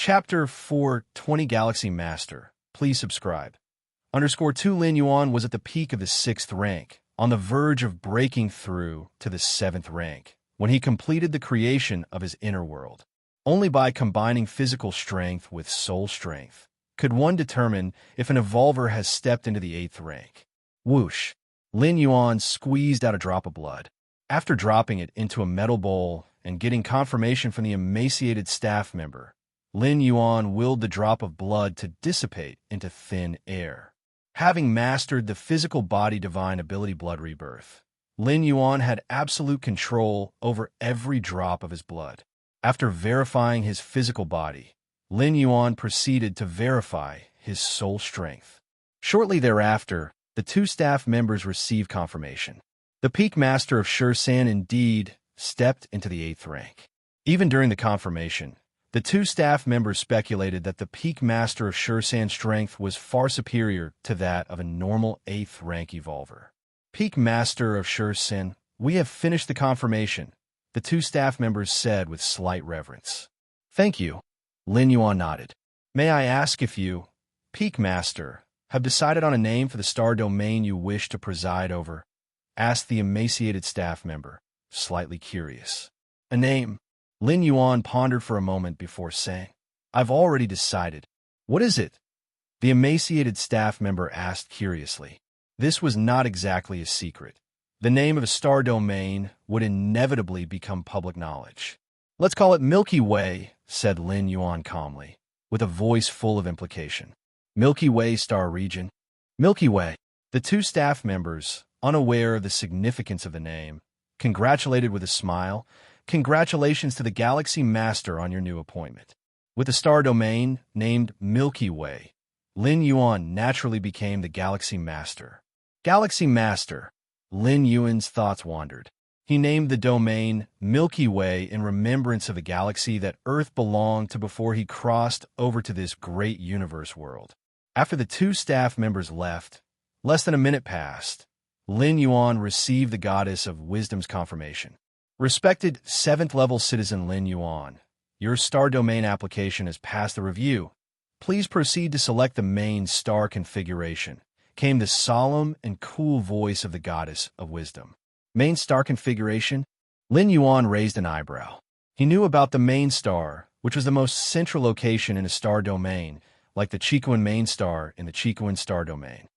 Chapter 4, 20 Galaxy Master. Please subscribe. _2 Lin Yuan was at the peak of his 6th rank, on the verge of breaking through to the 7th rank, when he completed the creation of his inner world. Only by combining physical strength with soul strength could one determine if an evolver has stepped into the 8th rank. Whoosh! Lin Yuan squeezed out a drop of blood. After dropping it into a metal bowl and getting confirmation from the emaciated staff member, Lin Yuan willed the drop of blood to dissipate into thin air. Having mastered the physical body divine ability Blood Rebirth, Lin Yuan had absolute control over every drop of his blood. After verifying his physical body, Lin Yuan proceeded to verify his soul strength. Shortly thereafter, the two staff members received confirmation. The peak master of Shursan indeed stepped into the 8th rank. Even during the confirmation, the two staff members speculated that the peak master of Shursan's strength was far superior to that of a normal 8th rank evolver. Peak master of Shursan, we have finished the confirmation, the two staff members said with slight reverence. Thank you. Lin Yuan nodded. May I ask if you, Peak Master, have decided on a name for the star domain you wish to preside over? Asked the emaciated staff member, slightly curious. A name? Lin Yuan pondered for a moment before saying, I've already decided. What is it? The emaciated staff member asked curiously. This was not exactly a secret. The name of a star domain would inevitably become public knowledge. Let's call it Milky Way, said Lin Yuan calmly, with a voice full of implication. Milky Way star region. Milky Way. The two staff members, unaware of the significance of the name, congratulated with a smile. Congratulations to the Galaxy Master on your new appointment. With the star domain named Milky Way, Lin Yuan naturally became the Galaxy Master. Galaxy Master. Lin Yuan's thoughts wandered. He named the domain Milky Way in remembrance of a galaxy that Earth belonged to before he crossed over to this great universe world. After the two staff members left, less than a minute passed, Lin Yuan received the Goddess of Wisdom's confirmation. Respected 7th-level citizen Lin Yuan, your star domain application has passed the review. Please proceed to select the main star configuration, came the solemn and cool voice of the Goddess of Wisdom. Main star configuration? Lin Yuan raised an eyebrow. He knew about the main star, which was the most central location in a star domain, like the Chiquan main star in the Chiquan star domain.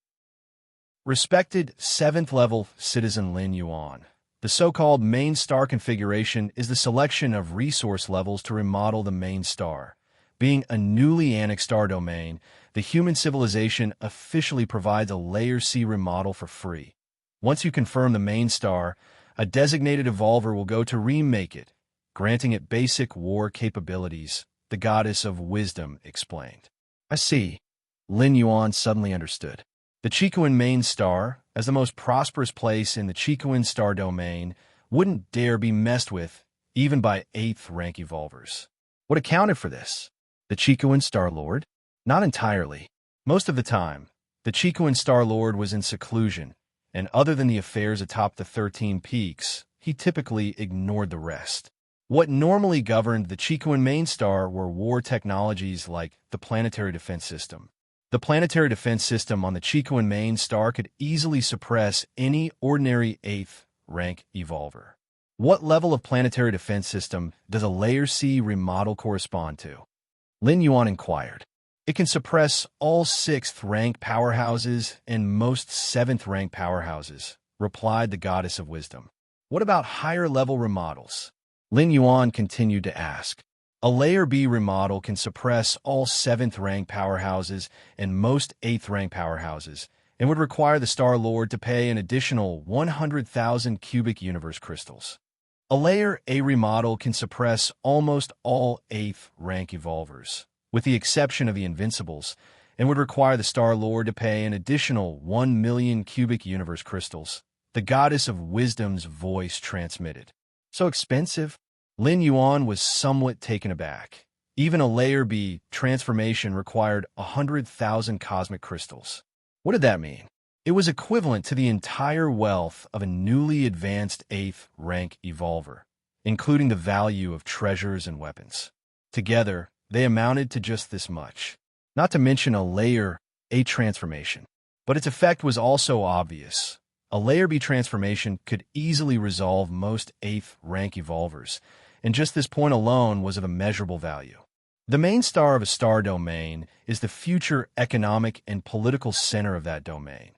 Respected 7th-level citizen Lin Yuan, the so-called main star configuration is the selection of resource levels to remodel the main star. Being a newly annexed star domain, the human civilization officially provides a Layer C remodel for free. Once you confirm the main star, a designated evolver will go to remake it, granting it basic war capabilities, the Goddess of Wisdom explained. I see. Lin Yuan suddenly understood. The Chiquan main star, as the most prosperous place in the Chiquan star domain, wouldn't dare be messed with, even by 8th rank evolvers. What accounted for this? The Chiquan Star Lord? Not entirely. Most of the time, the Chiquan Star Lord was in seclusion, and other than the affairs atop the 13 peaks, he typically ignored the rest. What normally governed the Chiquan main star were war technologies like the planetary defense system. The planetary defense system on the Chiquan main star could easily suppress any ordinary 8th rank evolver. What level of planetary defense system does a Layer C remodel correspond to? Lin Yuan inquired. It can suppress all 6th rank powerhouses and most 7th rank powerhouses, replied the Goddess of Wisdom. What about higher level remodels? Lin Yuan continued to ask. A Layer B remodel can suppress all 7th rank powerhouses and most 8th rank powerhouses, and would require the Star Lord to pay an additional 100,000 cubic universe crystals. A Layer A remodel can suppress almost all 8th rank evolvers, with the exception of the Invincibles, and would require the Star Lord to pay an additional 1 million cubic universe crystals. The Goddess of Wisdom's voice transmitted. So expensive? Lin Yuan was somewhat taken aback. Even a Layer B transformation required 100,000 cosmic crystals. What did that mean? It was equivalent to the entire wealth of a newly advanced 8th rank evolver, including the value of treasures and weapons. Together, they amounted to just this much. Not to mention a layer A transformation. But its effect was also obvious. A layer B transformation could easily resolve most 8th rank evolvers, and just this point alone was of immeasurable value. The main star of a star domain is the future economic and political center of that domain.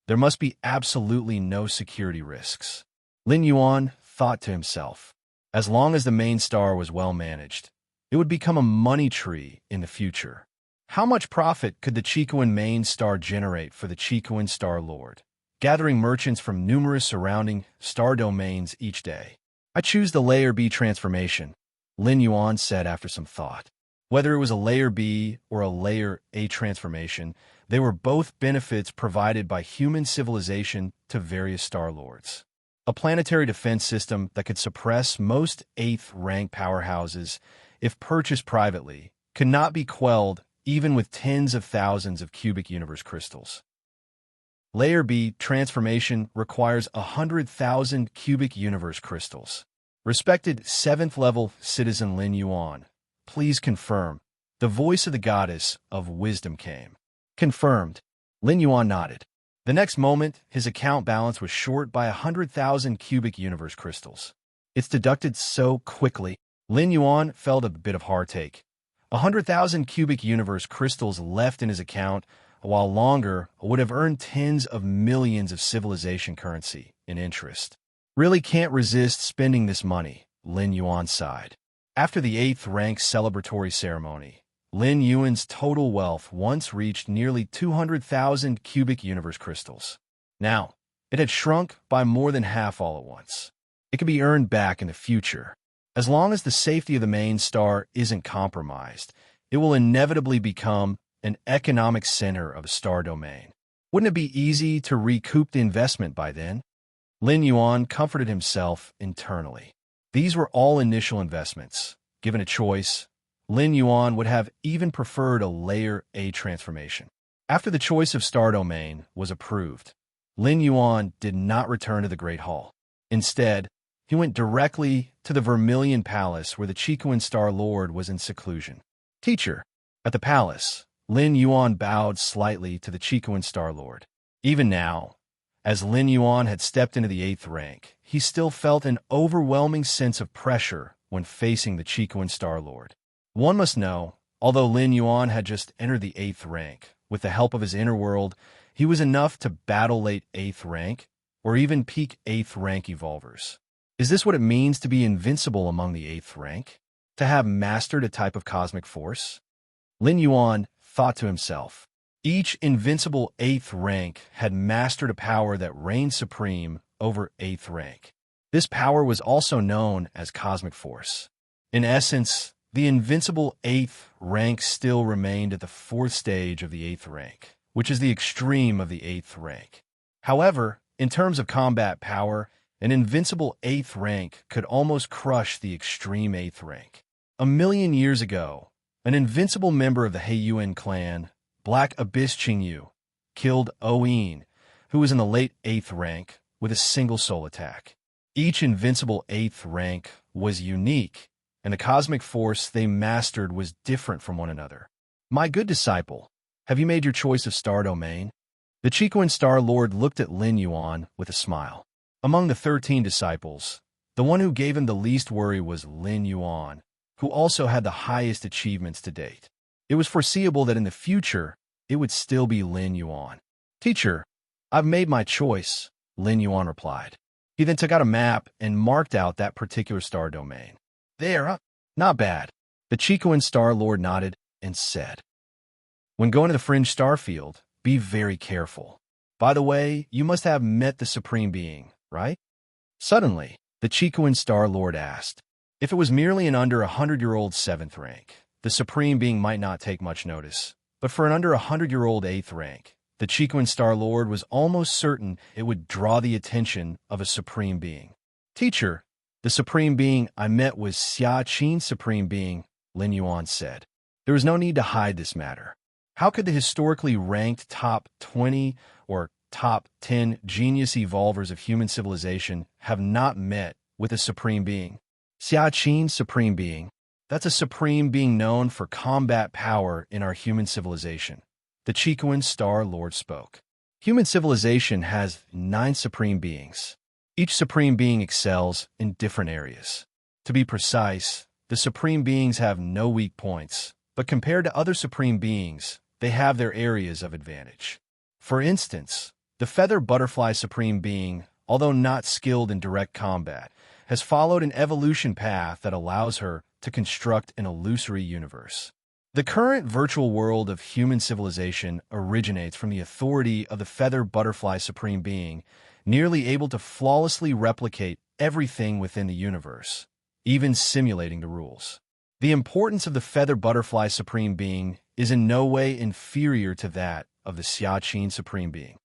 There must be absolutely no security risks. Lin Yuan thought to himself. As long as the main star was well managed, it would become a money tree in the future. How much profit could the Chicoan main star generate for the Chicoan Star Lord, gathering merchants from numerous surrounding star domains each day? I choose the Layer B transformation, Lin Yuan said after some thought. Whether it was a Layer B or a Layer A transformation, they were both benefits provided by human civilization to various Star Lords. A planetary defense system that could suppress most 8th rank powerhouses if purchased privately could not be quelled even with tens of thousands of cubic universe crystals. Layer B transformation requires 100,000 cubic universe crystals. Respected 7th level citizen Lin Yuan, please confirm. The voice of the goddess of wisdom came. Confirmed. Lin Yuan nodded. The next moment, his account balance was short by 100,000 cubic universe crystals. It's deducted so quickly. Lin Yuan felt a bit of heartache. 100,000 cubic universe crystals left in his account, while longer, would have earned tens of millions of civilization currency in interest. Really can't resist spending this money, Lin Yuan sighed. After the 8th rank celebratory ceremony, Lin Yuan's total wealth once reached nearly 200,000 cubic universe crystals. Now, it had shrunk by more than half all at once. It could be earned back in the future. As long as the safety of the main star isn't compromised, it will inevitably become an economic center of a star domain. Wouldn't it be easy to recoup the investment by then? Lin Yuan comforted himself internally. These were all initial investments. Given a choice, Lin Yuan would have even preferred a Layer A transformation. After the choice of star domain was approved, Lin Yuan did not return to the Great Hall. Instead, he went directly to the Vermilion Palace where the Chicoan Star Lord was in seclusion. Teacher. At the palace, Lin Yuan bowed slightly to the Chicoan Star Lord. Even now, as Lin Yuan had stepped into the 8th rank, he still felt an overwhelming sense of pressure when facing the Chicoan Star Lord. One must know, although Lin Yuan had just entered the 8th rank, with the help of his inner world, he was enough to battle late 8th rank, or even peak 8th rank evolvers. Is this what it means to be invincible among the 8th rank? To have mastered a type of cosmic force? Lin Yuan thought to himself. Each invincible 8th rank had mastered a power that reigned supreme over 8th rank. This power was also known as cosmic force. In essence, the invincible 8th rank still remained at the 4th stage of the 8th rank, which is the extreme of the 8th rank. However, in terms of combat power, an invincible 8th rank could almost crush the extreme 8th rank. A million years ago, an invincible member of the Heiyuan clan, Black Abyss Qingyu, killed Oin, who was in the late 8th rank, with a single soul attack. Each invincible 8th rank was unique, and the cosmic force they mastered was different from one another. My good disciple, have you made your choice of star domain? The Chicoan Star Lord looked at Lin Yuan with a smile. Among the 13 disciples, the one who gave him the least worry was Lin Yuan, who also had the highest achievements to date. It was foreseeable that in the future, it would still be Lin Yuan. Teacher, I've made my choice, Lin Yuan replied. He then took out a map and marked out that particular star domain. There, not bad. The Chicoan Star Lord nodded and said, when going to the fringe star field, be very careful. By the way, you must have met the Supreme Being, right? Suddenly, the Chicoan Star Lord asked. If it was merely an under 100-year-old 7th rank, the Supreme Being might not take much notice. But for an under 100-year-old 8th rank, the Chicoan Star Lord was almost certain it would draw the attention of a Supreme Being. Teacher, the Supreme Being I met was Xia Qin's Supreme Being, Lin Yuan said. There was no need to hide this matter. How could the historically ranked top 20 or top 10 genius evolvers of human civilization have not met with a Supreme Being? Xia Qin's Supreme Being. That's a supreme being known for combat power in our human civilization. The Chicoan Star Lord spoke. Human civilization has 9 supreme beings. Each supreme being excels in different areas. To be precise, the supreme beings have no weak points, but compared to other supreme beings, they have their areas of advantage. For instance, the feather butterfly supreme being, although not skilled in direct combat, has followed an evolution path that allows her to construct an illusory universe. The current virtual world of human civilization originates from the authority of the feather butterfly supreme being, nearly able to flawlessly replicate everything within the universe, even simulating the rules. The importance of the feather butterfly supreme being is in no way inferior to that of the Xiaqin supreme being.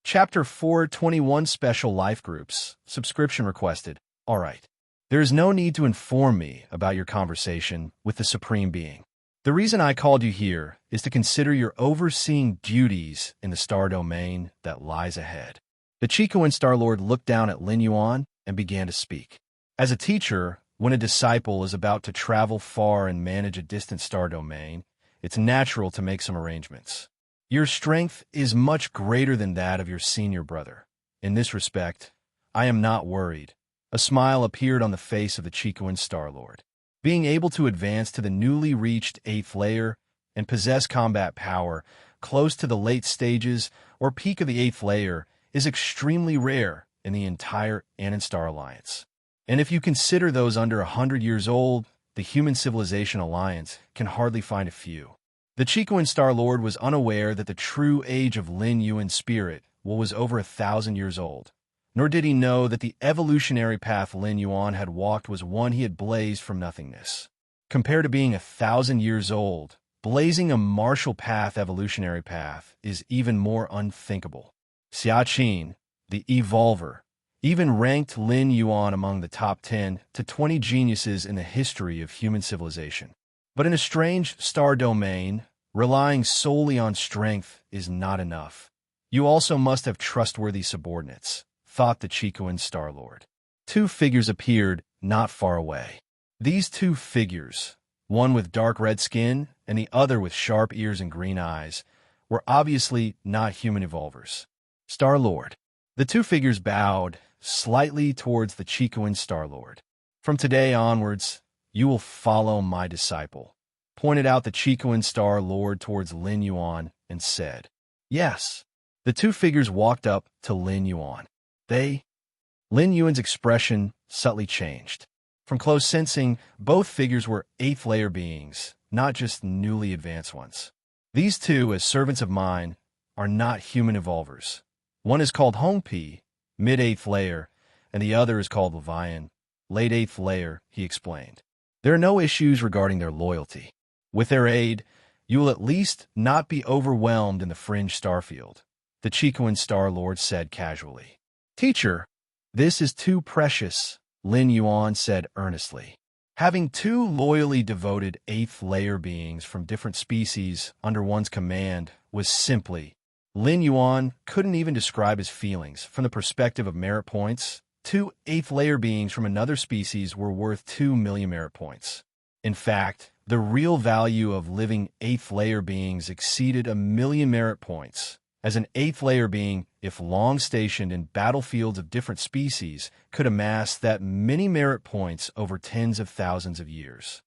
Chapter 421 Special Life Groups. Subscription requested. Alright. There is no need to inform me about your conversation with the Supreme Being. The reason I called you here is to consider your overseeing duties in the star domain that lies ahead. The Chicoan Star Lord looked down at Lin Yuan and began to speak. As a teacher, when a disciple is about to travel far and manage a distant star domain, it's natural to make some arrangements. Your strength is much greater than that of your senior brother. In this respect, I am not worried. A smile appeared on the face of the Chicoan Star Lord. Being able to advance to the newly reached 8th layer and possess combat power close to the late stages or peak of the 8th layer is extremely rare in the entire Anon Star Alliance. And if you consider those under 100 years old, the Human Civilization Alliance can hardly find a few. The Chicoan Star Lord was unaware that the true age of Lin Yuan's spirit was over 1,000 years old, nor did he know that the evolutionary path Lin Yuan had walked was one he had blazed from nothingness. Compared to being 1,000 years old, blazing a martial path evolutionary path is even more unthinkable. Xiaqin, the Evolver, even ranked Lin Yuan among the top 10 to 20 geniuses in the history of human civilization. But in a strange star domain, relying solely on strength is not enough. You also must have trustworthy subordinates, thought the Chicoan Star Lord. 2 figures appeared not far away. These 2 figures, one with dark red skin and the other with sharp ears and green eyes, were obviously not human evolvers. Star Lord. The 2 figures bowed slightly towards the Chicoan Star Lord. From today onwards, you will follow my disciple, pointed out the Chicoan Star Lord towards Lin Yuan and said, Yes. The 2 figures walked up to Lin Yuan. Lin Yuan's expression subtly changed. From close sensing, both figures were 8th layer beings, not just newly advanced ones. These 2, as servants of mine, are not human evolvers. One is called Hongpi, mid-8th layer, and the other is called Levian, late 8th layer, he explained. There are no issues regarding their loyalty. With their aid, you will at least not be overwhelmed in the fringe starfield, the Chicoan Star Lord said casually. Teacher, this is too precious, Lin Yuan said earnestly. Having 2 loyally devoted 8th layer beings from different species under one's command was simply. Lin Yuan couldn't even describe his feelings. From the perspective of merit points, 2 8th layer beings from another species were worth 2 million merit points. In fact, the real value of living 8th layer beings exceeded 1 million merit points, as an 8th layer being, if long stationed in battlefields of different species, could amass that many merit points over tens of thousands of years.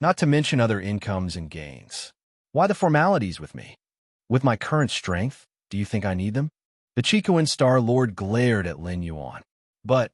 Not to mention other incomes and gains. Why the formalities with me? With my current strength, do you think I need them? The Chicoan Star Lord glared at Lin Yuan. But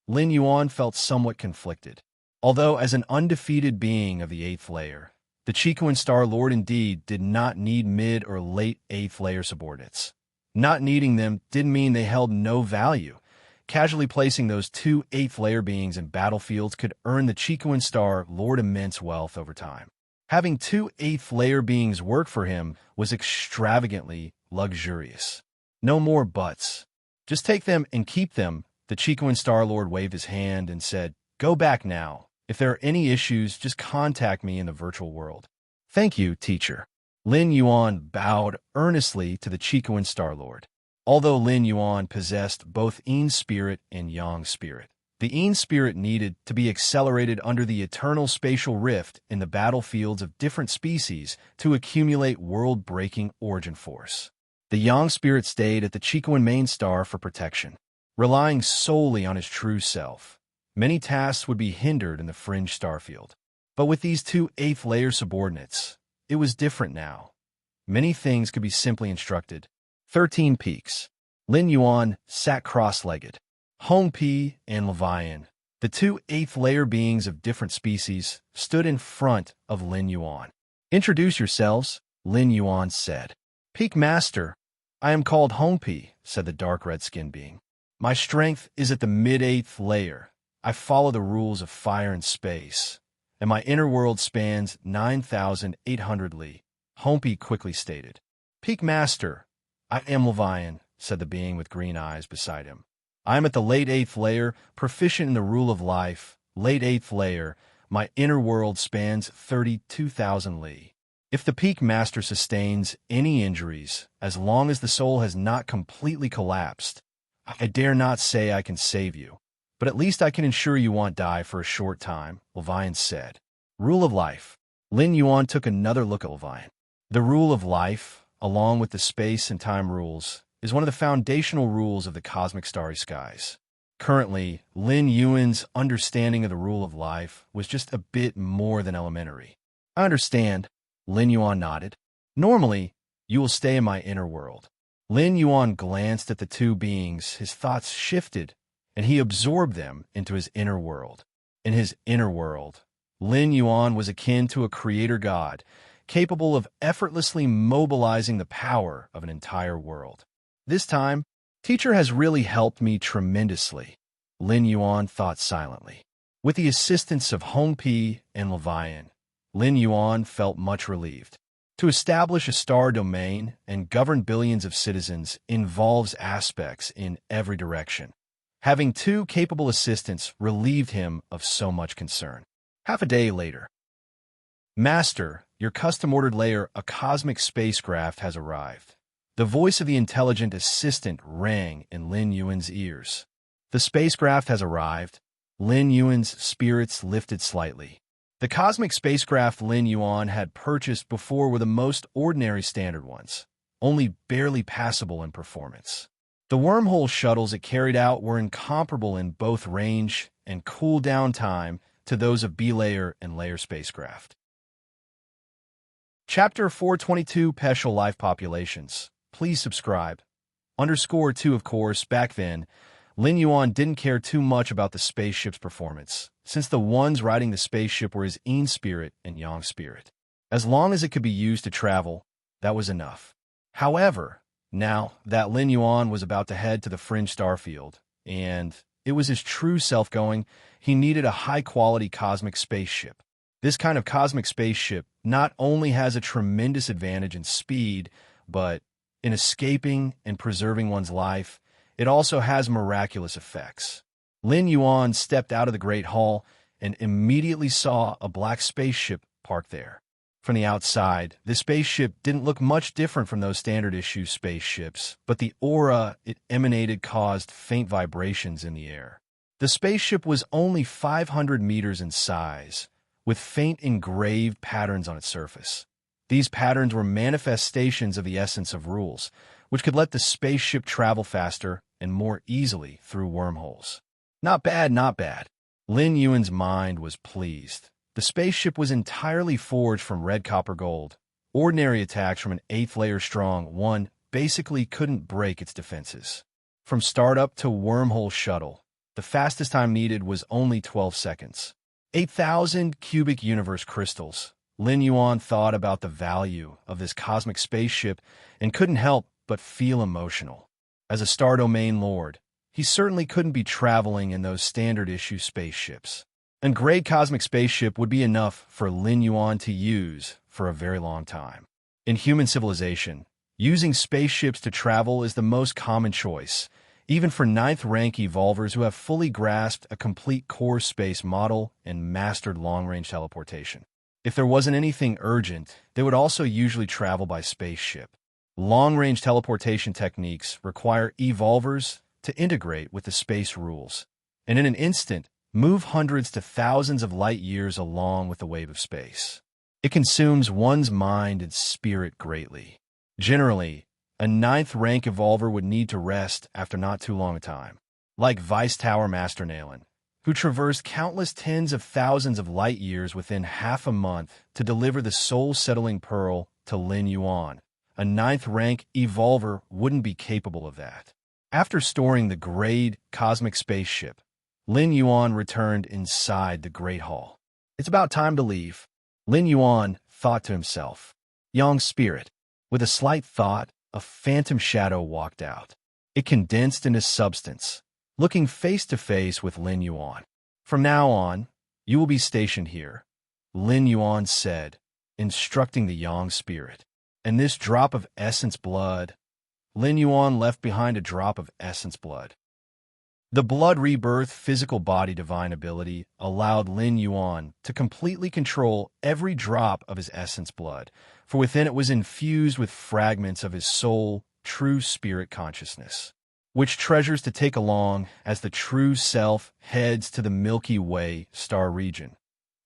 Lin Yuan felt somewhat conflicted. Although as an undefeated being of the 8th layer, the Chicoan Star Lord indeed did not need mid or late 8th layer subordinates. Not needing them didn't mean they held no value. Casually placing those 2 8th layer beings in battlefields could earn the Chicoan Star Lord immense wealth over time. Having 2 8th layer beings work for him was extravagantly luxurious. No more buts. Just take them and keep them. The Chicoan Star Lord waved his hand and said, Go back now. If there are any issues, just contact me in the virtual world. Thank you, teacher. Lin Yuan bowed earnestly to the Chicoan Star Lord. Although Lin Yuan possessed both Yin spirit and Yang spirit, The Een spirit needed to be accelerated under the eternal spatial rift in the battlefields of different species to accumulate world-breaking origin force. The Yang spirit stayed at the Chicoan main star for protection, relying solely on his true self. Many tasks would be hindered in the fringe starfield. But with these two eighth-layer subordinates, it was different now. Many things could be simply instructed. 13 peaks. Lin Yuan sat cross-legged. Hong Pi and Levian, the two eighth-layer beings of different species, stood in front of Lin Yuan. "Introduce yourselves," Lin Yuan said. "Peak Master, I am called Hong Pi," said the dark red-skinned being. "My strength is at the mid-eighth layer. I follow the rules of fire and space, and my inner world spans 9,800 li," Hong Pi quickly stated. "Peak Master, I am Levian," said the being with green eyes beside him. "I am at the late eighth layer, proficient in the rule of life. Late eighth layer, my inner world spans 32,000 li. If the Peak Master sustains any injuries, as long as the soul has not completely collapsed, I dare not say I can save you, but at least I can ensure you won't die for a short time," Levian said. Rule of life. Lin Yuan took another look at Levian. The rule of life, along with the space and time rules, is one of the foundational rules of the cosmic starry skies. Currently, Lin Yuan's understanding of the rule of life was just a bit more than elementary. "I understand," Lin Yuan nodded. "Normally, you will stay in my inner world." Lin Yuan glanced at the two beings, his thoughts shifted, and he absorbed them into his inner world. In his inner world, Lin Yuan was akin to a creator god, capable of effortlessly mobilizing the power of an entire world. "This time, teacher has really helped me tremendously," Lin Yuan thought silently. With the assistance of Hong Pi and Levian, Lin Yuan felt much relieved. To establish a star domain and govern billions of citizens involves aspects in every direction. Having two capable assistants relieved him of so much concern. Half a day later. "Master, your custom-ordered layer, a cosmic spacecraft, has arrived." The voice of the intelligent assistant rang in Lin Yuan's ears. "The spacecraft has arrived." Lin Yuan's spirits lifted slightly. The cosmic spacecraft Lin Yuan had purchased before were the most ordinary standard ones, only barely passable in performance. The wormhole shuttles it carried out were incomparable in both range and cool-down time to those of B-layer and layer spacecraft. Chapter 422, Special Life Populations. Please subscribe. _2 Of course, back then, Lin Yuan didn't care too much about the spaceship's performance, since the ones riding the spaceship were his Een spirit and Yang spirit. As long as it could be used to travel, that was enough. However, now that Lin Yuan was about to head to the fringe starfield, and it was his true self going, he needed a high-quality cosmic spaceship. This kind of cosmic spaceship not only has a tremendous advantage in speed, but in escaping and preserving one's life, it also has miraculous effects. Lin Yuan stepped out of the Great Hall and immediately saw a black spaceship parked there. From the outside, the spaceship didn't look much different from those standard-issue spaceships, but the aura it emanated caused faint vibrations in the air. The spaceship was only 500 meters in size, with faint engraved patterns on its surface. These patterns were manifestations of the essence of rules, which could let the spaceship travel faster and more easily through wormholes. Not bad, not bad. Lin Yuan's mind was pleased. The spaceship was entirely forged from red copper gold. Ordinary attacks from an eighth-layer strong one basically couldn't break its defenses. From startup to wormhole shuttle, the fastest time needed was only 12 seconds. 8,000 cubic universe crystals. Lin Yuan thought about the value of this cosmic spaceship and couldn't help but feel emotional. As a Star Domain Lord, he certainly couldn't be traveling in those standard-issue spaceships. A great cosmic spaceship would be enough for Lin Yuan to use for a very long time. In human civilization, using spaceships to travel is the most common choice, even for ninth-rank evolvers who have fully grasped a complete core space model and mastered long-range teleportation. If there wasn't anything urgent, they would also usually travel by spaceship. Long-range teleportation techniques require evolvers to integrate with the space rules, and in an instant, move hundreds to thousands of light years along with the wave of space. It consumes one's mind and spirit greatly. Generally, a ninth rank evolver would need to rest after not too long a time. Like Vice Tower Master Nalen, who traversed countless tens of thousands of light years within half a month to deliver the soul-settling pearl to Lin Yuan, a ninth rank evolver wouldn't be capable of that. After storing the grade cosmic spaceship, Lin Yuan returned inside the Great Hall. It's about time to leave, Lin Yuan thought to himself. Young spirit. With a slight thought, a phantom shadow walked out. It condensed into substance, looking face to face with Lin Yuan. From now on, you will be stationed here, Lin Yuan said, instructing the young spirit. And this drop of essence blood, Lin Yuan left behind a drop of essence blood. The blood rebirth physical body divine ability allowed Lin Yuan to completely control every drop of his essence blood, for within it was infused with fragments of his soul, true spirit consciousness, which treasures to take along as the true self heads to the Milky Way star region.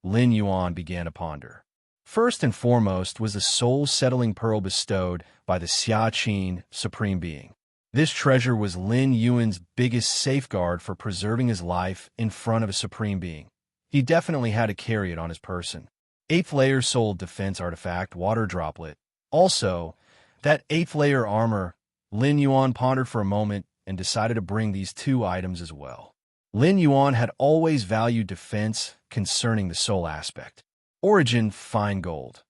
Lin Yuan began to ponder. First and foremost was the soul-settling pearl bestowed by the Xia Qin Supreme Being. This treasure was Lin Yuan's biggest safeguard for preserving his life in front of a Supreme Being. He definitely had to carry it on his person. 8th layer soul defense artifact, water droplet. Also, that 8th layer armor, Lin Yuan pondered for a moment and decided to bring these two items as well. Lin Yuan had always valued defense concerning the soul aspect. Origin fine gold.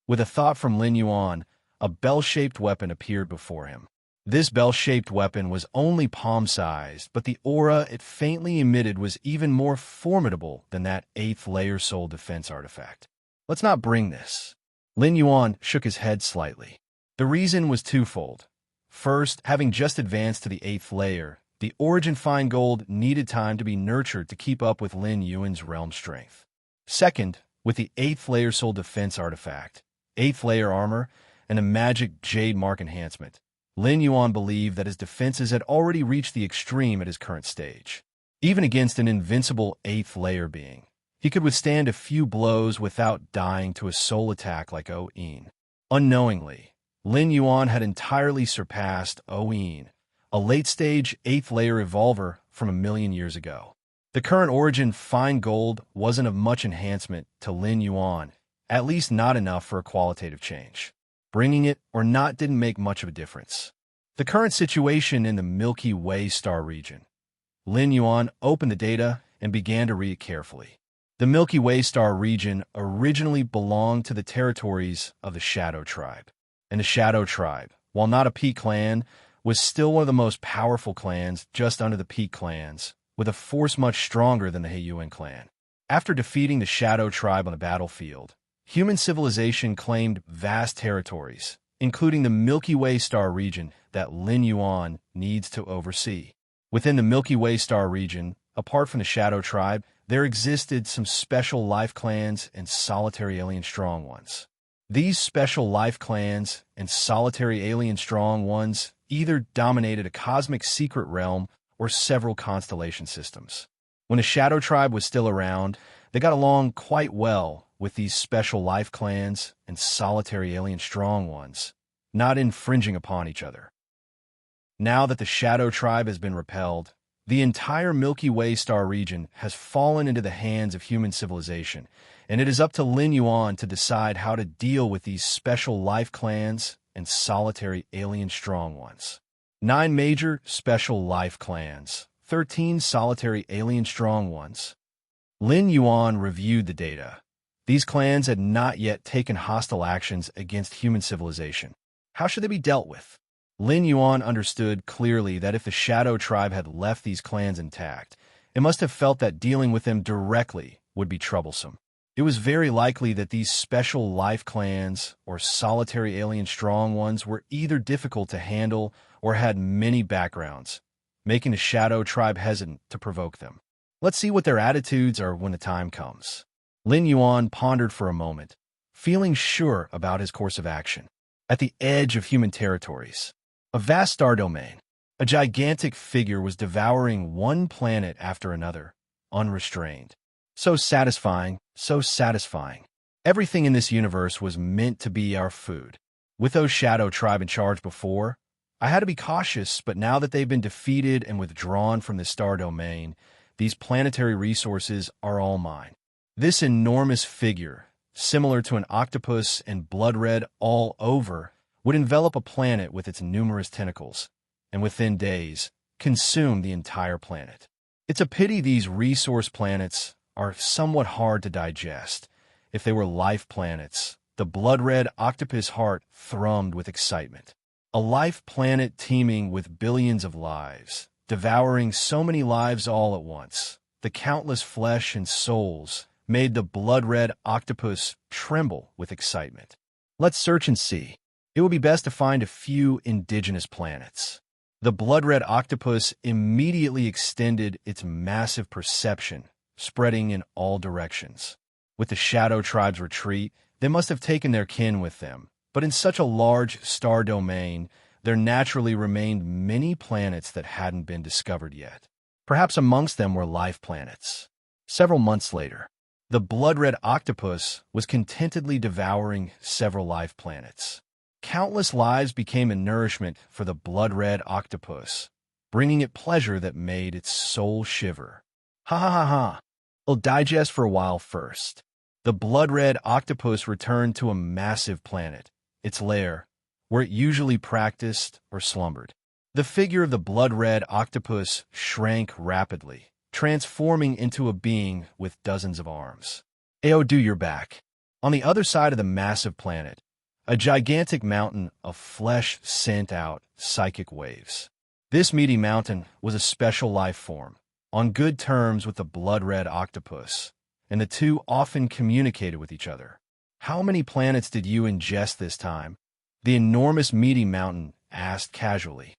With a thought from Lin Yuan, a bell-shaped weapon appeared before him. This bell-shaped weapon was only palm-sized, but the aura it faintly emitted was even more formidable than that 8th layer soul defense artifact. Let's not bring this. Lin Yuan shook his head slightly. The reason was twofold. First, having just advanced to the 8th layer, the Origin Fine Gold needed time to be nurtured to keep up with Lin Yuan's realm strength. Second, with the 8th layer soul defense artifact, 8th layer armor, and a magic jade mark enhancement, Lin Yuan believed that his defenses had already reached the extreme at his current stage. Even against an invincible 8th layer being, he could withstand a few blows without dying to a soul attack like O-In. Unknowingly, Lin Yuan had entirely surpassed O-In, a late-stage 8th layer evolver from a million years ago. The current Origin Fine Gold wasn't of much enhancement to Lin Yuan, at least not enough for a qualitative change. Bringing it or not didn't make much of a difference. The current situation in the Milky Way star region. Lin Yuan opened the data and began to read it carefully. The Milky Way star region originally belonged to the territories of the Shadow Tribe. And the Shadow Tribe, while not a peak clan, was still one of the most powerful clans just under the peak clans, with a force much stronger than the Heiyuan clan. After defeating the Shadow Tribe on the battlefield, human civilization claimed vast territories, including the Milky Way star region that Lin Yuan needs to oversee. Within the Milky Way star region, apart from the Shadow Tribe, there existed some special life clans and solitary alien strong ones. These special life clans and solitary alien strong ones either dominated a cosmic secret realm or several constellation systems. When the Shadow Tribe was still around, they got along quite well with these special life clans and solitary alien strong ones, not infringing upon each other. Now that the Shadow Tribe has been repelled, the entire Milky Way star region has fallen into the hands of human civilization, and it is up to Lin Yuan to decide how to deal with these special life clans and solitary alien strong ones. 9 major special life clans, 13 solitary alien strong ones. Lin Yuan reviewed the data. These clans had not yet taken hostile actions against human civilization. How should they be dealt with? Lin Yuan understood clearly that if the Shadow Tribe had left these clans intact, it must have felt that dealing with them directly would be troublesome. It was very likely that these special life clans or solitary alien strong ones were either difficult to handle or had many backgrounds, making the Shadow Tribe hesitant to provoke them. Let's see what their attitudes are when the time comes. Lin Yuan pondered for a moment, feeling sure about his course of action. At the edge of human territories, a vast star domain. A gigantic figure was devouring one planet after another, unrestrained. So satisfying, so satisfying. Everything in this universe was meant to be our food. With those Shadow Tribe in charge before, I had to be cautious, but now that they've been defeated and withdrawn from the star domain, these planetary resources are all mine. This enormous figure, similar to an octopus and blood red all over, would envelop a planet with its numerous tentacles, and within days, consume the entire planet. It's a pity these resource planets are somewhat hard to digest. If they were life planets, the blood-red octopus heart thrummed with excitement. A life planet teeming with billions of lives, devouring so many lives all at once. The countless flesh and souls made the blood-red octopus tremble with excitement. Let's search and see. It would be best to find a few indigenous planets. The blood-red octopus immediately extended its massive perception, spreading in all directions. With the Shadow Tribe's retreat, they must have taken their kin with them, but in such a large star domain, there naturally remained many planets that hadn't been discovered yet. Perhaps amongst them were life planets. Several months later, the blood-red octopus was contentedly devouring several life planets. Countless lives became a nourishment for the blood-red octopus, bringing it pleasure that made its soul shiver. Ha ha ha ha! I'll digest for a while first. The blood-red octopus returned to a massive planet, its lair, where it usually practiced or slumbered. The figure of the blood-red octopus shrank rapidly, transforming into a being with dozens of arms. Aodu, you're back. On the other side of the massive planet, a gigantic mountain of flesh sent out psychic waves. This meaty mountain was a special life form, on good terms with the blood-red octopus, and the two often communicated with each other. How many planets did you ingest this time? The enormous meaty mountain asked casually.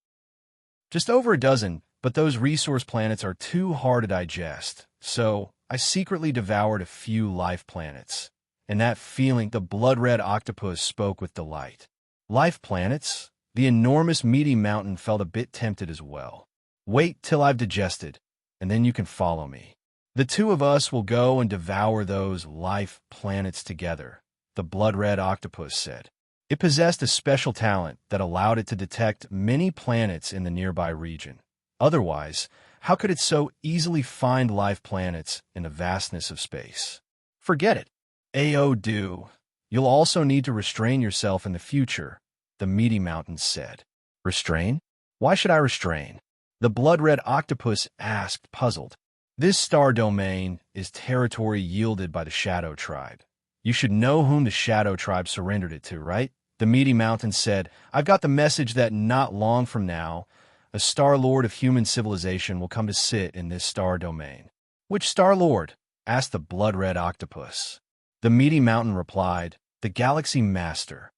Just over a dozen, but those resource planets are too hard to digest, so I secretly devoured a few life planets. And that feeling, the blood-red octopus spoke with delight. Life planets? The enormous meaty mountain felt a bit tempted as well. Wait till I've digested, and then you can follow me. The two of us will go and devour those life planets together, the blood-red octopus said. It possessed a special talent that allowed it to detect many planets in the nearby region. Otherwise, how could it so easily find life planets in the vastness of space? Forget it. Aodu, you'll also need to restrain yourself in the future, the meaty mountain said. Restrain? Why should I restrain? The blood-red octopus asked, puzzled. This star domain is territory yielded by the Shadow Tribe. You should know whom the Shadow Tribe surrendered it to, right? The meaty mountain said, I've got the message that not long from now, a Star Lord of human civilization will come to sit in this star domain. Which Star Lord? Asked the blood-red octopus. The meaty mountain replied, the Galaxy Master.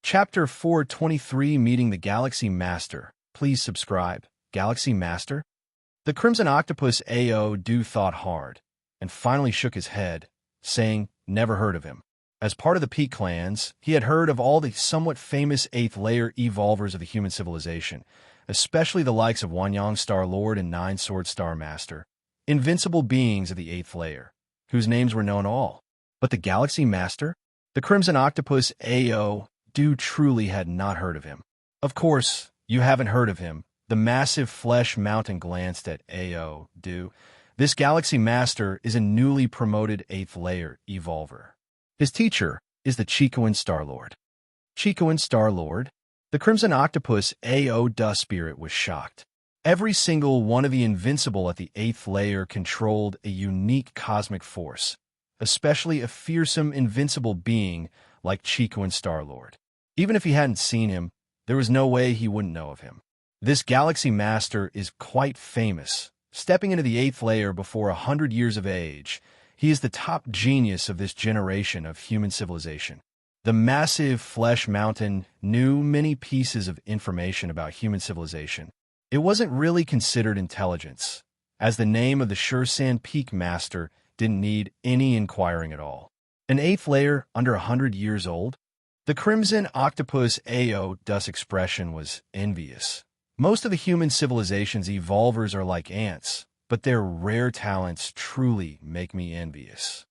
Chapter 423, Meeting the Galaxy Master. Please subscribe. Galaxy Master? The Crimson Octopus Aodu thought hard, and finally shook his head, saying, never heard of him. As part of the Peak clans, he had heard of all the somewhat famous 8th layer evolvers of the human civilization, especially the likes of Wanyang Star Lord and Nine Sword Star Master, invincible beings of the 8th layer, whose names were known all. But the Galaxy Master? The Crimson Octopus Aodu truly had not heard of him. Of course, you haven't heard of him. The massive flesh mountain glanced at Aodu. This Galaxy Master is a newly promoted 8th layer evolver. His teacher is the Chicoan Star-Lord. Chicoan Star-Lord? The Crimson Octopus Aodu spirit was shocked. Every single one of the invincible at the 8th layer controlled a unique cosmic force, especially a fearsome invincible being like Chicoan Star-Lord. Even if he hadn't seen him, there was no way he wouldn't know of him. This Galaxy Master is quite famous. Stepping into the 8th layer before 100 years of age, he is the top genius of this generation of human civilization. The massive flesh mountain knew many pieces of information about human civilization. It wasn't really considered intelligence, as the name of the Shursan Peak Master didn't need any inquiring at all. An 8th layer under 100 years old? The Crimson Octopus AO-Dus expression was envious. Most of the human civilization's evolvers are like ants, but their rare talents truly make me envious.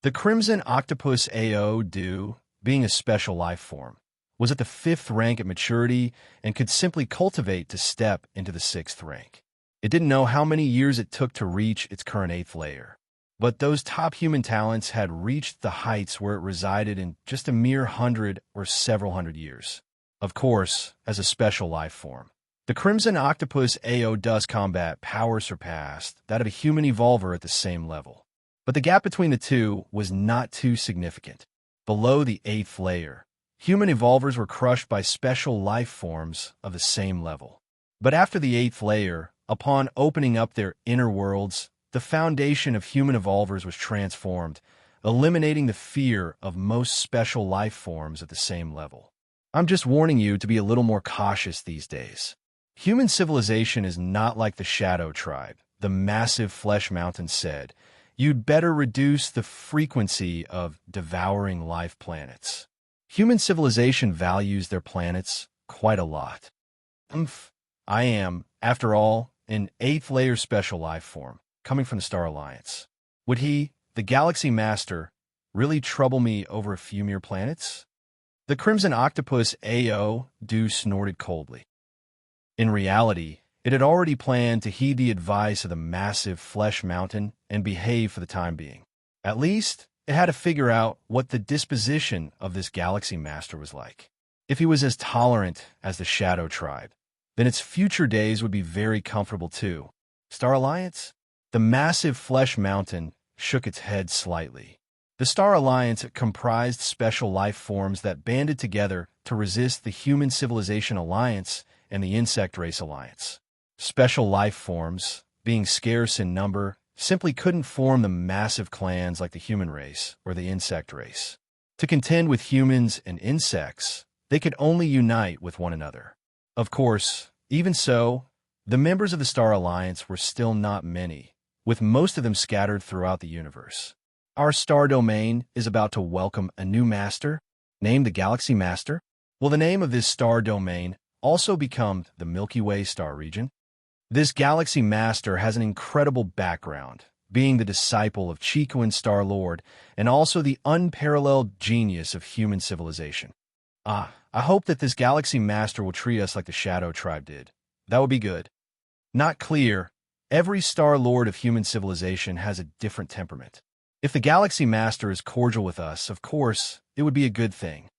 The Crimson Octopus AO-Du, being a special life form, was at the 5th rank at maturity and could simply cultivate to step into the 6th rank. It didn't know how many years it took to reach its current 8th layer. But those top human talents had reached the heights where it resided in just a mere 100 or several hundred years. Of course, as a special life form. The Crimson Octopus AO-Dus combat power surpassed that of a human evolver at the same level. But the gap between the two was not too significant. Below the 8th layer, human evolvers were crushed by special life forms of the same level. But after the 8th layer, upon opening up their inner worlds, the foundation of human evolvers was transformed, eliminating the fear of most special life forms at the same level. I'm just warning you to be a little more cautious these days. Human civilization is not like the Shadow Tribe, the massive flesh mountain said. You'd better reduce the frequency of devouring life planets. Human civilization values their planets quite a lot. I am, after all, an 8th layer special life form, coming from the Star Alliance. Would he, the Galaxy Master, really trouble me over a few mere planets? The Crimson Octopus AO-Du snorted coldly. In reality, it had already planned to heed the advice of the massive flesh mountain and behave for the time being. At least, it had to figure out what the disposition of this Galaxy Master was like. If he was as tolerant as the Shadow Tribe, then its future days would be very comfortable too. Star Alliance? The massive flesh mountain shook its head slightly. The Star Alliance comprised special life forms that banded together to resist the Human Civilization Alliance and the Insect Race Alliance. Special life forms, being scarce in number, simply couldn't form the massive clans like the human race or the insect race. To contend with humans and insects, they could only unite with one another. Of course, even so, the members of the Star Alliance were still not many, with most of them scattered throughout the universe. Our star domain is about to welcome a new master, named the Galaxy Master. Will the name of this star domain also become the Milky Way star region? This Galaxy Master has an incredible background, being the disciple of Chicoan Star Lord and also the unparalleled genius of human civilization. I hope that this Galaxy Master will treat us like the Shadow Tribe did. That would be good. Not clear. Every Star Lord of human civilization has a different temperament. If the Galaxy Master is cordial with us, of course, it would be a good thing.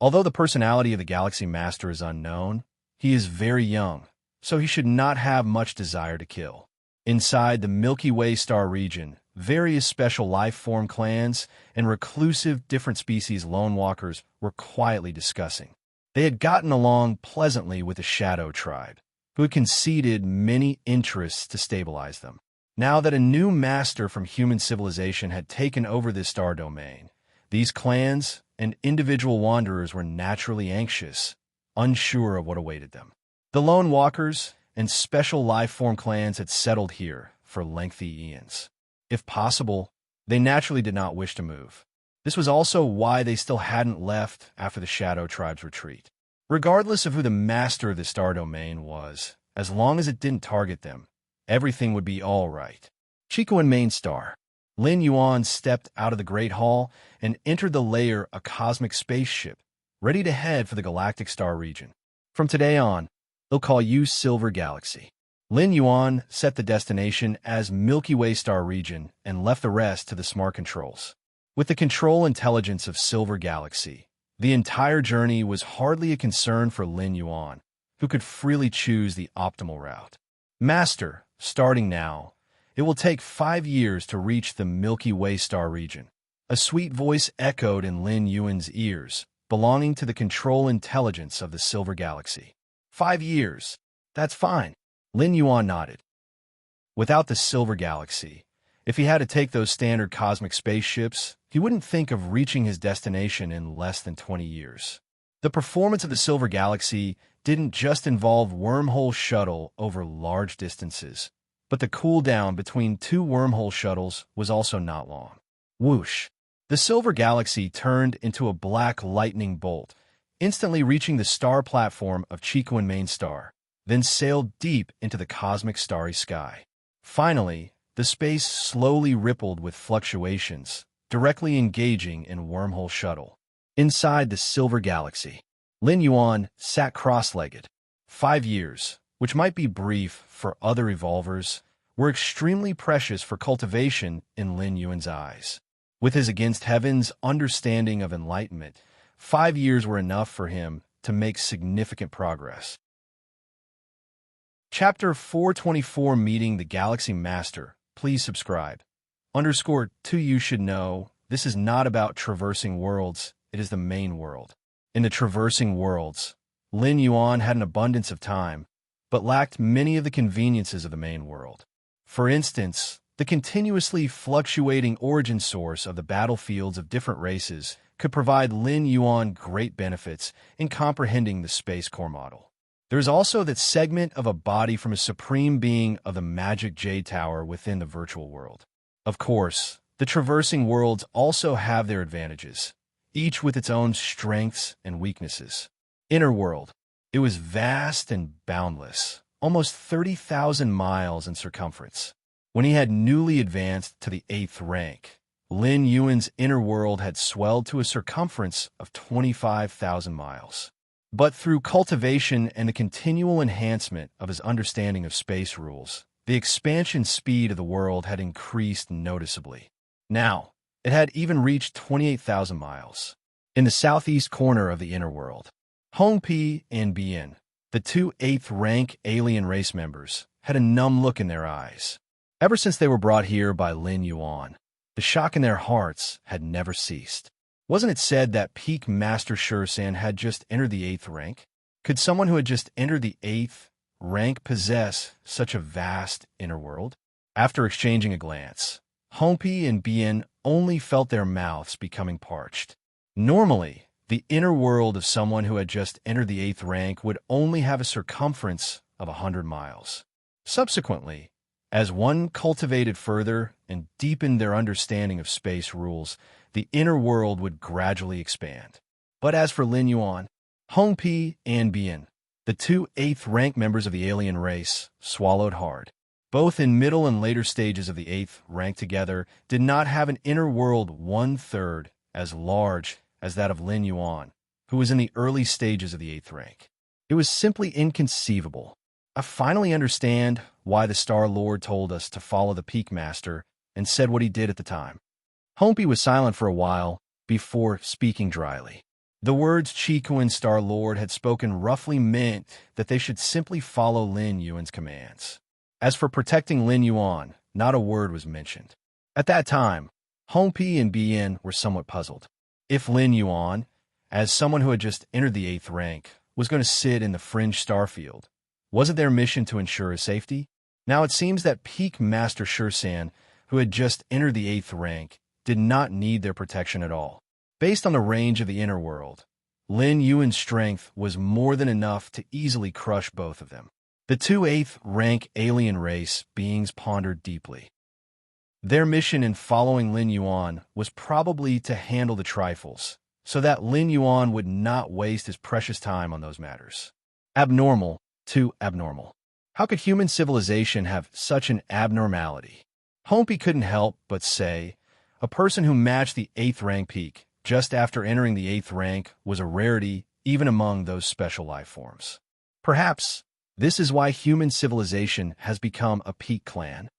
Although the personality of the Galaxy Master is unknown, he is very young, so he should not have much desire to kill. Inside the Milky Way star region, various special life form clans and reclusive different species lone walkers were quietly discussing. They had gotten along pleasantly with the Shadow Tribe, who had conceded many interests to stabilize them. Now that a new master from human civilization had taken over this star domain, these clans and individual wanderers were naturally anxious, unsure of what awaited them. The lone walkers and special life form clans had settled here for lengthy eons. If possible, they naturally did not wish to move. This was also why they still hadn't left after the Shadow Tribe's retreat. Regardless of who the master of the star domain was, as long as it didn't target them, everything would be all right. Chico and Main Star. Lin Yuan stepped out of the Great Hall and entered the lair a cosmic spaceship, ready to head for the Galactic Star region. From today on, they'll call you Silver Galaxy. Lin Yuan set the destination as Milky Way Star region and left the rest to the smart controls. With the control intelligence of Silver Galaxy, the entire journey was hardly a concern for Lin Yuan, who could freely choose the optimal route. Master, starting now, it will take 5 years to reach the Milky Way Star region. A sweet voice echoed in Lin Yuan's ears, belonging to the control intelligence of the Silver Galaxy. 5 years. That's fine. Lin Yuan nodded. Without the Silver Galaxy, if he had to take those standard cosmic spaceships, he wouldn't think of reaching his destination in less than 20 years. The performance of the Silver Galaxy didn't just involve wormhole shuttle over large distances, but the cooldown between 2 wormhole shuttles was also not long. Whoosh! The silver galaxy turned into a black lightning bolt, instantly reaching the star platform of Chikuan main star, then sailed deep into the cosmic starry sky. Finally, the space slowly rippled with fluctuations, directly engaging in wormhole shuttle. Inside the silver galaxy, Lin Yuan sat cross-legged. 5 years, which might be brief for other evolvers, were extremely precious for cultivation in Lin Yuan's eyes. With his against heaven's understanding of enlightenment, 5 years were enough for him to make significant progress. Chapter 424, Meeting the Galaxy Master. Please subscribe. _2 You should know, this is not about traversing worlds, it is the main world. In the traversing worlds, Lin Yuan had an abundance of time, but lacked many of the conveniences of the main world. For instance, the continuously fluctuating origin source of the battlefields of different races could provide Lin Yuan great benefits in comprehending the space core model. There is also that segment of a body from a supreme being of the magic Jade Tower within the virtual world. Of course, the traversing worlds also have their advantages, each with its own strengths and weaknesses. Inner world. It was vast and boundless, almost 30,000 miles in circumference. When he had newly advanced to the 8th rank, Lin Yuan's inner world had swelled to a circumference of 25,000 miles. But through cultivation and the continual enhancement of his understanding of space rules, the expansion speed of the world had increased noticeably. Now, it had even reached 28,000 miles. In the southeast corner of the inner world, Hongpi and Bian, the two 8th rank alien race members, had a numb look in their eyes. Ever since they were brought here by Lin Yuan, the shock in their hearts had never ceased. Wasn't it said that Peak Master Shursan had just entered the 8th rank? Could someone who had just entered the 8th rank possess such a vast inner world? After exchanging a glance, Hongpi and Bian only felt their mouths becoming parched. Normally, the inner world of someone who had just entered the 8th rank would only have a circumference of 100 miles. Subsequently, as one cultivated further and deepened their understanding of space rules, the inner world would gradually expand. But as for Lin Yuan, Hongpi and Bian, the two 8th rank members of the alien race, swallowed hard. Both in middle and later stages of the 8th rank together did not have an inner world 1/3 as large as that of Lin Yuan, who was in the early stages of the 8th rank. It was simply inconceivable. I finally understand why the Star Lord told us to follow the Peak Master and said what he did at the time. Hongpi was silent for a while before speaking dryly. The words Chikuan Star Lord had spoken roughly meant that they should simply follow Lin Yuan's commands. As for protecting Lin Yuan, not a word was mentioned. At that time, Hongpi and Bian were somewhat puzzled. If Lin Yuan, as someone who had just entered the 8th rank, was going to sit in the fringe starfield, was it their mission to ensure his safety? Now it seems that Peak Master Shursan, who had just entered the 8th rank, did not need their protection at all. Based on the range of the inner world, Lin Yuan's strength was more than enough to easily crush both of them. The two 8th rank alien race beings pondered deeply. Their mission in following Lin Yuan was probably to handle the trifles, so that Lin Yuan would not waste his precious time on those matters. Abnormal, too abnormal. How could human civilization have such an abnormality? Hongpi couldn't help but say, a person who matched the 8th rank peak just after entering the 8th rank was a rarity even among those special life forms. Perhaps this is why human civilization has become a peak clan.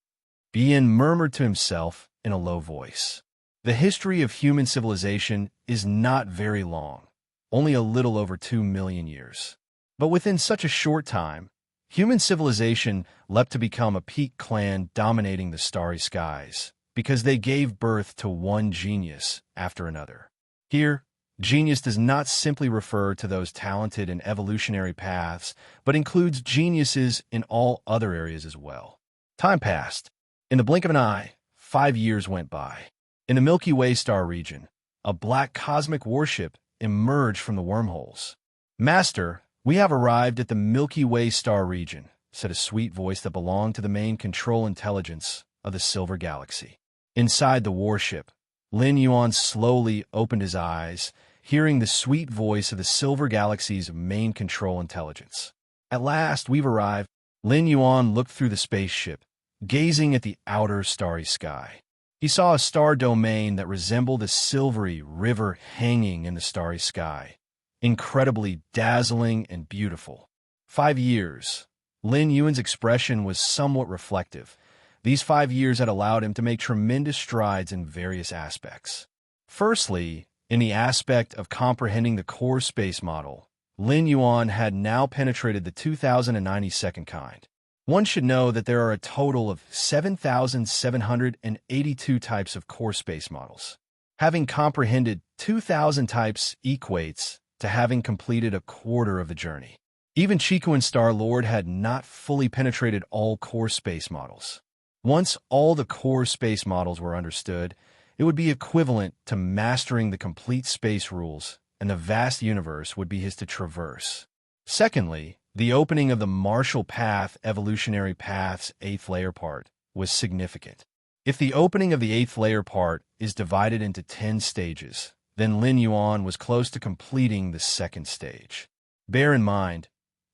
Bian murmured to himself in a low voice. The history of human civilization is not very long, only a little over 2 million years. But within such a short time, human civilization leapt to become a peak clan dominating the starry skies, because they gave birth to one genius after another. Here, genius does not simply refer to those talented in evolutionary paths, but includes geniuses in all other areas as well. Time passed. In the blink of an eye, 5 years went by. In the Milky Way star region, a black cosmic warship emerged from the wormholes. Master, we have arrived at the Milky Way star region, said a sweet voice that belonged to the main control intelligence of the Silver Galaxy. Inside the warship, Lin Yuan slowly opened his eyes, hearing the sweet voice of the Silver Galaxy's main control intelligence. At last, we've arrived. Lin Yuan looked through the spaceship, gazing at the outer starry sky. He saw a star domain that resembled a silvery river hanging in the starry sky, incredibly dazzling and beautiful. 5 years. Lin Yuan's expression was somewhat reflective. These 5 years had allowed him to make tremendous strides in various aspects. Firstly, in the aspect of comprehending the core space model, Lin Yuan had now penetrated the 2092nd kind. One should know that there are a total of 7,782 types of core space models. Having comprehended 2,000 types equates to having completed a quarter of the journey. Even Chico and Star-Lord had not fully penetrated all core space models. Once all the core space models were understood, it would be equivalent to mastering the complete space rules, and the vast universe would be his to traverse. Secondly, the opening of the Marshall Path Evolutionary Path's 8th layer part was significant. If the opening of the 8th layer part is divided into 10 stages, then Lin Yuan was close to completing the 2nd stage. Bear in mind,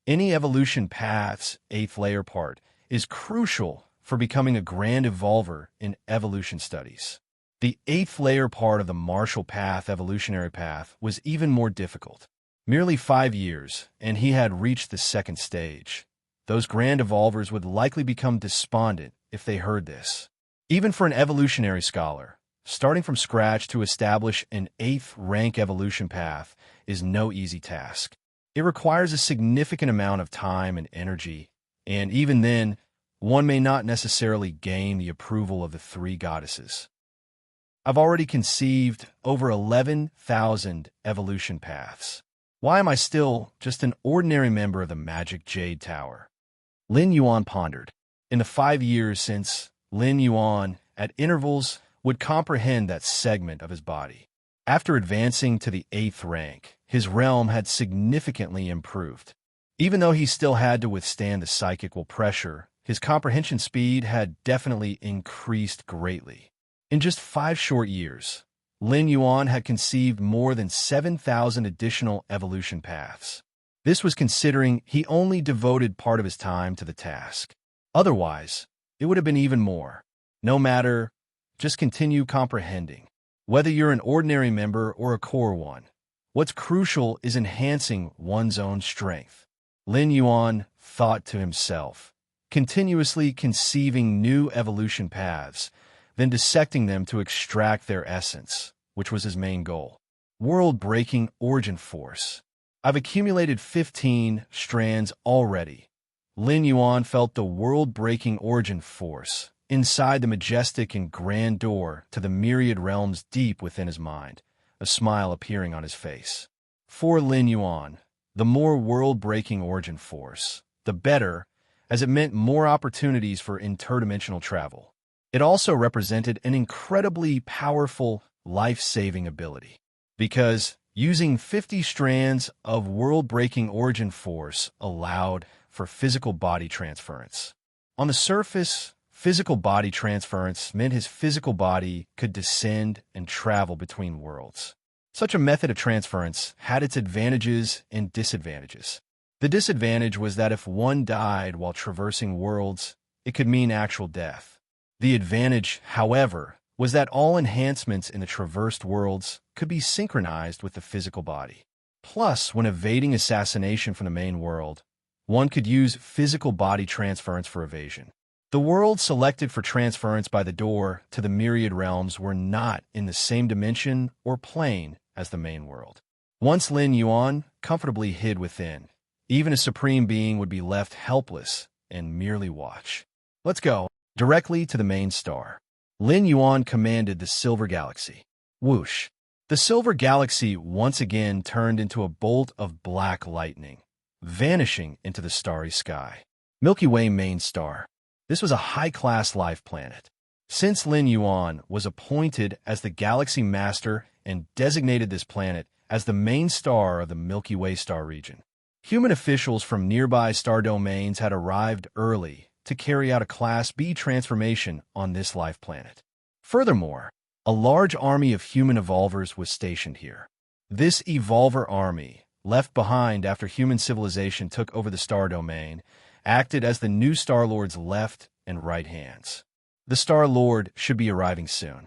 any evolution path's 8th layer part is crucial for becoming a grand evolver in evolution studies. The 8th layer part of the Marshall Path Evolutionary Path was even more difficult. Merely 5 years, and he had reached the 2nd stage. Those grand evolvers would likely become despondent if they heard this. Even for an evolutionary scholar, starting from scratch to establish an 8th rank evolution path is no easy task. It requires a significant amount of time and energy, and even then, one may not necessarily gain the approval of the 3 goddesses. I've already conceived over 11,000 evolution paths. Why am I still just an ordinary member of the Magic Jade Tower? Lin Yuan pondered. In the 5 years since, Lin Yuan, at intervals, would comprehend that segment of his body. After advancing to the 8th rank, his realm had significantly improved. Even though he still had to withstand the psychical pressure, his comprehension speed had definitely increased greatly. In just 5 short years, Lin Yuan had conceived more than 7,000 additional evolution paths. This was considering he only devoted part of his time to the task. Otherwise, it would have been even more. No matter, just continue comprehending. Whether you're an ordinary member or a core one, what's crucial is enhancing one's own strength. Lin Yuan thought to himself, continuously conceiving new evolution paths, then dissecting them to extract their essence, which was his main goal. World-breaking origin force. I've accumulated 15 strands already. Lin Yuan felt the world-breaking origin force inside the majestic and grand door to the myriad realms deep within his mind, a smile appearing on his face. For Lin Yuan, the more world-breaking origin force, the better, as it meant more opportunities for interdimensional travel. It also represented an incredibly powerful, life-saving ability, because using 50 strands of world-breaking origin force allowed for physical body transference. On the surface, physical body transference meant his physical body could descend and travel between worlds. Such a method of transference had its advantages and disadvantages. The disadvantage was that if one died while traversing worlds, it could mean actual death. The advantage, however, was that all enhancements in the traversed worlds could be synchronized with the physical body. Plus, when evading assassination from the main world, one could use physical body transference for evasion. The worlds selected for transference by the door to the myriad realms were not in the same dimension or plane as the main world. Once Lin Yuan comfortably hid within, even a supreme being would be left helpless and merely watch. Let's go directly to the main star. Lin Yuan commanded the Silver Galaxy. Whoosh! The Silver Galaxy once again turned into a bolt of black lightning, vanishing into the starry sky. Milky Way main star. This was a high-class life planet. Since Lin Yuan was appointed as the Galaxy Master and designated this planet as the main star of the Milky Way star region, human officials from nearby star domains had arrived early to carry out a Class B transformation on this life planet. Furthermore, a large army of human evolvers was stationed here. This evolver army, left behind after human civilization took over the star domain, acted as the new Star-Lord's left and right hands. The Star-Lord should be arriving soon.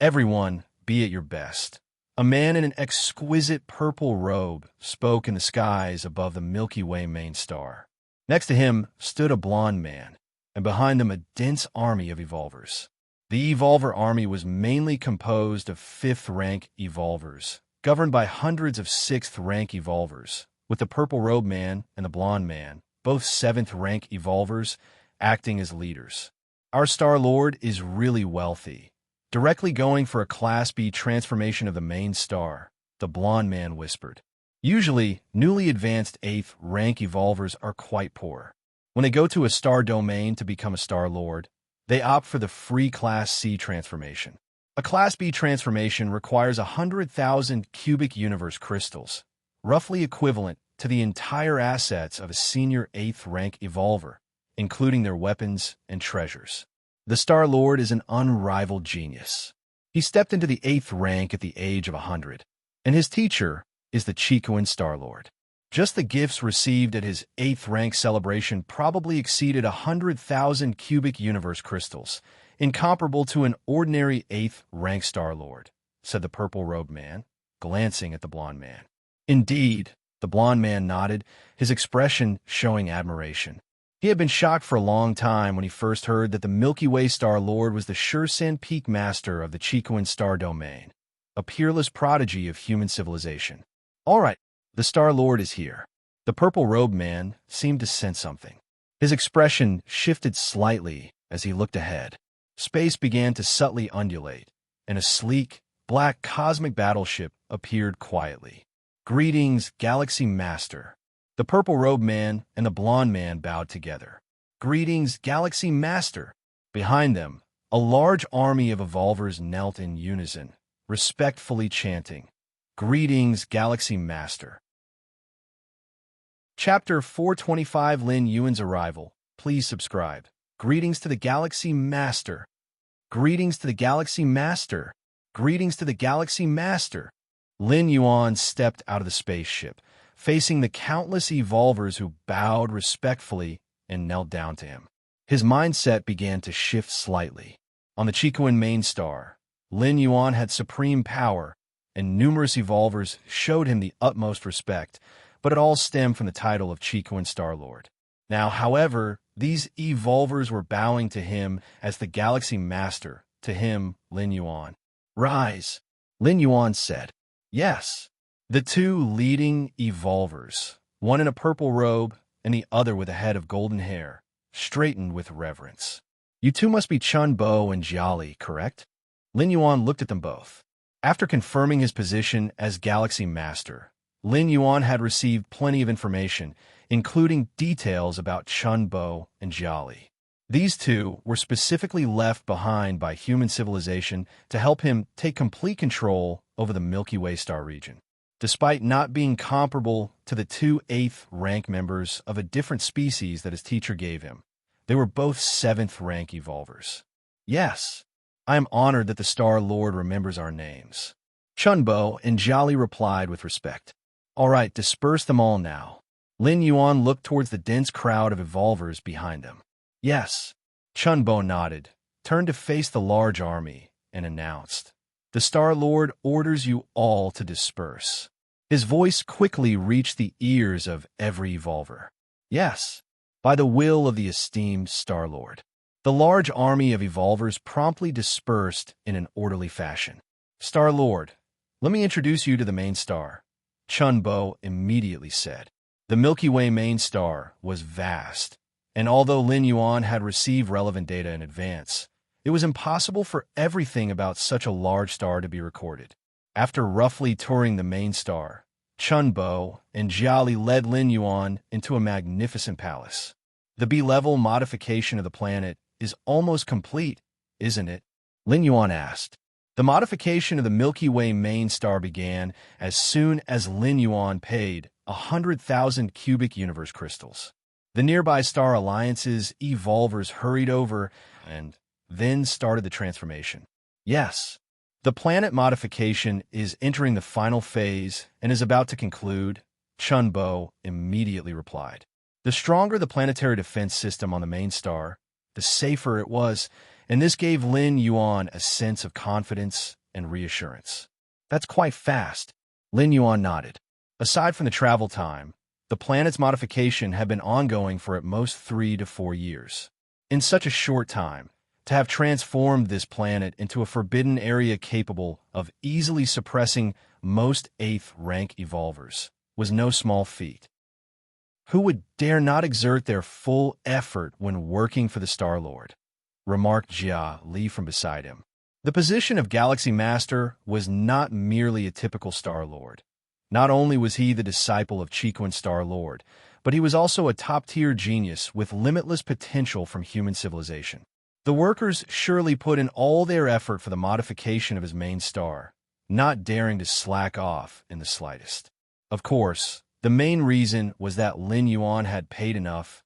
Everyone, be at your best. A man in an exquisite purple robe spoke in the skies above the Milky Way main star. Next to him stood a blond man, and behind them a dense army of evolvers. The evolver army was mainly composed of 5th-rank evolvers, governed by hundreds of 6th-rank evolvers, with the purple robe man and the blond man, both 7th-rank evolvers, acting as leaders. Our Star-Lord is really wealthy, directly going for a Class B transformation of the main star, the blond man whispered. Usually, newly advanced 8th-rank evolvers are quite poor. When they go to a star domain to become a Star-Lord, they opt for the free Class C transformation. A Class B transformation requires 100,000 cubic universe crystals, roughly equivalent to the entire assets of a senior 8th-rank evolver, including their weapons and treasures. The Star-Lord is an unrivaled genius. He stepped into the 8th rank at the age of 100, and his teacher is the Chicoan Star-Lord. Just the gifts received at his 8th rank celebration probably exceeded 100,000 cubic universe crystals, incomparable to an ordinary 8th rank Star-Lord, said the purple-robed man, glancing at the blond man. Indeed, the blond man nodded, his expression showing admiration. He had been shocked for a long time when he first heard that the Milky Way Star-Lord was the Shursan Peak Master of the Chicoan Star Domain, a peerless prodigy of human civilization. All right, the Star-Lord is here. The purple-robed man seemed to sense something. His expression shifted slightly as he looked ahead. Space began to subtly undulate, and a sleek, black cosmic battleship appeared quietly. Greetings, Galaxy Master. The purple-robed man and the blond man bowed together. Greetings, Galaxy Master. Behind them, a large army of evolvers knelt in unison, respectfully chanting, Greetings, Galaxy Master. Chapter 425 Lin Yuan's Arrival. Please subscribe. Greetings to the Galaxy Master. Greetings to the Galaxy Master. Greetings to the Galaxy Master. Lin Yuan stepped out of the spaceship, facing the countless evolvers who bowed respectfully and knelt down to him. His mindset began to shift slightly. On the Chicoan main star, Lin Yuan had supreme power, and numerous evolvers showed him the utmost respect, but it all stemmed from the title of Chicoan Star-Lord. Now, however, these evolvers were bowing to him as the Galaxy Master, to him, Lin Yuan. Rise, Lin Yuan said. Yes. The two leading evolvers, one in a purple robe and the other with a head of golden hair, straightened with reverence. You two must be Chun Bo and Jiali, correct? Lin Yuan looked at them both. After confirming his position as Galaxy Master, Lin Yuan had received plenty of information, including details about Chun Bo and Jiali. These two were specifically left behind by human civilization to help him take complete control over the Milky Way star region. Despite not being comparable to the two 8th rank members of a different species that his teacher gave him, they were both 7th rank evolvers. Yes, I am honored that the Star-Lord remembers our names. Chun Bo and Jiali replied with respect. All right, disperse them all now. Lin Yuan looked towards the dense crowd of evolvers behind them. Yes. Chun Bo nodded, turned to face the large army, and announced, The Star-Lord orders you all to disperse. His voice quickly reached the ears of every evolver. Yes, by the will of the esteemed Star-Lord. The large army of evolvers promptly dispersed in an orderly fashion. Star-Lord, let me introduce you to the main star, Chun Bo immediately said. The Milky Way main star was vast, and although Lin Yuan had received relevant data in advance, it was impossible for everything about such a large star to be recorded. After roughly touring the main star, Chun Bo and Jiali led Lin Yuan into a magnificent palace. The B-level modification of the planet is almost complete, isn't it? Lin Yuan asked. The modification of the Milky Way main star began as soon as Lin Yuan paid 100,000 cubic universe crystals. The nearby Star Alliance's evolvers hurried over and then started the transformation. Yes. The planet modification is entering the final phase and is about to conclude, Chunbo immediately replied. The stronger the planetary defense system on the main star, the safer it was, and this gave Lin Yuan a sense of confidence and reassurance. That's quite fast. Lin Yuan nodded. Aside from the travel time, the planet's modification had been ongoing for at most 3 to 4 years. In such a short time, to have transformed this planet into a forbidden area capable of easily suppressing most 8th rank evolvers was no small feat. Who would dare not exert their full effort when working for the Star-Lord? Remarked Jia Li from beside him. The position of Galaxy Master was not merely a typical Star-Lord. Not only was he the disciple of Chiquan Star-Lord, but he was also a top-tier genius with limitless potential from human civilization. The workers surely put in all their effort for the modification of his main star, not daring to slack off in the slightest. Of course, the main reason was that Lin Yuan had paid enough,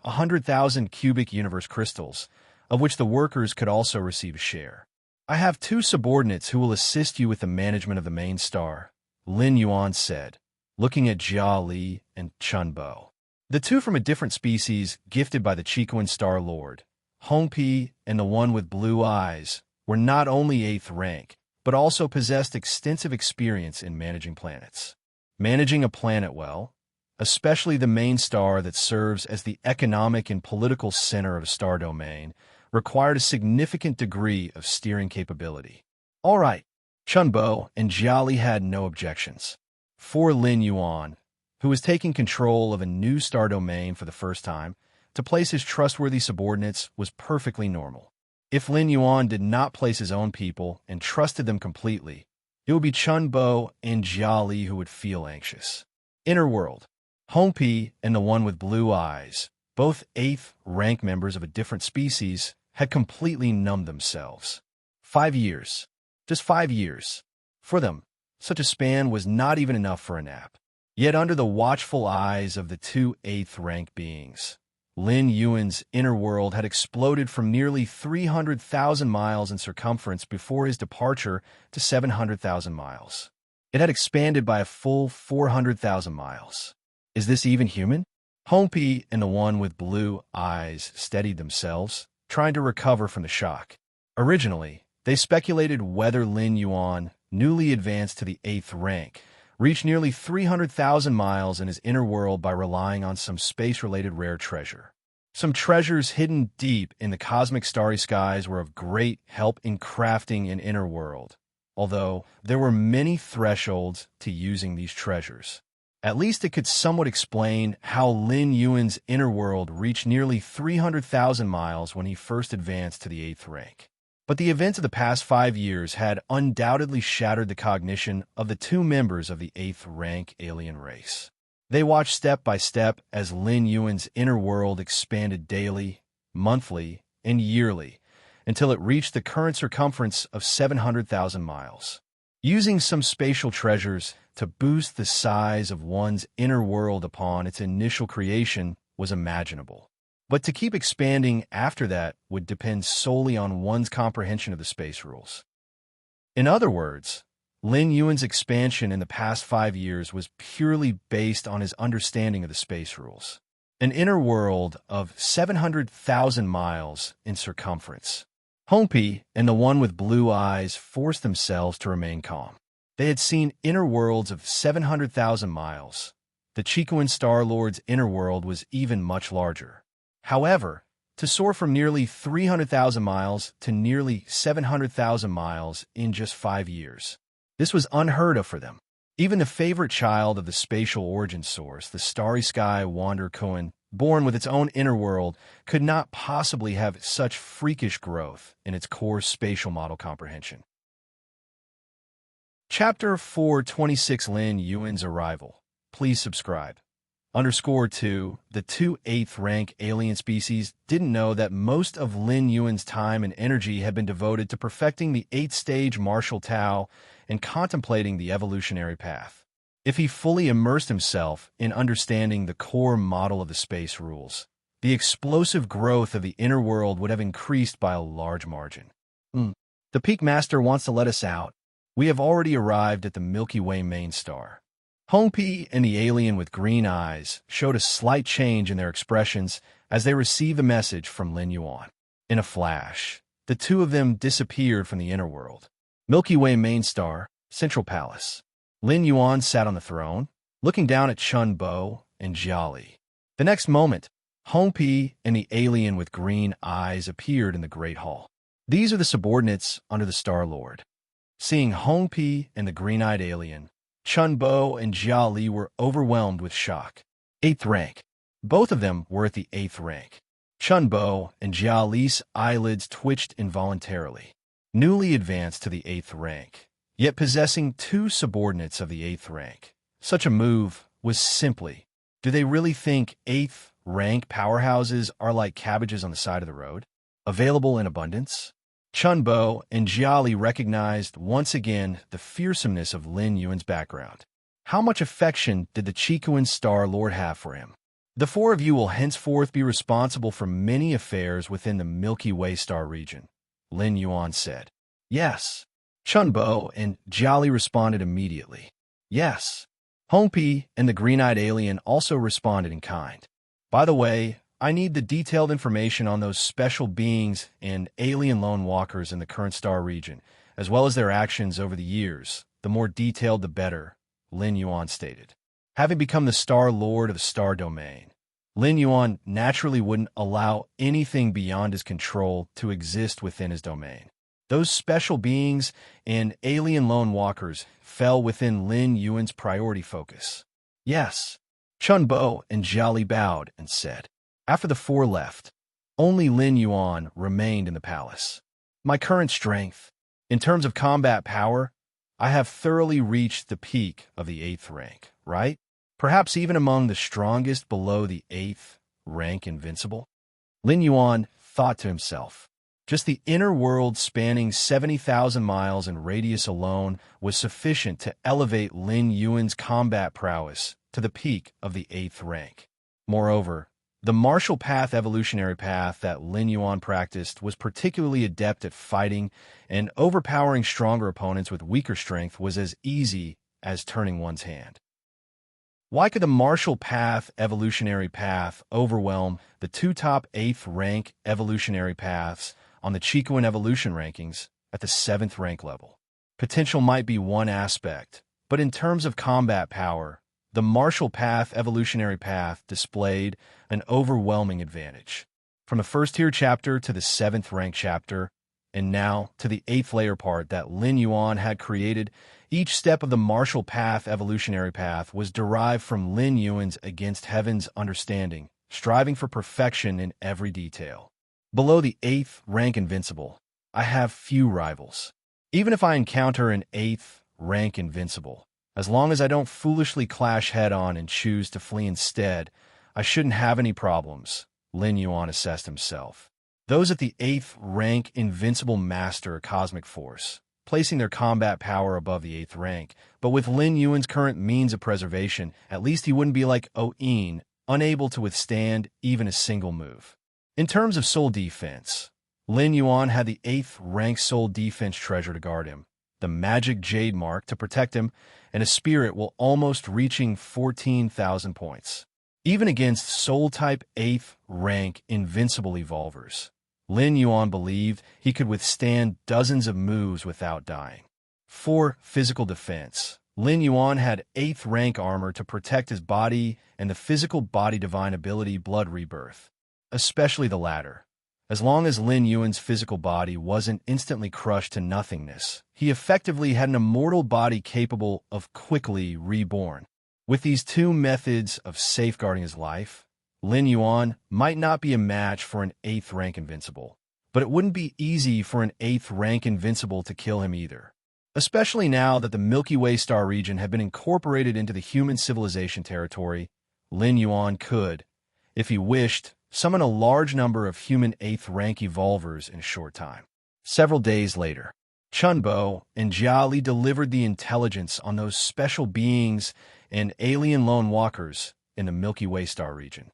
100,000 cubic universe crystals, of which the workers could also receive a share. I have 2 subordinates who will assist you with the management of the main star, Lin Yuan said, looking at Jia Li and Chunbo. The 2 from a different species gifted by the Chiquan Star-Lord, Hongpi and the one with blue eyes, were not only 8th rank, but also possessed extensive experience in managing planets. Managing a planet well, especially the main star that serves as the economic and political center of a star domain, required a significant degree of steering capability. All right, Chunbo and Jiali had no objections. For Lin Yuan, who was taking control of a new star domain for the first time, to place his trustworthy subordinates was perfectly normal. If Lin Yuan did not place his own people and trusted them completely, it would be Chunbo and Jiali who would feel anxious. Inner World, Hongpi and the one with blue eyes, both 8th rank members of a different species, had completely numbed themselves. 5 years. Just 5 years. For them, such a span was not even enough for a nap. Yet under the watchful eyes of the 2 8th rank beings, Lin Yuan's inner world had exploded from nearly 300,000 miles in circumference before his departure to 700,000 miles. It had expanded by a full 400,000 miles. Is this even human? Hongpi and the one with blue eyes steadied themselves, trying to recover from the shock. Originally, they speculated whether Lin Yuan, newly advanced to the 8th rank, reached nearly 300,000 miles in his inner world by relying on some space-related rare treasure. Some treasures hidden deep in the cosmic starry skies were of great help in crafting an inner world, although there were many thresholds to using these treasures. At least it could somewhat explain how Lin Yuan's inner world reached nearly 300,000 miles when he first advanced to the 8th rank. But the events of the past 5 years had undoubtedly shattered the cognition of the 2 members of the 8th rank alien race. They watched step by step as Lin Yuan's inner world expanded daily, monthly, and yearly, until it reached the current circumference of 700,000 miles. Using some spatial treasures to boost the size of one's inner world upon its initial creation was imaginable. But to keep expanding after that would depend solely on one's comprehension of the space rules. In other words, Lin Yuan's expansion in the past 5 years was purely based on his understanding of the space rules. An inner world of 700,000 miles in circumference. Hongpi and the one with blue eyes forced themselves to remain calm. They had seen inner worlds of 700,000 miles. The Chiquan Star-Lord's inner world was even much larger. However, to soar from nearly 300,000 miles to nearly 700,000 miles in just 5 years. This was unheard of for them. Even the favorite child of the spatial origin source, the starry sky Wander Koan, born with its own inner world, could not possibly have such freakish growth in its core spatial model comprehension. Chapter 426 Lin Yuan's Arrival. Please subscribe. _2, the 2 8th rank alien species didn't know that most of Lin Yuan's time and energy had been devoted to perfecting the 8th-stage martial Tao and contemplating the evolutionary path. If he fully immersed himself in understanding the core model of the space rules, the explosive growth of the inner world would have increased by a large margin. The Peak Master wants to let us out. We have already arrived at the Milky Way main star. Hongpi and the alien with green eyes showed a slight change in their expressions as they received the message from Lin Yuan. In a flash, the two of them disappeared from the inner world. Milky Way main star, Central Palace. Lin Yuan sat on the throne, looking down at Chun Bo and Jia Li. The next moment, Hongpi and the alien with green eyes appeared in the Great Hall. These are the subordinates under the Star Lord. Seeing Hongpi and the green-eyed alien, Chun Bo and Jia Li were overwhelmed with shock. 8th rank. Both of them were at the 8th rank. Chun Bo and Jia Li's eyelids twitched involuntarily. Newly advanced to the 8th rank, yet possessing two subordinates of the 8th rank. Such a move was simply, do they really think 8th rank powerhouses are like cabbages on the side of the road, available in abundance? Chun Bo and Jia Li recognized once again the fearsomeness of Lin Yuan's background. How much affection did the Chikuan Star Lord have for him? The four of you will henceforth be responsible for many affairs within the Milky Way star region, Lin Yuan said. Yes. Chun Bo and Jia Li responded immediately. Yes. Hongpi and the green-eyed alien also responded in kind. By the way, I need the detailed information on those special beings and alien lone walkers in the current star region, as well as their actions over the years. The more detailed, the better, Lin Yuan stated. Having become the Star Lord of the Star Domain, Lin Yuan naturally wouldn't allow anything beyond his control to exist within his domain. Those special beings and alien lone walkers fell within Lin Yuan's priority focus. Yes. Chun Bo and Jia Li bowed and said. After the four left, only Lin Yuan remained in the palace. My current strength, in terms of combat power, I have thoroughly reached the peak of the 8th rank, right? Perhaps even among the strongest below the 8th rank invincible? Lin Yuan thought to himself. Just the inner world spanning 70,000 miles in radius alone was sufficient to elevate Lin Yuan's combat prowess to the peak of the 8th rank. Moreover, the martial path evolutionary path that Lin Yuan practiced was particularly adept at fighting, and overpowering stronger opponents with weaker strength was as easy as turning one's hand. Why could the martial path evolutionary path overwhelm the two top 8th rank evolutionary paths on the Chikuan evolution rankings at the 7th rank level? Potential might be one aspect, but in terms of combat power, the martial path evolutionary path displayed an overwhelming advantage. From the first tier chapter to the 7th rank chapter, and now to the 8th layer part that Lin Yuan had created, each step of the martial path evolutionary path was derived from Lin Yuan's against heaven's understanding, striving for perfection in every detail. Below the 8th rank invincible, I have few rivals. Even if I encounter an 8th rank invincible, as long as I don't foolishly clash head-on and choose to flee instead, I shouldn't have any problems, Lin Yuan assessed himself. Those at the 8th rank invincible master a cosmic force, placing their combat power above the 8th rank, but with Lin Yuan's current means of preservation, at least he wouldn't be like O'In, unable to withstand even a single move. In terms of soul defense, Lin Yuan had the 8th rank soul defense treasure to guard him, the magic jade mark to protect him, and a spirit will almost reaching 14,000 points. Even against soul-type 8th rank invincible evolvers, Lin Yuan believed he could withstand dozens of moves without dying. For physical defense, Lin Yuan had 8th rank armor to protect his body and the physical body divine ability Blood Rebirth, especially the latter. As long as Lin Yuan's physical body wasn't instantly crushed to nothingness, he effectively had an immortal body capable of quickly reborn. With these two methods of safeguarding his life, Lin Yuan might not be a match for an 8th rank invincible, but it wouldn't be easy for an 8th rank invincible to kill him either. Especially now that the Milky Way star region had been incorporated into the human civilization territory, Lin Yuan could, if he wished, summon a large number of human 8th rank evolvers in a short time. Several days later, Chun Bo and Jia Li delivered the intelligence on those special beings and alien lone walkers in the Milky Way star region.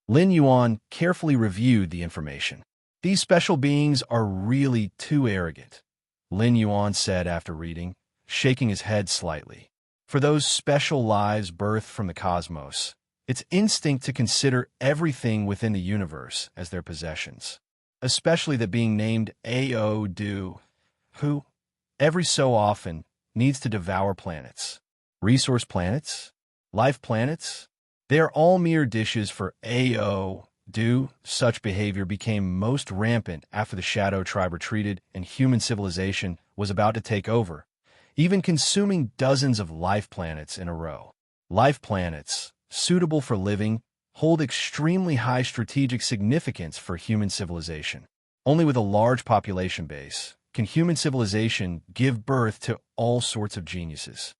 Lin Yuan carefully reviewed the information. These special beings are really too arrogant, Lin Yuan said after reading, shaking his head slightly. For those special lives birthed from the cosmos, it's instinct to consider everything within the universe as their possessions, especially that being named Ao Du, who, every so often, needs to devour planets. Resource planets? Life planets? They are all mere dishes for Ao Du. Such behavior became most rampant after the Shadow Tribe retreated and human civilization was about to take over, even consuming dozens of life planets in a row. Life planets, suitable for living, hold extremely high strategic significance for human civilization. Only with a large population base can human civilization give birth to all sorts of geniuses.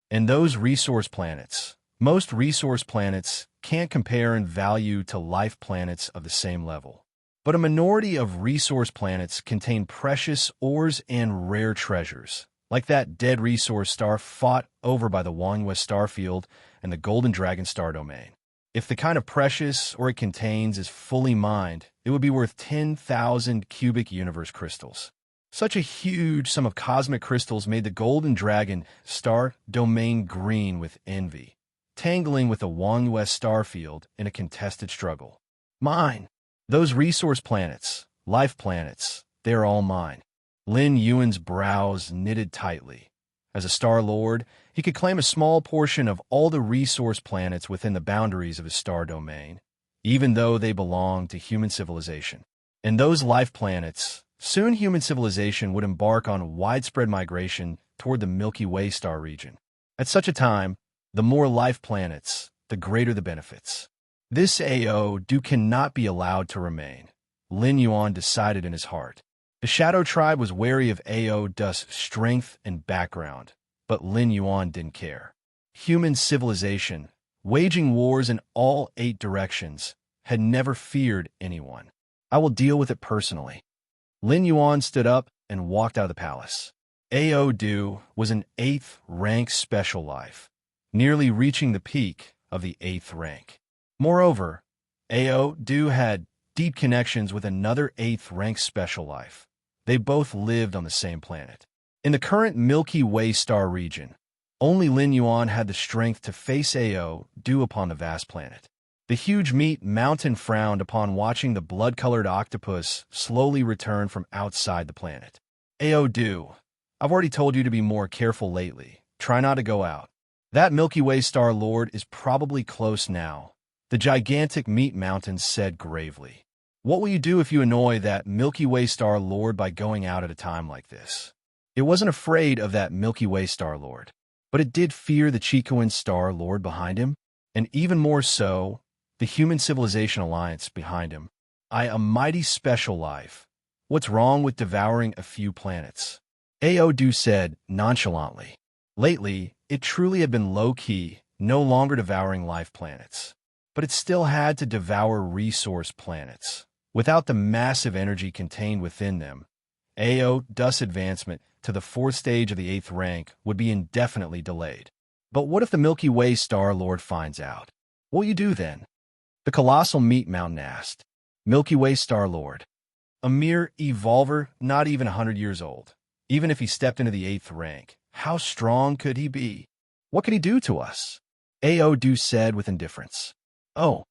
And those resource planets, most resource planets can't compare in value to life planets of the same level. But a minority of resource planets contain precious ores and rare treasures, like that dead resource star fought over by the West star field and the Golden Dragon star domain. If the kind of precious ore it contains is fully mined, it would be worth 10,000 cubic universe crystals. Such a huge sum of cosmic crystals made the Golden Dragon star domain green with envy, tangling with the West star field in a contested struggle. Mine. Those resource planets, life planets, they're all mine. Lin Yuan's brows knitted tightly. As a Star Lord, he could claim a small portion of all the resource planets within the boundaries of his star domain, even though they belong to human civilization. And those life planets, soon human civilization would embark on widespread migration toward the Milky Way star region. At such a time, the more life planets, the greater the benefits. This Ao Du cannot be allowed to remain, Lin Yuan decided in his heart. The Shadow Tribe was wary of Ao Du's strength and background, but Lin Yuan didn't care. Human civilization, waging wars in all 8 directions, had never feared anyone. I will deal with it personally. Lin Yuan stood up and walked out of the palace. Ao Du was an 8th rank special life, nearly reaching the peak of the 8th rank. Moreover, Ao Du had deep connections with another 8th rank special life. They both lived on the same planet. In the current Milky Way star region, only Lin Yuan had the strength to face Ao Du upon the vast planet. The huge meat mountain frowned upon watching the blood-colored octopus slowly return from outside the planet. Ao Du, I've already told you to be more careful lately. Try not to go out. That Milky Way star lord is probably close now, the gigantic meat mountain said gravely. What will you do if you annoy that Milky Way star lord by going out at a time like this? It wasn't afraid of that Milky Way star lord, but it did fear the Chicoan star lord behind him, and even more so, the Human Civilization Alliance behind him. A mighty special life. What's wrong with devouring a few planets? Ao Du said nonchalantly. Lately, it truly had been low-key, no longer devouring life planets. But it still had to devour resource planets. Without the massive energy contained within them, Ao Du's advancement to the 4th stage of the 8th rank would be indefinitely delayed. But what if the Milky Way star lord finds out? What will you do then? The colossal meat mountain asked. Milky Way star lord. A mere evolver, not even 100 years old. Even if he stepped into the 8th rank, how strong could he be? What could he do to us? Ao Du said with indifference. Oh,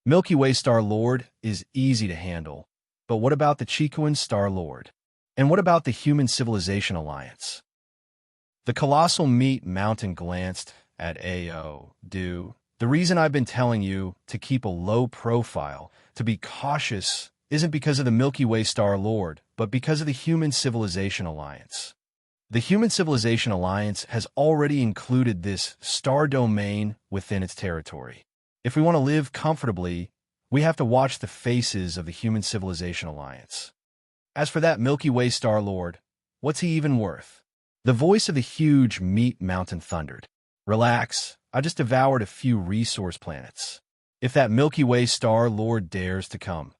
Milky Way star lord is easy to handle. But what about the Chicoan star lord? And what about the Human Civilization Alliance? The colossal meat mountain glanced at Ao Du. The reason I've been telling you to keep a low profile, to be cautious, isn't because of the Milky Way star lord, but because of the Human Civilization Alliance. The Human Civilization Alliance has already included this star domain within its territory. If we want to live comfortably, we have to watch the faces of the Human Civilization Alliance. As for that Milky Way star lord, what's he even worth? The voice of the huge meat mountain thundered. Relax, I just devoured a few resource planets. If that Milky Way star lord dares to come.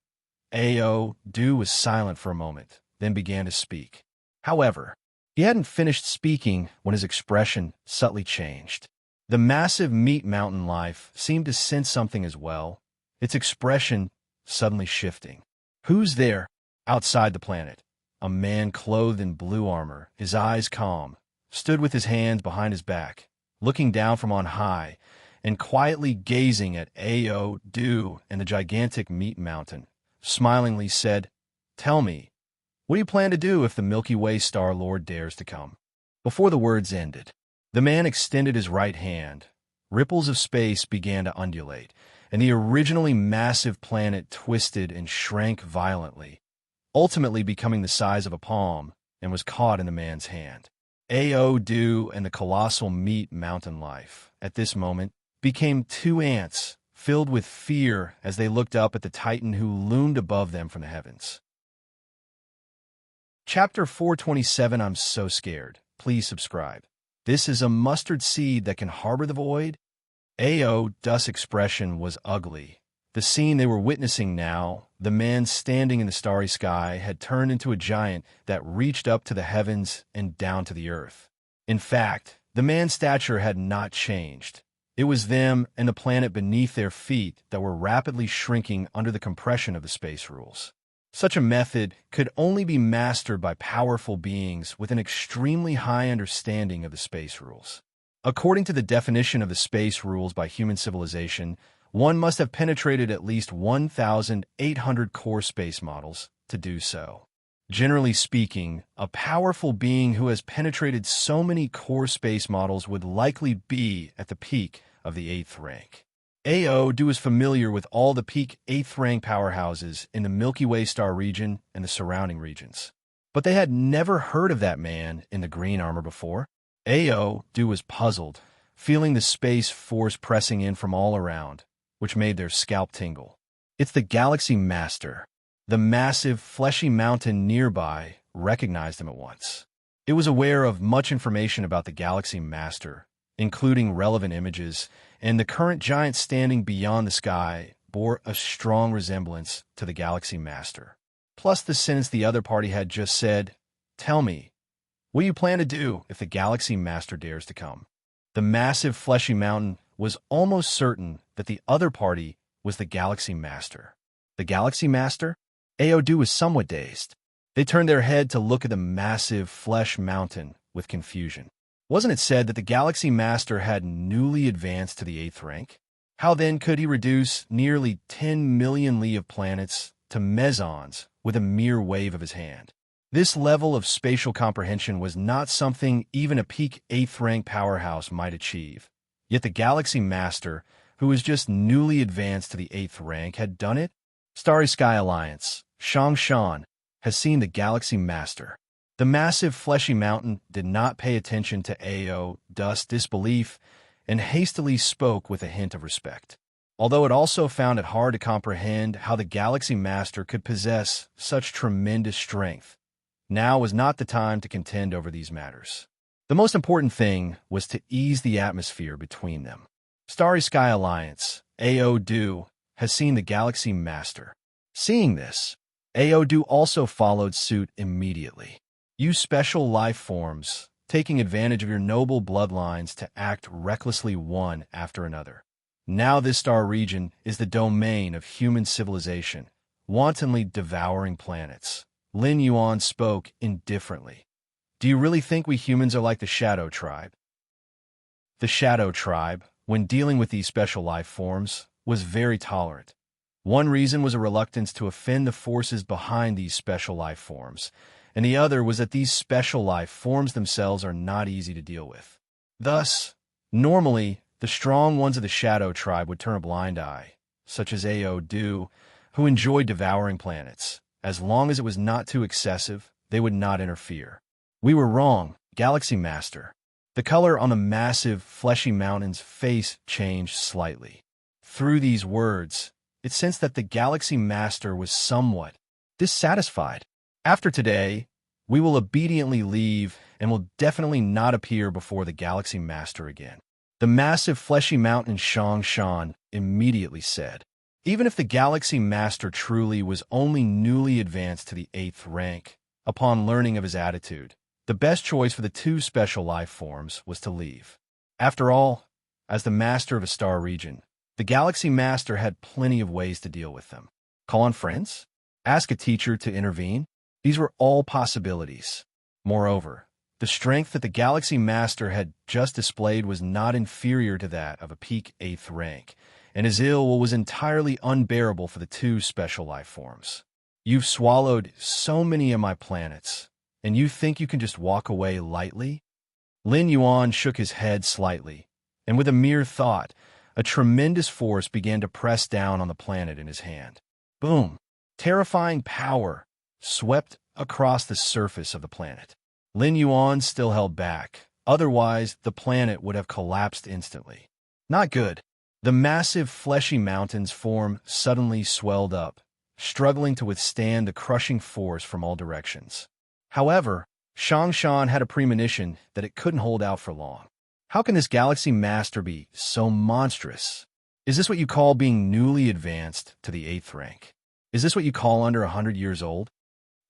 Ao Du was silent for a moment, then began to speak. However, he hadn't finished speaking when his expression subtly changed. The massive meat mountain life seemed to sense something as well, its expression suddenly shifting. Who's there? Outside the planet, a man clothed in blue armor, his eyes calm, stood with his hands behind his back, looking down from on high and quietly gazing at Ao and the gigantic meat mountain. Smilingly said, "Tell me, what do you plan to do if the Milky Way Star Lord dares to come?" Before the words ended, the man extended his right hand. Ripples of space began to undulate, and the originally massive planet twisted and shrank violently, ultimately becoming the size of a palm, and was caught in the man's hand. Ao and the colossal meat mountain life, at this moment, became two ants, filled with fear as they looked up at the Titan who loomed above them from the heavens. Chapter 427. I'm so scared. Please subscribe. This is a mustard seed that can harbor the void. Ao's expression was ugly. The scene they were witnessing now, the man standing in the starry sky, had turned into a giant that reached up to the heavens and down to the earth. In fact, the man's stature had not changed. It was them and the planet beneath their feet that were rapidly shrinking under the compression of the space rules. Such a method could only be mastered by powerful beings with an extremely high understanding of the space rules. According to the definition of the space rules by human civilization, one must have penetrated at least 1,800 core space models to do so. Generally speaking, a powerful being who has penetrated so many core space models would likely be at the peak of the 8th rank. Ao is familiar with all the peak 8th rank powerhouses in the Milky Way star region and the surrounding regions. But they had never heard of that man in the green armor before. Ao was puzzled, feeling the space force pressing in from all around, which made their scalp tingle. It's the Galaxy Master. The massive, fleshy mountain nearby recognized him at once. It was aware of much information about the Galaxy Master, including relevant images, and the current giant standing beyond the sky bore a strong resemblance to the Galaxy Master. Plus the sentence the other party had just said, "Tell me, what do you plan to do if the Galaxy Master dares to come?" The massive fleshy mountain was almost certain that the other party was the Galaxy Master. The Galaxy Master? Ao was somewhat dazed. They turned their head to look at the massive flesh mountain with confusion. Wasn't it said that the Galaxy Master had newly advanced to the 8th rank? How then could he reduce nearly 10 million li of planets to mesons with a mere wave of his hand? This level of spatial comprehension was not something even a peak 8th rank powerhouse might achieve. Yet the Galaxy Master, who was just newly advanced to the 8th rank, had done it. Starry Sky Alliance, Shan, has seen the Galaxy Master. The massive fleshy mountain did not pay attention to Ao's disbelief and hastily spoke with a hint of respect. Although it also found it hard to comprehend how the Galaxy Master could possess such tremendous strength. Now was not the time to contend over these matters. The most important thing was to ease the atmosphere between them. Starry Sky Alliance, Ao has seen the Galaxy Master. Seeing this, Ao also followed suit immediately. Use special life forms, taking advantage of your noble bloodlines to act recklessly one after another. Now this star region is the domain of human civilization, wantonly devouring planets. Lin Yuan spoke indifferently. Do you really think we humans are like the Shadow Tribe? The Shadow Tribe, when dealing with these special life forms, was very tolerant. One reason was a reluctance to offend the forces behind these special life forms, and the other was that these special life forms themselves are not easy to deal with. Thus, normally, the strong ones of the Shadow Tribe would turn a blind eye, such as Ao, who enjoyed devouring planets. As long as it was not too excessive, they would not interfere. We were wrong, Galaxy Master. The color on the massive, fleshy mountain's face changed slightly. Through these words, it sensed that the Galaxy Master was somewhat dissatisfied. After today, we will obediently leave and will definitely not appear before the Galaxy Master again. The massive fleshy mountain Shan immediately said. Even if the Galaxy Master truly was only newly advanced to the 8th rank, upon learning of his attitude, the best choice for the two special life forms was to leave. After all, as the master of a star region, the Galaxy Master had plenty of ways to deal with them. Call on friends? Ask a teacher to intervene? These were all possibilities. Moreover, the strength that the Galaxy Master had just displayed was not inferior to that of a peak 8th rank, and his ill was entirely unbearable for the two special life forms. You've swallowed so many of my planets, and you think you can just walk away lightly? Lin Yuan shook his head slightly, and with a mere thought, a tremendous force began to press down on the planet in his hand. Boom! Terrifying power swept across the surface of the planet. Lin Yuan still held back, otherwise the planet would have collapsed instantly. Not good. The massive fleshy mountain's form suddenly swelled up, struggling to withstand the crushing force from all directions. However, Shangshan had a premonition that it couldn't hold out for long. How can this Galaxy Master be so monstrous? Is this what you call being newly advanced to the 8th rank? Is this what you call under 100 years old?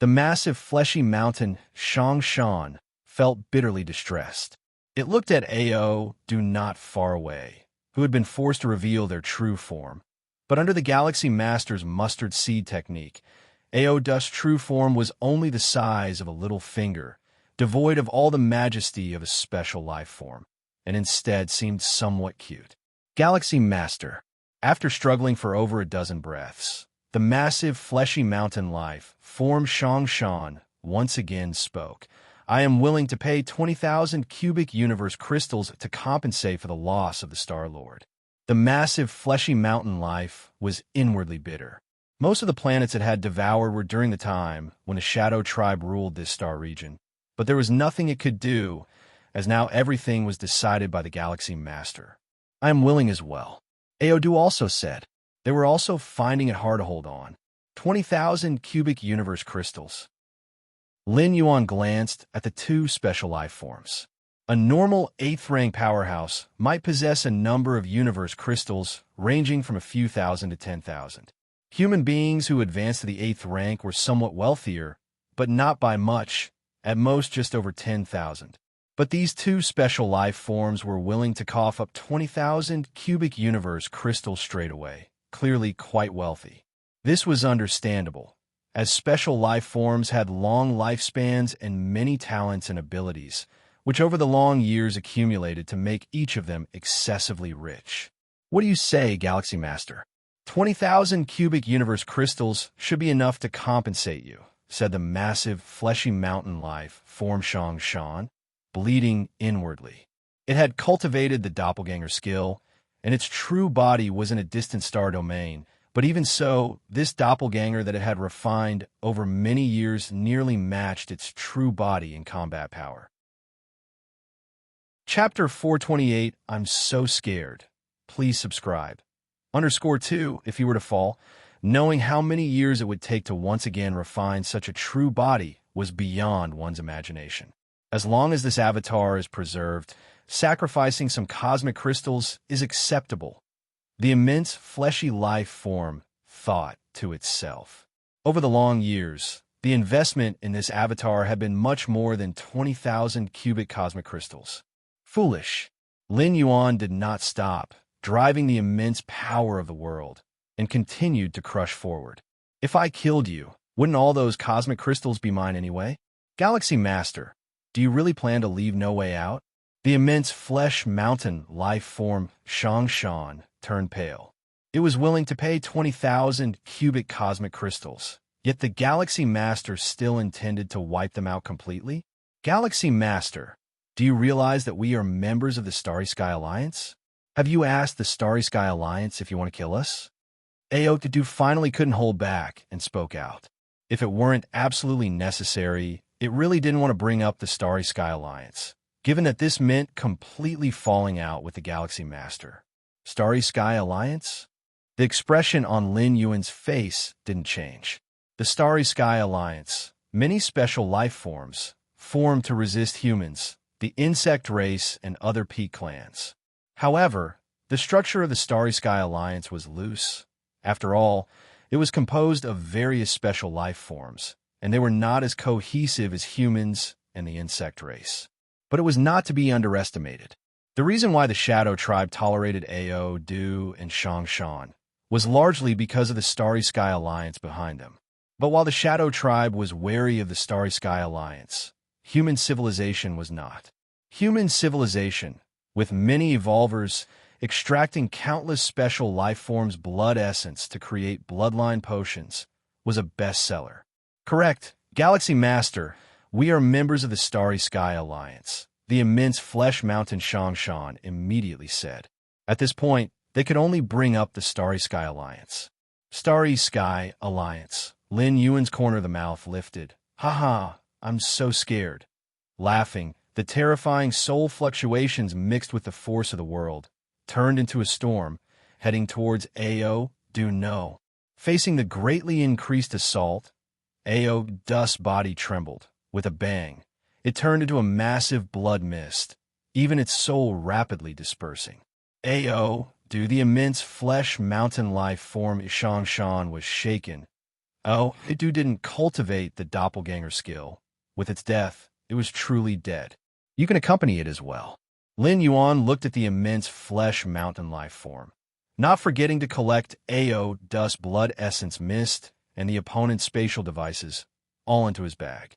The massive fleshy mountain, Shangshan, felt bitterly distressed. It looked at Ao, do not far away, who had been forced to reveal their true form. But under the Galaxy Master's mustard seed technique, Ao Dust's true form was only the size of a little finger, devoid of all the majesty of a special life form, and instead seemed somewhat cute. Galaxy Master. After struggling for over a dozen breaths, the massive fleshy mountain life form Shangshan once again spoke. I am willing to pay 20,000 cubic universe crystals to compensate for the loss of the Star-Lord. The massive fleshy mountain life was inwardly bitter. Most of the planets it had devoured were during the time when the Shadow Tribe ruled this star region, but there was nothing it could do, as now everything was decided by the Galaxy Master. I am willing as well. Aodu also said. They were also finding it hard to hold on. 20,000 cubic universe crystals. Lin Yuan glanced at the two special life forms. A normal 8th rank powerhouse might possess a number of universe crystals ranging from a few thousand to 10,000. Human beings who advanced to the 8th rank were somewhat wealthier, but not by much, at most just over 10,000. But these two special life forms were willing to cough up 20,000 cubic universe crystals straight away, clearly quite wealthy. This was understandable, as special life forms had long lifespans and many talents and abilities, which over the long years accumulated to make each of them excessively rich. What do you say, Galaxy Master? 20,000 cubic universe crystals should be enough to compensate you, said the massive, fleshy mountain life form Shangshan, bleeding inwardly. It had cultivated the doppelganger skill, and its true body was in a distant star domain, but even so, this doppelganger that it had refined over many years nearly matched its true body in combat power. Chapter 428, I'm so scared. Please subscribe. _2, if you were to fall, knowing how many years it would take to once again refine such a true body was beyond one's imagination. As long as this avatar is preserved, sacrificing some cosmic crystals is acceptable. The immense fleshy life form thought to itself. Over the long years, the investment in this avatar had been much more than 20,000 cubic cosmic crystals. Foolish. Lin Yuan did not stop, driving the immense power of the world, and continued to crush forward. If I killed you, wouldn't all those cosmic crystals be mine anyway? Galaxy Master, do you really plan to leave no way out? The immense flesh mountain life form Shangshan turned pale. It was willing to pay 20,000 cubic cosmic crystals, yet the Galaxy Master still intended to wipe them out completely? Galaxy Master, do you realize that we are members of the Starry Sky Alliance? Have you asked the Starry Sky Alliance if you want to kill us? Aotedu finally couldn't hold back and spoke out. If it weren't absolutely necessary, it really didn't want to bring up the Starry Sky Alliance, given that this meant completely falling out with the Galaxy Master. Starry Sky Alliance? The expression on Lin Yuan's face didn't change. The Starry Sky Alliance, many special life forms, formed to resist humans, the insect race, and other peak clans. However, the structure of the Starry Sky Alliance was loose. After all, it was composed of various special life forms, and they were not as cohesive as humans and the insect race. But it was not to be underestimated. The reason why the Shadow Tribe tolerated Ao, Du, and Shangshan was largely because of the Starry Sky Alliance behind them. But while the Shadow Tribe was wary of the Starry Sky Alliance, human civilization was not. Human civilization, with many evolvers extracting countless special life forms' blood essence to create bloodline potions, was a bestseller. Correct, Galaxy Master, we are members of the Starry Sky Alliance, the immense flesh mountain Shangshan immediately said. At this point, they could only bring up the Starry Sky Alliance. Starry Sky Alliance. Lin Yuan's corner of the mouth lifted. Haha, I'm so scared. Laughing, the terrifying soul fluctuations mixed with the force of the world turned into a storm, heading towards Ao Do No. Facing the greatly increased assault, Ao Dust's body trembled. With a bang, it turned into a massive blood mist, even its soul rapidly dispersing. Ao Do, the immense flesh mountain life form Shangshan, was shaken. Oh, Do didn't cultivate the doppelganger skill. With its death, it was truly dead. You can accompany it as well. Lin Yuan looked at the immense flesh mountain life form, not forgetting to collect Ao Dust blood essence mist and the opponent's spatial devices, all into his bag.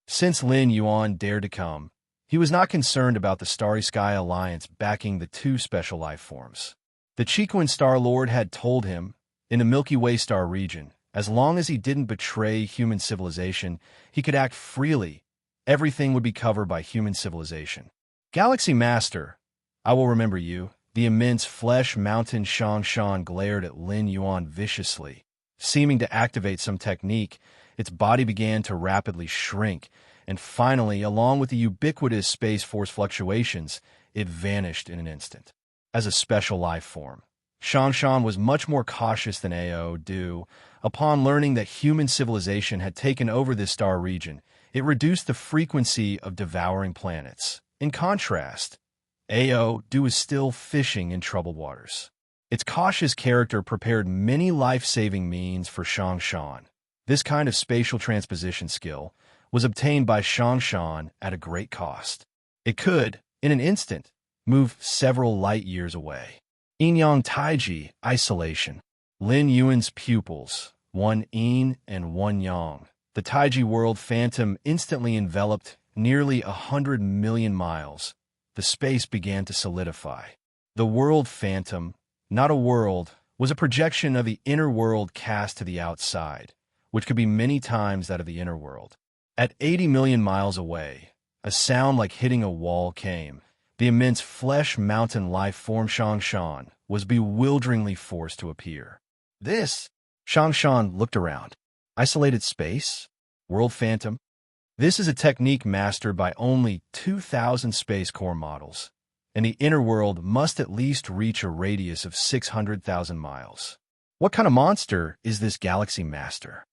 Since Lin Yuan dared to come, he was not concerned about the Starry Sky Alliance backing the two special life forms. The Chiquin Star-Lord had told him, in the Milky Way star region, as long as he didn't betray human civilization, he could act freely. Everything would be covered by human civilization. Galaxy Master, I will remember you. The immense flesh mountain Shangshan glared at Lin Yuan viciously. Seeming to activate some technique, its body began to rapidly shrink, and finally, along with the ubiquitous space force fluctuations, it vanished in an instant. As a special life form, Shangshan was much more cautious than Ao Do. Upon learning that human civilization had taken over this star region, it reduced the frequency of devouring planets. In contrast, Ao Do was still fishing in troubled waters. Its cautious character prepared many life-saving means for Shangshan. This kind of spatial transposition skill was obtained by Shangshan at a great cost. It could, in an instant, move several light years away. Enyang Taiji, isolation. Lin Yuan's pupils, one Yin and one Yang. The Taiji world phantom instantly enveloped nearly 100 million miles. The space began to solidify. The world phantom, not a world, was a projection of the inner world cast to the outside, which could be many times that of the inner world. At 80 million miles away, a sound like hitting a wall came. The immense flesh mountain life form Shangshan was bewilderingly forced to appear. This, Shangshan looked around. Isolated space? World phantom? This is a technique mastered by only 2,000 space core models, and the inner world must at least reach a radius of 600,000 miles. What kind of monster is this Galaxy Master?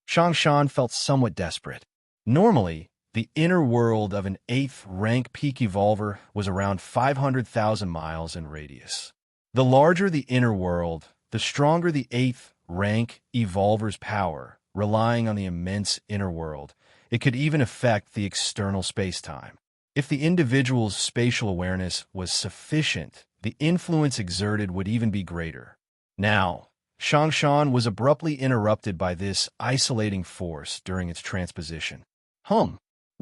Shangshan felt somewhat desperate. Normally, the inner world of an 8th rank peak evolver was around 500,000 miles in radius. The larger the inner world, the stronger the 8th rank evolver's power, relying on the immense inner world. It could even affect the external space-time. If the individual's spatial awareness was sufficient, the influence exerted would even be greater. Now, Shangshan was abruptly interrupted by this isolating force during its transposition.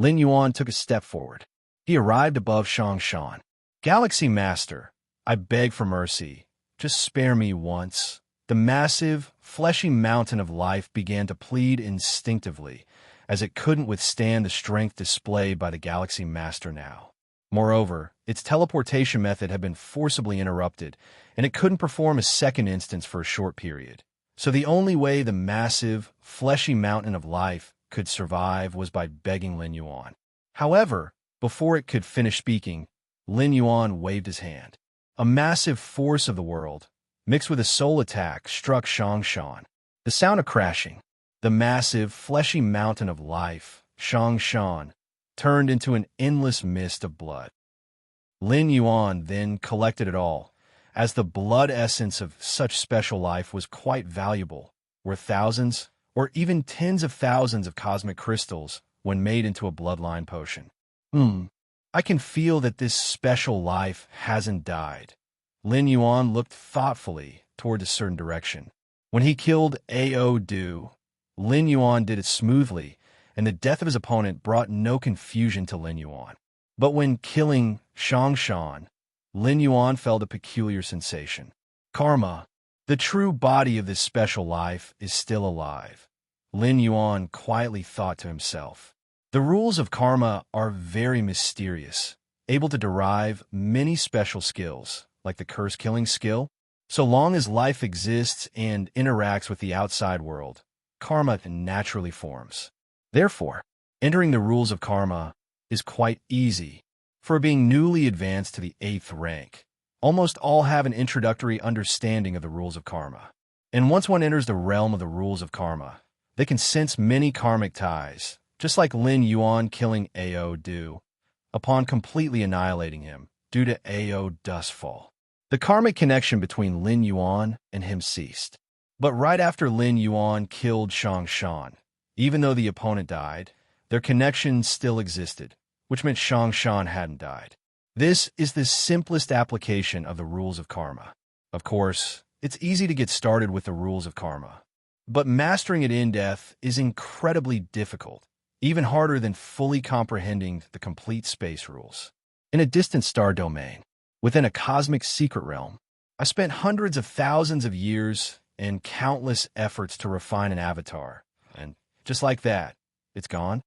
Lin Yuan took a step forward. He arrived above Shangshan. Galaxy Master, I beg for mercy. Just spare me once. The massive, fleshy mountain of life began to plead instinctively, as it couldn't withstand the strength displayed by the Galaxy Master now. Moreover, its teleportation method had been forcibly interrupted, and it couldn't perform a second instance for a short period. So the only way the massive, fleshy mountain of life could survive was by begging Lin Yuan. However, before it could finish speaking, Lin Yuan waved his hand. A massive force of the world, mixed with a soul attack, struck Shangshan. The sound of crashing, the massive, fleshy mountain of life, Shangshan, turned into an endless mist of blood. Lin Yuan then collected it all, as the blood essence of such special life was quite valuable, worth thousands or even tens of thousands of cosmic crystals when made into a bloodline potion. I can feel that this special life hasn't died. Lin Yuan looked thoughtfully toward a certain direction. When he killed Ao Do, Lin Yuan did it smoothly, and the death of his opponent brought no confusion to Lin Yuan. But when killing Shang Shan, Lin Yuan felt a peculiar sensation. Karma, the true body of this special life, is still alive. Lin Yuan quietly thought to himself. The rules of karma are very mysterious, able to derive many special skills, like the curse-killing skill. So long as life exists and interacts with the outside world, karma naturally forms. Therefore, entering the rules of karma is quite easy. For being newly advanced to the 8th rank, almost all have an introductory understanding of the rules of karma. And once one enters the realm of the rules of karma, they can sense many karmic ties, just like Lin Yuan killing Ao Du, upon completely annihilating him due to Ao Dustfall. The karmic connection between Lin Yuan and him ceased. But right after Lin Yuan killed Shang Shan, even though the opponent died, their connection still existed, which meant Shang Shan hadn't died. This is the simplest application of the rules of karma. Of course, it's easy to get started with the rules of karma, but mastering it in depth is incredibly difficult, even harder than fully comprehending the complete space rules. In a distant star domain, within a cosmic secret realm, I spent hundreds of thousands of years and countless efforts to refine an avatar, and just like that, it's gone.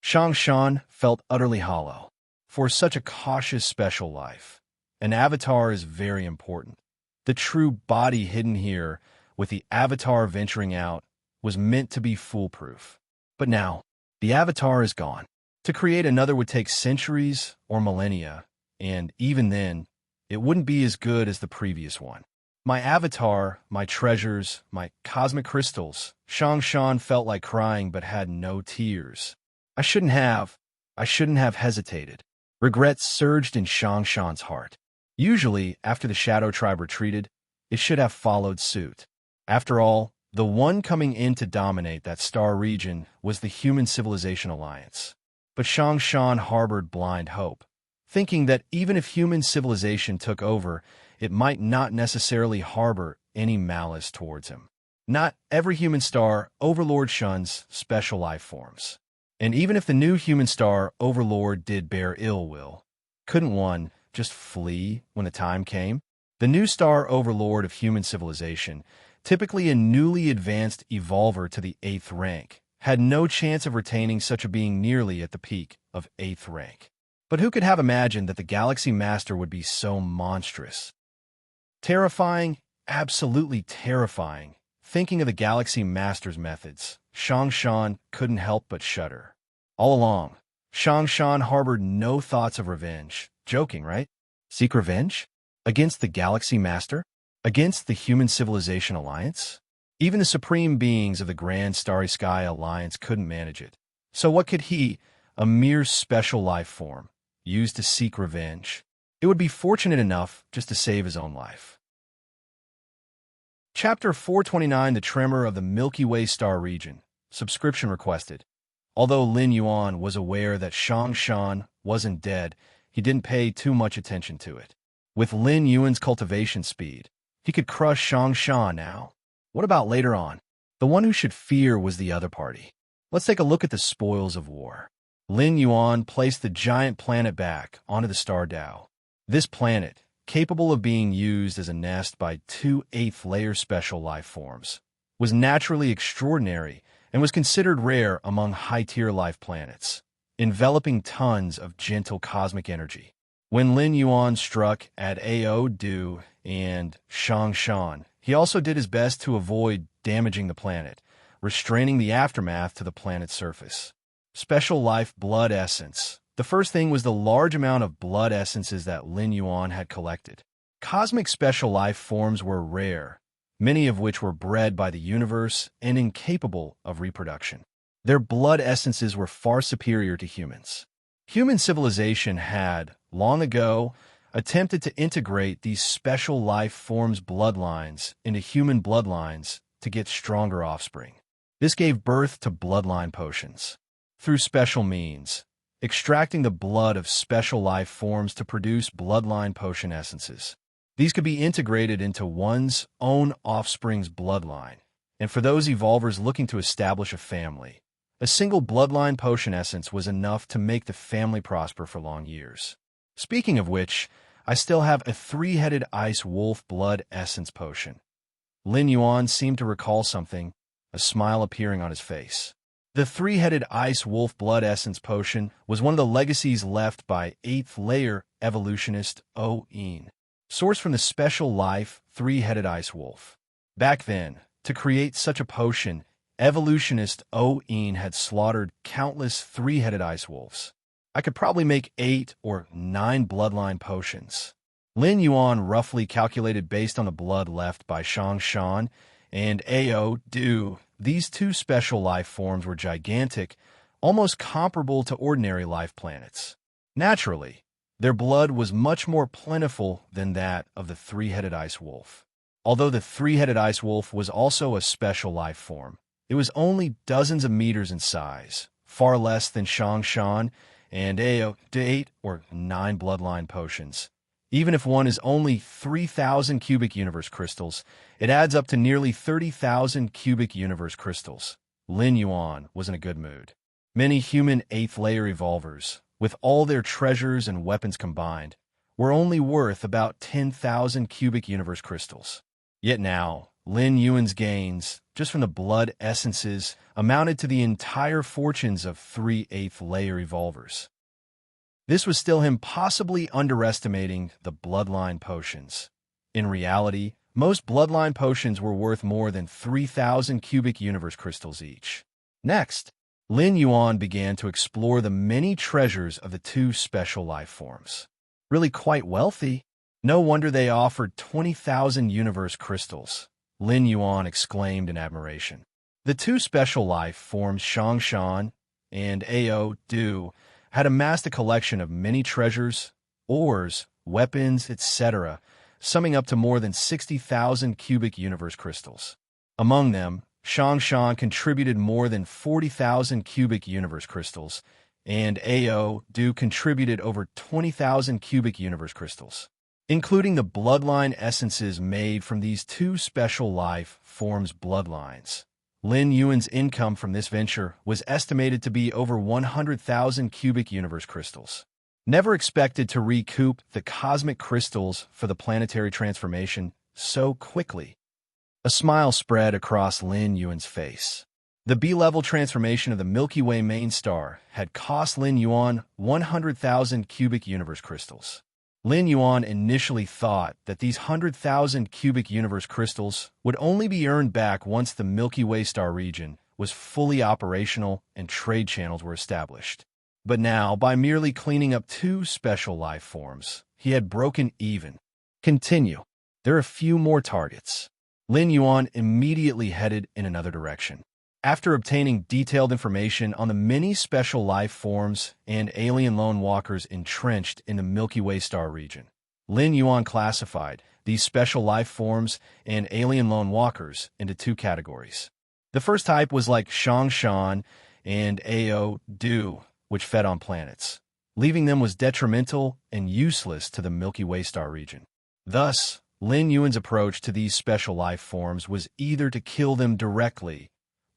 Shang Shan felt utterly hollow. For such a cautious special life, an avatar is very important. The true body hidden here, with the avatar venturing out, was meant to be foolproof. But now, the avatar is gone. To create another would take centuries or millennia, and even then, it wouldn't be as good as the previous one. My avatar, my treasures, my cosmic crystals. Shang Shan felt like crying but had no tears. I shouldn't have hesitated. Regret surged in Shang Shan's heart. Usually, after the Shadow Tribe retreated, it should have followed suit. After all, the one coming in to dominate that star region was the Human Civilization Alliance. But Shang Shan harbored blind hope, thinking that even if human civilization took over, it might not necessarily harbor any malice towards him. Not every human star overlord shuns special life forms. And even if the new human star overlord did bear ill will, couldn't one just flee when the time came? The new star overlord of human civilization, typically a newly advanced evolver to the 8th rank, had no chance of retaining such a being nearly at the peak of 8th rank. But who could have imagined that the Galaxy Master would be so monstrous? Terrifying, absolutely terrifying. Thinking of the Galaxy Master's methods, Shang Shan couldn't help but shudder. All along, Shang Shan harbored no thoughts of revenge. Joking, right? Seek revenge? Against the Galaxy Master? Against the Human Civilization Alliance? Even the supreme beings of the Grand Starry Sky Alliance couldn't manage it. So what could he, a mere special life form, use to seek revenge? It would be fortunate enough just to save his own life. Chapter 429, The Tremor of the Milky Way Star Region. Subscription requested. Although Lin Yuan was aware that Shang Shan wasn't dead, he didn't pay too much attention to it. With Lin Yuan's cultivation speed, he could crush Shang Shan now. What about later on? The one who should fear was the other party. Let's take a look at the spoils of war. Lin Yuan placed the giant planet back onto the star Dao. This planet, capable of being used as a nest by 2 8th-layer special life forms, was naturally extraordinary and was considered rare among high-tier life planets, enveloping tons of gentle cosmic energy. When Lin Yuan struck at Ao Du and Shang Shan, he also did his best to avoid damaging the planet, restraining the aftermath to the planet's surface. Special life blood essence. The first thing was the large amount of blood essences that Lin Yuan had collected. Cosmic special life forms were rare, many of which were bred by the universe and incapable of reproduction. Their blood essences were far superior to humans. Human civilization had, long ago, attempted to integrate these special life forms' bloodlines into human bloodlines to get stronger offspring. This gave birth to bloodline potions. Through special means, extracting the blood of special life forms to produce bloodline potion essences. These could be integrated into one's own offspring's bloodline, and for those evolvers looking to establish a family, a single bloodline potion essence was enough to make the family prosper for long years. Speaking of which, I still have a three-headed ice wolf blood essence potion. Lin Yuan seemed to recall something, a smile appearing on his face. The three-headed ice wolf blood essence potion was one of the legacies left by 8th layer evolutionist O-In, sourced from the special life three-headed ice wolf. Back then, to create such a potion, evolutionist O-In had slaughtered countless three-headed ice wolves. I could probably make 8 or 9 bloodline potions. Lin Yuan roughly calculated based on the blood left by Shang Shan and Ao Du. These two special life forms were gigantic, almost comparable to ordinary life planets. Naturally, their blood was much more plentiful than that of the three-headed ice wolf. Although the three-headed ice wolf was also a special life form, it was only dozens of meters in size, far less than Shang Shan and Ao Du 8 or 9 bloodline potions. Even if one is only 3,000 cubic universe crystals, it adds up to nearly 30,000 cubic universe crystals. Lin Yuan was in a good mood. Many human 8th layer evolvers, with all their treasures and weapons combined, were only worth about 10,000 cubic universe crystals. Yet now, Lin Yuan's gains, just from the blood essences, amounted to the entire fortunes of 3 8th layer evolvers. This was still him possibly underestimating the bloodline potions. In reality, most bloodline potions were worth more than 3,000 cubic universe crystals each. Next, Lin Yuan began to explore the many treasures of the two special life forms. Really quite wealthy. No wonder they offered 20,000 universe crystals, Lin Yuan exclaimed in admiration. The two special life forms, Shang Shan and Ao Du, had amassed a collection of many treasures, ores, weapons, etc., summing up to more than 60,000 cubic universe crystals. Among them, Shang Shan contributed more than 40,000 cubic universe crystals, and Ao Du contributed over 20,000 cubic universe crystals. Including the bloodline essences made from these two special life forms bloodlines, Lin Yuan's income from this venture was estimated to be over 100,000 cubic universe crystals. Never expected to recoup the cosmic crystals for the planetary transformation so quickly. A smile spread across Lin Yuan's face. The B-level transformation of the Milky Way main star had cost Lin Yuan 100,000 cubic universe crystals. Lin Yuan initially thought that these 100,000 cubic universe crystals would only be earned back once the Milky Way star region was fully operational and trade channels were established. But now, by merely cleaning up two special life forms, he had broken even. Continue. There are a few more targets. Lin Yuan immediately headed in another direction. After obtaining detailed information on the many special life forms and alien lone walkers entrenched in the Milky Way star region, Lin Yuan classified these special life forms and alien lone walkers into two categories. The first type was like Shang Shan and Ao Du, which fed on planets. Leaving them was detrimental and useless to the Milky Way star region. Thus, Lin Yuan's approach to these special life forms was either to kill them directly,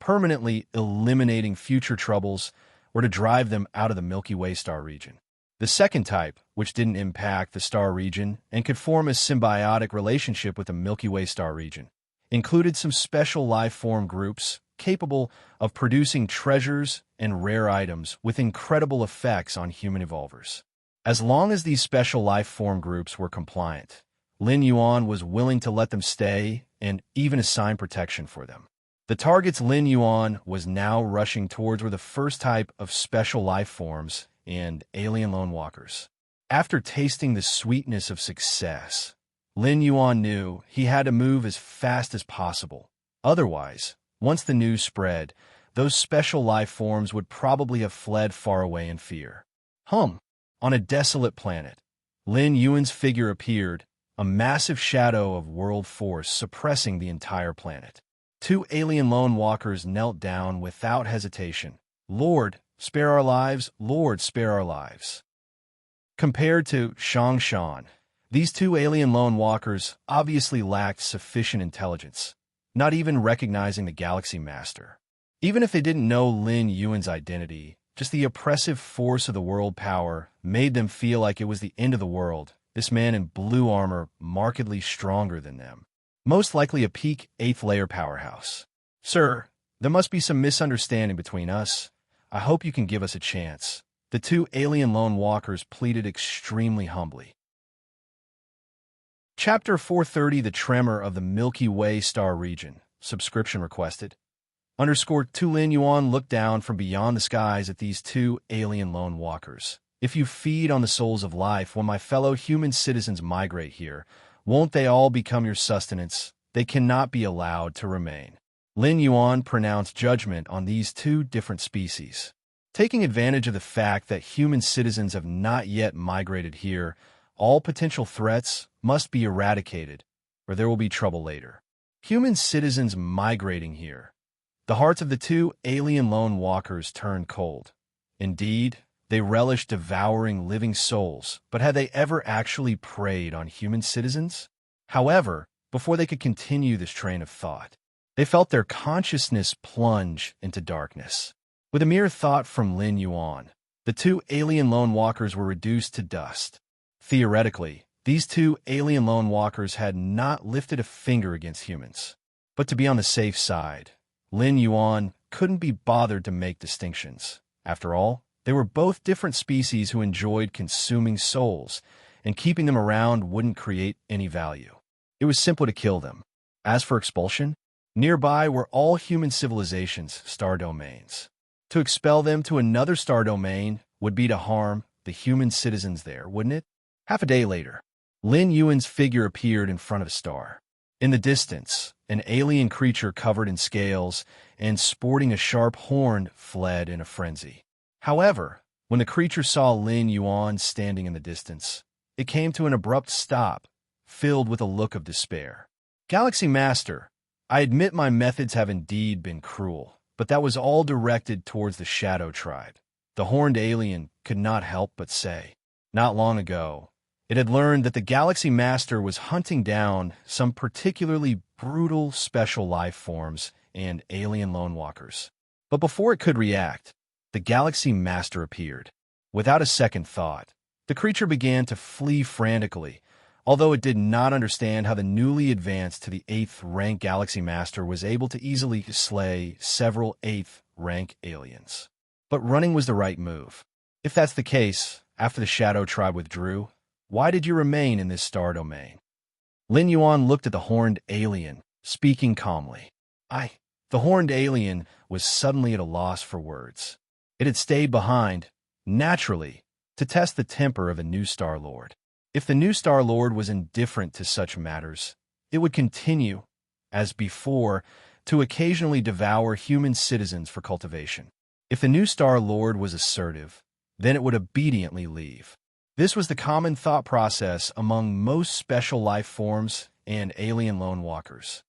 permanently eliminating future troubles, or to drive them out of the Milky Way star region. The second type, which didn't impact the star region and could form a symbiotic relationship with the Milky Way star region, included some special life form groups capable of producing treasures and rare items with incredible effects on human evolvers. As long as these special life form groups were compliant, Lin Yuan was willing to let them stay and even assign protection for them. The targets Lin Yuan was now rushing towards were the first type of special life forms and alien lone walkers. After tasting the sweetness of success, Lin Yuan knew he had to move as fast as possible. Otherwise, once the news spread, those special life forms would probably have fled far away in fear. On a desolate planet, Lin Yuan's figure appeared, a massive shadow of world force suppressing the entire planet. Two alien lone walkers knelt down without hesitation. Lord, spare our lives, Lord, spare our lives. Compared to Shang Shan, these two alien lone walkers obviously lacked sufficient intelligence. not even recognizing the Galaxy Master. Even if they didn't know Lin Yuan's identity, just the oppressive force of the world power made them feel like it was the end of the world. This man in blue armor, markedly stronger than them. Most likely a peak 8th layer powerhouse. Sir, there must be some misunderstanding between us. I hope you can give us a chance. The two alien lone walkers pleaded extremely humbly. Chapter 430, The Tremor of the Milky Way Star Region. Subscription requested. _2 Lin Yuan looked down from beyond the skies at these two alien lone walkers. If you feed on the souls of life when my fellow human citizens migrate here, won't they all become your sustenance? They cannot be allowed to remain. Lin Yuan pronounced judgment on these two different species. Taking advantage of the fact that human citizens have not yet migrated here, all potential threats must be eradicated, or there will be trouble later. Human citizens migrating here. The hearts of the two alien lone walkers turned cold. Indeed, they relished devouring living souls, but had they ever actually preyed on human citizens? However, before they could continue this train of thought, they felt their consciousness plunge into darkness. With a mere thought from Lin Yuan, the two alien lone walkers were reduced to dust. Theoretically, these two alien lone walkers had not lifted a finger against humans. But to be on the safe side, Lin Yuan couldn't be bothered to make distinctions. After all, they were both different species who enjoyed consuming souls, and keeping them around wouldn't create any value. It was simple to kill them. As for expulsion, nearby were all human civilizations' star domains. To expel them to another star domain would be to harm the human citizens there, wouldn't it? Half a day later, Lin Yuan's figure appeared in front of a star. In the distance, an alien creature covered in scales and sporting a sharp horn fled in a frenzy. However, when the creature saw Lin Yuan standing in the distance, it came to an abrupt stop, filled with a look of despair. Galaxy Master, I admit my methods have indeed been cruel, but that was all directed towards the Shadow Tribe. The horned alien could not help but say. Not long ago, it had learned that the Galaxy Master was hunting down some particularly brutal special life forms and alien lone walkers. But before it could react, the Galaxy Master appeared. Without a second thought, the creature began to flee frantically, although it did not understand how the newly advanced to the 8th rank Galaxy Master was able to easily slay several 8th rank aliens. But running was the right move. If that's the case, after the Shadow Tribe withdrew, why did you remain in this star domain? Lin Yuan looked at the horned alien, speaking calmly. The horned alien was suddenly at a loss for words. It had stayed behind, naturally, to test the temper of a new Star Lord. If the new Star Lord was indifferent to such matters, it would continue, as before, to occasionally devour human citizens for cultivation. If the new Star Lord was assertive, then it would obediently leave. This was the common thought process among most special life forms and alien lone walkers.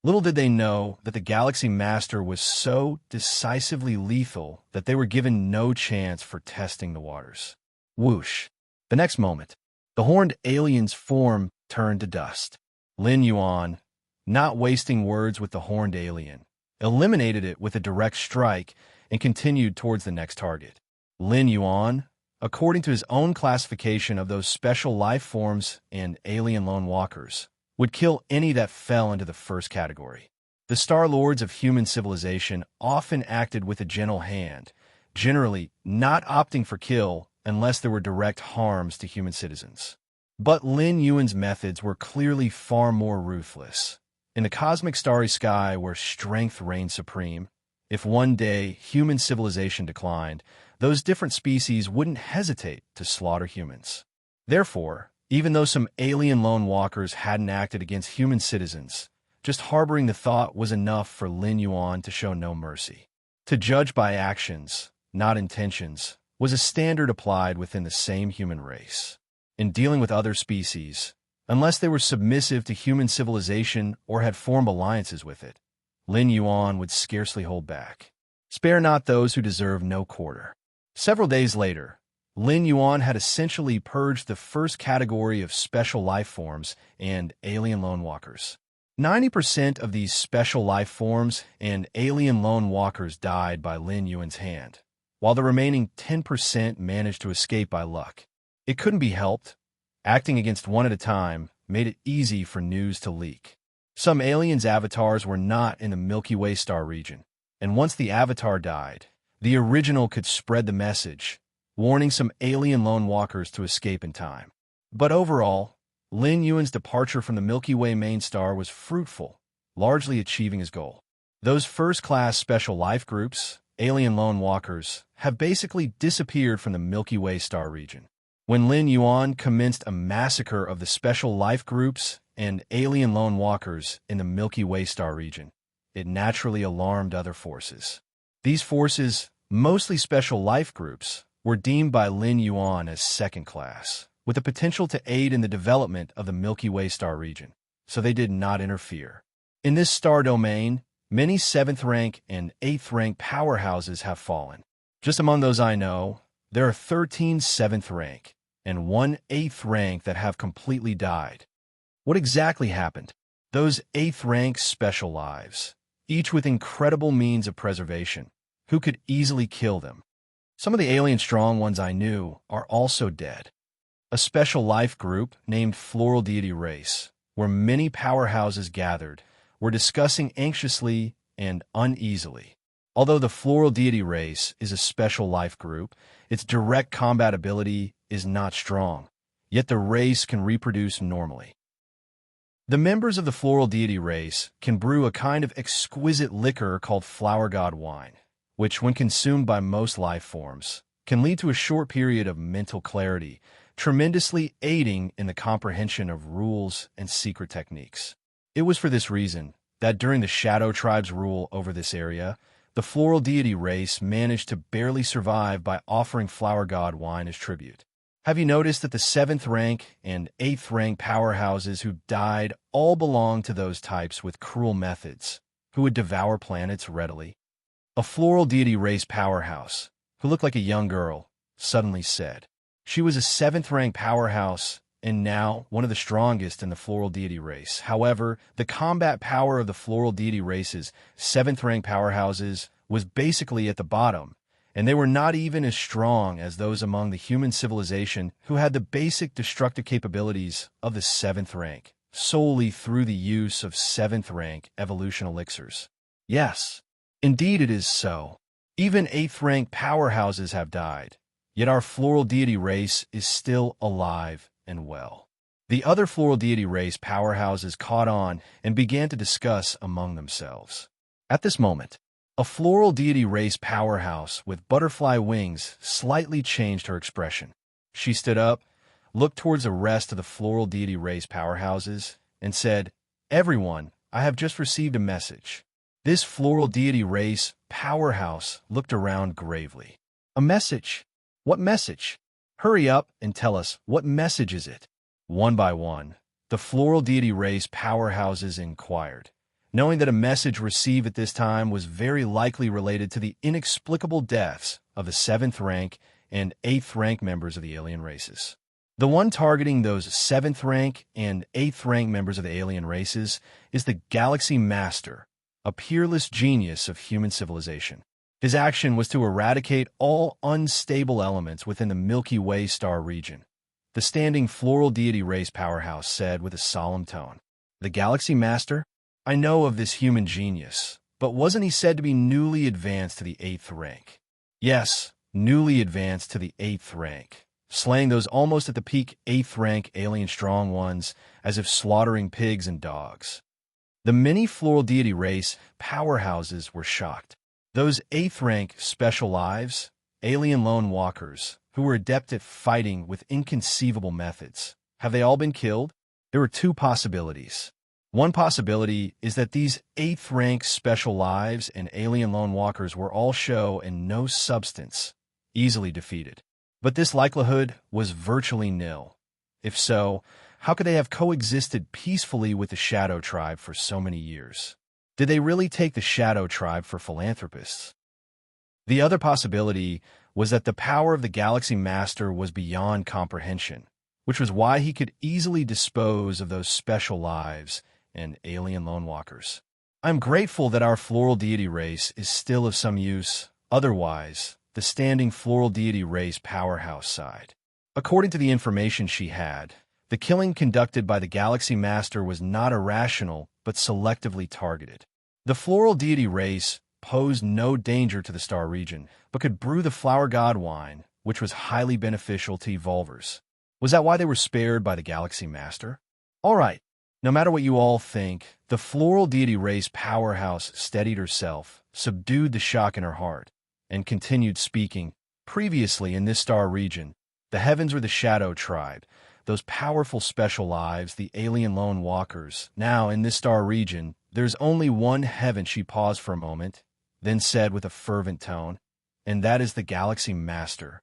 Little did they know that the Galaxy Master was so decisively lethal that they were given no chance for testing the waters. Whoosh! The next moment, the horned alien's form turned to dust. Lin Yuan, not wasting words with the horned alien, eliminated it with a direct strike and continued towards the next target. Lin Yuan, according to his own classification of those special life forms and alien lone walkers, would kill any that fell into the first category. The Star Lords of human civilization often acted with a gentle hand, generally not opting for kill unless there were direct harms to human citizens. But Lin Yuan's methods were clearly far more ruthless. In the cosmic starry sky where strength reigned supreme, if one day human civilization declined, those different species wouldn't hesitate to slaughter humans. Therefore, even though some alien lone walkers hadn't acted against human citizens, just harboring the thought was enough for Lin Yuan to show no mercy. To judge by actions, not intentions, was a standard applied within the same human race. In dealing with other species, unless they were submissive to human civilization or had formed alliances with it, Lin Yuan would scarcely hold back. Spare not those who deserve no quarter. Several days later, Lin Yuan had essentially purged the first category of special life forms and alien lone walkers. 90% of these special life forms and alien lone walkers died by Lin Yuan's hand, while the remaining 10% managed to escape by luck. It couldn't be helped. Acting against one at a time made it easy for news to leak. Some aliens' avatars were not in the Milky Way star region, and once the avatar died, the original could spread the message, warning some alien lone walkers to escape in time. But overall, Lin Yuan's departure from the Milky Way main star was fruitful, largely achieving his goal. Those first-class special life groups, alien lone walkers, have basically disappeared from the Milky Way star region. When Lin Yuan commenced a massacre of the special life groups and alien lone walkers in the Milky Way star region, it naturally alarmed other forces. These forces, mostly special life groups, were deemed by Lin Yuan as second class, with the potential to aid in the development of the Milky Way star region, so they did not interfere. In this star domain, many 7th rank and 8th rank powerhouses have fallen. Just among those I know, there are 13 7th rank and 1 8th rank that have completely died. What exactly happened? Those 8th rank special lives, each with incredible means of preservation, who could easily kill them. Some of the alien strong ones I knew are also dead. A special life group named Floral Deity Race, where many powerhouses gathered, were discussing anxiously and uneasily. Although the Floral Deity Race is a special life group, its direct combat ability is not strong, yet the race can reproduce normally. The members of the Floral Deity Race can brew a kind of exquisite liquor called Flower God Wine, which, when consumed by most life forms, can lead to a short period of mental clarity, tremendously aiding in the comprehension of rules and secret techniques. It was for this reason that during the Shadow Tribe's rule over this area, the Floral Deity Race managed to barely survive by offering Flower God Wine as tribute. Have you noticed that the 7th rank and 8th rank powerhouses who died all belong to those types with cruel methods, who would devour planets readily? A Floral Deity Race powerhouse, who looked like a young girl, suddenly said. She was a 7th rank powerhouse and now one of the strongest in the Floral Deity Race. However, the combat power of the Floral Deity Race's 7th rank powerhouses was basically at the bottom, and they were not even as strong as those among the human civilization who had the basic destructive capabilities of the 7th rank, solely through the use of 7th rank evolution elixirs. Yes, indeed it is so. Even 8th rank powerhouses have died, yet our Floral Deity Race is still alive and well. The other Floral Deity Race powerhouses caught on and began to discuss among themselves. At this moment, a Floral Deity Race powerhouse with butterfly wings slightly changed her expression. She stood up, looked towards the rest of the Floral Deity Race powerhouses, and said, "Everyone, I have just received a message." This Floral Deity Race powerhouse looked around gravely. "A message? What message? Hurry up and tell us, what message is it?" One by one, the Floral Deity Race powerhouses inquired, knowing that a message received at this time was very likely related to the inexplicable deaths of the 7th rank and 8th rank members of the alien races. The one targeting those 7th rank and 8th rank members of the alien races is the Galaxy Master, a peerless genius of human civilization. His action was to eradicate all unstable elements within the Milky Way star region. The standing Floral Deity Race powerhouse said with a solemn tone, "The Galaxy Master? I know of this human genius, but wasn't he said to be newly advanced to the 8th rank? Yes, newly advanced to the 8th rank, slaying those almost at the peak 8th rank alien strong ones as if slaughtering pigs and dogs." The many Floral Deity Race powerhouses were shocked. Those 8th rank special lives, alien lone walkers, who were adept at fighting with inconceivable methods, have they all been killed? There are two possibilities. One possibility is that these 8th rank special lives and alien lone walkers were all show and no substance, easily defeated. But this likelihood was virtually nil. If so, how could they have coexisted peacefully with the Shadow Tribe for so many years? Did they really take the Shadow Tribe for philanthropists? The other possibility was that the power of the Galaxy Master was beyond comprehension, which was why he could easily dispose of those special lives and alien lone walkers. I am grateful that our floral deity race is still of some use, otherwise, the standing floral deity race powerhouse side. According to the information she had, the killing conducted by the Galaxy Master was not irrational, but selectively targeted. The floral deity race posed no danger to the star region, but could brew the flower god wine, which was highly beneficial to evolvers. Was that why they were spared by the Galaxy Master? All right, no matter what you all think, the floral deity race powerhouse steadied herself, subdued the shock in her heart, and continued speaking. Previously in this star region, the heavens were the Shadow Tribe, those powerful special lives, the alien lone walkers. Now, in this star region, there's only one heaven. She paused for a moment, then said with a fervent tone, and that is the Galaxy Master.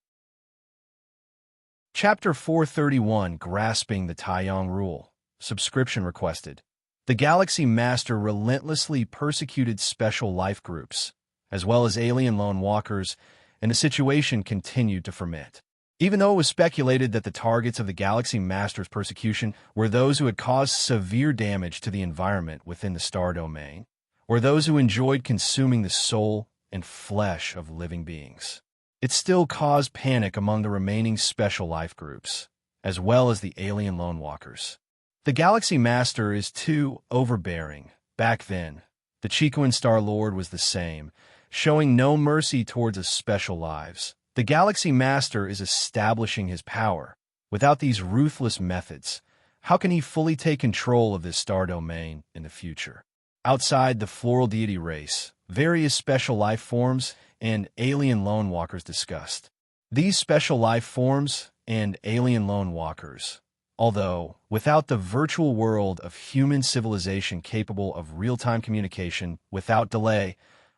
Chapter 431, Grasping the Taiyang Rule. Subscription requested. The Galaxy Master relentlessly persecuted special life groups, as well as alien lone walkers, and the situation continued to ferment. Even though it was speculated that the targets of the Galaxy Master's persecution were those who had caused severe damage to the environment within the star domain, or those who enjoyed consuming the soul and flesh of living beings, it still caused panic among the remaining special life groups, as well as the alien lone walkers. The Galaxy Master is too overbearing. Back then, the Chicoan Star Lord was the same, showing no mercy towards his special lives. The Galaxy Master is establishing his power. Without these ruthless methods, how can he fully take control of this star domain in the future? Outside the floral deity race, various special life forms and alien lone walkers discussed. These special life forms and alien lone walkers, although without the virtual world of human civilization capable of real-time communication without delay,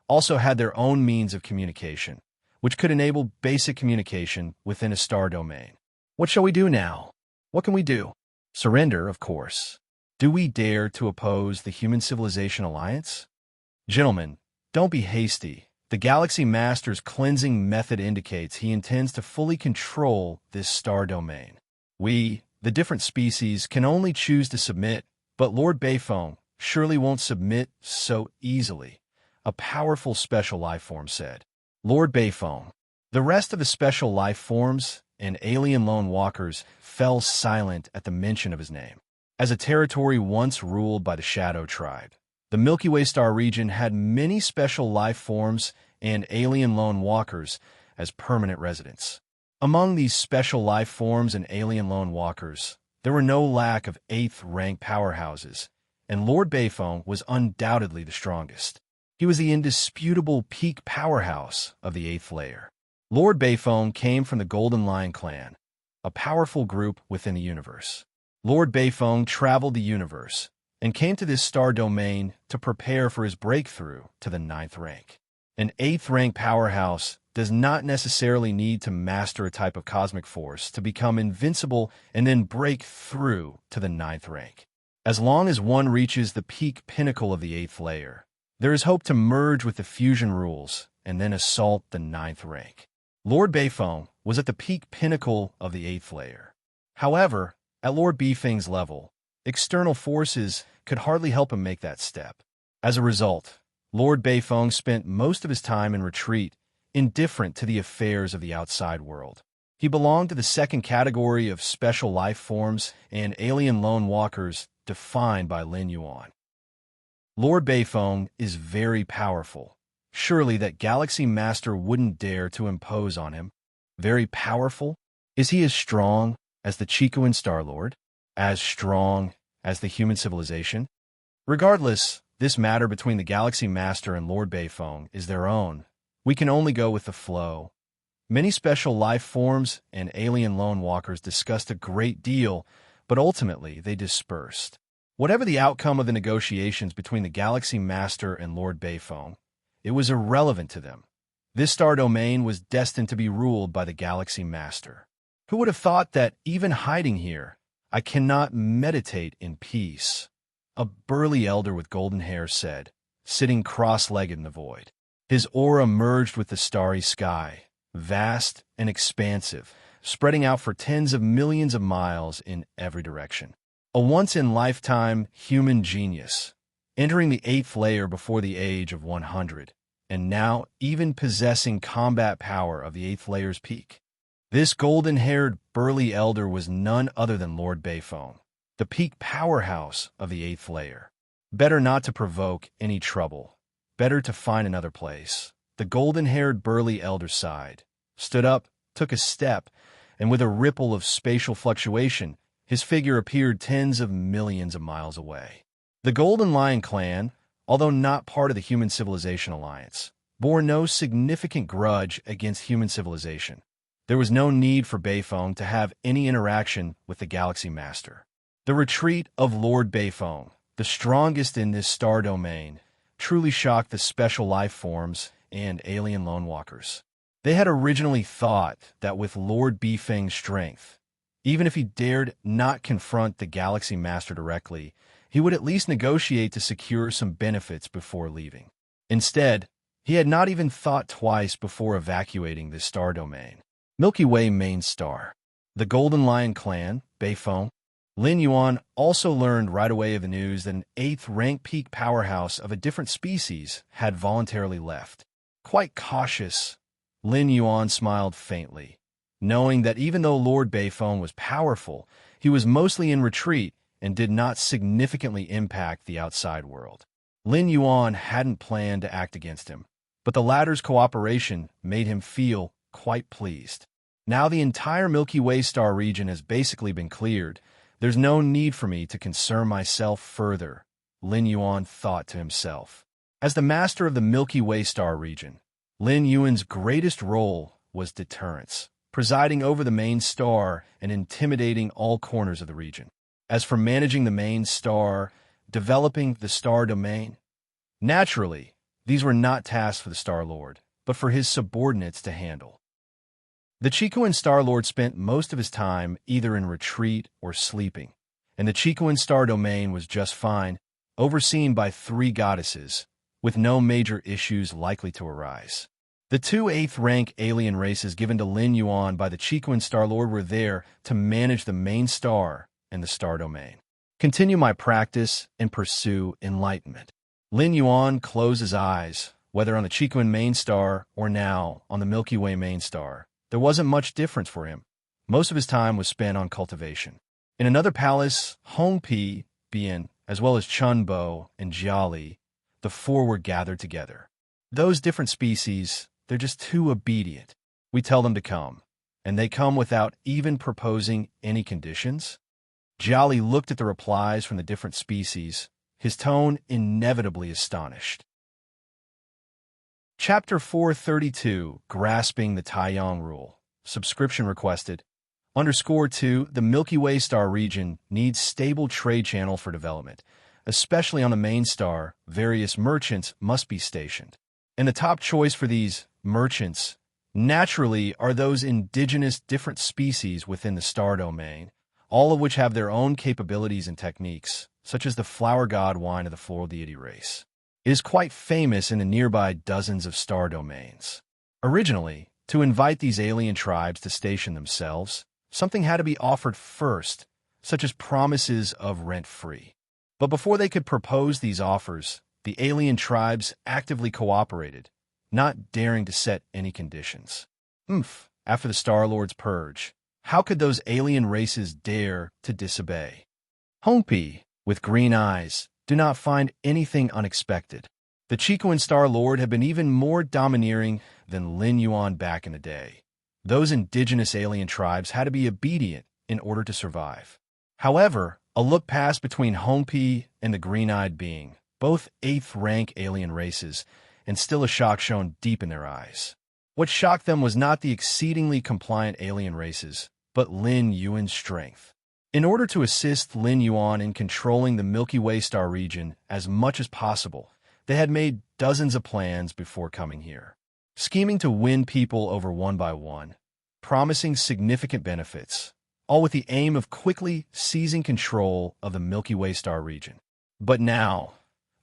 also had their own means of communication, which could enable basic communication within a star domain. What shall we do now? What can we do? Surrender, of course. Do we dare to oppose the Human Civilization Alliance? Gentlemen, don't be hasty. The Galaxy Master's cleansing method indicates he intends to fully control this star domain. We, the different species, can only choose to submit, but Lord Beifong surely won't submit so easily, a powerful special life form said. Lord Beifong. The rest of the special life forms and alien lone walkers fell silent at the mention of his name. As a territory once ruled by the Shadow Tribe, the Milky Way star region had many special life forms and alien lone walkers as permanent residents. Among these special life forms and alien lone walkers, there were no lack of 8th rank powerhouses, and Lord Beifong was undoubtedly the strongest. He was the indisputable peak powerhouse of the 8th layer. Lord Beifong came from the Golden Lion clan, a powerful group within the universe. Lord Beifong traveled the universe and came to this star domain to prepare for his breakthrough to the 9th rank. An 8th rank powerhouse does not necessarily need to master a type of cosmic force to become invincible and then break through to the 9th rank. As long as one reaches the peak pinnacle of the 8th layer, there is hope to merge with the fusion rules and then assault the 9th rank. Lord Beifong was at the peak pinnacle of the 8th layer. However, at Lord Beifong's level, external forces could hardly help him make that step. As a result, Lord Beifong spent most of his time in retreat, indifferent to the affairs of the outside world. He belonged to the second category of special life forms and alien lone walkers defined by Lin Yuan. Lord Beifong is very powerful. Surely that Galaxy Master wouldn't dare to impose on him. Very powerful? Is he as strong as the Chicoan Star Lord? As strong as the human civilization? Regardless, this matter between the Galaxy Master and Lord Beifong is their own. We can only go with the flow. Many special life forms and alien lone walkers discussed a great deal, but ultimately they dispersed. Whatever the outcome of the negotiations between the Galaxy Master and Lord Beifong, it was irrelevant to them. This star domain was destined to be ruled by the Galaxy Master. Who would have thought that, even hiding here, I cannot meditate in peace? A burly elder with golden hair said, sitting cross-legged in the void. His aura merged with the starry sky, vast and expansive, spreading out for tens of millions of miles in every direction. A once-in-lifetime human genius, entering the 8th layer before the age of 100, and now even possessing combat power of the 8th layer's peak. This golden-haired, burly elder was none other than Lord Bayphone, the peak powerhouse of the 8th layer. Better not to provoke any trouble. Better to find another place. The golden-haired, burly elder sighed, stood up, took a step, and with a ripple of spatial fluctuation, his figure appeared tens of millions of miles away. The Golden Lion clan, although not part of the Human Civilization Alliance, bore no significant grudge against human civilization. There was no need for Bayphone to have any interaction with the Galaxy Master. The retreat of Lord Bayphone, the strongest in this star domain, truly shocked the special life forms and alien lone walkers. They had originally thought that with Lord Bayphone's strength, even if he dared not confront the Galaxy Master directly, he would at least negotiate to secure some benefits before leaving. Instead, he had not even thought twice before evacuating this star domain. Milky Way main star. The Golden Lion clan, Bayphone. Lin Yuan also learned right away of the news that an 8th rank peak powerhouse of a different species had voluntarily left. Quite cautious, Lin Yuan smiled faintly, knowing that even though Lord Bayphone was powerful, he was mostly in retreat and did not significantly impact the outside world. Lin Yuan hadn't planned to act against him, but the latter's cooperation made him feel quite pleased. Now the entire Milky Way star region has basically been cleared. There's no need for me to concern myself further, Lin Yuan thought to himself. As the master of the Milky Way star region, Lin Yuan's greatest role was deterrence, presiding over the main star and intimidating all corners of the region. As for managing the main star, developing the star domain, naturally, these were not tasks for the Star Lord, but for his subordinates to handle. The Chicoan Star Lord spent most of his time either in retreat or sleeping, and the Chicoan Star Domain was just fine, overseen by 3 goddesses, with no major issues likely to arise. The 2 8th rank alien races given to Lin Yuan by the Chicoan Star Lord were there to manage the main star and the star domain. Continue my practice and pursue enlightenment. Lin Yuan closed his eyes, whether on the Chicoan main star or now on the Milky Way main star. There wasn't much difference for him. Most of his time was spent on cultivation. In another palace, Hongpi, Bian, as well as Chunbo and Jiali, the 4 were gathered together. Those different species, they're just too obedient. We tell them to come, and they come without even proposing any conditions. Jiali looked at the replies from the different species, his tone inevitably astonished. Chapter 432, Grasping the Taiyang Rule. Subscription requested. _2, the Milky Way star region needs stable trade channel for development. Especially on the main star, various merchants must be stationed. And the top choice for these merchants, naturally, are those indigenous different species within the star domain, all of which have their own capabilities and techniques, such as the flower god wine of the floral deity race. It is quite famous in the nearby dozens of star domains. Originally, to invite these alien tribes to station themselves, something had to be offered first, such as promises of rent-free. But before they could propose these offers, the alien tribes actively cooperated, not daring to set any conditions. After the Star Lord's purge, how could those alien races dare to disobey? Hongpi, with green eyes, do not find anything unexpected. The Chicoan Star Lord had been even more domineering than Lin Yuan back in the day. Those indigenous alien tribes had to be obedient in order to survive. However, a look passed between Hongpi and the green-eyed being, both 8th rank alien races, and still a shock shone deep in their eyes. What shocked them was not the exceedingly compliant alien races, but Lin Yuan's strength. In order to assist Lin Yuan in controlling the Milky Way star region as much as possible, they had made dozens of plans before coming here. Scheming to win people over one by one, promising significant benefits, all with the aim of quickly seizing control of the Milky Way star region. But now,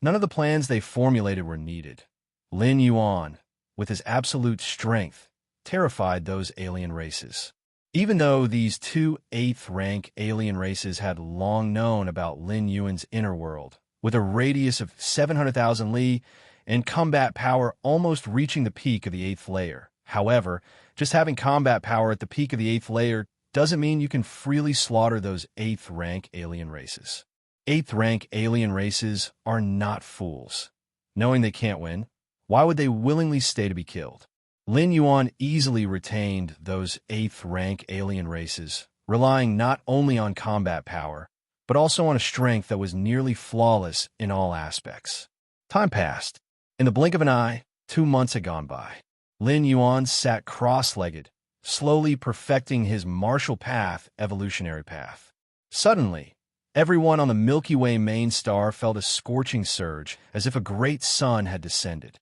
none of the plans they formulated were needed. Lin Yuan, with his absolute strength, terrified those alien races. Even though these two 8th rank alien races had long known about Lin Yuan's inner world, with a radius of 700,000 li and combat power almost reaching the peak of the 8th layer. However, just having combat power at the peak of the 8th layer doesn't mean you can freely slaughter those 8th rank alien races. 8th rank alien races are not fools. Knowing they can't win, why would they willingly stay to be killed? Lin Yuan easily retained those 8th rank alien races, relying not only on combat power, but also on a strength that was nearly flawless in all aspects. Time passed. In the blink of an eye, 2 months had gone by. Lin Yuan sat cross-legged, slowly perfecting his martial path, evolutionary path. Suddenly, everyone on the Milky Way main star felt a scorching surge, as if a great sun had descended.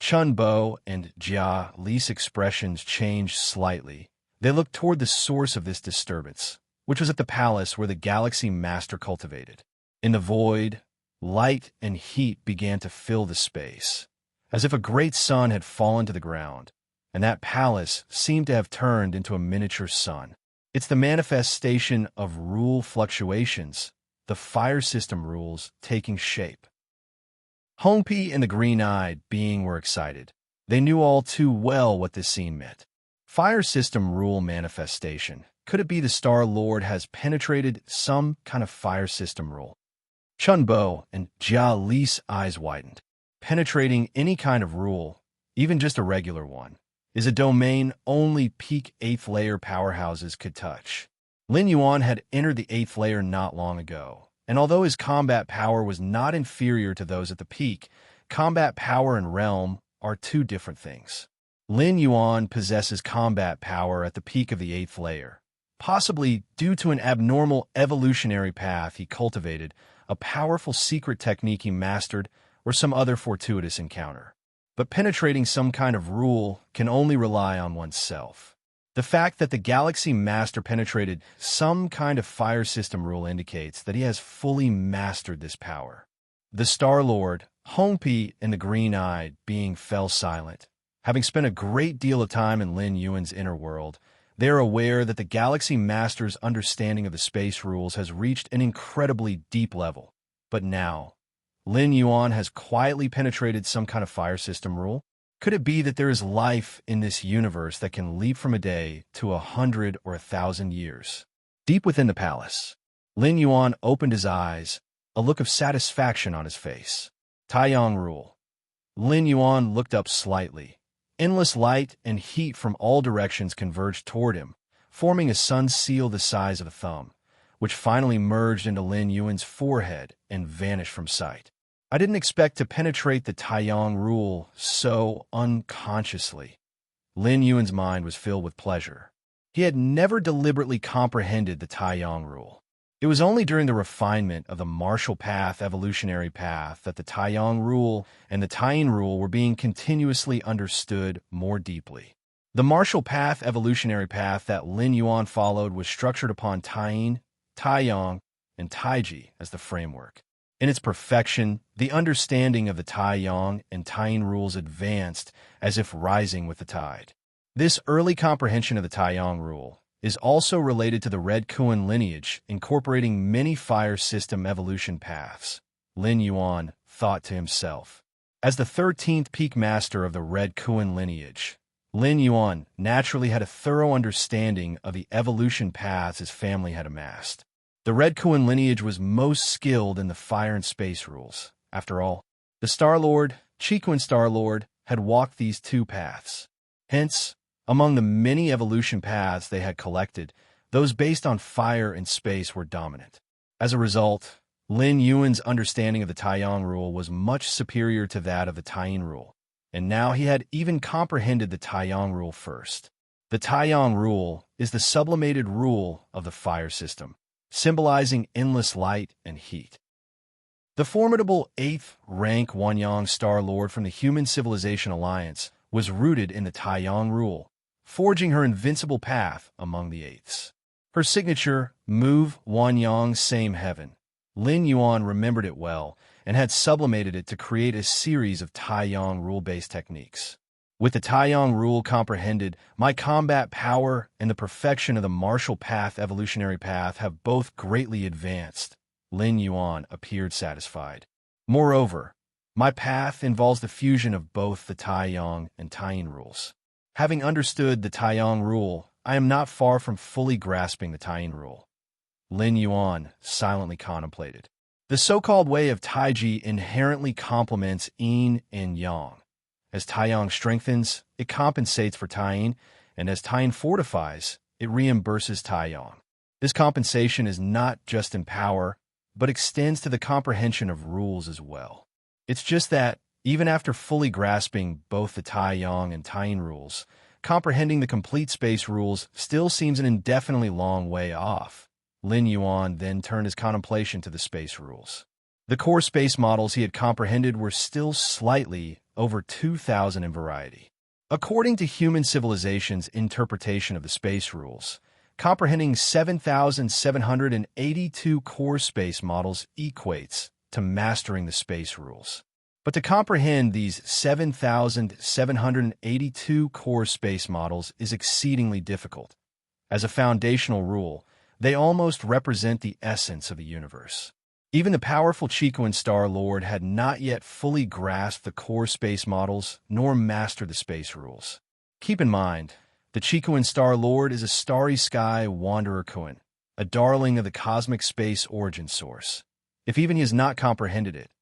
Chun Bo and Jia Li's expressions changed slightly. They looked toward the source of this disturbance, which was at the palace where the Galaxy Master cultivated. In the void, light and heat began to fill the space, as if a great sun had fallen to the ground, and that palace seemed to have turned into a miniature sun. It's the manifestation of rule fluctuations, the fire system rules taking shape. Hongpi and the green-eyed being were excited. They knew all too well what this scene meant. Fire system rule manifestation. Could it be the Star Lord has penetrated some kind of fire system rule? Chun Bo and Jia Li's eyes widened. Penetrating any kind of rule, even just a regular one, is a domain only peak 8th layer powerhouses could touch. Lin Yuan had entered the 8th layer not long ago, and although his combat power was not inferior to those at the peak, combat power and realm are two different things. Lin Yuan possesses combat power at the peak of the 8th layer, possibly due to an abnormal evolutionary path he cultivated, a powerful secret technique he mastered, or some other fortuitous encounter. But penetrating some kind of rule can only rely on oneself. The fact that the Galaxy Master penetrated some kind of fire system rule indicates that he has fully mastered this power. The Star-Lord, Hongpi, and the green-eyed being fell silent. Having spent a great deal of time in Lin Yuan's inner world, they are aware that the Galaxy Master's understanding of the space rules has reached an incredibly deep level. But now, Lin Yuan has quietly penetrated some kind of fire system rule? Could it be that there is life in this universe that can leap from a day to 100 or 1,000 years? Deep within the palace, Lin Yuan opened his eyes, a look of satisfaction on his face. Taiyang rule. Lin Yuan looked up slightly. Endless light and heat from all directions converged toward him, forming a sun seal the size of a thumb, which finally merged into Lin Yuan's forehead and vanished from sight. I didn't expect to penetrate the Taiyang rule so unconsciously. Lin Yuan's mind was filled with pleasure. He had never deliberately comprehended the Taiyang rule. It was only during the refinement of the martial path, evolutionary path, that the Taiyang rule and the Taiyin rule were being continuously understood more deeply. The martial path, evolutionary path that Lin Yuan followed was structured upon Taiyin, Taiyang, and Taiji as the framework. In its perfection, the understanding of the Taiyang and Taiyin rules advanced as if rising with the tide. This early comprehension of the Taiyang rule is also related to the Red Kuan lineage, incorporating many fire system evolution paths. Lin Yuan thought to himself. As the 13th peak master of the Red Kuan lineage, Lin Yuan naturally had a thorough understanding of the evolution paths his family had amassed. The Red Kuan lineage was most skilled in the fire and space rules. After all, the Star-Lord, Chiquan Star-Lord, had walked these two paths. Hence, among the many evolution paths they had collected, those based on fire and space were dominant. As a result, Lin Yuan's understanding of the Taiyang rule was much superior to that of the Taiyin rule, and now he had even comprehended the Taiyang rule first. The Taiyang rule is the sublimated rule of the fire system, symbolizing endless light and heat. The formidable 8th rank Wanyang Star-Lord from the Human Civilization Alliance was rooted in the Taiyang rule, forging her invincible path among the 8ths. Her signature, Move Wanyang Same Heaven. Lin Yuan remembered it well and had sublimated it to create a series of Taiyang rule-based techniques. With the Taiyang rule comprehended, my combat power and the perfection of the martial path evolutionary path have both greatly advanced. Lin Yuan appeared satisfied. Moreover, my path involves the fusion of both the Taiyang and Taiyin rules. Having understood the Taiyang rule, I am not far from fully grasping the Taiyin rule. Lin Yuan silently contemplated. The so-called way of Taiji inherently complements yin and yang. As Taiyang strengthens, it compensates for Taiyin, and as Taiyin fortifies, it reimburses Taiyang. This compensation is not just in power, but extends to the comprehension of rules as well. It's just that, even after fully grasping both the Taiyang and Taiyin rules, comprehending the complete space rules still seems an indefinitely long way off. Lin Yuan then turned his contemplation to the space rules. The core space models he had comprehended were still slightly over 2,000 in variety. According to human civilization's interpretation of the space rules, comprehending 7,782 core space models equates to mastering the space rules. But to comprehend these 7,782 core space models is exceedingly difficult. As a foundational rule, they almost represent the essence of the universe. Even the powerful Chicoan Star Lord had not yet fully grasped the core space models nor mastered the space rules. Keep in mind, the Chicoan Star Lord is a starry sky wanderer Kuan, a darling of the cosmic space origin source. If even he has not comprehended it,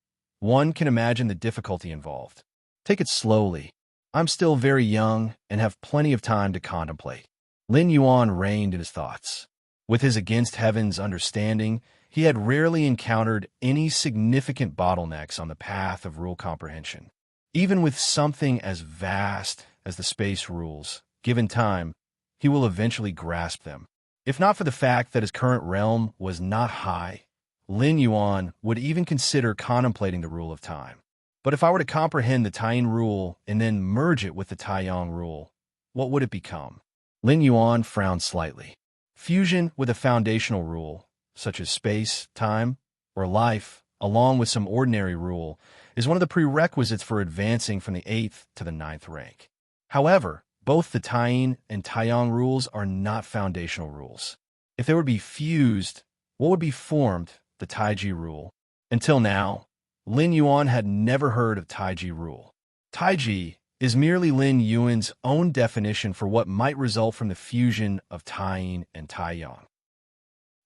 one can imagine the difficulty involved. Take it slowly. I'm still very young and have plenty of time to contemplate. Lin Yuan reined in his thoughts. With his against heavens understanding, he had rarely encountered any significant bottlenecks on the path of rule comprehension. Even with something as vast as the space rules, given time, he will eventually grasp them. If not for the fact that his current realm was not high, Lin Yuan would even consider contemplating the rule of time. But if I were to comprehend the Taiyin rule and then merge it with the Taiyang rule, what would it become? Lin Yuan frowned slightly. Fusion with a foundational rule, such as space, time, or life, along with some ordinary rule, is one of the prerequisites for advancing from the 8th to the 9th rank. However, both the Taiyin and Taiyang rules are not foundational rules. If they would be fused, what would be formed? The Taiji rule. Until now, Lin Yuan had never heard of Taiji rule. Taiji is merely Lin Yuan's own definition for what might result from the fusion of Taiyin and Taiyang.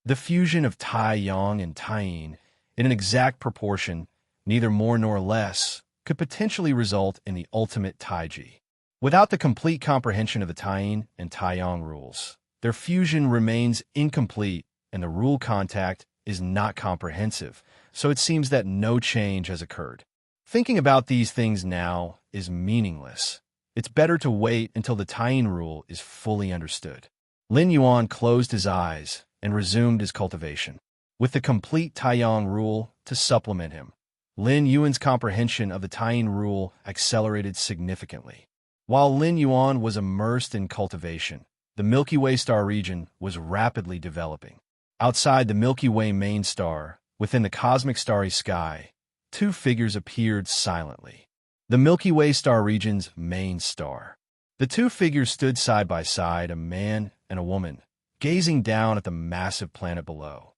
The fusion of Taiyang and Taiyin, in an exact proportion, neither more nor less, could potentially result in the ultimate Taiji. Without the complete comprehension of the Taiyin and Taiyang rules, their fusion remains incomplete and the rule contact is not comprehensive, so it seems that no change has occurred. Thinking about these things now is meaningless. It's better to wait until the Taiyin rule is fully understood. Lin Yuan closed his eyes and resumed his cultivation. With the complete Taiyang rule to supplement him, Lin Yuan's comprehension of the Taiyin rule accelerated significantly. While Lin Yuan was immersed in cultivation, the Milky Way star region was rapidly developing. Outside the Milky Way main star, within the cosmic starry sky, two figures appeared silently. The Milky Way star region's main star. The two figures stood side by side, a man and a woman, gazing down at the massive planet below.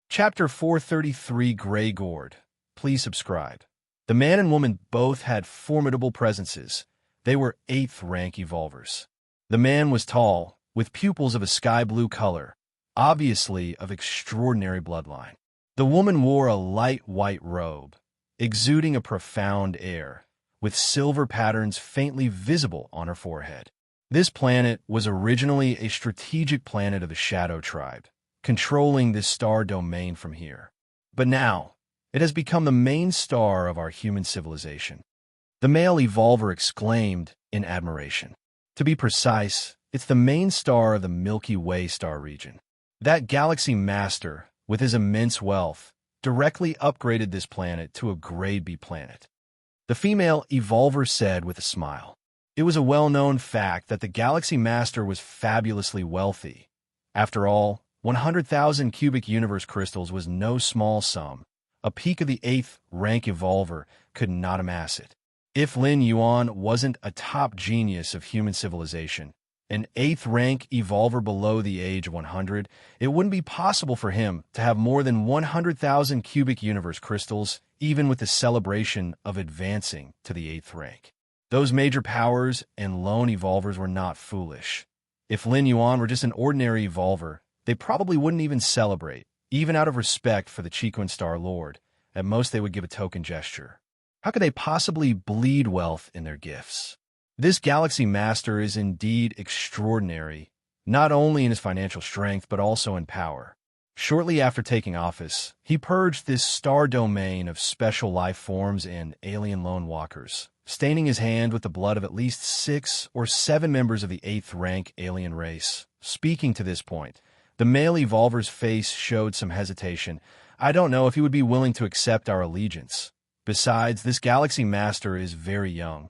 Chapter 433 Grey Gourd. Please subscribe. The man and woman both had formidable presences. They were 8th rank evolvers. The man was tall, with pupils of a sky-blue color, obviously of extraordinary bloodline. The woman wore a light white robe, exuding a profound air, with silver patterns faintly visible on her forehead. This planet was originally a strategic planet of the Shadow Tribe, controlling this star domain from here. But now, it has become the main star of our human civilization. The male evolver exclaimed in admiration. To be precise, it's the main star of the Milky Way star region. That galaxy master, with his immense wealth, directly upgraded this planet to a grade B planet. The female evolver said with a smile. It was a well-known fact that the galaxy master was fabulously wealthy. After all, 100,000 cubic universe crystals was no small sum. A peak of the 8th rank evolver could not amass it. If Lin Yuan wasn't a top genius of human civilization, an 8th rank evolver below the age of 100, it wouldn't be possible for him to have more than 100,000 cubic universe crystals, even with the celebration of advancing to the 8th rank. Those major powers and lone evolvers were not foolish. If Lin Yuan were just an ordinary evolver, they probably wouldn't even celebrate, even out of respect for the Chiquan Star Lord. At most, they would give a token gesture. How could they possibly bleed wealth in their gifts? This Galaxy Master is indeed extraordinary, not only in his financial strength, but also in power. Shortly after taking office, he purged this star domain of special life forms and alien lone walkers, staining his hand with the blood of at least 6 or 7 members of the 8th rank alien race. Speaking to this point, the male evolver's face showed some hesitation. I don't know if he would be willing to accept our allegiance. Besides, this Galaxy Master is very young,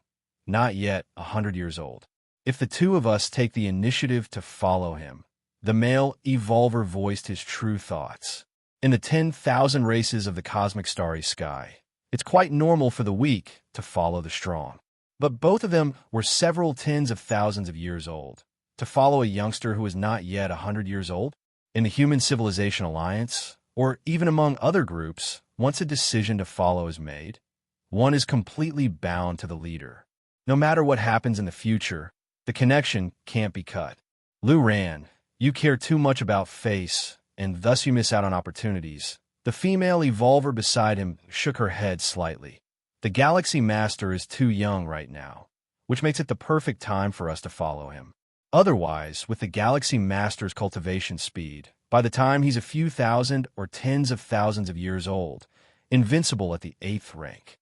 not yet 100 years old. If the two of us take the initiative to follow him, the male evolver voiced his true thoughts. In the 10,000 races of the cosmic starry sky, it's quite normal for the weak to follow the strong. But both of them were several tens of thousands of years old. To follow a youngster who is not yet 100 years old? In the Human Civilization Alliance, or even among other groups, once a decision to follow is made, one is completely bound to the leader. No matter what happens in the future, the connection can't be cut. Lu Ran, you care too much about face, and thus you miss out on opportunities. The female evolver beside him shook her head slightly. The Galaxy Master is too young right now, which makes it the perfect time for us to follow him. Otherwise, with the Galaxy Master's cultivation speed, by the time he's a few thousand or tens of thousands of years old, invincible at the 8th rank,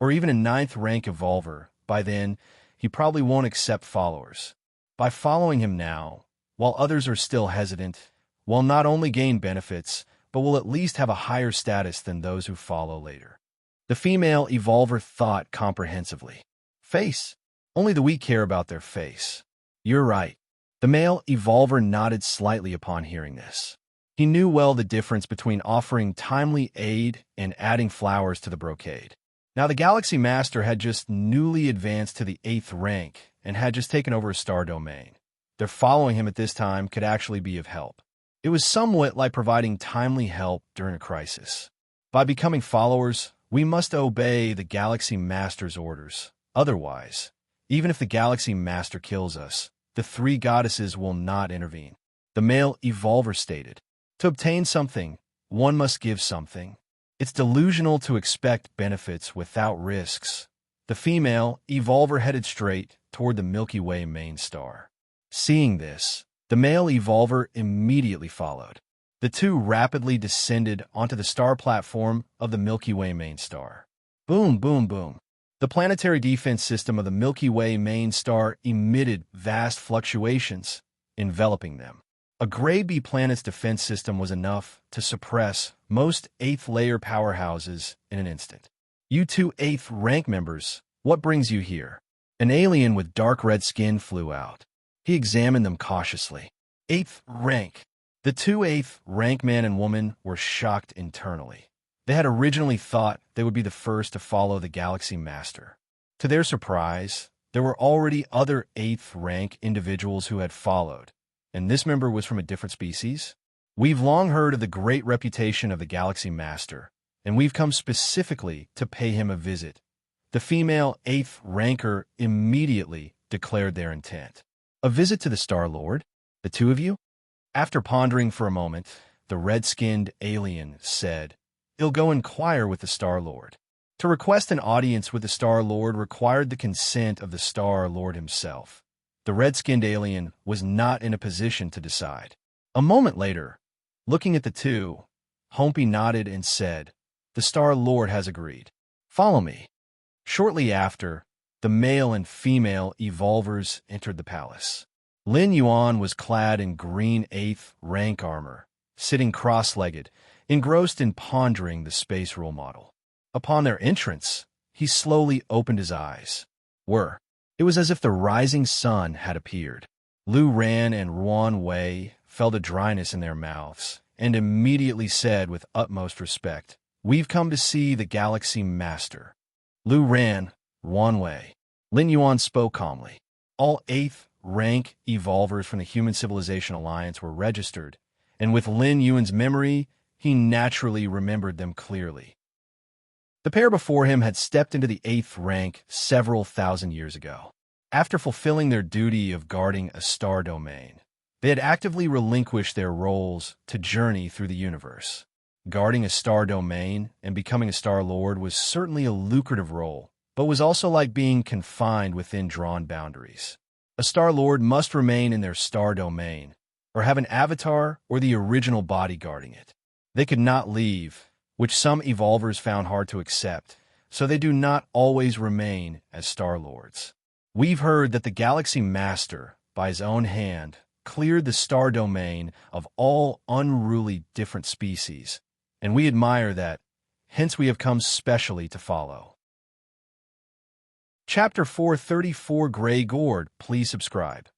or even a 9th rank evolver, by then, he probably won't accept followers. By following him now, while others are still hesitant, we'll not only gain benefits, but will at least have a higher status than those who follow later. The female evolver thought comprehensively. Face. Only the weak care about their face. You're right. The male evolver nodded slightly upon hearing this. He knew well the difference between offering timely aid and adding flowers to the brocade. Now, the Galaxy Master had just newly advanced to the 8th rank and had just taken over a star domain. Their following him at this time could actually be of help. It was somewhat like providing timely help during a crisis. By becoming followers, we must obey the Galaxy Master's orders. Otherwise, even if the Galaxy Master kills us, the 3 goddesses will not intervene. The male evolver stated, to obtain something, one must give something. It's delusional to expect benefits without risks. The female evolver headed straight toward the Milky Way main star. Seeing this, the male evolver immediately followed. The two rapidly descended onto the star platform of the Milky Way main star. Boom, boom, boom. The planetary defense system of the Milky Way main star emitted vast fluctuations, enveloping them. A Gray B planet's defense system was enough to suppress most 8th-layer powerhouses in an instant. You two 8th rank members, what brings you here? An alien with dark red skin flew out. He examined them cautiously. 8th rank. The two 8th rank man and woman were shocked internally. They had originally thought they would be the first to follow the Galaxy Master. To their surprise, there were already other 8th rank individuals who had followed, and this member was from a different species. We've long heard of the great reputation of the Galaxy Master, and we've come specifically to pay him a visit. The female 8th ranker immediately declared their intent. A visit to the Star Lord? The two of you? After pondering for a moment, the red-skinned alien said, "I'll go inquire with the Star Lord." To request an audience with the Star Lord required the consent of the Star Lord himself. The red-skinned alien was not in a position to decide. A moment later, looking at the two, Humpy nodded and said, "The Star Lord has agreed. Follow me." Shortly after, the male and female evolvers entered the palace. Lin Yuan was clad in green 8th rank armor, sitting cross-legged, engrossed in pondering the space rule model. Upon their entrance, he slowly opened his eyes. It was as if the rising sun had appeared. Lu Ran and Ruan Wei felt a dryness in their mouths and immediately said with utmost respect, "We've come to see the Galaxy Master." Lu Ran, Wei. Lin Yuan spoke calmly. All 8th rank evolvers from the Human Civilization Alliance were registered, and with Lin Yuan's memory, he naturally remembered them clearly. The pair before him had stepped into the 8th rank several thousand years ago. After fulfilling their duty of guarding a star domain, they had actively relinquished their roles to journey through the universe. Guarding a star domain and becoming a Star Lord was certainly a lucrative role, but was also like being confined within drawn boundaries. A Star Lord must remain in their star domain, or have an avatar or the original body guarding it. They could not leave, which some evolvers found hard to accept, so they do not always remain as Star Lords. We've heard that the Galaxy Master, by his own hand, cleared the star domain of all unruly different species, and we admire that, hence we have come specially to follow. Chapter 434 Grey Gourd, please subscribe.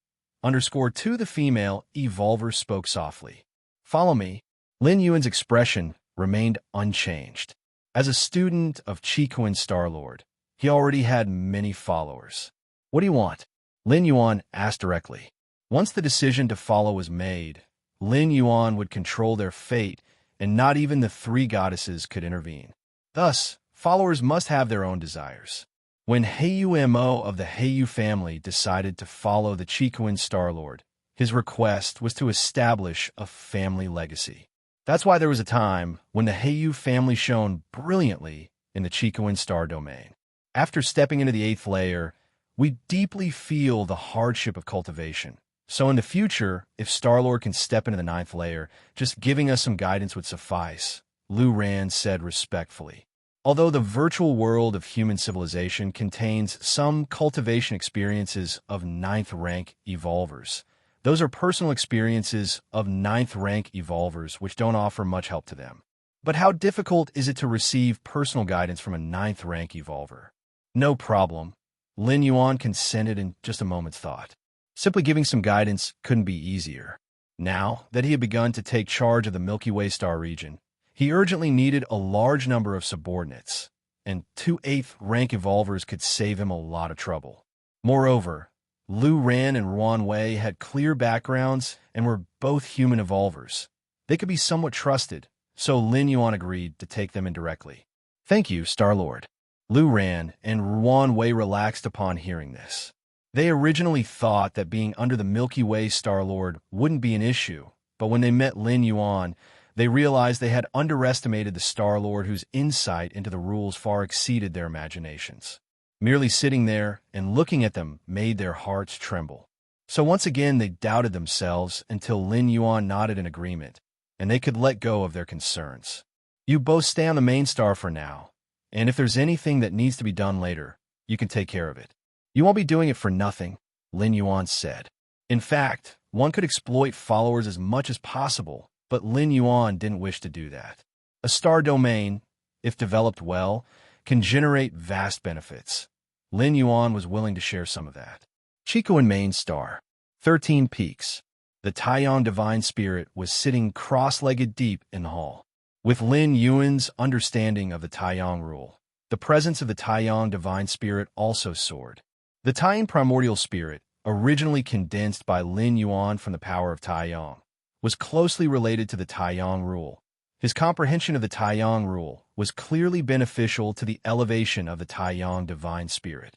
_2 The female evolver spoke softly. Follow me. Lin Yuan's expression remained unchanged. As a student of Qikuan Star-Lord, he already had many followers. What do you want? Lin Yuan asked directly. Once the decision to follow was made, Lin Yuan would control their fate, and not even the 3 goddesses could intervene. Thus, followers must have their own desires. When Heyu Mo of the Heyu family decided to follow the Qikuan Star-Lord, his request was to establish a family legacy. That's why there was a time when the Heyu family shone brilliantly in the Qikuan star domain. After stepping into the 8th layer, we deeply feel the hardship of cultivation. So in the future, if Star-Lord can step into the 9th layer, just giving us some guidance would suffice, Lu Ran said respectfully. Although the virtual world of human civilization contains some cultivation experiences of 9th rank evolvers, those are personal experiences of 9th rank evolvers which don't offer much help to them. But how difficult is it to receive personal guidance from a 9th rank evolver? No problem. Lin Yuan consented in just a moment's thought. Simply giving some guidance couldn't be easier. Now that he had begun to take charge of the Milky Way star region, he urgently needed a large number of subordinates, and 2 8th rank evolvers could save him a lot of trouble. Moreover, Lu Ran and Ruan Wei had clear backgrounds and were both human evolvers. They could be somewhat trusted, so Lin Yuan agreed to take them in directly. Thank you, Star-Lord. Lu Ran and Ruan Wei relaxed upon hearing this. They originally thought that being under the Milky Way Star-Lord wouldn't be an issue, but when they met Lin Yuan, they realized they had underestimated the Star-Lord whose insight into the rules far exceeded their imaginations. Merely sitting there and looking at them made their hearts tremble. So once again they doubted themselves until Lin Yuan nodded in agreement, and they could let go of their concerns. You both stay on the main star for now, and if there's anything that needs to be done later, you can take care of it. You won't be doing it for nothing, Lin Yuan said. In fact, one could exploit followers as much as possible, but Lin Yuan didn't wish to do that. A star domain, if developed well, can generate vast benefits. Lin Yuan was willing to share some of that. Qikuan Main Star, 13 Peaks. The Taiyang Divine Spirit was sitting cross-legged deep in the hall. With Lin Yuan's understanding of the Taiyang rule, the presence of the Taiyang Divine Spirit also soared. The Taiyang Primordial Spirit, originally condensed by Lin Yuan from the power of Taiyang, was closely related to the Taiyang rule. His comprehension of the Taiyang rule was clearly beneficial to the elevation of the Taiyang Divine Spirit.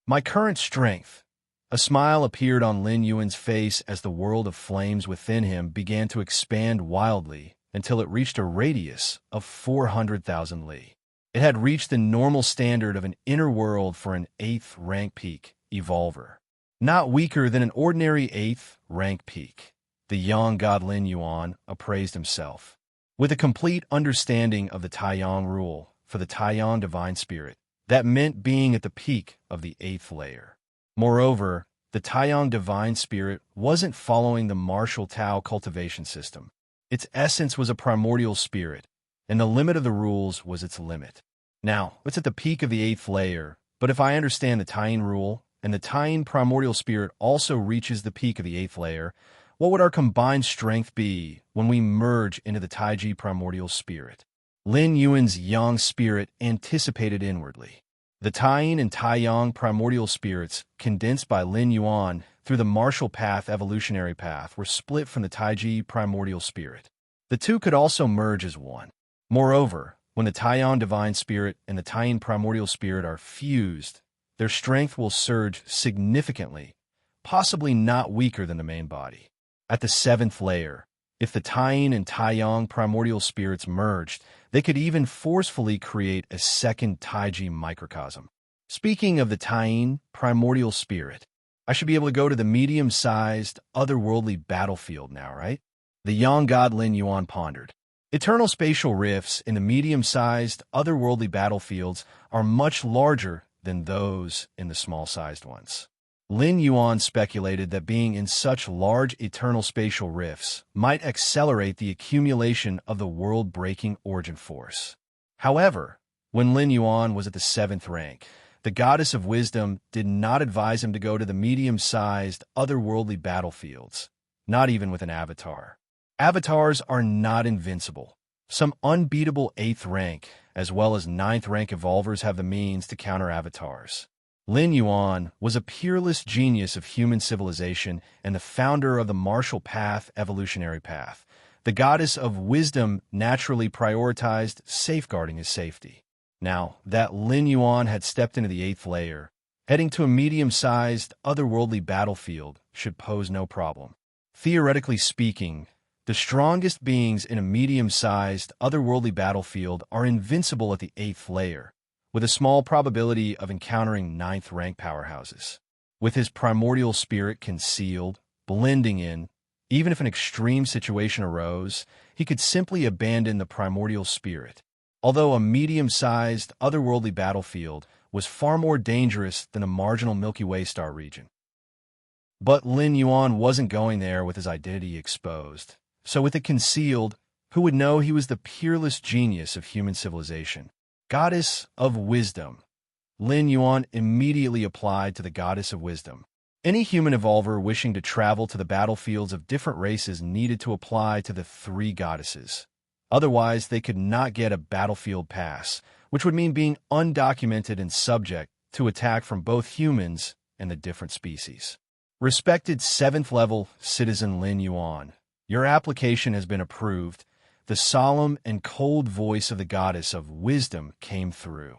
My current strength. A smile appeared on Lin Yuan's face as the world of flames within him began to expand wildly until it reached a radius of 400,000 li. It had reached the normal standard of an inner world for an 8th rank peak evolver. Not weaker than an ordinary 8th rank peak, the young god Lin Yuan appraised himself. With a complete understanding of the Taiyang rule for the Taiyang Divine Spirit, that meant being at the peak of the 8th layer. Moreover, the Taiyang Divine Spirit wasn't following the martial Tao cultivation system. Its essence was a primordial spirit, and the limit of the rules was its limit. Now, it's at the peak of the 8th layer, but if I understand the Taiyang rule, and the Taiyang Primordial Spirit also reaches the peak of the 8th layer, what would our combined strength be when we merge into the Taiji Primordial Spirit? Lin Yuan's young spirit anticipated inwardly. The Taiyin and Taiyang primordial spirits, condensed by Lin Yuan through the martial path evolutionary path, were split from the Taiji primordial spirit. The two could also merge as one. Moreover, when the Taiyang divine spirit and the Taiyin primordial spirit are fused, their strength will surge significantly, possibly not weaker than the main body. At the 7th layer, if the Taiyin and Taiyang primordial spirits merged, they could even forcefully create a second Taiji microcosm. Speaking of the Taiyin primordial spirit, I should be able to go to the medium-sized, otherworldly battlefield now, right? The young god Lin Yuan pondered. Eternal spatial rifts in the medium-sized, otherworldly battlefields are much larger than those in the small-sized ones. Lin Yuan speculated that being in such large eternal spatial rifts might accelerate the accumulation of the world-breaking origin force. However, when Lin Yuan was at the 7th rank, the goddess of wisdom did not advise him to go to the medium-sized, otherworldly battlefields, not even with an avatar. Avatars are not invincible. Some unbeatable 8th rank, as well as 9th rank evolvers have the means to counter avatars. Lin Yuan was a peerless genius of human civilization and the founder of the martial path evolutionary path. The goddess of wisdom naturally prioritized safeguarding his safety. Now that Lin Yuan had stepped into the 8th layer, heading to a medium-sized, otherworldly battlefield should pose no problem. Theoretically speaking, the strongest beings in a medium-sized, otherworldly battlefield are invincible at the 8th layer, with a small probability of encountering 9th rank powerhouses. With his primordial spirit concealed, blending in, even if an extreme situation arose, he could simply abandon the primordial spirit. Although a medium-sized, otherworldly battlefield was far more dangerous than a marginal Milky Way star region. But Lin Yuan wasn't going there with his identity exposed. So with it concealed, who would know he was the peerless genius of human civilization? Goddess of Wisdom. Lin Yuan immediately applied to the Goddess of Wisdom. Any human evolver wishing to travel to the battlefields of different races needed to apply to the 3 goddesses. Otherwise, they could not get a battlefield pass, which would mean being undocumented and subject to attack from both humans and the different species. Respected 7th level citizen Lin Yuan, your application has been approved. The solemn and cold voice of the Goddess of Wisdom came through.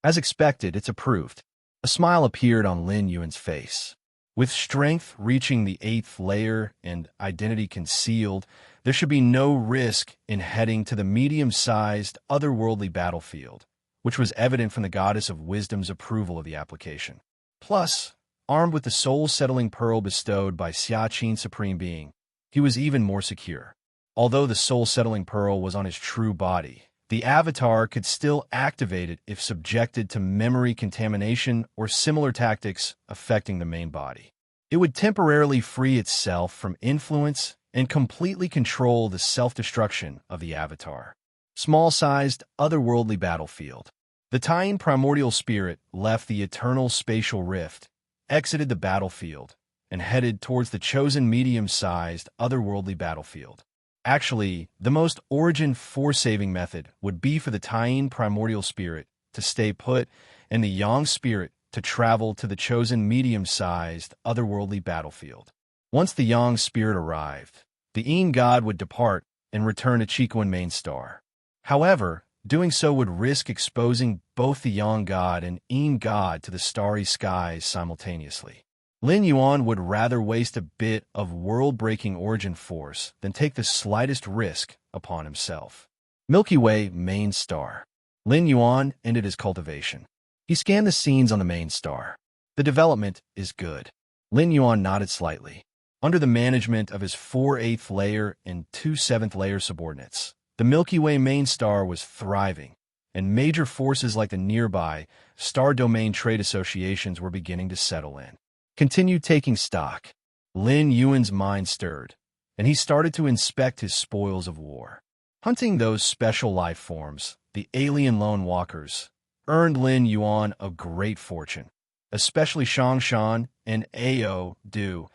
As expected, it's approved. A smile appeared on Lin Yuan's face. With strength reaching the 8th layer and identity concealed, there should be no risk in heading to the medium-sized, otherworldly battlefield, which was evident from the Goddess of Wisdom's approval of the application. Plus, armed with the soul-settling pearl bestowed by Xiaqin Supreme Being, he was even more secure. Although the soul-settling pearl was on his true body, the avatar could still activate it if subjected to memory contamination or similar tactics affecting the main body. It would temporarily free itself from influence and completely control the self-destruction of the avatar. Small-sized, otherworldly battlefield. The Taiyin primordial spirit left the eternal spatial rift, exited the battlefield, and headed towards the chosen medium-sized, otherworldly battlefield. Actually, the most origin force-saving method would be for the Taiyin primordial spirit to stay put and the Yang spirit to travel to the chosen medium-sized, otherworldly battlefield. Once the Yang spirit arrived, the Yin god would depart and return to Chicoan main star. However, doing so would risk exposing both the Yang god and Yin god to the starry skies simultaneously. Lin Yuan would rather waste a bit of world-breaking origin force than take the slightest risk upon himself. Milky Way main star. Lin Yuan ended his cultivation. He scanned the scenes on the main star. The development is good. Lin Yuan nodded slightly. Under the management of his 4 8th layer and 2 7th layer subordinates, the Milky Way main star was thriving, and major forces like the nearby star domain trade associations were beginning to settle in. Continued taking stock. Lin Yuan's mind stirred, and he started to inspect his spoils of war. Hunting those special life forms, the alien lone walkers, earned Lin Yuan a great fortune, especially Shangshan and Ao Du,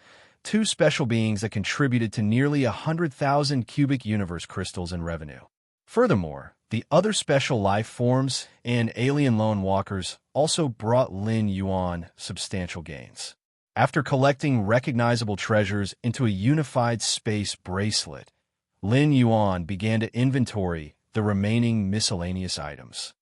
2 special beings that contributed to nearly 100,000 cubic universe crystals in revenue. Furthermore, The other special life forms and alien lone walkers also brought Lin Yuan substantial gains. After collecting recognizable treasures into a unified space bracelet, Lin Yuan began to inventory the remaining miscellaneous items.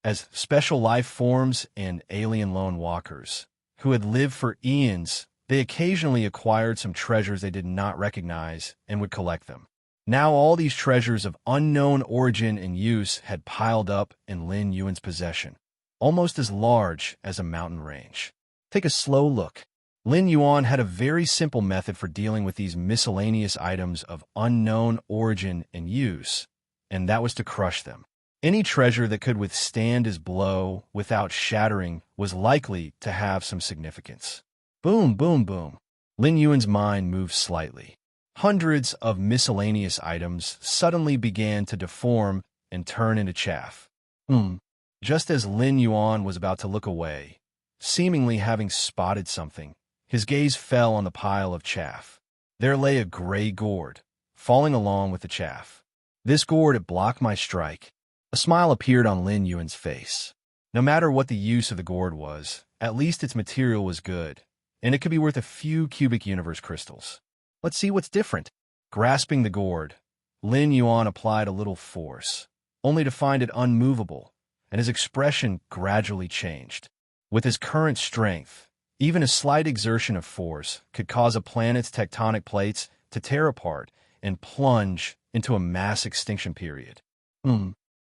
As special life forms and alien lone walkers, who had lived for eons, they occasionally acquired some treasures they did not recognize and would collect them. Now all these treasures of unknown origin and use had piled up in Lin Yuan's possession, almost as large as a mountain range. Take a slow look. Lin Yuan had a very simple method for dealing with these miscellaneous items of unknown origin and use, and that was to crush them. Any treasure that could withstand his blow without shattering was likely to have some significance. Boom, boom, boom. Lin Yuan's mind moved slightly. Hundreds of miscellaneous items suddenly began to deform and turn into chaff. Just as Lin Yuan was about to look away, seemingly having spotted something, his gaze fell on the pile of chaff. There lay a gray gourd, falling along with the chaff. This gourd had blocked my strike. A smile appeared on Lin Yuan's face. No matter what the use of the gourd was, at least its material was good, and it could be worth a few cubic universe crystals. Let's see what's different. Grasping the gourd, Lin Yuan applied a little force, only to find it unmovable, and his expression gradually changed. With his current strength, even a slight exertion of force could cause a planet's tectonic plates to tear apart and plunge into a mass extinction period.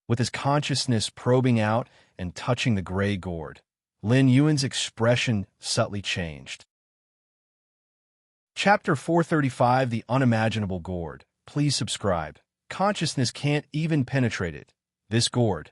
With his consciousness probing out and touching the gray gourd, Lin Yuan's expression subtly changed. Chapter 435, The Unimaginable Gourd. Please subscribe. Consciousness can't even penetrate it. This gourd.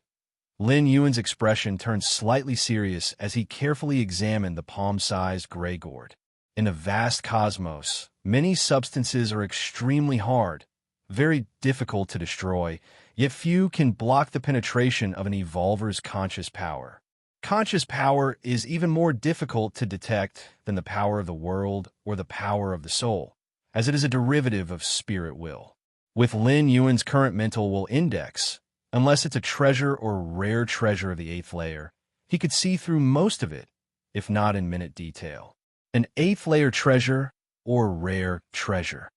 Lin Yuan's expression turned slightly serious as he carefully examined the palm-sized gray gourd. In the vast cosmos, many substances are extremely hard, very difficult to destroy, yet few can block the penetration of an evolver's conscious power. Conscious power is even more difficult to detect than the power of the world or the power of the soul, as it is a derivative of spirit will. With Lin Yuan's current mental will index, unless it's a treasure or rare treasure of the 8th layer, he could see through most of it, if not in minute detail. An 8th layer treasure or rare treasure.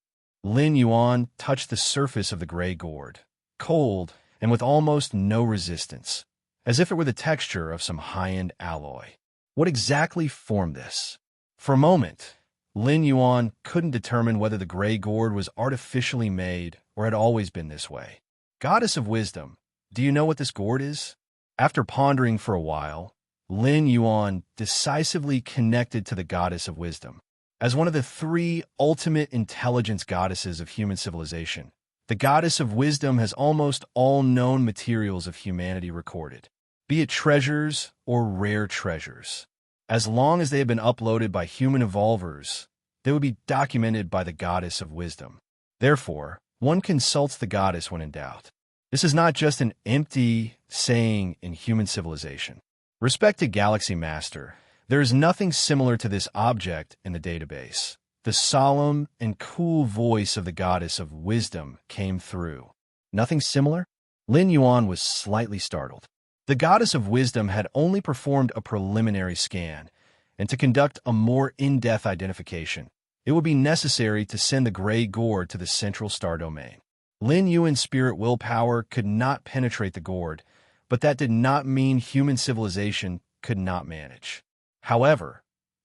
Lin Yuan touched the surface of the gray gourd, cold and with almost no resistance, as if it were the texture of some high-end alloy. What exactly formed this? For a moment, Lin Yuan couldn't determine whether the gray gourd was artificially made or had always been this way. Goddess of Wisdom, do you know what this gourd is? After pondering for a while, Lin Yuan decisively connected to the Goddess of Wisdom. As one of the 3 ultimate intelligence goddesses of human civilization, the Goddess of Wisdom has almost all known materials of humanity recorded, be it treasures or rare treasures. As long as they have been uploaded by human evolvers, they would be documented by the Goddess of Wisdom. Therefore, one consults the goddess when in doubt. This is not just an empty saying in human civilization. Respected Galaxy Master, there is nothing similar to this object in the database. The solemn and cool voice of the Goddess of Wisdom came through. Nothing similar? Lin Yuan was slightly startled. The Goddess of Wisdom had only performed a preliminary scan, and to conduct a more in-depth identification, it would be necessary to send the gray gourd to the central star domain. Lin Yuan's spirit willpower could not penetrate the gourd, but that did not mean human civilization could not manage. However,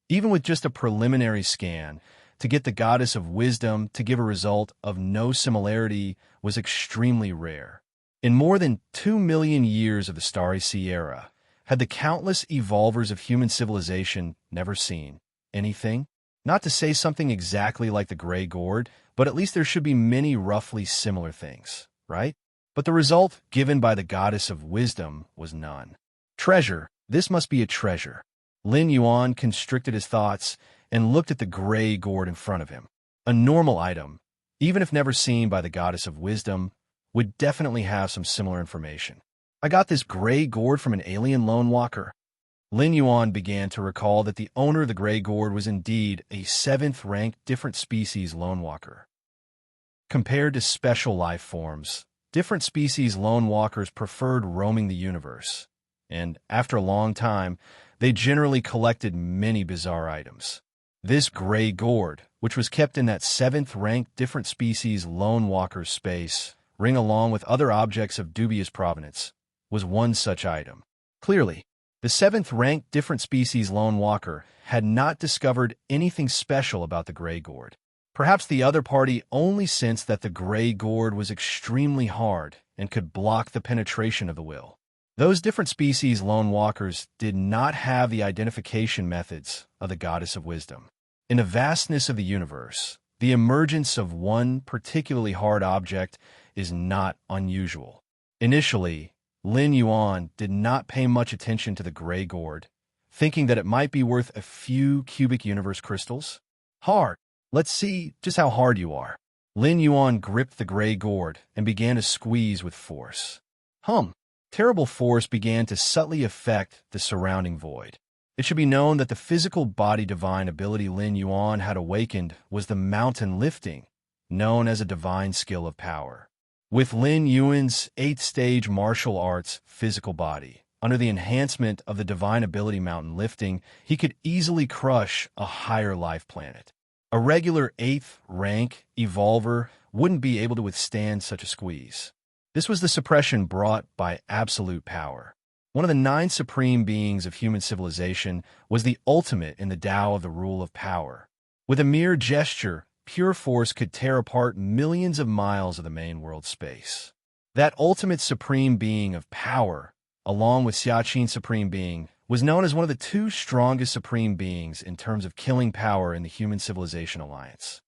even with just a preliminary scan, to get the Goddess of Wisdom to give a result of no similarity was extremely rare. In more than 2 million years of the Starry Sea era, had the countless evolvers of human civilization never seen anything? Not to say something exactly like the gray gourd, but at least there should be many roughly similar things, right? But the result given by the Goddess of Wisdom was none. Treasure. This must be a treasure. Lin Yuan constricted his thoughts and looked at the gray gourd in front of him. A normal item, even if never seen by the Goddess of Wisdom, would definitely have some similar information. I got this gray gourd from an alien lone walker. Lin Yuan began to recall that the owner of the gray gourd was indeed a 7th-ranked different species lone walker. Compared to special life forms, different species lone walkers preferred roaming the universe, and after a long time, they generally collected many bizarre items. This gray gourd, which was kept in that 7th-ranked different species lone walker's space, ring along with other objects of dubious provenance, was one such item. Clearly, the 7th-ranked different species lone walker had not discovered anything special about the gray gourd. Perhaps the other party only sensed that the gray gourd was extremely hard and could block the penetration of the will. Those different species lone walkers did not have the identification methods of the goddess of wisdom. In the vastness of the universe, the emergence of one particularly hard object is not unusual. Initially, Lin Yuan did not pay much attention to the gray gourd, thinking that it might be worth a few cubic universe crystals. Hard. Let's see just how hard you are. Lin Yuan gripped the gray gourd and began to squeeze with force. Terrible force began to subtly affect the surrounding void. It should be known that the physical body divine ability Lin Yuan had awakened was the mountain lifting, known as a divine skill of power. With Lin Yuan's 8th-stage martial arts physical body, under the enhancement of the divine ability mountain lifting, he could easily crush a higher life planet. A regular 8th-rank evolver wouldn't be able to withstand such a squeeze. This was the suppression brought by absolute power. One of the 9 supreme beings of human civilization was the ultimate in the Tao of the rule of power. With a mere gesture, pure force could tear apart millions of miles of the main world space. That ultimate supreme being of power, along with Xiaqin Supreme Being, was known as one of the 2 strongest supreme beings in terms of killing power in the Human Civilization Alliance.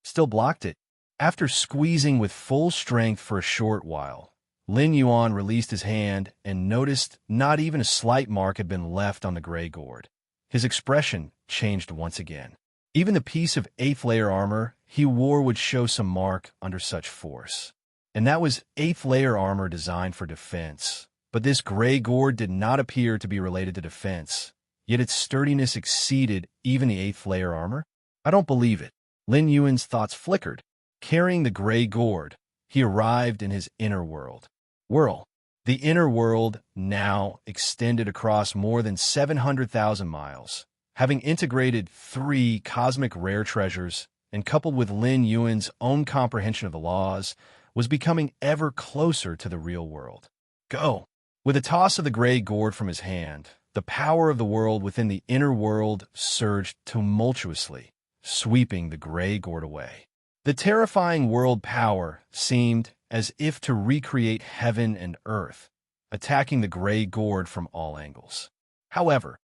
Still blocked it. After squeezing with full strength for a short while, Lin Yuan released his hand and noticed not even a slight mark had been left on the gray gourd. His expression changed once again. Even the piece of 8th-layer armor he wore would show some mark under such force. And that was 8th-layer armor designed for defense. But this gray gourd did not appear to be related to defense, yet its sturdiness exceeded even the 8th-layer armor. I don't believe it. Lin Yuan's thoughts flickered. Carrying the gray gourd, he arrived in his inner world. The inner world now extended across more than 700,000 miles, having integrated 3 cosmic rare treasures and coupled with Lin Yuan's own comprehension of the laws, was becoming ever closer to the real world. Go! With a toss of the gray gourd from his hand, the power of the world within the inner world surged tumultuously, sweeping the gray gourd away. The terrifying world power seemed as if to recreate heaven and earth, attacking the gray gourd from all angles. However,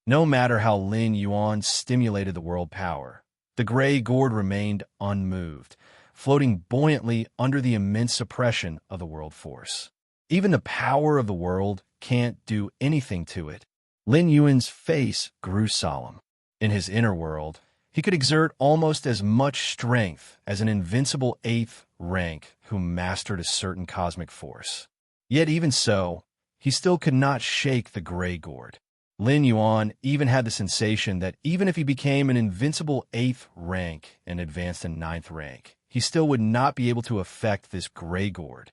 no matter how Lin Yuan stimulated the world power, the gray gourd remained unmoved, floating buoyantly under the immense suppression of the world force. Even the power of the world can't do anything to it. Lin Yuan's face grew solemn. In his inner world, he could exert almost as much strength as an invincible 8th rank who mastered a certain cosmic force. Yet even so, he still could not shake the gray gourd. Lin Yuan even had the sensation that even if he became an invincible 8th rank and advanced in 9th rank, he still would not be able to affect this gray gourd.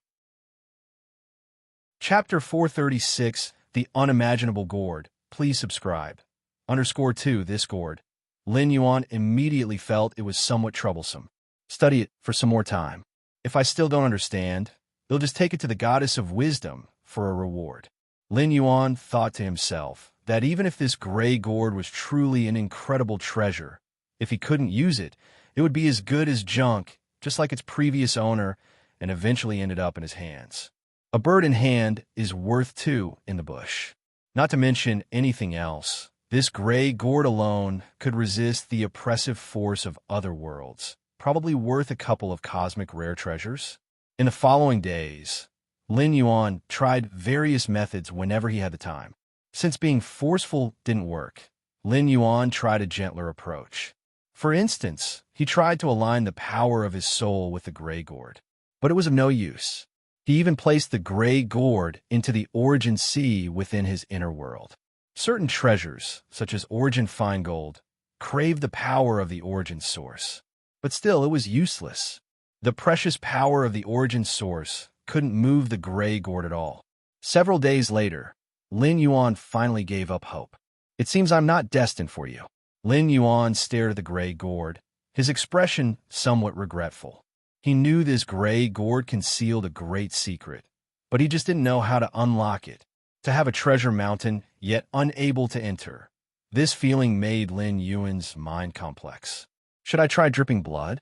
Chapter 436, The Unimaginable Gourd. Please subscribe. _2 This gourd. Lin Yuan immediately felt it was somewhat troublesome. Study it for some more time. If I still don't understand, they'll just take it to the goddess of wisdom for a reward. Lin Yuan thought to himself that even if this gray gourd was truly an incredible treasure, if he couldn't use it, it would be as good as junk, just like its previous owner, and eventually ended up in his hands. A bird in hand is worth 2 in the bush. Not to mention anything else, this gray gourd alone could resist the oppressive force of other worlds, probably worth a couple of cosmic rare treasures. In the following days, Lin Yuan tried various methods whenever he had the time. Since being forceful didn't work, Lin Yuan tried a gentler approach. For instance, he tried to align the power of his soul with the gray gourd, but it was of no use. He even placed the gray gourd into the origin sea within his inner world. Certain treasures, such as origin fine gold, craved the power of the origin source. But still, it was useless. The precious power of the origin source couldn't move the gray gourd at all. Several days later, Lin Yuan finally gave up hope. "It seems I'm not destined for you." Lin Yuan stared at the gray gourd, his expression somewhat regretful. He knew this gray gourd concealed a great secret, but he just didn't know how to unlock it. To have a treasure mountain, yet unable to enter. This feeling made Lin Yuan's mind complex. Should I try dripping blood?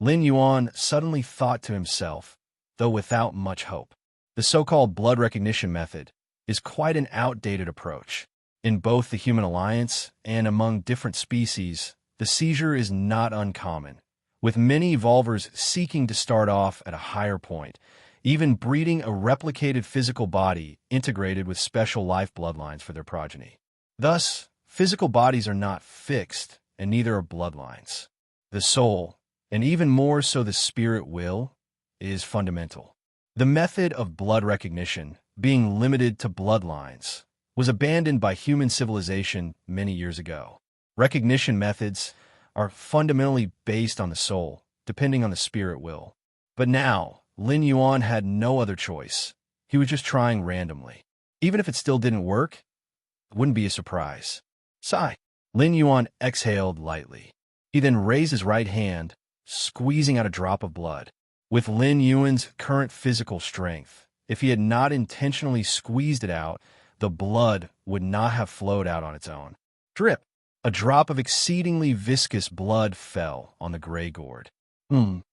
Lin Yuan suddenly thought to himself, though without much hope. The so-called blood recognition method is quite an outdated approach. In both the human alliance and among different species, the seizure is not uncommon, with many evolvers seeking to start off at a higher point, even breeding a replicated physical body integrated with special life bloodlines for their progeny. Thus, physical bodies are not fixed, and neither are bloodlines. The soul, and even more so the spirit will, is fundamental. The method of blood recognition, being limited to bloodlines, was abandoned by human civilization many years ago. Recognition methods are fundamentally based on the soul, depending on the spirit will. But now, Lin Yuan had no other choice. He was just trying randomly. Even if it still didn't work, it wouldn't be a surprise. Sigh. Lin Yuan exhaled lightly. He then raised his right hand, squeezing out a drop of blood. With Lin Yuan's current physical strength, if he had not intentionally squeezed it out, the blood would not have flowed out on its own. Drip! A drop of exceedingly viscous blood fell on the gray gourd. Lin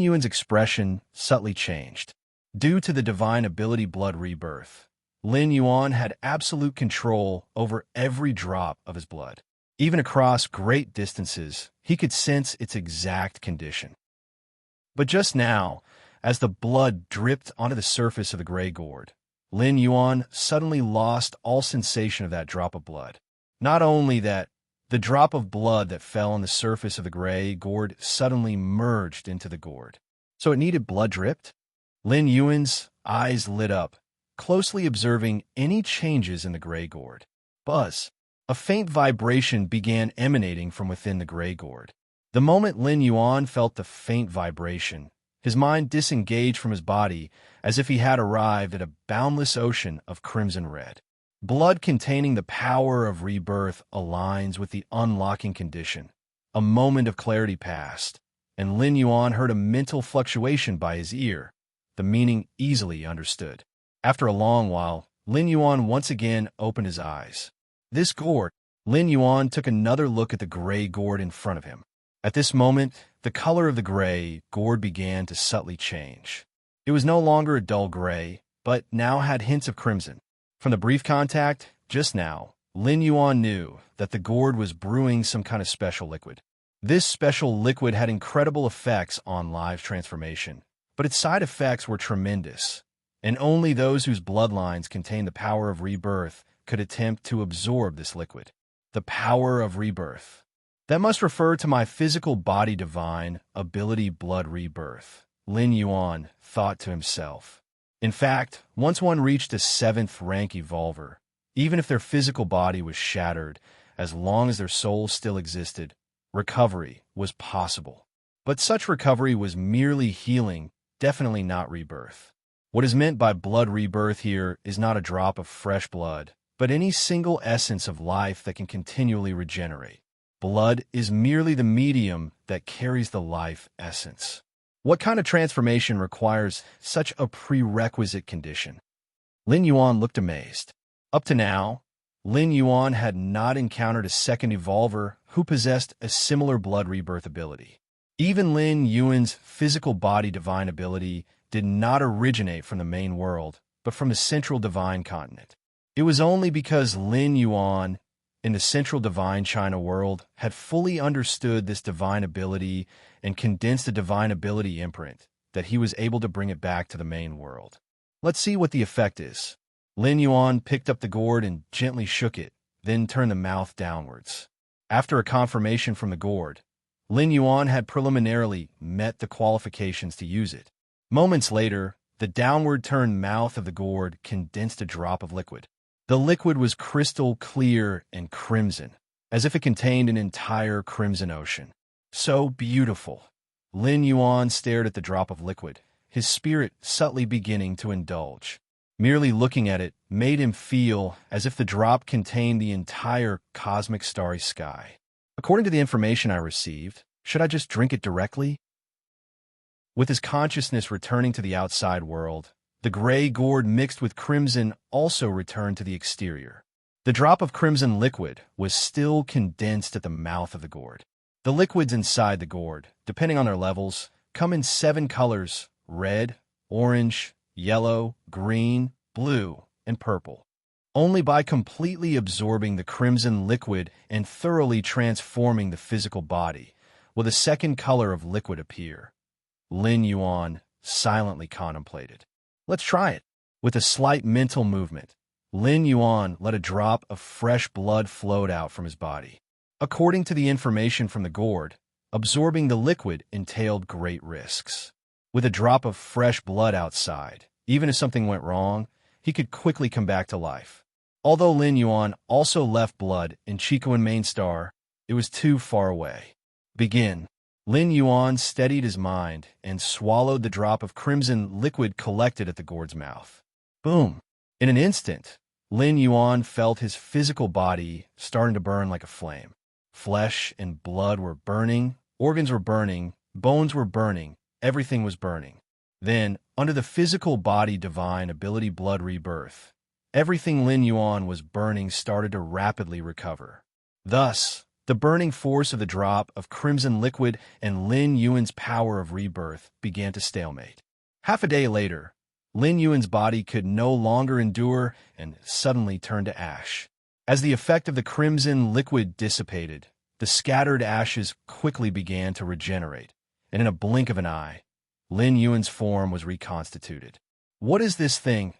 Yuan's expression subtly changed. Due to the divine ability blood rebirth, Lin Yuan had absolute control over every drop of his blood. Even across great distances, he could sense its exact condition. But just now, as the blood dripped onto the surface of the gray gourd, Lin Yuan suddenly lost all sensation of that drop of blood. Not only that, the drop of blood that fell on the surface of the gray gourd suddenly merged into the gourd. So it needed blood dripped? Lin Yuan's eyes lit up, closely observing any changes in the gray gourd. Buzz. A faint vibration began emanating from within the gray gourd. The moment Lin Yuan felt the faint vibration, his mind disengaged from his body as if he had arrived at a boundless ocean of crimson red. Blood containing the power of rebirth aligns with the unlocking condition. A moment of clarity passed, and Lin Yuan heard a mental fluctuation by his ear, the meaning easily understood. After a long while, Lin Yuan once again opened his eyes. This gourd. Lin Yuan took another look at the gray gourd in front of him. At this moment, the color of the gray gourd began to subtly change. It was no longer a dull gray, but now had hints of crimson. From the brief contact, just now, Lin Yuan knew that the gourd was brewing some kind of special liquid. This special liquid had incredible effects on live transformation, but its side effects were tremendous, and only those whose bloodlines contained the power of rebirth could attempt to absorb this liquid. The power of rebirth. That must refer to my physical body divine ability blood rebirth, Lin Yuan thought to himself. In fact, once one reached a 7th rank evolver, even if their physical body was shattered, as long as their soul still existed, recovery was possible. But such recovery was merely healing, definitely not rebirth. What is meant by blood rebirth here is not a drop of fresh blood, but any single essence of life that can continually regenerate. Blood is merely the medium that carries the life essence. What kind of transformation requires such a prerequisite condition? Lin Yuan looked amazed. Up to now, Lin Yuan had not encountered a second evolver who possessed a similar blood rebirth ability. Even Lin Yuan's physical body divine ability did not originate from the main world, but from the central divine continent. It was only because Lin Yuan, in the central divine China world, had fully understood this divine ability and condensed the divine ability imprint that he was able to bring it back to the main world. Let's see what the effect is. Lin Yuan picked up the gourd and gently shook it, then turned the mouth downwards. After a confirmation from the gourd, Lin Yuan had preliminarily met the qualifications to use it. Moments later, the downward-turned mouth of the gourd condensed a drop of liquid. The liquid was crystal clear and crimson, as if it contained an entire crimson ocean. So beautiful. Lin Yuan stared at the drop of liquid, his spirit subtly beginning to indulge. Merely looking at it made him feel as if the drop contained the entire cosmic starry sky. According to the information I received, should I just drink it directly? With his consciousness returning to the outside world, the gray gourd mixed with crimson also returned to the exterior. The drop of crimson liquid was still condensed at the mouth of the gourd. The liquids inside the gourd, depending on their levels, come in 7 colors: red, orange, yellow, green, blue, and purple. Only by completely absorbing the crimson liquid and thoroughly transforming the physical body will the second color of liquid appear. Lin Yuan silently contemplated. Let's try it. With a slight mental movement, Lin Yuan let a drop of fresh blood float out from his body. According to the information from the gourd, absorbing the liquid entailed great risks. With a drop of fresh blood outside, even if something went wrong, he could quickly come back to life. Although Lin Yuan also left blood in Chico and Main Star, it was too far away. Begin. Lin Yuan steadied his mind and swallowed the drop of crimson liquid collected at the gourd's mouth. Boom! In an instant, Lin Yuan felt his physical body starting to burn like a flame. Flesh and blood were burning, organs were burning, bones were burning, everything was burning. Then, under the physical body divine ability blood rebirth, everything Lin Yuan was burning started to rapidly recover. Thus, the burning force of the drop of crimson liquid and Lin Yuan's power of rebirth began to stalemate. Half a day later, Lin Yuan's body could no longer endure and suddenly turned to ash. As the effect of the crimson liquid dissipated, the scattered ashes quickly began to regenerate, and in a blink of an eye, Lin Yuan's form was reconstituted. What is this thing?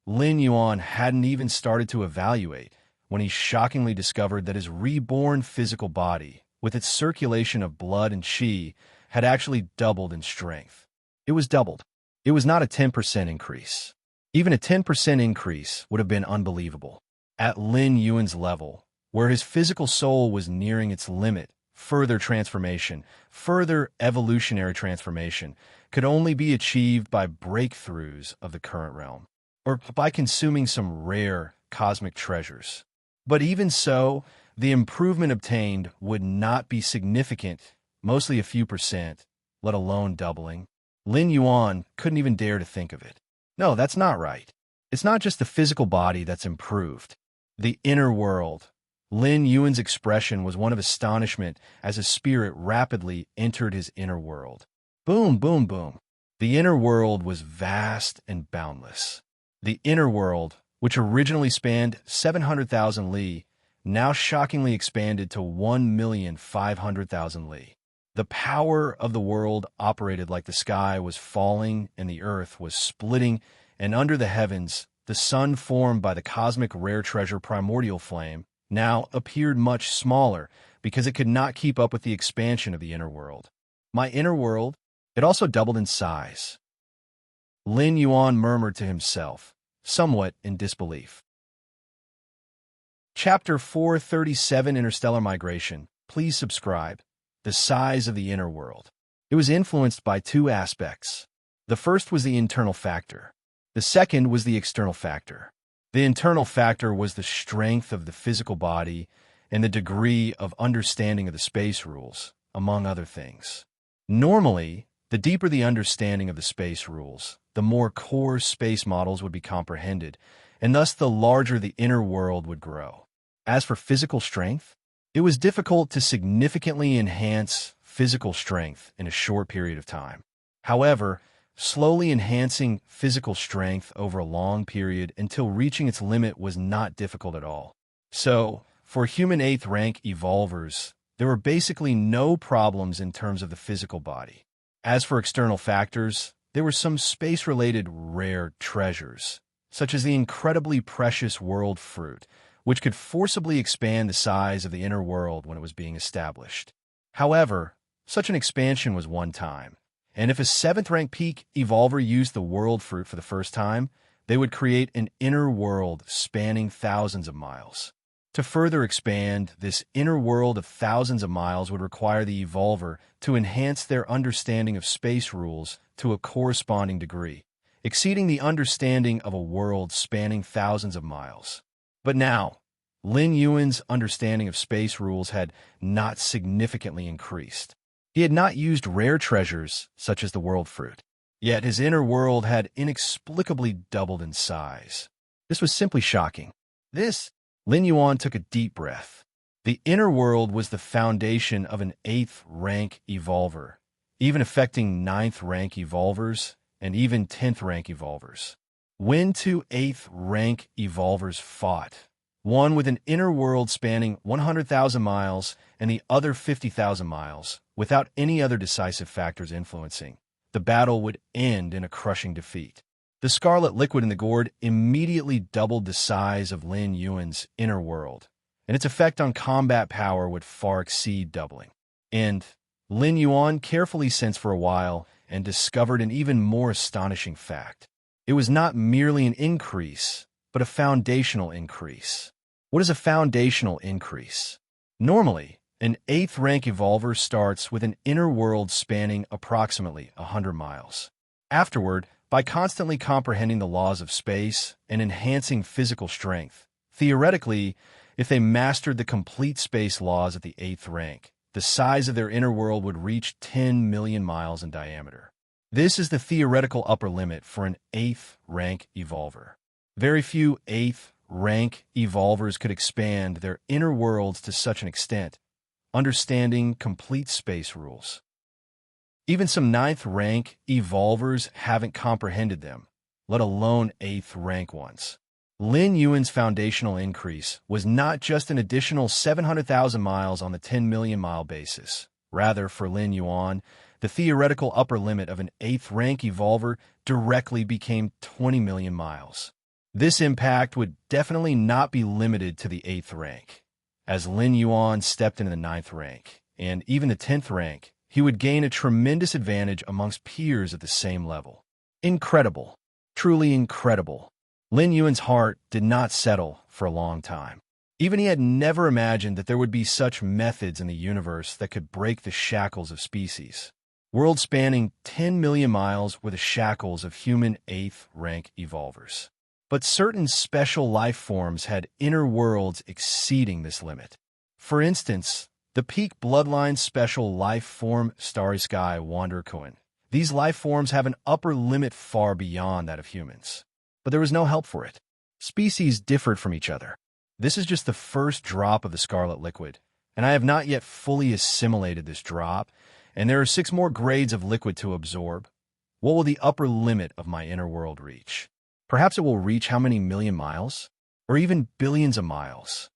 Lin Yuan hadn't even started to evaluate when he shockingly discovered that his reborn physical body, with its circulation of blood and qi, had actually doubled in strength. It was doubled. It was not a 10% increase. Even a 10% increase would have been unbelievable. At Lin Yuan's level, where his physical soul was nearing its limit, further transformation, further evolutionary transformation, could only be achieved by breakthroughs of the current realm, or by consuming some rare cosmic treasures. But even so, the improvement obtained would not be significant, mostly a few percent, let alone doubling. Lin Yuan couldn't even dare to think of it. No, that's not right. It's not just the physical body that's improved. The inner world. Lin Yuan's expression was one of astonishment as his spirit rapidly entered his inner world. Boom, boom, boom. The inner world was vast and boundless. The inner world, which originally spanned 700,000 li, now shockingly expanded to 1,500,000 li. The power of the world operated like the sky was falling and the earth was splitting, and under the heavens, the sun formed by the cosmic rare treasure primordial flame now appeared much smaller because it could not keep up with the expansion of the inner world. My inner world? It also doubled in size. Lin Yuan murmured to himself, somewhat in disbelief. Chapter 437 Interstellar Migration. Please subscribe. The size of the inner world. It was influenced by 2 aspects. The first was the internal factor. The second was the external factor. The internal factor was the strength of the physical body and the degree of understanding of the space rules, among other things. Normally, the deeper the understanding of the space rules, the more core space models would be comprehended, and thus the larger the inner world would grow. As for physical strength, it was difficult to significantly enhance physical strength in a short period of time. However, slowly enhancing physical strength over a long period until reaching its limit was not difficult at all. So, for human 8th rank evolvers, there were basically no problems in terms of the physical body. As for external factors, there were some space-related rare treasures, such as the incredibly precious world fruit, which could forcibly expand the size of the inner world when it was being established. However, such an expansion was one time, and if a 7th rank peak evolver used the world fruit for the first time, they would create an inner world spanning thousands of miles. To further expand, this inner world of thousands of miles would require the evolver to enhance their understanding of space rules to a corresponding degree, exceeding the understanding of a world spanning thousands of miles. But now, Lin Yuan's understanding of space rules had not significantly increased. He had not used rare treasures such as the world fruit. Yet his inner world had inexplicably doubled in size. This was simply shocking. Lin Yuan took a deep breath. The inner world was the foundation of an 8th rank evolver, even affecting 9th rank evolvers and even 10th rank evolvers. When two 8th rank evolvers fought, one with an inner world spanning 100,000 miles and the other 50,000 miles, without any other decisive factors influencing, the battle would end in a crushing defeat. The scarlet liquid in the gourd immediately doubled the size of Lin Yuan's inner world, and its effect on combat power would far exceed doubling. And Lin Yuan carefully sensed for a while and discovered an even more astonishing fact. It was not merely an increase, but a foundational increase. What is a foundational increase? Normally, an 8th rank evolver starts with an inner world spanning approximately 100 miles. Afterward, by constantly comprehending the laws of space and enhancing physical strength, theoretically, if they mastered the complete space laws at the 8th rank, the size of their inner world would reach 10 million miles in diameter. This is the theoretical upper limit for an 8th rank evolver. Very few 8th rank evolvers could expand their inner worlds to such an extent, understanding complete space rules. Even some 9th rank evolvers haven't comprehended them, let alone 8th rank ones. Lin Yuan's foundational increase was not just an additional 700,000 miles on the 10 million mile basis. Rather, for Lin Yuan, the theoretical upper limit of an 8th rank evolver directly became 20 million miles. This impact would definitely not be limited to the 8th rank. As Lin Yuan stepped into the 9th rank, and even the 10th rank, he would gain a tremendous advantage amongst peers at the same level. Incredible. Truly incredible. Lin Yuan's heart did not settle for a long time. Even he had never imagined that there would be such methods in the universe that could break the shackles of species. Worlds spanning 10 million miles were the shackles of human 8th rank evolvers. But certain special life forms had inner worlds exceeding this limit. For instance, the peak bloodline special life form Starry Sky Wanderkoen. These life forms have an upper limit far beyond that of humans. But there was no help for it. Species differed from each other. This is just the first drop of the scarlet liquid, and I have not yet fully assimilated this drop, and there are 6 more grades of liquid to absorb. What will the upper limit of my inner world reach? Perhaps it will reach how many million miles? Or even billions of miles?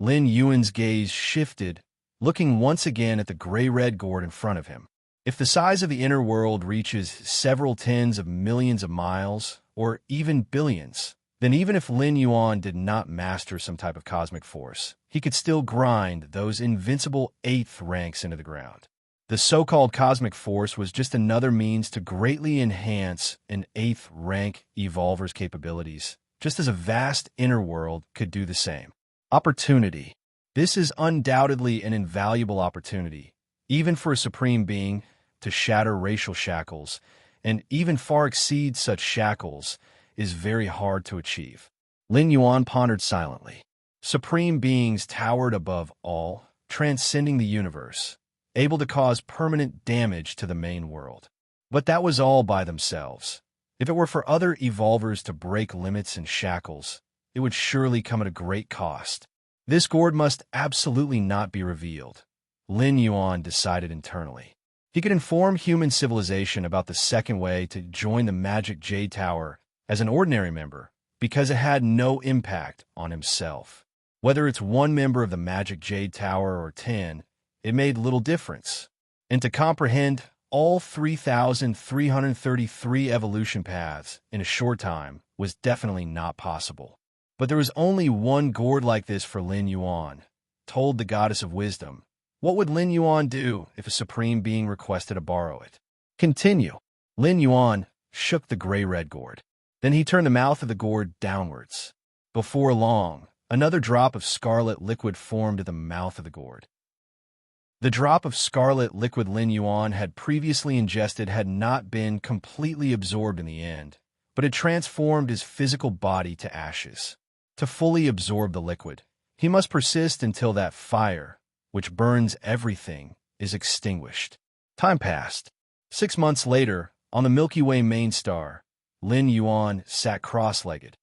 Lin Yuan's gaze shifted, looking once again at the gray-red gourd in front of him. If the size of the inner world reaches several tens of millions of miles, or even billions, then even if Lin Yuan did not master some type of cosmic force, he could still grind those invincible 8th ranks into the ground. The so-called cosmic force was just another means to greatly enhance an 8th rank evolver's capabilities, just as a vast inner world could do the same. Opportunity. This is undoubtedly an invaluable opportunity, even for a supreme being, to shatter racial shackles, and even far exceed such shackles, is very hard to achieve. Lin Yuan pondered silently. Supreme beings towered above all, transcending the universe, able to cause permanent damage to the main world. But that was all by themselves. If it were for other evolvers to break limits and shackles, it would surely come at a great cost. This gourd must absolutely not be revealed, Lin Yuan decided internally. He could inform human civilization about the second way to join the Magic Jade Tower as an ordinary member, because it had no impact on himself. Whether it's one member of the Magic Jade Tower or 10, it made little difference. And to comprehend all 3,333 evolution paths in a short time was definitely not possible. But there was only one gourd like this for Lin Yuan, told the goddess of wisdom. What would Lin Yuan do if a supreme being requested to borrow it? Continue. Lin Yuan shook the gray-red gourd. Then he turned the mouth of the gourd downwards. Before long, Another drop of scarlet liquid formed at the mouth of the gourd. The drop of scarlet liquid Lin Yuan had previously ingested had not been completely absorbed in the end, but had transformed his physical body to ashes. To fully absorb the liquid, he must persist until that fire, which burns everything, is extinguished. Time passed. 6 months later, on the Milky Way main star, Lin Yuan sat cross-legged.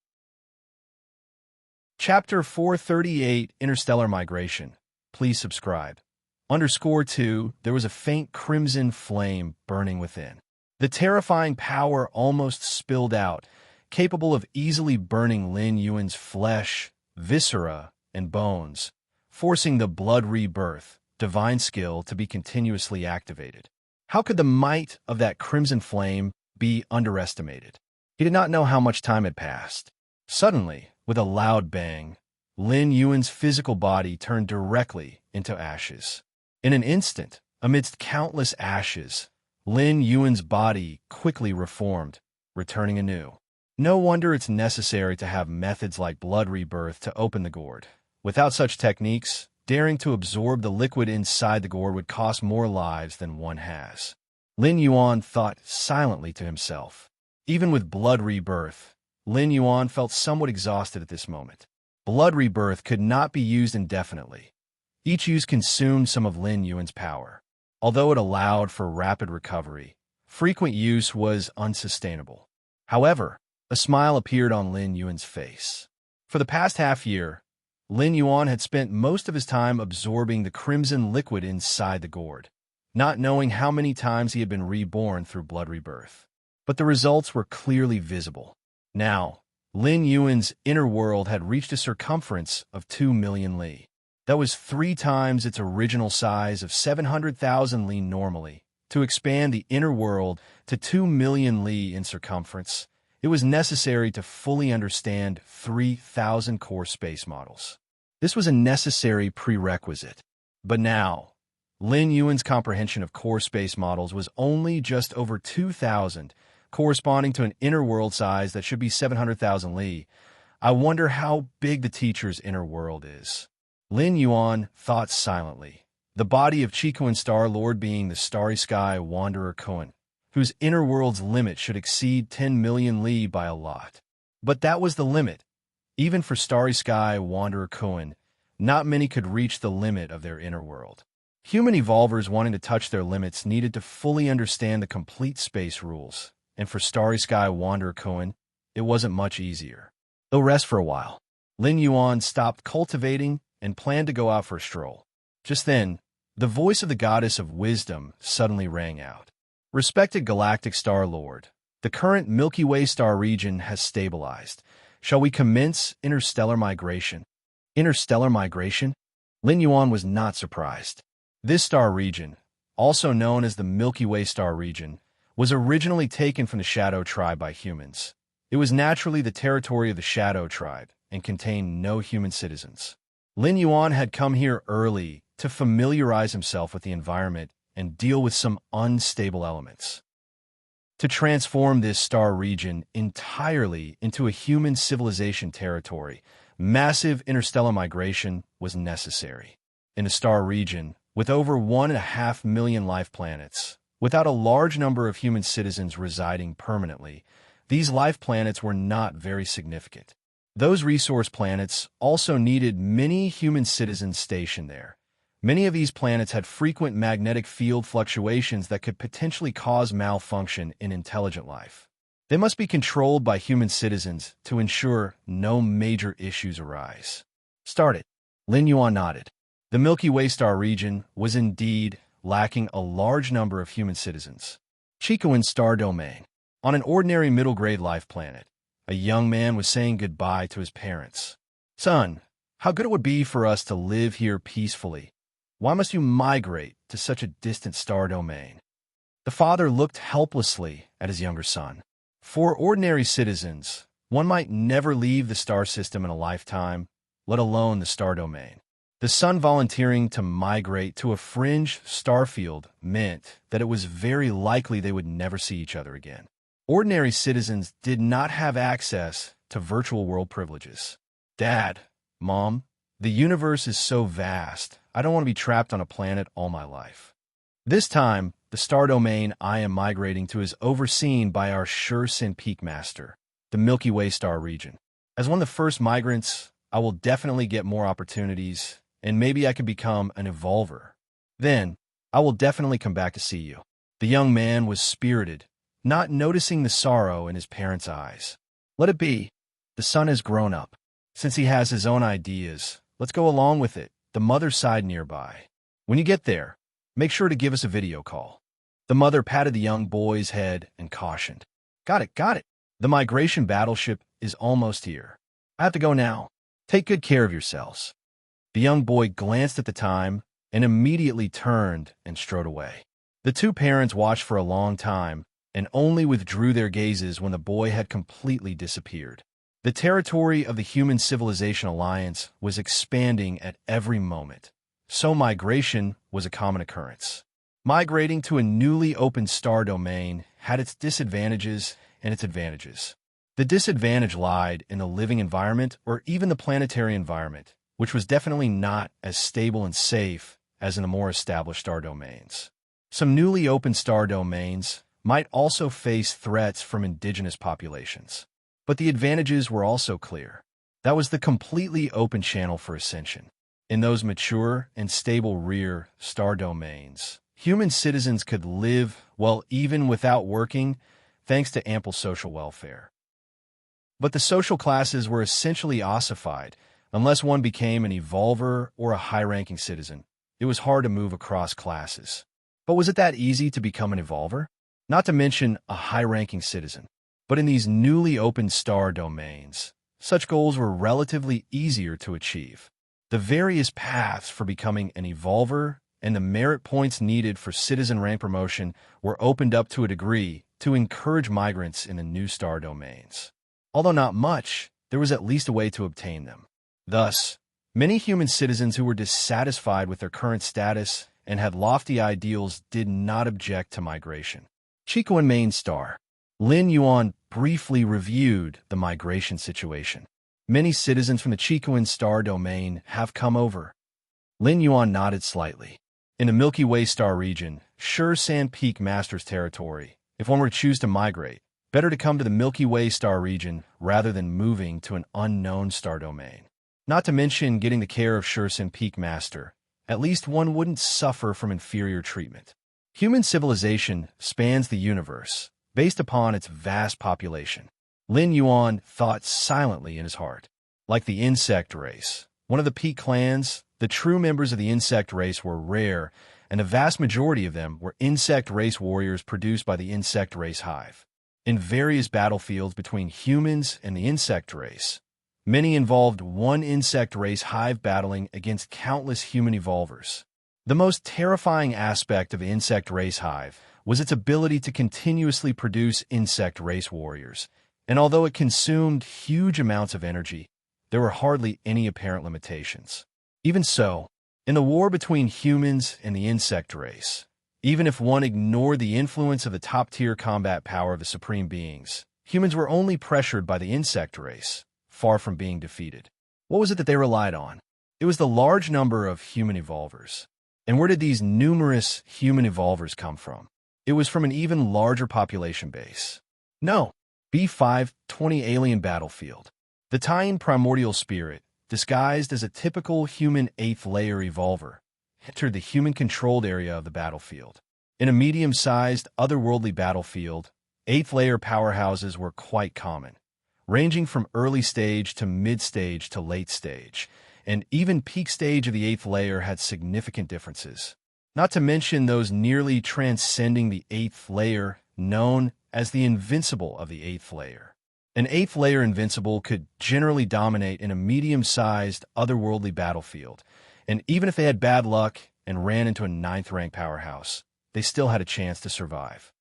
Chapter 438, Interstellar Migration. Please subscribe. _2, there was a faint crimson flame burning within. The terrifying power almost spilled out, capable of easily burning Lin Yuan's flesh, viscera, and bones, forcing the blood rebirth, divine skill, to be continuously activated. How could the might of that crimson flame be underestimated? He did not know how much time had passed. Suddenly, with a loud bang, Lin Yuan's physical body turned directly into ashes. In an instant, amidst countless ashes, Lin Yuan's body quickly reformed, returning anew. No wonder it's necessary to have methods like blood rebirth to open the gourd. Without such techniques, daring to absorb the liquid inside the gourd would cost more lives than one has. Lin Yuan thought silently to himself. Even with blood rebirth, Lin Yuan felt somewhat exhausted at this moment. Blood rebirth could not be used indefinitely. Each use consumed some of Lin Yuan's power. Although it allowed for rapid recovery, frequent use was unsustainable. However, a smile appeared on Lin Yuan's face. For the past half-year, Lin Yuan had spent most of his time absorbing the crimson liquid inside the gourd, not knowing how many times he had been reborn through blood rebirth. But the results were clearly visible. Now, Lin Yuan's inner world had reached a circumference of 2 million li. That was 3 times its original size of 700,000 li normally. To expand the inner world to 2 million li in circumference, it was necessary to fully understand 3,000 core space models. This was a necessary prerequisite. But now, Lin Yuan's comprehension of core space models was only just over 2,000, corresponding to an inner world size that should be 700,000 li. I wonder how big the teacher's inner world is. Lin Yuan thought silently, the body of Chikuan Star Lord being the Starry Sky Wanderer Kuan, whose inner world's limit should exceed 10 million li by a lot. But that was the limit. Even for Starry Sky Wanderer Kuan, not many could reach the limit of their inner world. Human evolvers wanting to touch their limits needed to fully understand the complete space rules, and for Starry Sky Wanderer Kuan, it wasn't much easier. They'll rest for a while. Lin Yuan stopped cultivating and planned to go out for a stroll. Just then, the voice of the goddess of wisdom suddenly rang out. Respected Galactic Star Lord, the current Milky Way star region has stabilized. Shall we commence interstellar migration? Interstellar migration? Lin Yuan was not surprised. This star region, also known as the Milky Way star region, was originally taken from the Shadow Tribe by humans. It was naturally the territory of the Shadow Tribe and contained no human citizens. Lin Yuan had come here early to familiarize himself with the environment and deal with some unstable elements. To transform this star region entirely into a human civilization territory, massive interstellar migration was necessary. In a star region with over 1.5 million life planets, without a large number of human citizens residing permanently, these life planets were not very significant. Those resource planets also needed many human citizens stationed there. Many of these planets had frequent magnetic field fluctuations that could potentially cause malfunction in intelligent life. They must be controlled by human citizens to ensure no major issues arise. Started. Lin Yuan nodded. The Milky Way star region was indeed lacking a large number of human citizens. Chikuan star domain. On an ordinary middle-grade life planet, a young man was saying goodbye to his parents. Son, how good it would be for us to live here peacefully. Why must you migrate to such a distant star domain? The father looked helplessly at his younger son. For ordinary citizens, one might never leave the star system in a lifetime, let alone the star domain. The son volunteering to migrate to a fringe starfield meant that it was very likely they would never see each other again. Ordinary citizens did not have access to virtual world privileges. Dad, Mom, the universe is so vast, I don't want to be trapped on a planet all my life. This time, the star domain I am migrating to is overseen by our Sure-Sin Peak Master, the Milky Way star region. As one of the first migrants, I will definitely get more opportunities, and maybe I could become an evolver. Then, I will definitely come back to see you. The young man was spirited, not noticing the sorrow in his parents' eyes. Let it be. The son has grown up. Since he has his own ideas, let's go along with it. The mother sighed nearby. When you get there, make sure to give us a video call. The mother patted the young boy's head and cautioned. Got it, got it. The migration battleship is almost here. I have to go now. Take good care of yourselves. The young boy glanced at the time and immediately turned and strode away. The two parents watched for a long time and only withdrew their gazes when the boy had completely disappeared. The territory of the Human Civilization Alliance was expanding at every moment, so migration was a common occurrence. Migrating to a newly opened star domain had its disadvantages and its advantages. The disadvantage lied in the living environment or even the planetary environment, which was definitely not as stable and safe as in the more established star domains. Some newly opened star domains might also face threats from indigenous populations. But the advantages were also clear. That was the completely open channel for ascension. In those mature and stable rear star domains, human citizens could live, well, even without working, thanks to ample social welfare. But the social classes were essentially ossified. Unless one became an evolver or a high-ranking citizen, it was hard to move across classes. But was it that easy to become an evolver? Not to mention a high-ranking citizen. But in these newly opened star domains, such goals were relatively easier to achieve. The various paths for becoming an evolver and the merit points needed for citizen rank promotion were opened up to a degree to encourage migrants in the new star domains. Although not much, there was at least a way to obtain them. Thus, many human citizens who were dissatisfied with their current status and had lofty ideals did not object to migration. Chicoan main star. Lin Yuan briefly reviewed the migration situation. Many citizens from the Chicoan star domain have come over. Lin Yuan nodded slightly. In the Milky Way star region, Sure-San Peak Master's territory, if one were to choose to migrate, better to come to the Milky Way star region rather than moving to an unknown star domain. Not to mention getting the care of Sure-San Peak Master, at least one wouldn't suffer from inferior treatment. Human civilization spans the universe, based upon its vast population. Lin Yuan thought silently in his heart. Like the insect race, one of the peak clans, the true members of the insect race were rare, and the vast majority of them were insect race warriors produced by the insect race hive. In various battlefields between humans and the insect race, many involved one insect race hive battling against countless human evolvers. The most terrifying aspect of the insect race hive was its ability to continuously produce insect race warriors, and although it consumed huge amounts of energy, there were hardly any apparent limitations. Even so, in the war between humans and the insect race, even if one ignored the influence of the top-tier combat power of the supreme beings, humans were only pressured by the insect race, far from being defeated. What was it that they relied on? It was the large number of human evolvers. And where did these numerous human evolvers come from? It was from an even larger population base. No, B520 Alien Battlefield. The Taiyan primordial spirit, disguised as a typical human 8th layer evolver, entered the human-controlled area of the battlefield. In a medium-sized, otherworldly battlefield, 8th layer powerhouses were quite common, ranging from early stage to mid-stage to late stage, and even peak stage of the 8th layer had significant differences. Not to mention those nearly transcending the 8th layer, known as the invincible of the 8th layer. An 8th layer invincible could generally dominate in a medium-sized, otherworldly battlefield, and even if they had bad luck and ran into a 9th rank powerhouse, they still had a chance to survive.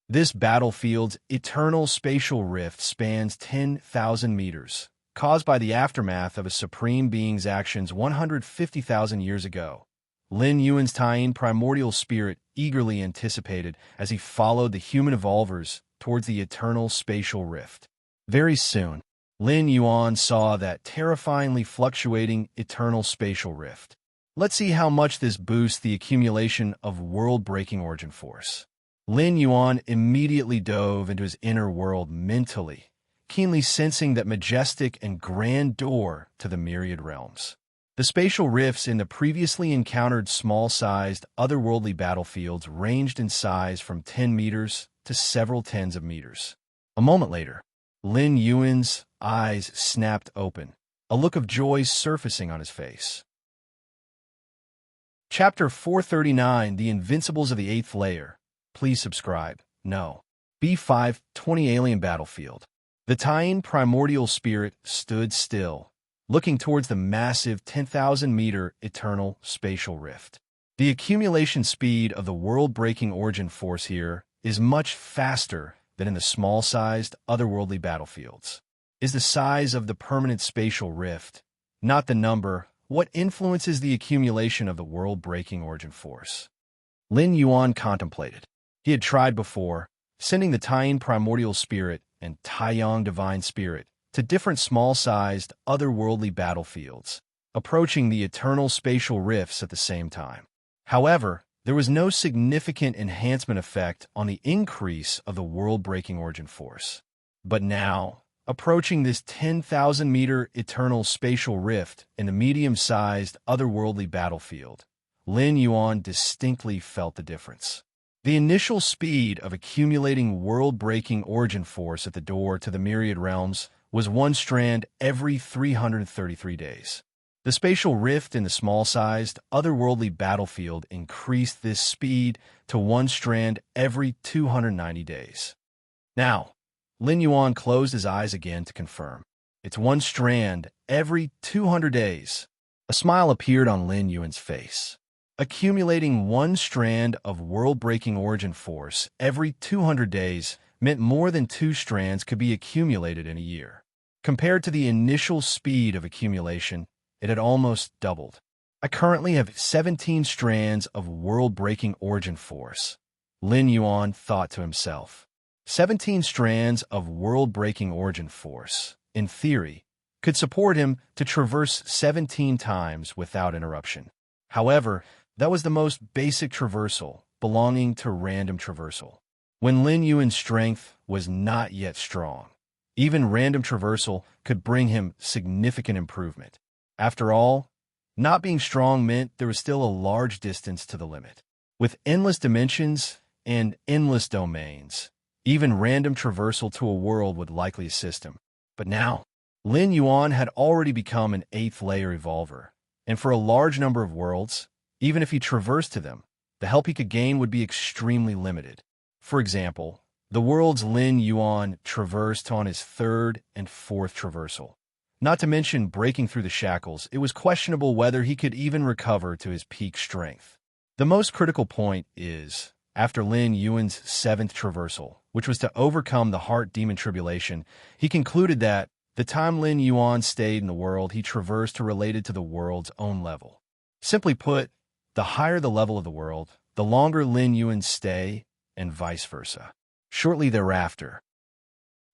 This battlefield's eternal spatial rift spans 10,000 meters, caused by the aftermath of a supreme being's actions 150,000 years ago. Lin Yuan's Taiyan primordial spirit eagerly anticipated as he followed the human evolvers towards the eternal spatial rift. Very soon, Lin Yuan saw that terrifyingly fluctuating eternal spatial rift. Let's see how much this boosts the accumulation of world-breaking origin force. Lin Yuan immediately dove into his inner world mentally, keenly sensing that majestic and grand door to the myriad realms. The spatial rifts in the previously encountered small-sized, otherworldly battlefields ranged in size from 10 meters to several tens of meters. A moment later, Lin Yuan's eyes snapped open, a look of joy surfacing on his face. Chapter 439, The Invincibles of the Eighth Layer. Please subscribe. No. B520 Alien Battlefield. The Tying primordial spirit stood still, looking towards the massive 10,000-meter eternal spatial rift. The accumulation speed of the world-breaking origin force here is much faster than in the small-sized, otherworldly battlefields. Is the size of the permanent spatial rift, not the number, what influences the accumulation of the world-breaking origin force? Lin Yuan contemplated. He had tried before, sending the Tying primordial spirit and Taiyang divine spirit to different small-sized, otherworldly battlefields, approaching the eternal spatial rifts at the same time. However, there was no significant enhancement effect on the increase of the world-breaking origin force. But now, approaching this 10,000-meter eternal spatial rift in the medium-sized, otherworldly battlefield, Lin Yuan distinctly felt the difference. The initial speed of accumulating world-breaking origin force at the door to the myriad realms was 1 strand every 333 days. The spatial rift in the small-sized, otherworldly battlefield increased this speed to 1 strand every 290 days. Now, Lin Yuan closed his eyes again to confirm. It's 1 strand every 200 days. A smile appeared on Lin Yuan's face. Accumulating 1 strand of world-breaking origin force every 200 days meant more than 2 strands could be accumulated in a year. Compared to the initial speed of accumulation, it had almost doubled. I currently have 17 strands of world-breaking origin force, Lin Yuan thought to himself. 17 strands of world-breaking origin force, in theory, could support him to traverse 17 times without interruption. However, that was the most basic traversal, belonging to random traversal. When Lin Yuan's strength was not yet strong, even random traversal could bring him significant improvement. After all, not being strong meant there was still a large distance to the limit. With endless dimensions and endless domains, even random traversal to a world would likely assist him. But now, Lin Yuan had already become an 8th-layer evolver, and for a large number of worlds, even if he traversed to them, the help he could gain would be extremely limited. For example, the worlds Lin Yuan traversed on his 3rd and 4th traversal. Not to mention breaking through the shackles, it was questionable whether he could even recover to his peak strength. The most critical point is, after Lin Yuan's 7th traversal, which was to overcome the heart demon tribulation, he concluded that the time Lin Yuan stayed in the world he traversed to related to the world's own level. Simply put, the higher the level of the world, the longer Lin Yuan's stay, and vice versa. Shortly thereafter,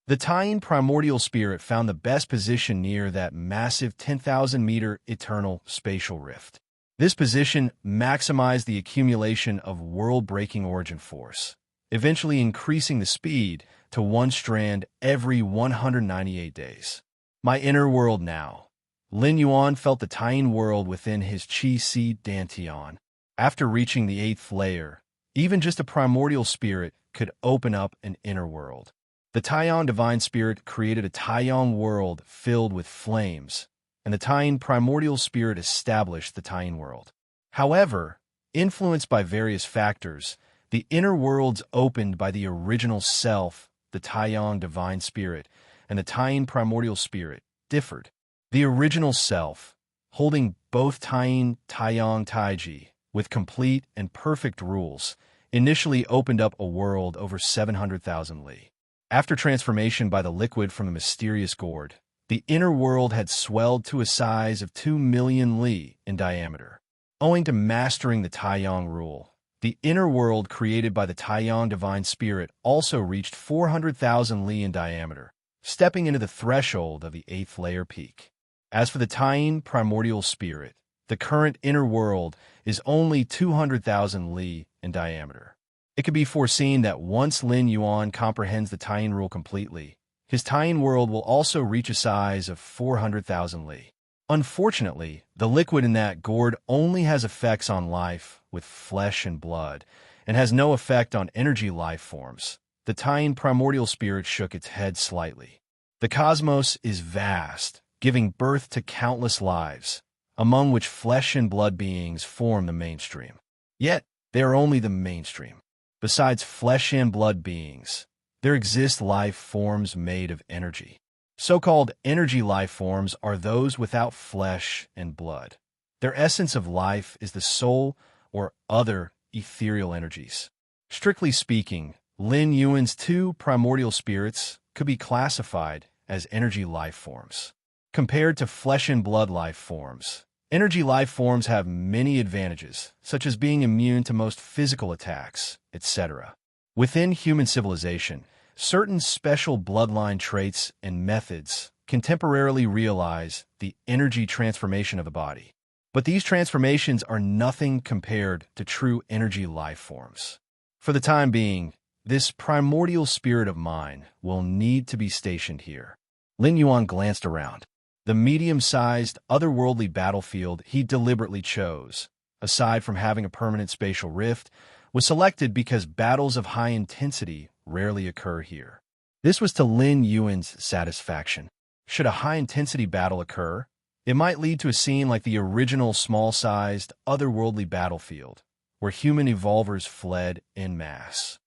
the Tying primordial spirit found the best position near that massive 10,000-meter eternal spatial rift. This position maximized the accumulation of world-breaking origin force, eventually increasing the speed to 1 strand every 198 days. My inner world now. Lin Yuan felt the Tying world within his Qi Si Dantian. After reaching the 8th layer, even just a primordial spirit could open up an inner world. The Taiyang divine spirit created a Taiyang world filled with flames, and the Tying primordial spirit established the Tying world. However, influenced by various factors, the inner worlds opened by the original self, the Taiyang divine spirit, and the Tying primordial spirit differed. The original self, holding both Taiyang Taiji with complete and perfect rules, initially opened up a world over 700,000 li. After transformation by the liquid from the mysterious gourd, the inner world had swelled to a size of 2 million li in diameter. Owing to mastering the Taiyang rule, the inner world created by the Taiyang divine spirit also reached 400,000 li in diameter, stepping into the threshold of the 8th layer peak. As for the Tying primordial spirit, the current inner world is only 200,000 li in diameter. It can be foreseen that once Lin Yuan comprehends the Tying rule completely, his Tying world will also reach a size of 400,000 li. Unfortunately, the liquid in that gourd only has effects on life with flesh and blood, and has no effect on energy life forms. The Tying primordial spirit shook its head slightly. The cosmos is vast, giving birth to countless lives, among which flesh and blood beings form the mainstream. Yet, they are only the mainstream. Besides flesh and blood beings, there exist life forms made of energy. So-called energy life forms are those without flesh and blood. Their essence of life is the soul or other ethereal energies. Strictly speaking, Lin Yuan's 2 primordial spirits could be classified as energy life forms. Compared to flesh and blood life forms, energy life forms have many advantages, such as being immune to most physical attacks, etc. Within human civilization, certain special bloodline traits and methods can temporarily realize the energy transformation of the body. But these transformations are nothing compared to true energy life forms. For the time being, this primordial spirit of mine will need to be stationed here. Lin Yuan glanced around. The medium-sized, otherworldly battlefield he deliberately chose, aside from having a permanent spatial rift, was selected because battles of high intensity rarely occur here. This was to Lin Yuan's satisfaction. Should a high-intensity battle occur, it might lead to a scene like the original small-sized, otherworldly battlefield, where human evolvers fled en masse.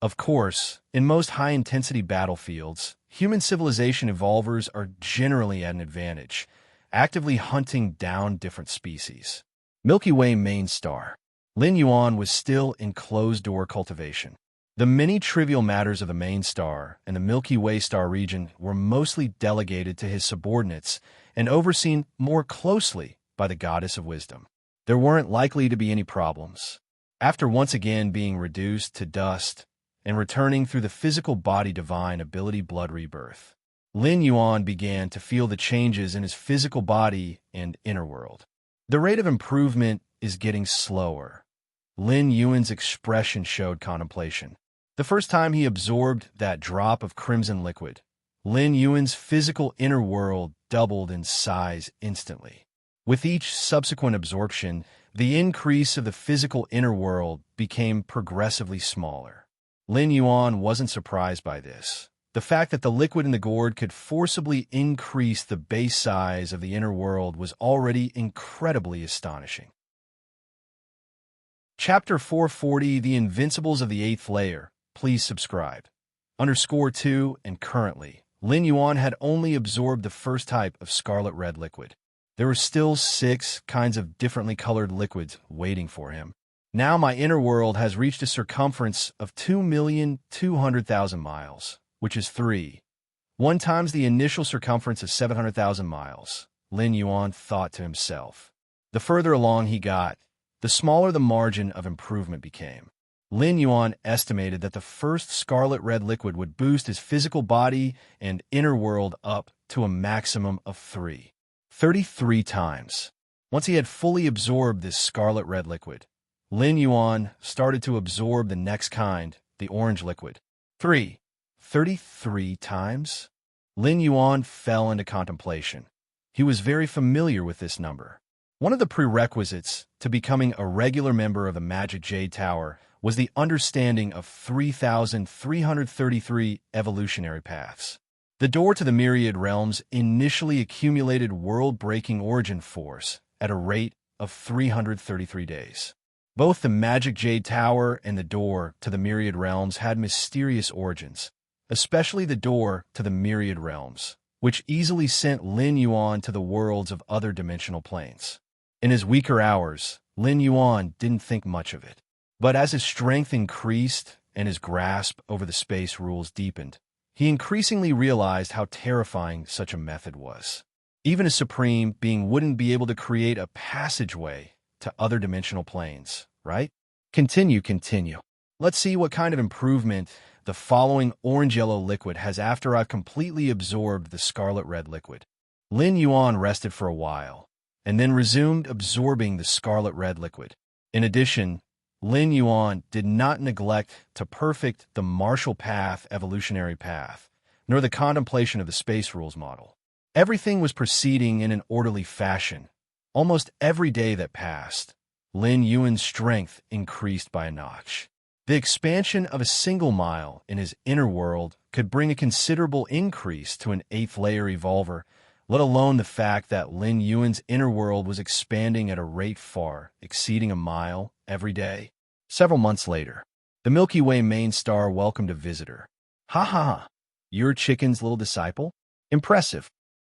Of course, in most high-intensity battlefields, human civilization evolvers are generally at an advantage, actively hunting down different species. Milky Way main star. Lin Yuan was still in closed-door cultivation. The many trivial matters of the main star and the Milky Way star region were mostly delegated to his subordinates and overseen more closely by the goddess of wisdom. There weren't likely to be any problems. After once again being reduced to dust and returning through the physical body divine ability blood rebirth, Lin Yuan began to feel the changes in his physical body and inner world. The rate of improvement is getting slower. Lin Yuan's expression showed contemplation. The first time he absorbed that drop of crimson liquid, Lin Yuan's physical inner world doubled in size instantly. With each subsequent absorption, the increase of the physical inner world became progressively smaller. Lin Yuan wasn't surprised by this. The fact that the liquid in the gourd could forcibly increase the base size of the inner world was already incredibly astonishing. Chapter 440, The Invincibles of the 8th Layer. Please subscribe. _2 and currently, Lin Yuan had only absorbed the first type of scarlet red liquid. There were still 6 kinds of differently colored liquids waiting for him. Now my inner world has reached a circumference of 2,200,000 miles, which is 1 times the initial circumference of 700,000 miles, Lin Yuan thought to himself. The further along he got, the smaller the margin of improvement became. Lin Yuan estimated that the first scarlet red liquid would boost his physical body and inner world up to a maximum of 33 times. Once he had fully absorbed this scarlet red liquid, Lin Yuan started to absorb the next kind, the orange liquid. 33 times? Lin Yuan fell into contemplation. He was very familiar with this number. One of the prerequisites to becoming a regular member of the Magic Jade Tower was the understanding of 3,333 evolutionary paths. The door to the myriad realms initially accumulated world-breaking origin force at a rate of 333 days. Both the Magic Jade Tower and the door to the myriad realms had mysterious origins, especially the door to the myriad realms, which easily sent Lin Yuan to the worlds of other dimensional planes. In his weaker hours, Lin Yuan didn't think much of it. But as his strength increased and his grasp over the space rules deepened, he increasingly realized how terrifying such a method was. Even a supreme being wouldn't be able to create a passageway to other dimensional planes, right? Continue. Let's see what kind of improvement the following orange-yellow liquid has after I've completely absorbed the scarlet-red liquid. Lin Yuan rested for a while, and then resumed absorbing the scarlet-red liquid. In addition, Lin Yuan did not neglect to perfect the Marshall Path evolutionary path, nor the contemplation of the space rules model. Everything was proceeding in an orderly fashion. Almost every day that passed, Lin Yuan's strength increased by a notch. The expansion of a single mile in his inner world could bring a considerable increase to an 8th layer evolver, let alone the fact that Lin Yuan's inner world was expanding at a rate far exceeding a mile every day. Several months later, the Milky Way main star welcomed a visitor. Ha ha ha! Your chicken's little disciple? Impressive.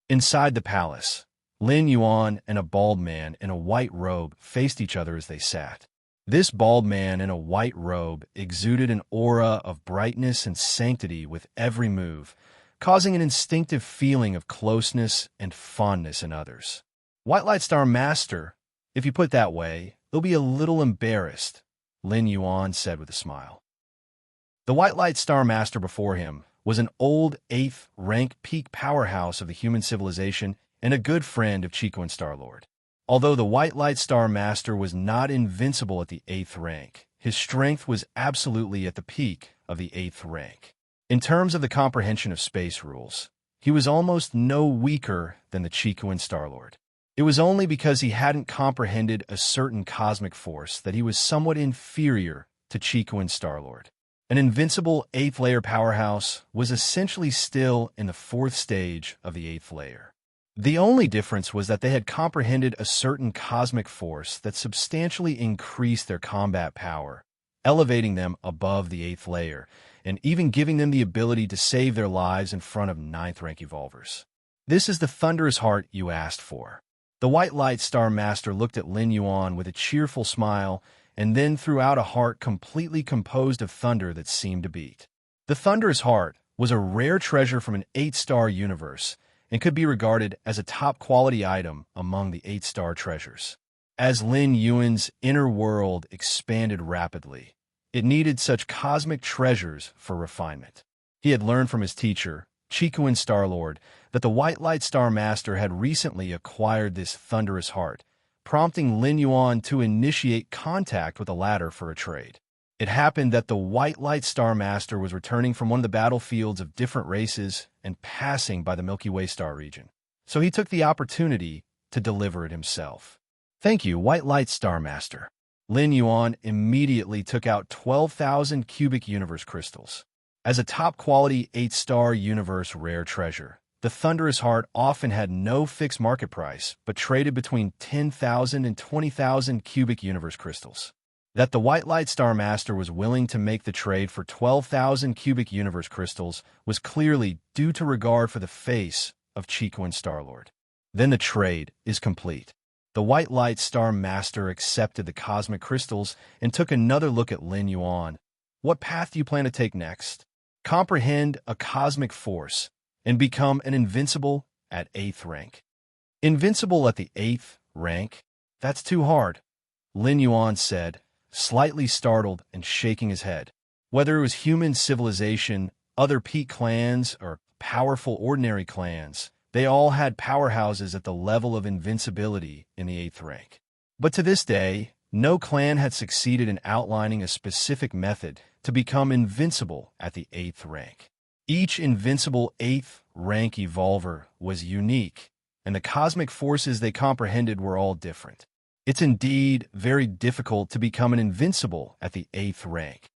Inside the palace, Lin Yuan and a bald man in a white robe faced each other as they sat. This bald man in a white robe exuded an aura of brightness and sanctity with every move, causing an instinctive feeling of closeness and fondness in others. White Light Star Master, if you put it that way, they'll be a little embarrassed, Lin Yuan said with a smile. The White Light Star Master before him was an old 8th rank peak powerhouse of the human civilization and a good friend of Chico and Star-Lord. Although the White Light Star Master was not invincible at the 8th rank, his strength was absolutely at the peak of the 8th rank. In terms of the comprehension of space rules, he was almost no weaker than the Chico and Star-Lord. It was only because he hadn't comprehended a certain cosmic force that he was somewhat inferior to Chico and Star-Lord. An invincible 8th layer powerhouse was essentially still in the 4th stage of the 8th layer. The only difference was that they had comprehended a certain cosmic force that substantially increased their combat power, elevating them above the 8th layer, and even giving them the ability to save their lives in front of 9th rank evolvers. This is the thunderous heart you asked for. The White Light Star Master looked at Lin Yuan with a cheerful smile and then threw out a heart completely composed of thunder that seemed to beat. The thunderous heart was a rare treasure from an 8-star universe and could be regarded as a top-quality item among the 8-star treasures. As Lin Yuan's inner world expanded rapidly, it needed such cosmic treasures for refinement. He had learned from his teacher, Chico and Star-Lord, that the White Light Star Master had recently acquired this thunderous heart, prompting Lin Yuan to initiate contact with the latter for a trade. It happened that the White Light Star Master was returning from one of the battlefields of different races and passing by the Milky Way star region, so he took the opportunity to deliver it himself. Thank you, White Light Star Master. Lin Yuan immediately took out 12,000 cubic universe crystals. As a top-quality 8-star universe rare treasure, the Thunderous Heart often had no fixed market price, but traded between 10,000 and 20,000 cubic universe crystals. That the White Light Star Master was willing to make the trade for 12,000 cubic universe crystals was clearly due to regard for the face of Chico and Star-Lord. Then the trade is complete. The White Light Star Master accepted the cosmic crystals and took another look at Lin Yuan. What path do you plan to take next? Comprehend a cosmic force and become an invincible at 8th rank. Invincible at the 8th rank? That's too hard, Lin Yuan said, slightly startled and shaking his head. Whether it was human civilization, other peak clans, or powerful ordinary clans, they all had powerhouses at the level of invincibility in the 8th rank. But to this day, no clan had succeeded in outlining a specific method to become invincible at the 8th rank. Each invincible 8th rank evolver was unique, and the cosmic forces they comprehended were all different. It's indeed very difficult to become an invincible at the 8th rank.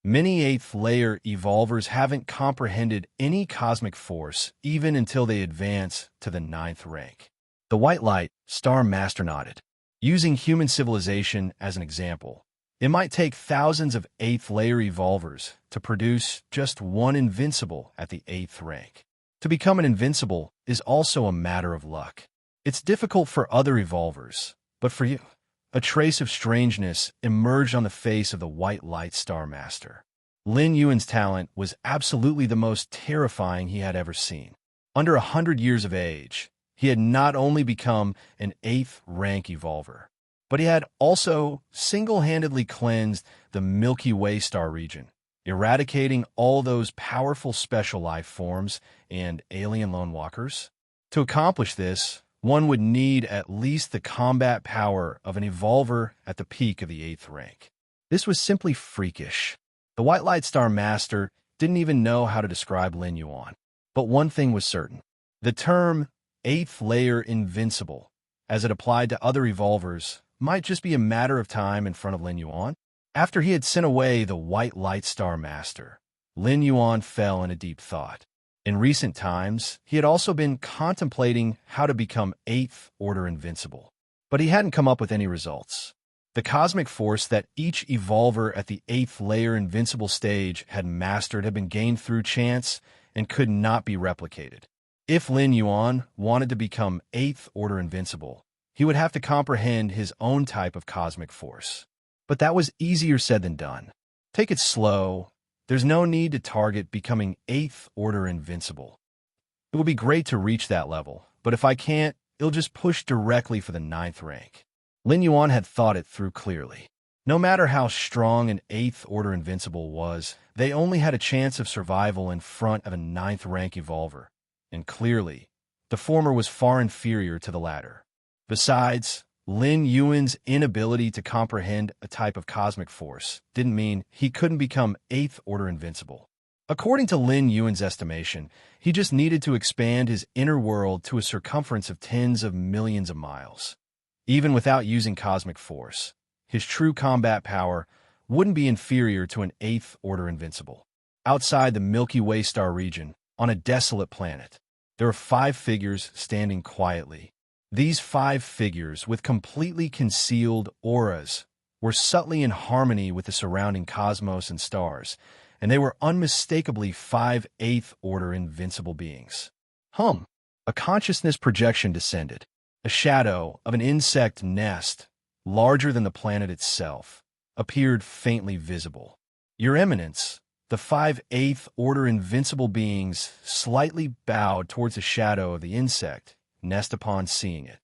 Many 8th layer evolvers haven't comprehended any cosmic force even until they advance to the 9th rank. The White Light Star Master nodded. Using human civilization as an example, it might take thousands of 8th layer evolvers to produce just one invincible at the 8th rank. To become an invincible is also a matter of luck. It's difficult for other evolvers, but for you, a trace of strangeness emerged on the face of the White Light Star Master. Lin Yuan's talent was absolutely the most terrifying he had ever seen. Under 100 years of age, he had not only become an 8th rank evolver, but he had also single-handedly cleansed the Milky Way star region, eradicating all those powerful special life forms and alien lone walkers. To accomplish this, one would need at least the combat power of an evolver at the peak of the 8th rank. This was simply freakish. The White Light Star Master didn't even know how to describe Lin Yuan. But one thing was certain. The term 8th layer invincible, as it applied to other evolvers, might just be a matter of time in front of Lin Yuan. After he had sent away the White Light Star Master, Lin Yuan fell into deep thought. In recent times, he had also been contemplating how to become 8th Order invincible, but he hadn't come up with any results. The cosmic force that each evolver at the 8th layer invincible stage had mastered had been gained through chance and could not be replicated. If Lin Yuan wanted to become 8th Order invincible, he would have to comprehend his own type of cosmic force. But that was easier said than done. Take it slow. There's no need to target becoming 8th Order invincible. It will be great to reach that level, but if I can't, it'll just push directly for the 9th rank. Lin Yuan had thought it through clearly. No matter how strong an 8th Order invincible was, they only had a chance of survival in front of a 9th rank evolver, and clearly, the former was far inferior to the latter. Besides, Lin Yuan's inability to comprehend a type of cosmic force didn't mean he couldn't become 8th Order invincible. According to Lin Yuan's estimation, he just needed to expand his inner world to a circumference of tens of millions of miles. Even without using cosmic force, his true combat power wouldn't be inferior to an 8th Order invincible. Outside the Milky Way star region, on a desolate planet, there are 5 figures standing quietly. These 5 figures, with completely concealed auras, were subtly in harmony with the surrounding cosmos and stars, and they were unmistakably 5 8th Order invincible beings. A consciousness projection descended. A shadow of an insect nest, larger than the planet itself, appeared faintly visible. Your Eminence, the 5 8th Order invincible beings slightly bowed towards the shadow of the insect nest upon seeing it.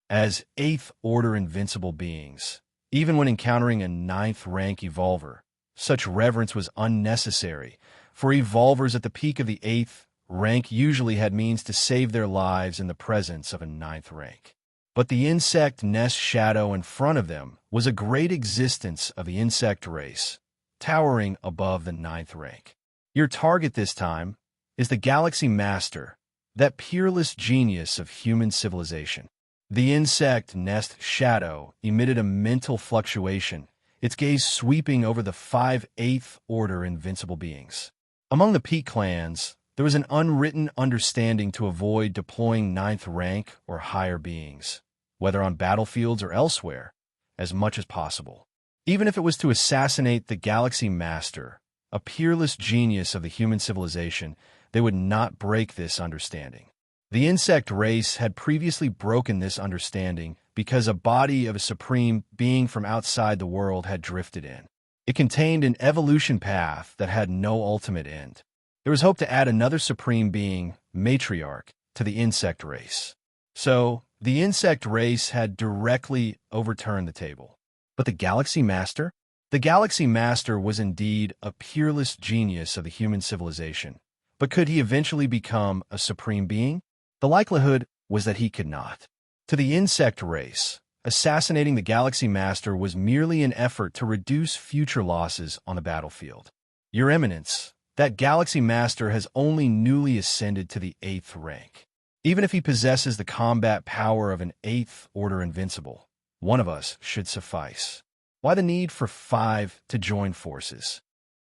As 8th Order invincible beings, even when encountering a 9th rank evolver, such reverence was unnecessary, for evolvers at the peak of the 8th rank usually had means to save their lives in the presence of a 9th rank. But the insect nest shadow in front of them was a great existence of the insect race, towering above the 9th rank. Your target this time is the Galaxy Master, that peerless genius of human civilization. The insect nest shadow emitted a mental fluctuation, its gaze sweeping over the 5 8th Order invincible beings. Among the peak clans, there was an unwritten understanding to avoid deploying 9th rank or higher beings, whether on battlefields or elsewhere, as much as possible. Even if it was to assassinate the Galaxy Master, a peerless genius of the human civilization, they would not break this understanding. The insect race had previously broken this understanding because a body of a supreme being from outside the world had drifted in. It contained an evolution path that had no ultimate end. There was hope to add another supreme being, matriarch, to the insect race. So, the insect race had directly overturned the table. But the Galaxy Master? The Galaxy Master was indeed a peerless genius of the human civilization. But could he eventually become a supreme being? The likelihood was that he could not. To the insect race, assassinating the Galaxy Master was merely an effort to reduce future losses on the battlefield. Your Eminence, that Galaxy Master has only newly ascended to the 8th rank. Even if he possesses the combat power of an 8th Order invincible, one of us should suffice. Why the need for 5 to join forces?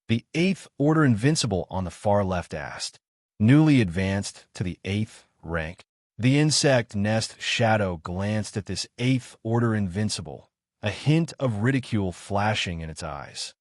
The 8th Order invincible on the far left asked. Newly advanced to the 8th rank, the insect nest shadow glanced at this 8th Order invincible, a hint of ridicule flashing in its eyes.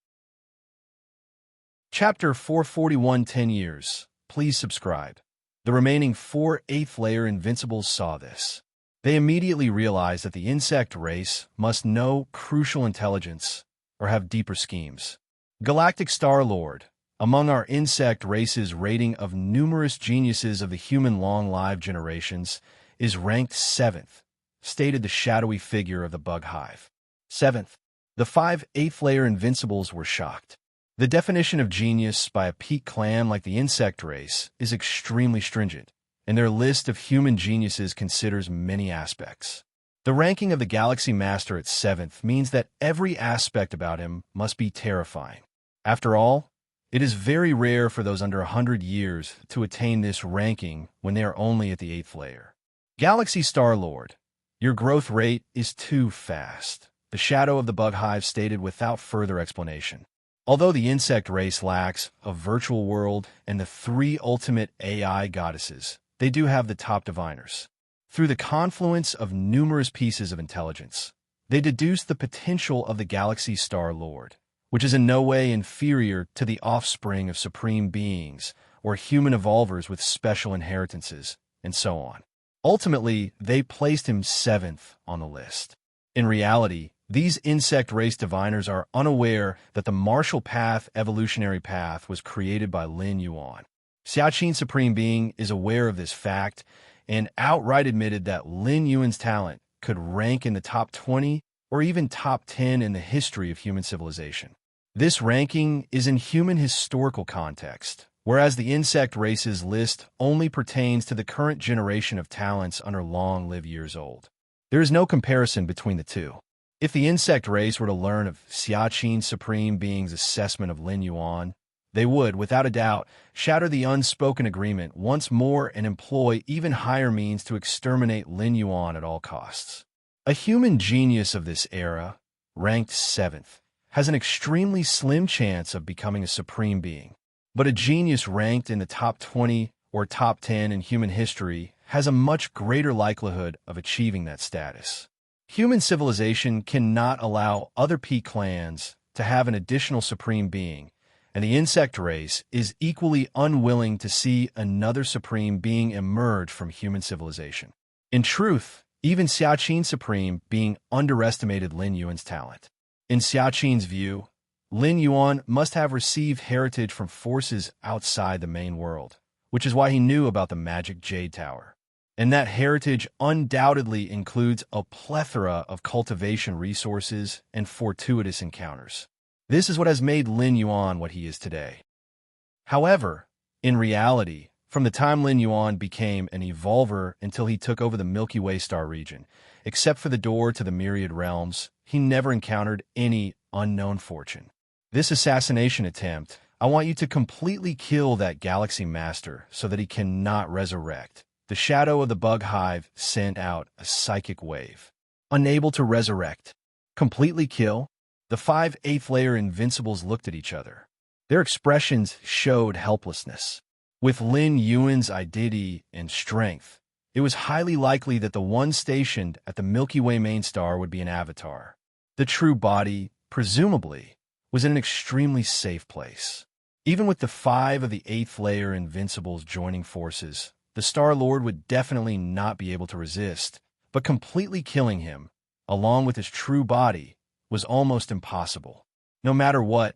Chapter 441 10 Years. Please subscribe. The remaining 4 8th layer invincibles saw this. They immediately realized that the insect race must know crucial intelligence or have deeper schemes. Galactic Star-Lord, among our insect race's rating of numerous geniuses of the human long-lived generations, is ranked 7th, stated the shadowy figure of the bug hive. 7th. The 5 8th layer invincibles were shocked. The definition of genius by a peak clan like the insect race is extremely stringent, and their list of human geniuses considers many aspects. The ranking of the Galaxy Master at 7th means that every aspect about him must be terrifying. After all, it is very rare for those under 100 years to attain this ranking when they are only at the 8th layer. Galaxy Star-Lord, your growth rate is too fast, the Shadow of the Bug Hive stated without further explanation. Although the insect race lacks a virtual world and the 3 ultimate AI goddesses, they do have the top diviners. Through the confluence of numerous pieces of intelligence, they deduce the potential of the Galaxy Star-Lord, which is in no way inferior to the offspring of supreme beings or human evolvers with special inheritances, and so on. Ultimately, they placed him 7th on the list. In reality, these insect race diviners are unaware that the martial path evolutionary path was created by Lin Yuan. Xiaqin Supreme Being is aware of this fact and outright admitted that Lin Yuan's talent could rank in the top 20 or even top 10 in the history of human civilization. This ranking is in human historical context, whereas the insect race's list only pertains to the current generation of talents under long-lived years old. There is no comparison between the two. If the insect race were to learn of Xiaqin Supreme Being's assessment of Lin Yuan, they would, without a doubt, shatter the unspoken agreement once more and employ even higher means to exterminate Lin Yuan at all costs. A human genius of this era, ranked 7th, has an extremely slim chance of becoming a supreme being. But a genius ranked in the top 20 or top 10 in human history has a much greater likelihood of achieving that status. Human civilization cannot allow other peak clans to have an additional supreme being, and the insect race is equally unwilling to see another supreme being emerge from human civilization. In truth, even Xiaqin Supreme Being underestimated Lin Yuan's talent. In Xiaqin's view, Lin Yuan must have received heritage from forces outside the main world, which is why he knew about the magic Jade Tower. And that heritage undoubtedly includes a plethora of cultivation resources and fortuitous encounters. This is what has made Lin Yuan what he is today. However, in reality, from the time Lin Yuan became an evolver until he took over the Milky Way star region, except for the door to the myriad realms, he never encountered any unknown fortune. This assassination attempt, I want you to completely kill that Galaxy Master so that he cannot resurrect. The Shadow of the Bug Hive sent out a psychic wave. Unable to resurrect. Completely kill? The 5 8th layer Invincibles looked at each other. Their expressions showed helplessness. With Lin Yuan's identity and strength, it was highly likely that the one stationed at the Milky Way main star would be an avatar. The true body, presumably, was in an extremely safe place. Even with the 5 of the 8th layer Invincibles joining forces, the Star-Lord would definitely not be able to resist, but completely killing him, along with his true body, was almost impossible. No matter what,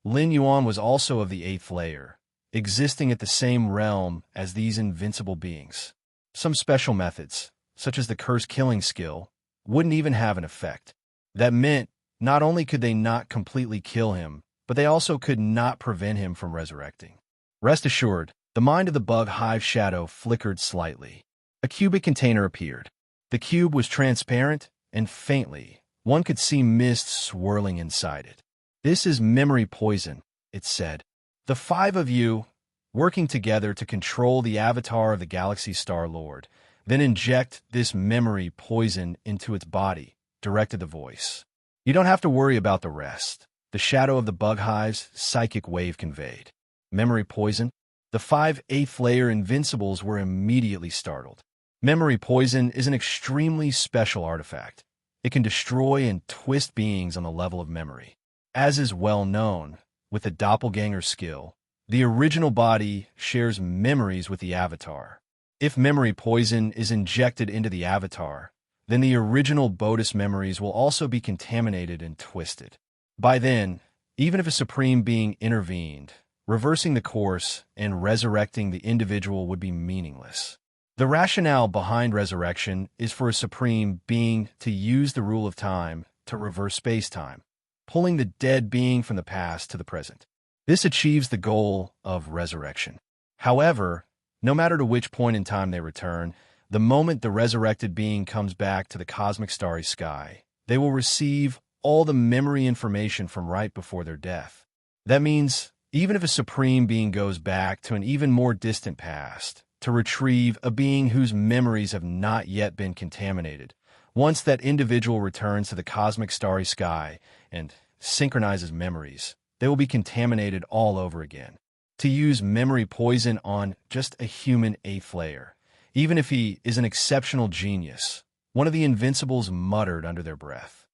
Lin Yuan was also of the 8th layer, existing at the same realm as these invincible beings. Some special methods, such as the curse killing skill, wouldn't even have an effect. That meant not only could they not completely kill him, but they also could not prevent him from resurrecting. Rest assured, the mind of the Bug Hive shadow flickered slightly. A cubic container appeared. The cube was transparent, and faintly, one could see mist swirling inside it. "This is memory poison," it said. "The 5 of you, working together to control the avatar of the Galaxy Star-Lord, then inject this memory poison into its body," directed the voice. "You don't have to worry about the rest," the Shadow of the Bug Hive's psychic wave conveyed. Memory poison? The 5 8th layer Invincibles were immediately startled. Memory poison is an extremely special artifact. It can destroy and twist beings on the level of memory. As is well known, with the doppelganger skill, the original body shares memories with the avatar. If memory poison is injected into the avatar, then the original Bodis memories will also be contaminated and twisted. By then, even if a supreme being intervened, reversing the course and resurrecting the individual would be meaningless. The rationale behind resurrection is for a supreme being to use the rule of time to reverse space-time, pulling the dead being from the past to the present. This achieves the goal of resurrection. However, no matter to which point in time they return, the moment the resurrected being comes back to the cosmic starry sky, they will receive all the memory information from right before their death. That means, even if a supreme being goes back to an even more distant past to retrieve a being whose memories have not yet been contaminated, once that individual returns to the cosmic starry sky and synchronizes memories, they will be contaminated all over again. To use memory poison on just a human 8th layer, even if he is an exceptional genius, one of the Invincibles muttered under their breath.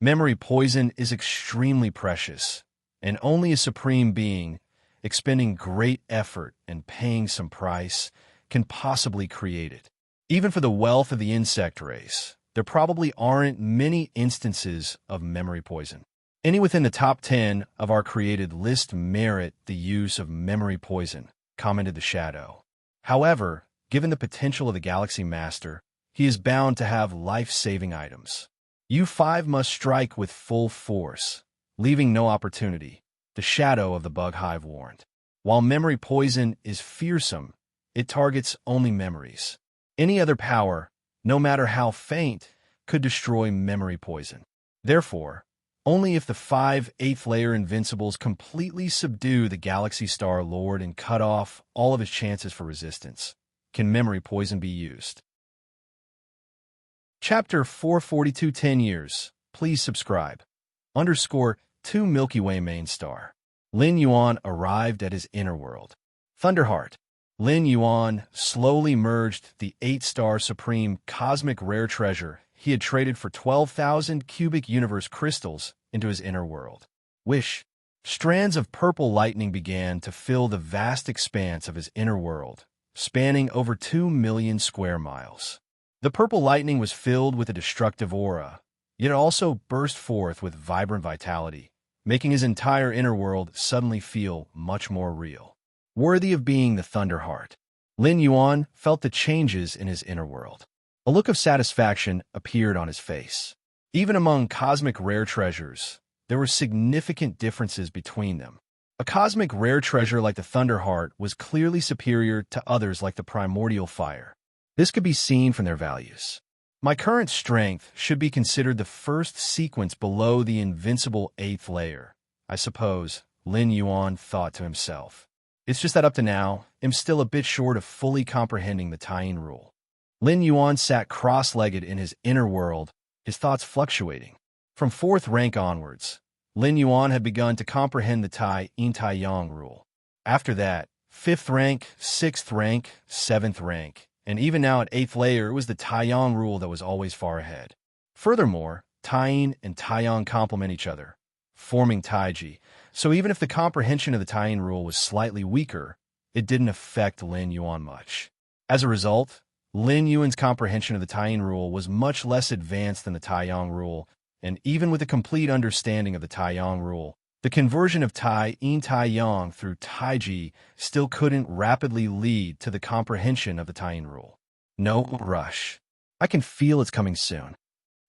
Memory poison is extremely precious, and only a supreme being, expending great effort and paying some price, can possibly create it. Even for the wealth of the insect race, there probably aren't many instances of memory poison. Any within the top 10 of our created list merit the use of memory poison, commented the Shadow. However, given the potential of the Galaxy Master, he is bound to have life-saving items. You 5 must strike with full force, leaving no opportunity, the Shadow of the Bug Hive warned. While memory poison is fearsome, it targets only memories. Any other power, no matter how faint, could destroy memory poison. Therefore, only if the 5 8th-layer Invincibles completely subdue the Galaxy Star Lord and cut off all of his chances for resistance can memory poison be used. Chapter 442 10 Years. Please subscribe. _2 Milky Way Main Star. Lin Yuan arrived at his inner world. Thunderheart. Lin Yuan slowly merged the 8-star Supreme Cosmic Rare Treasure he had traded for 12,000 cubic universe crystals into his inner world. Wish. Strands of purple lightning began to fill the vast expanse of his inner world, spanning over 2 million square miles. The purple lightning was filled with a destructive aura, yet it also burst forth with vibrant vitality, making his entire inner world suddenly feel much more real. Worthy of being the Thunderheart, Lin Yuan felt the changes in his inner world. A look of satisfaction appeared on his face. Even among cosmic rare treasures, there were significant differences between them. A cosmic rare treasure like the Thunderheart was clearly superior to others like the Primordial Fire. This could be seen from their values. My current strength should be considered the first sequence below the invincible 8th layer, I suppose, Lin Yuan thought to himself. It's just that up to now, I'm still a bit short of fully comprehending the Tying rule. Lin Yuan sat cross-legged in his inner world, his thoughts fluctuating. From 4th rank onwards, Lin Yuan had begun to comprehend the Tai Yin Tai Yang rule. After that, 5th rank, 6th rank, 7th rank, and even now at 8th layer, it was the Tai Yang rule that was always far ahead. Furthermore, Tai Yin and Tai Yang complement each other, forming Taiji, so even if the comprehension of the Tai Yin rule was slightly weaker, it didn't affect Lin Yuan much. As a result, Lin Yuan's comprehension of the Tai Yin rule was much less advanced than the Tai Yang rule, and even with a complete understanding of the Tai Yang rule, the conversion of Tai Yin Tai Yang through Taiji still couldn't rapidly lead to the comprehension of the Tai Yin rule. No rush. I can feel it's coming soon.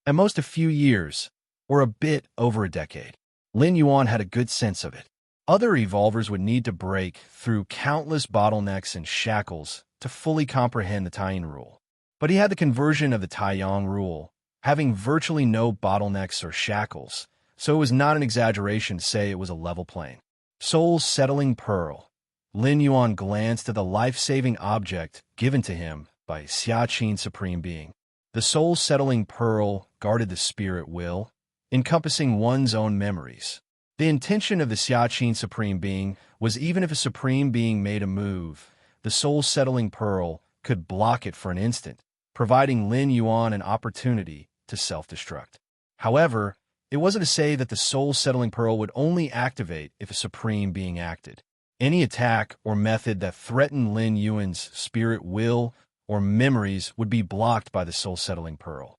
At most a few years, or a bit over a decade. Lin Yuan had a good sense of it. Other evolvers would need to break through countless bottlenecks and shackles to fully comprehend the Tai Yin rule. But he had the conversion of the Tai Yang rule, having virtually no bottlenecks or shackles, so it was not an exaggeration to say it was a level plane. Soul's Settling Pearl. Lin Yuan glanced at the life-saving object given to him by Xiaqin Supreme Being. The Soul Settling Pearl guarded the spirit will, encompassing one's own memories. The intention of the Xiaqin Supreme Being was even if a Supreme Being made a move, the Soul Settling Pearl could block it for an instant, providing Lin Yuan an opportunity to self-destruct. However, it wasn't to say that the Soul Settling Pearl would only activate if a Supreme Being acted. Any attack or method that threatened Lin Yuan's spirit will or memories would be blocked by the Soul Settling Pearl.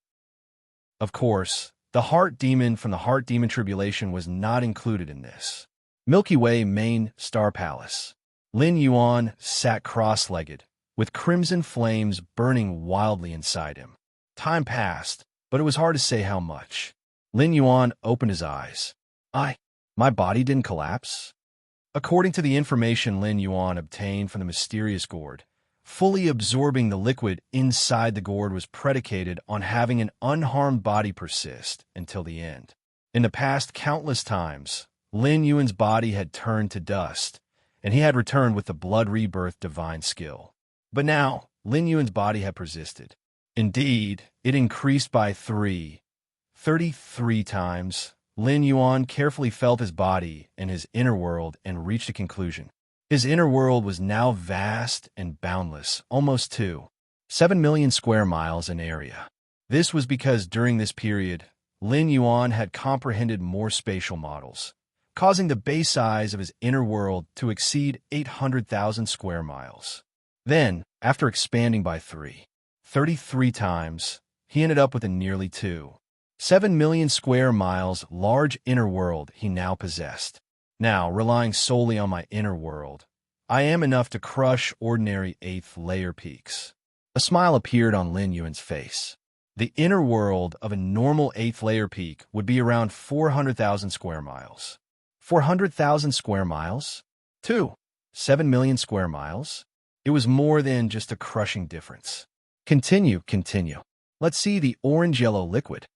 Of course, the Heart Demon from the Heart Demon Tribulation was not included in this. Milky Way Main Star Palace. Lin Yuan sat cross-legged, with crimson flames burning wildly inside him. Time passed, but it was hard to say how much. Lin Yuan opened his eyes. My body didn't collapse? According to the information Lin Yuan obtained from the mysterious gourd, fully absorbing the liquid inside the gourd was predicated on having an unharmed body persist until the end. In the past countless times, Lin Yuan's body had turned to dust, and he had returned with the blood rebirth divine skill. But now, Lin Yuan's body had persisted. Indeed, it increased by 33 times. Lin Yuan carefully felt his body and his inner world and reached a conclusion. His inner world was now vast and boundless, almost 7 million square miles in area. This was because during this period, Lin Yuan had comprehended more spatial models, causing the base size of his inner world to exceed 800,000 square miles. Then, after expanding by 33 times, he ended up with a nearly 7 million square miles large inner world he now possessed. Now, relying solely on my inner world, I am enough to crush ordinary 8th layer peaks. A smile appeared on Lin Yuan's face. The inner world of a normal 8th layer peak would be around 400,000 square miles. 400,000 square miles? 7 million square miles? It was more than just a crushing difference. Continue. Let's see the orange-yellow liquid.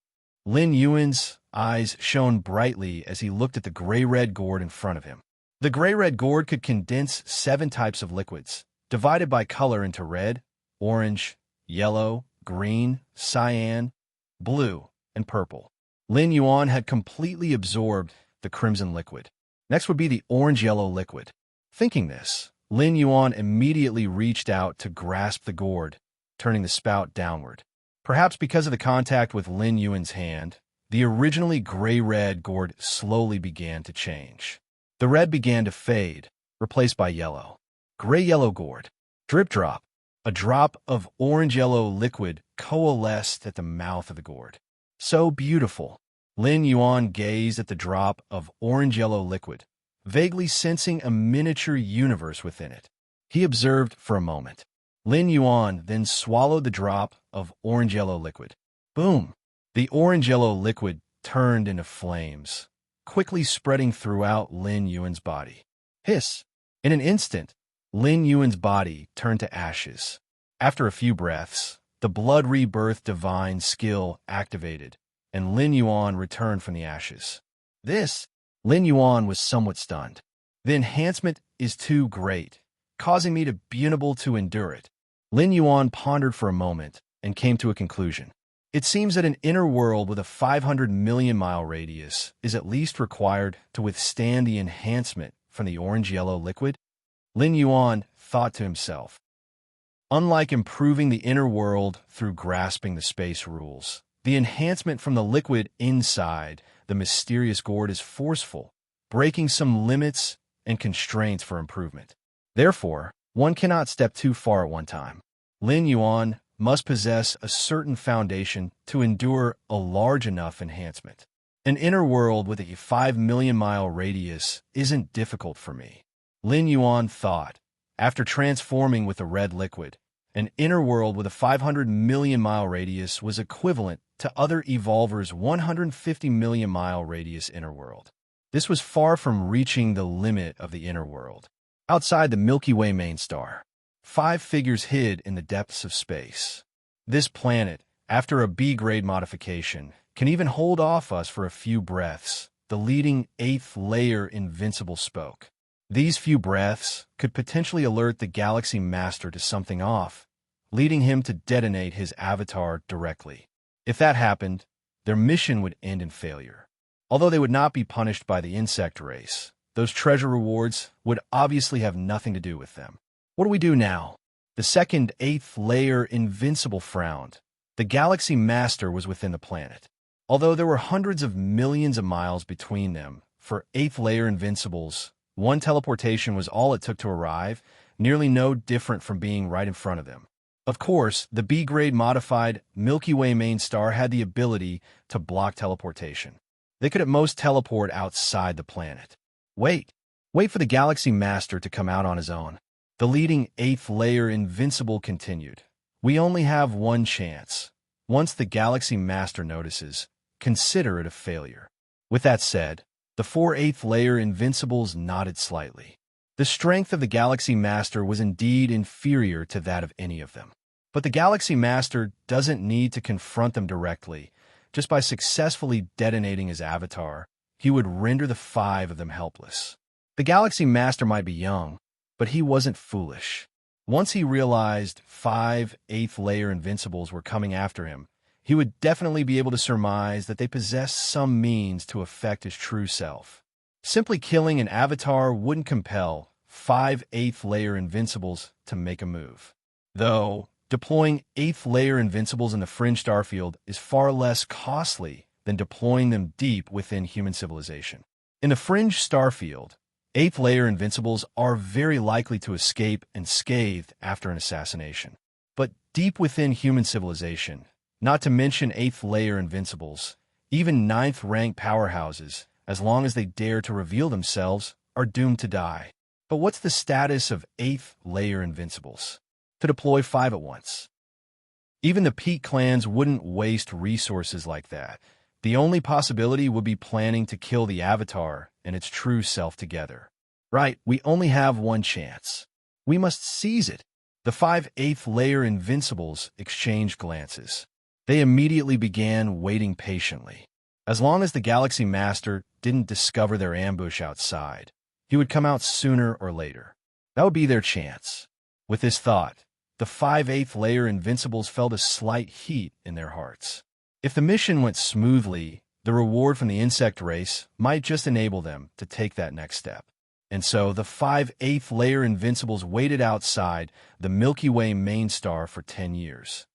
Lin Yuan's eyes shone brightly as he looked at the gray-red gourd in front of him. The gray-red gourd could condense 7 types of liquids, divided by color into red, orange, yellow, green, cyan, blue, and purple. Lin Yuan had completely absorbed the crimson liquid. Next would be the orange-yellow liquid. Thinking this, Lin Yuan immediately reached out to grasp the gourd, turning the spout downward. Perhaps because of the contact with Lin Yuan's hand, the originally gray-red gourd slowly began to change. The red began to fade, replaced by yellow. Gray-yellow gourd. Drip-drop. A drop of orange-yellow liquid coalesced at the mouth of the gourd. So beautiful. Lin Yuan gazed at the drop of orange-yellow liquid, vaguely sensing a miniature universe within it. He observed for a moment. Lin Yuan then swallowed the drop of orange-yellow liquid. Boom! The orange-yellow liquid turned into flames, quickly spreading throughout Lin Yuan's body. Hiss! In an instant, Lin Yuan's body turned to ashes. After a few breaths, the blood rebirth divine skill activated, and Lin Yuan returned from the ashes. Lin Yuan was somewhat stunned. The enhancement is too great, causing me to be unable to endure it. Lin Yuan pondered for a moment and came to a conclusion. It seems that an inner world with a 500 million mile radius is at least required to withstand the enhancement from the orange-yellow liquid. Lin Yuan thought to himself. Unlike improving the inner world through grasping the space rules, the enhancement from the liquid inside the mysterious gourd is forceful, breaking some limits and constraints for improvement. Therefore, one cannot step too far at one time. Lin Yuan must possess a certain foundation to endure a large enough enhancement. An inner world with a 5 million mile radius isn't difficult for me. Lin Yuan thought. After transforming with the red liquid, an inner world with a 500 million mile radius was equivalent to other evolvers' 150 million mile radius inner world. This was far from reaching the limit of the inner world. Outside the Milky Way main star, 5 figures hid in the depths of space. This planet, after a B-grade modification, can even hold off us for a few breaths, the leading 8th layer invincible spoke. These few breaths could potentially alert the Galaxy Master to something off, leading him to detonate his avatar directly. If that happened, their mission would end in failure. Although they would not be punished by the insect race, those treasure rewards would obviously have nothing to do with them. What do we do now? The second 8th layer invincible frowned. The Galaxy Master was within the planet. Although there were hundreds of millions of miles between them, for 8th layer invincibles, one teleportation was all it took to arrive, nearly no different from being right in front of them. Of course, the B-grade modified Milky Way main star had the ability to block teleportation. They could at most teleport outside the planet. Wait for the Galaxy Master to come out on his own. The leading 8th layer invincible continued. We only have one chance. Once the Galaxy Master notices, consider it a failure. With that said, The 4 8th layer Invincibles nodded slightly. The strength of the Galaxy Master was indeed inferior to that of any of them. But the Galaxy Master doesn't need to confront them directly. Just by successfully detonating his avatar, he would render the 5 of them helpless. The Galaxy Master might be young, but he wasn't foolish. Once he realized 5 8th layer Invincibles were coming after him, he would definitely be able to surmise that they possessed some means to affect his true self. Simply killing an avatar wouldn't compel 5 8th layer Invincibles to make a move. Though, deploying 8th layer Invincibles in the Fringe Starfield is far less costly than deploying them deep within human civilization. In the Fringe Starfield, 8th layer Invincibles are very likely to escape unscathed after an assassination. But deep within human civilization, not to mention 8th layer Invincibles, even 9th rank powerhouses, as long as they dare to reveal themselves, are doomed to die. But what's the status of 8th layer Invincibles? To deploy 5 at once. Even the peak clans wouldn't waste resources like that. The only possibility would be planning to kill the avatar and its true self together. Right, we only have one chance. We must seize it. The 5 8th layer Invincibles exchanged glances. They immediately began waiting patiently. As long as the Galaxy Master didn't discover their ambush outside, he would come out sooner or later. That would be their chance. With this thought, the 5 8th layer Invincibles felt a slight heat in their hearts. If the mission went smoothly, the reward from the insect race might just enable them to take that next step. And so the 5 8th layer Invincibles waited outside the Milky Way main star for 10 years.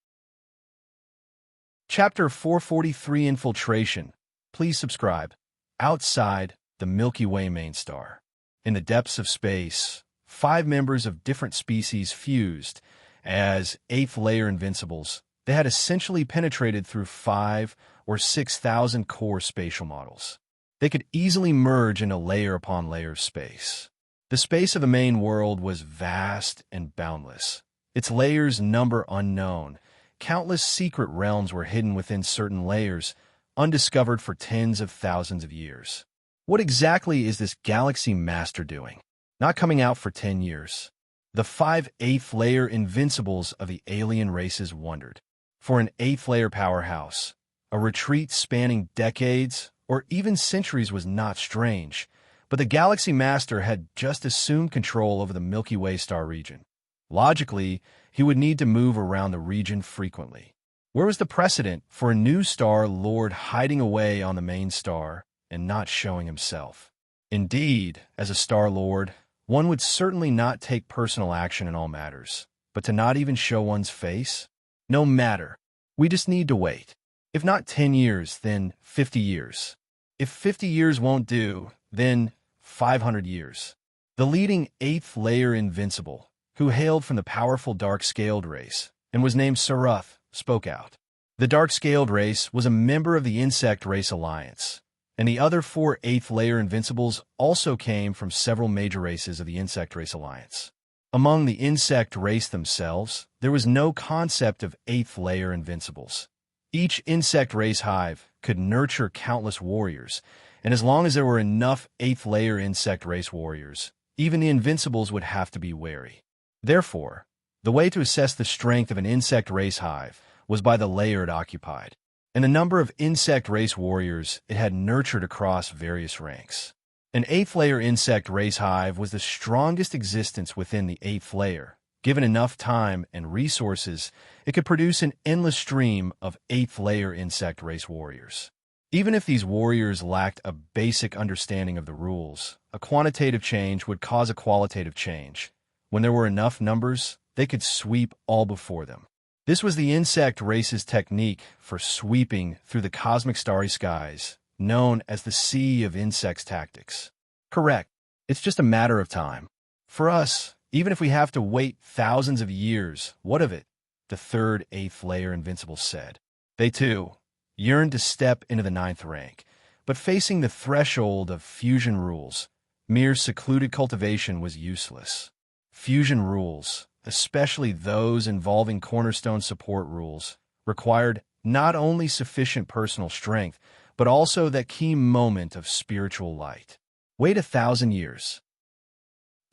Chapter 443 Infiltration. Please subscribe. Outside the Milky Way main star. In the depths of space, 5 members of different species fused. As 8th layer Invincibles, they had essentially penetrated through 5 or 6,000 core spatial models. They could easily merge into layer upon layer of space. The space of the main world was vast and boundless. Its layers number unknown. Countless secret realms were hidden within certain layers, undiscovered for tens of thousands of years. What exactly is this Galaxy Master doing? Not coming out for 10 years. The 5 8th layer Invincibles of the alien races wondered. For an 8th layer powerhouse, a retreat spanning decades or even centuries was not strange, but the Galaxy Master had just assumed control over the Milky Way star region. Logically, he would need to move around the region frequently. Where was the precedent for a new star lord hiding away on the main star and not showing himself? Indeed, as a star lord, one would certainly not take personal action in all matters, but to not even show one's face? No matter. We just need to wait. If not 10 years, then 50 years. If 50 years won't do, then 500 years. The leading 8th layer Invincible, who hailed from the powerful dark-scaled race and was named Saruth, spoke out. The dark-scaled race was a member of the Insect Race Alliance, and the other 4 8th layer Invincibles also came from several major races of the Insect Race Alliance. Among the Insect Race themselves, there was no concept of 8th layer Invincibles. Each insect race hive could nurture countless warriors, and as long as there were enough 8th layer insect race warriors, even the Invincibles would have to be wary. Therefore, the way to assess the strength of an insect race hive was by the layer it occupied, and the number of insect race warriors it had nurtured across various ranks. An 8th layer insect race hive was the strongest existence within the 8th layer. Given enough time and resources, it could produce an endless stream of 8th layer insect race warriors. Even if these warriors lacked a basic understanding of the rules, a quantitative change would cause a qualitative change. When there were enough numbers, they could sweep all before them. This was the insect race's technique for sweeping through the cosmic starry skies, known as the Sea of Insects tactics. Correct. It's just a matter of time. For us, even if we have to wait thousands of years, what of it? The 3rd 8th layer Invincibles said. They, too, yearned to step into the 9th rank, but facing the threshold of fusion rules, mere secluded cultivation was useless. Fusion rules, especially those involving cornerstone support rules, required not only sufficient personal strength, but also that key moment of spiritual light. Wait 1,000 years.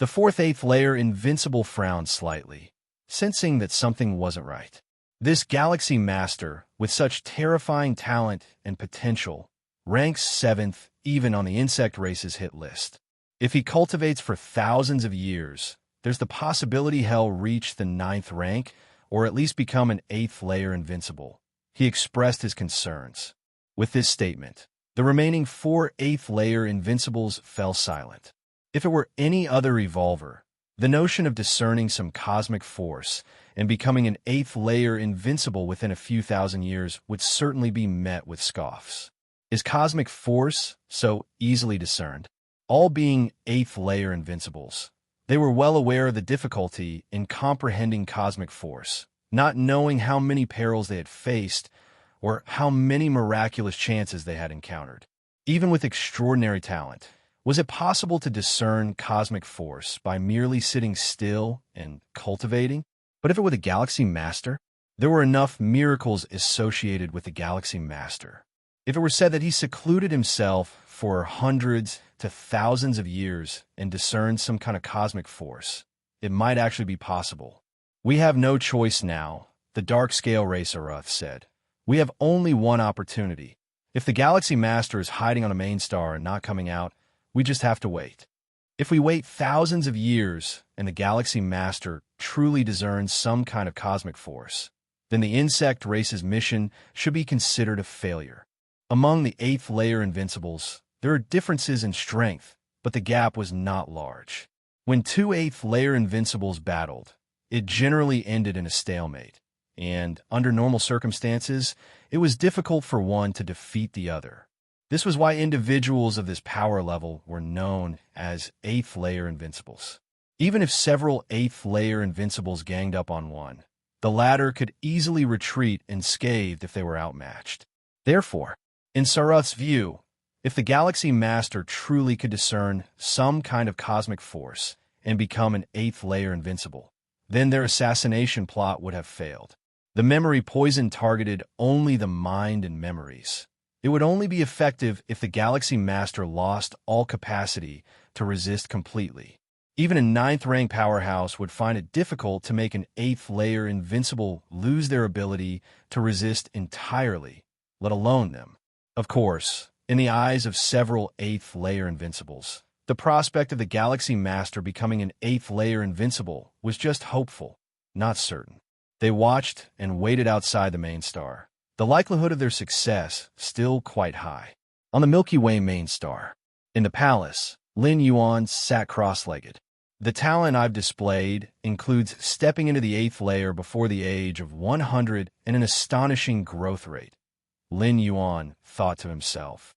The fourth eighth layer Invincible frowned slightly, sensing that something wasn't right. This galaxy master, with such terrifying talent and potential, ranks 7th even on the insect race's hit list. If he cultivates for thousands of years, there's the possibility he'll reach the 9th rank, or at least become an 8th layer invincible. He expressed his concerns. With this statement, the remaining 4 8th layer invincibles fell silent. If it were any other evolver, the notion of discerning some cosmic force and becoming an 8th layer invincible within a few thousand years would certainly be met with scoffs. Is cosmic force so easily discerned? All being 8th layer invincibles, they were well aware of the difficulty in comprehending cosmic force, not knowing how many perils they had faced or how many miraculous chances they had encountered. Even with extraordinary talent, was it possible to discern cosmic force by merely sitting still and cultivating? But if it were the Galaxy Master, there were enough miracles associated with the Galaxy Master. If it were said that he secluded himself for hundreds to thousands of years and discerned some kind of cosmic force, it might actually be possible. We have no choice now, the Dark Scale Racer Ruth said. We have only one opportunity. If the Galaxy Master is hiding on a main star and not coming out, we just have to wait. If we wait thousands of years and the Galaxy Master truly discerns some kind of cosmic force, then the insect race's mission should be considered a failure. Among the 8th layer invincibles, there are differences in strength, but the gap was not large. When 2 8th layer invincibles battled, it generally ended in a stalemate, and under normal circumstances, it was difficult for one to defeat the other. This was why individuals of this power level were known as 8th layer invincibles. Even if several 8th layer invincibles ganged up on one, the latter could easily retreat unscathed if they were outmatched. Therefore, in Saruth's view, if the Galaxy Master truly could discern some kind of cosmic force and become an 8th layer invincible, then their assassination plot would have failed. The memory poison targeted only the mind and memories. It would only be effective if the Galaxy Master lost all capacity to resist completely. Even a 9th rank powerhouse would find it difficult to make an 8th layer invincible lose their ability to resist entirely, let alone them. Of course, in the eyes of several 8th layer invincibles, the prospect of the Galaxy Master becoming an 8th layer invincible was just hopeful, not certain. They watched and waited outside the main star. The likelihood of their success still quite high. On the Milky Way main star, in the palace, Lin Yuan sat cross-legged. The talent I've displayed includes stepping into the 8th layer before the age of 100 and an astonishing growth rate, Lin Yuan thought to himself.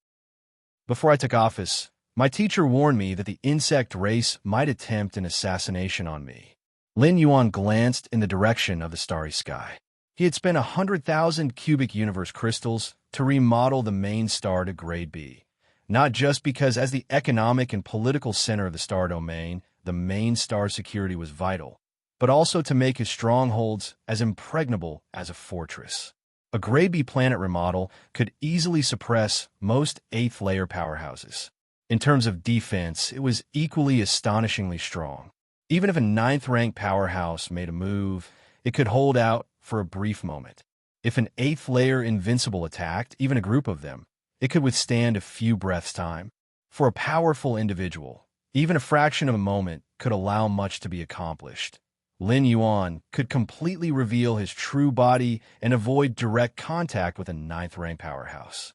Before I took office, my teacher warned me that the insect race might attempt an assassination on me. Lin Yuan glanced in the direction of the starry sky. He had spent 100,000 cubic universe crystals to remodel the main star to grade B, not just because as the economic and political center of the star domain, the main star security was vital, but also to make his strongholds as impregnable as a fortress. A grade B planet remodel could easily suppress most 8th layer powerhouses. In terms of defense, it was equally astonishingly strong. Even if a 9th rank powerhouse made a move, it could hold out for a brief moment. If an 8th layer invincible attacked, even a group of them, it could withstand a few breaths' time. For a powerful individual, even a fraction of a moment could allow much to be accomplished. Lin Yuan could completely reveal his true body and avoid direct contact with a 9th rank powerhouse.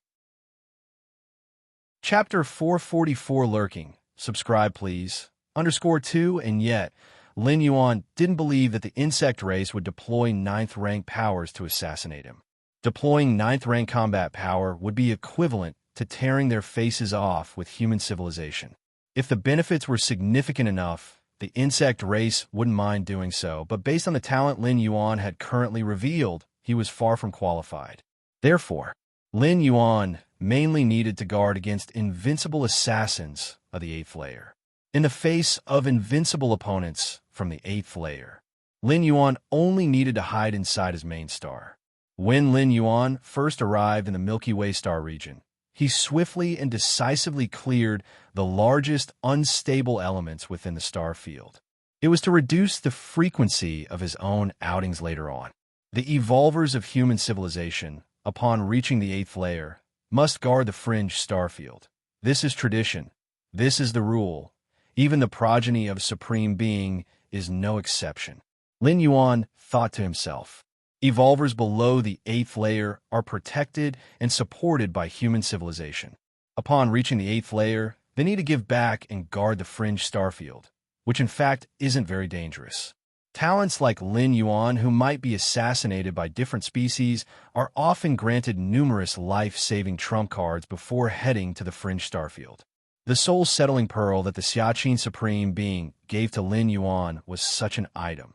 Chapter 444 Lurking. Subscribe, please. _2 and yet, Lin Yuan didn't believe that the insect race would deploy 9th rank powers to assassinate him. Deploying 9th rank combat power would be equivalent to tearing their faces off with human civilization. If the benefits were significant enough, the insect race wouldn't mind doing so, but based on the talent Lin Yuan had currently revealed, he was far from qualified. Therefore, Lin Yuan mainly needed to guard against invincible assassins of the 8th layer. In the face of invincible opponents from the 8th layer, Lin Yuan only needed to hide inside his main star. When Lin Yuan first arrived in the Milky Way star region, he swiftly and decisively cleared the largest unstable elements within the star field. It was to reduce the frequency of his own outings later on. The evolvers of human civilization, upon reaching the 8th layer, must guard the fringe star field. This is tradition. This is the rule. Even the progeny of a supreme being is no exception. Lin Yuan thought to himself. Evolvers below the 8th layer are protected and supported by human civilization. Upon reaching the 8th layer, they need to give back and guard the fringe starfield, which in fact isn't very dangerous. Talents like Lin Yuan, who might be assassinated by different species, are often granted numerous life-saving trump cards before heading to the fringe starfield. The soul-settling pearl that the Xiaqin Supreme Being gave to Lin Yuan was such an item.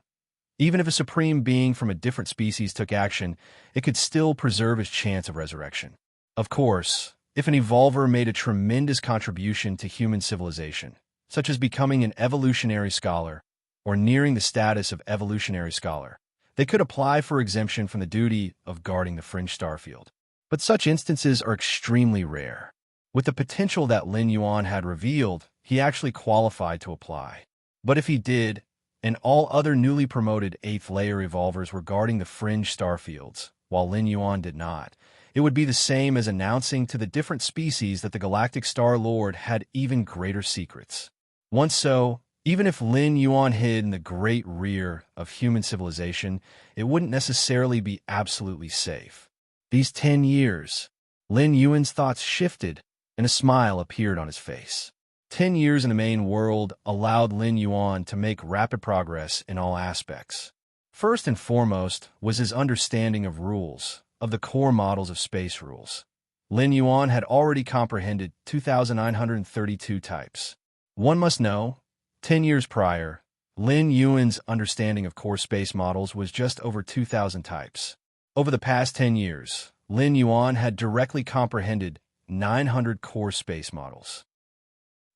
Even if a supreme being from a different species took action, it could still preserve his chance of resurrection. Of course, if an evolver made a tremendous contribution to human civilization, such as becoming an evolutionary scholar or nearing the status of evolutionary scholar, they could apply for exemption from the duty of guarding the fringe starfield. But such instances are extremely rare. With the potential that Lin Yuan had revealed, he actually qualified to apply. But if he did, and all other newly promoted 8th layer evolvers were guarding the fringe starfields, while Lin Yuan did not, it would be the same as announcing to the different species that the Galactic Star Lord had even greater secrets. Once so, even if Lin Yuan hid in the great rear of human civilization, it wouldn't necessarily be absolutely safe. These 10 years, Lin Yuan's thoughts shifted, and a smile appeared on his face. 10 years in the main world allowed Lin Yuan to make rapid progress in all aspects. First and foremost was his understanding of rules, of the core models of space rules. Lin Yuan had already comprehended 2,932 types. One must know, 10 years prior, Lin Yuan's understanding of core space models was just over 2,000 types. Over the past 10 years, Lin Yuan had directly comprehended 900 core space models.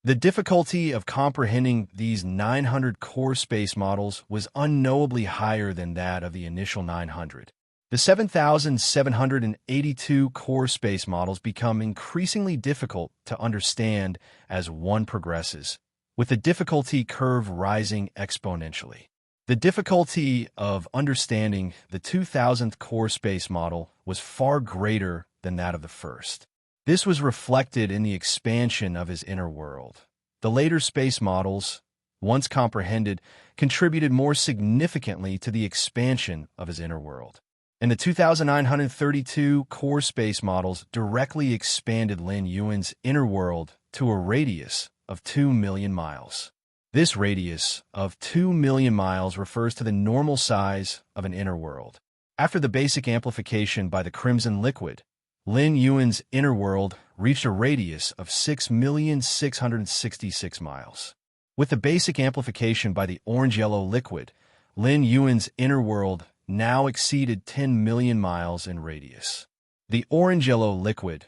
The difficulty of comprehending these 900 core space models was unknowably higher than that of the initial 900. The 7,782 core space models become increasingly difficult to understand as one progresses, with the difficulty curve rising exponentially. The difficulty of understanding the 2000th core space model was far greater than that of the first. This was reflected in the expansion of his inner world. The later space models, once comprehended, contributed more significantly to the expansion of his inner world. And the 2,932 core space models directly expanded Lin Yuan's inner world to a radius of 2 million miles. This radius of 2 million miles refers to the normal size of an inner world. After the basic amplification by the crimson liquid, Lin Yuan's inner world reached a radius of 6,666 miles. With the basic amplification by the orange-yellow liquid, Lin Yuan's inner world now exceeded 10 million miles in radius. The orange-yellow liquid,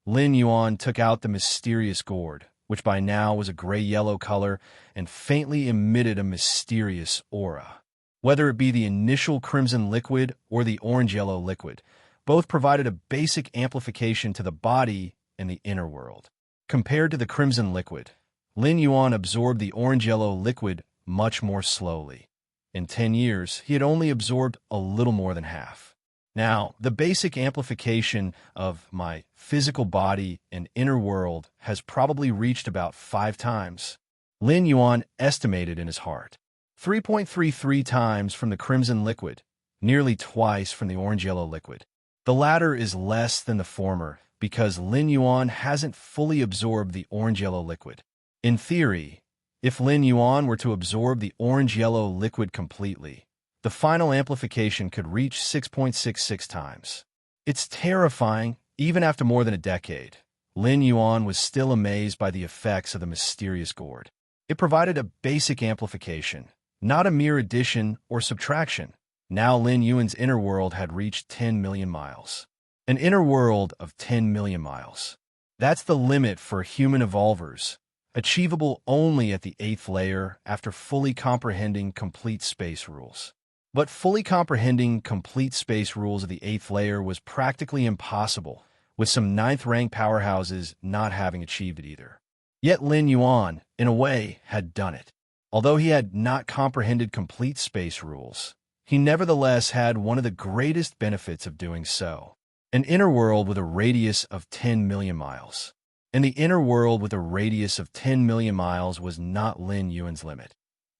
Lin Yuan took out the mysterious gourd, which by now was a gray-yellow color and faintly emitted a mysterious aura. Whether it be the initial crimson liquid or the orange-yellow liquid, both provided a basic amplification to the body and the inner world. Compared to the crimson liquid, Lin Yuan absorbed the orange-yellow liquid much more slowly. In 10 years, he had only absorbed a little more than half. Now, the basic amplification of my physical body and inner world has probably reached about 5 times. Lin Yuan estimated in his heart. 3.33 times from the crimson liquid, nearly twice from the orange-yellow liquid. The latter is less than the former because Lin Yuan hasn't fully absorbed the orange-yellow liquid. In theory, if Lin Yuan were to absorb the orange-yellow liquid completely, the final amplification could reach 6.66 times. It's terrifying, even after more than a decade. Lin Yuan was still amazed by the effects of the mysterious gourd. It provided a basic amplification, not a mere addition or subtraction. Now Lin Yuan's inner world had reached 10 million miles. An inner world of 10 million miles. That's the limit for human evolvers, achievable only at the 8th layer after fully comprehending complete space rules. But fully comprehending complete space rules of the 8th layer was practically impossible with some ninth-rank powerhouses not having achieved it either. Yet Lin Yuan, in a way, had done it. Although he had not comprehended complete space rules, he nevertheless had one of the greatest benefits of doing so: an inner world with a radius of 10 million miles. And the inner world with a radius of 10 million miles was not Lin Yuan's limit.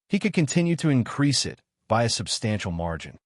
He could continue to increase it by a substantial margin.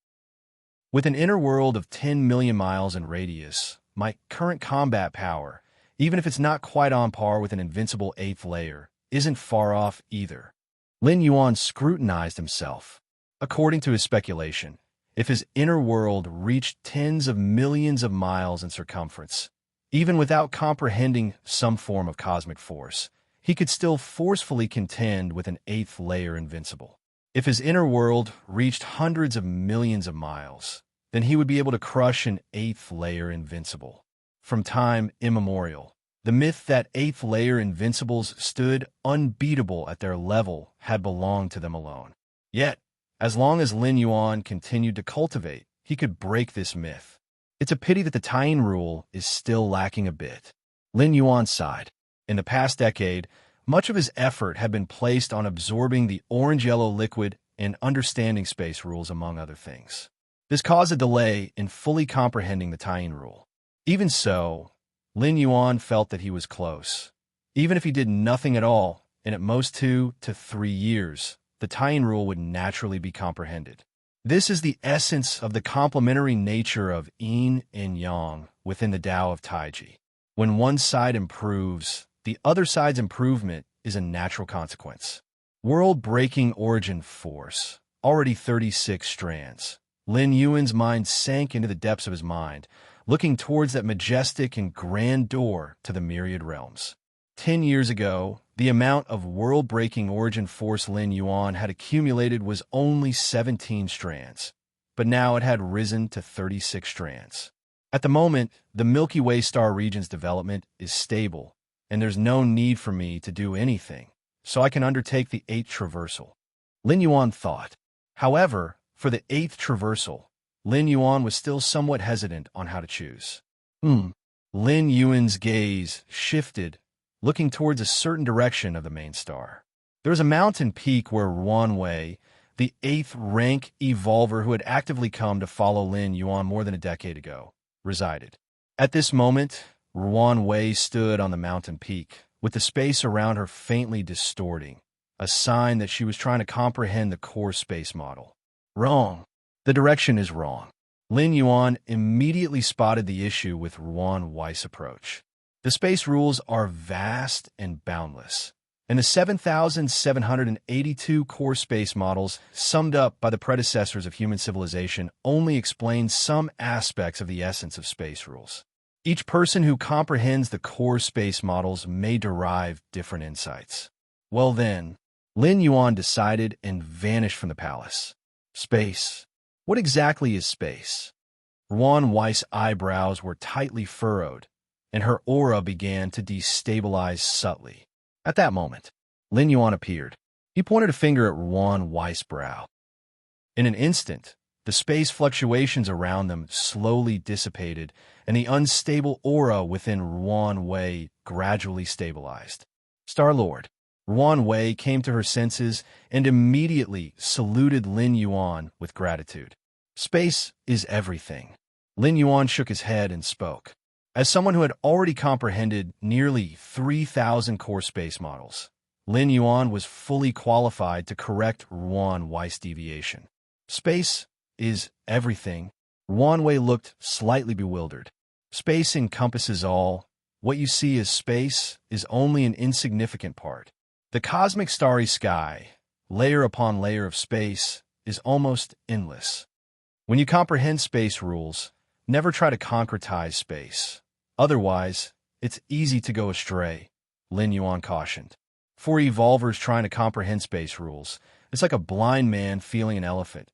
With an inner world of 10 million miles in radius, my current combat power, even if it's not quite on par with an invincible 8th layer, isn't far off either. Lin Yuan scrutinized himself. According to his speculation, if his inner world reached tens of millions of miles in circumference, even without comprehending some form of cosmic force, he could still forcefully contend with an 8th layer invincible. If his inner world reached hundreds of millions of miles, then he would be able to crush an 8th layer invincible. From time immemorial, the myth that 8th layer invincibles stood unbeatable at their level had belonged to them alone. Yet, as long as Lin Yuan continued to cultivate, he could break this myth. It's a pity that the Tying rule is still lacking a bit. Lin Yuan sighed. In the past decade, much of his effort had been placed on absorbing the orange-yellow liquid and understanding space rules, among other things. This caused a delay in fully comprehending the Tying rule. Even so, Lin Yuan felt that he was close. Even if he did nothing at all, in at most 2 to 3 years, the Tying rule would naturally be comprehended. This is the essence of the complementary nature of yin and yang within the Tao of Taiji. When one side improves, the other side's improvement is a natural consequence. World-breaking origin force, already 36 strands. Lin Yuan's mind sank into the depths of his mind, looking towards that majestic and grand door to the myriad realms. 10 years ago, the amount of world-breaking origin force Lin Yuan had accumulated was only 17 strands, but now it had risen to 36 strands. At the moment, the Milky Way star region's development is stable, and there's no need for me to do anything, so I can undertake the 8th traversal. Lin Yuan thought. However, for the 8th traversal, Lin Yuan was still somewhat hesitant on how to choose. Lin Yuan's gaze shifted, looking towards a certain direction of the main star. There was a mountain peak where Ruan Wei, the 8th rank evolver who had actively come to follow Lin Yuan more than a decade ago, resided. At this moment, Ruan Wei stood on the mountain peak, with the space around her faintly distorting, a sign that she was trying to comprehend the core space model. Wrong. The direction is wrong. Lin Yuan immediately spotted the issue with Ruan Wei's approach. The space rules are vast and boundless, and the 7,782 core space models summed up by the predecessors of human civilization only explain some aspects of the essence of space rules. Each person who comprehends the core space models may derive different insights. Well then, Lin Yuan decided and vanished from the palace. Space. What exactly is space? Ruan Wei's eyebrows were tightly furrowed, and her aura began to destabilize subtly. At that moment, Lin Yuan appeared. He pointed a finger at Ruan Wei's brow. In an instant, the space fluctuations around them slowly dissipated, and the unstable aura within Ruan Wei gradually stabilized. Star-Lord. Ruan Wei came to her senses and immediately saluted Lin Yuan with gratitude. Space is everything. Lin Yuan shook his head and spoke. As someone who had already comprehended nearly 3,000 core space models, Lin Yuan was fully qualified to correct Ruan Wei's deviation. Space is everything. Ruan Wei looked slightly bewildered. Space encompasses all. What you see as space is only an insignificant part. The cosmic starry sky, layer upon layer of space, is almost endless. When you comprehend space rules, never try to concretize space. Otherwise, it's easy to go astray, Lin Yuan cautioned. For evolvers trying to comprehend space rules, it's like a blind man feeling an elephant.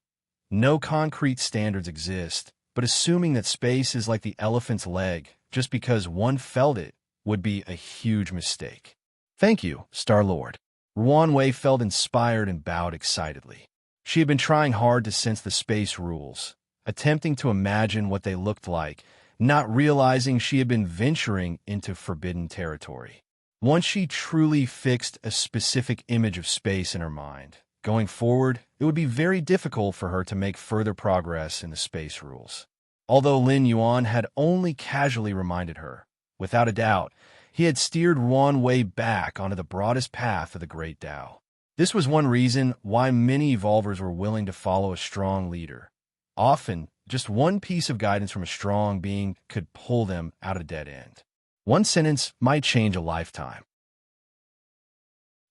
No concrete standards exist, but assuming that space is like the elephant's leg just because one felt it would be a huge mistake. Thank you, Star-Lord. Ruan Wei felt inspired and bowed excitedly. She had been trying hard to sense the space rules, attempting to imagine what they looked like, not realizing she had been venturing into forbidden territory. Once she truly fixed a specific image of space in her mind, going forward, it would be very difficult for her to make further progress in the space rules. Although Lin Yuan had only casually reminded her, without a doubt, he had steered Ruan Wei back onto the broadest path of the Great Tao. This was one reason why many evolvers were willing to follow a strong leader. Often, just one piece of guidance from a strong being could pull them out of a dead end. One sentence might change a lifetime.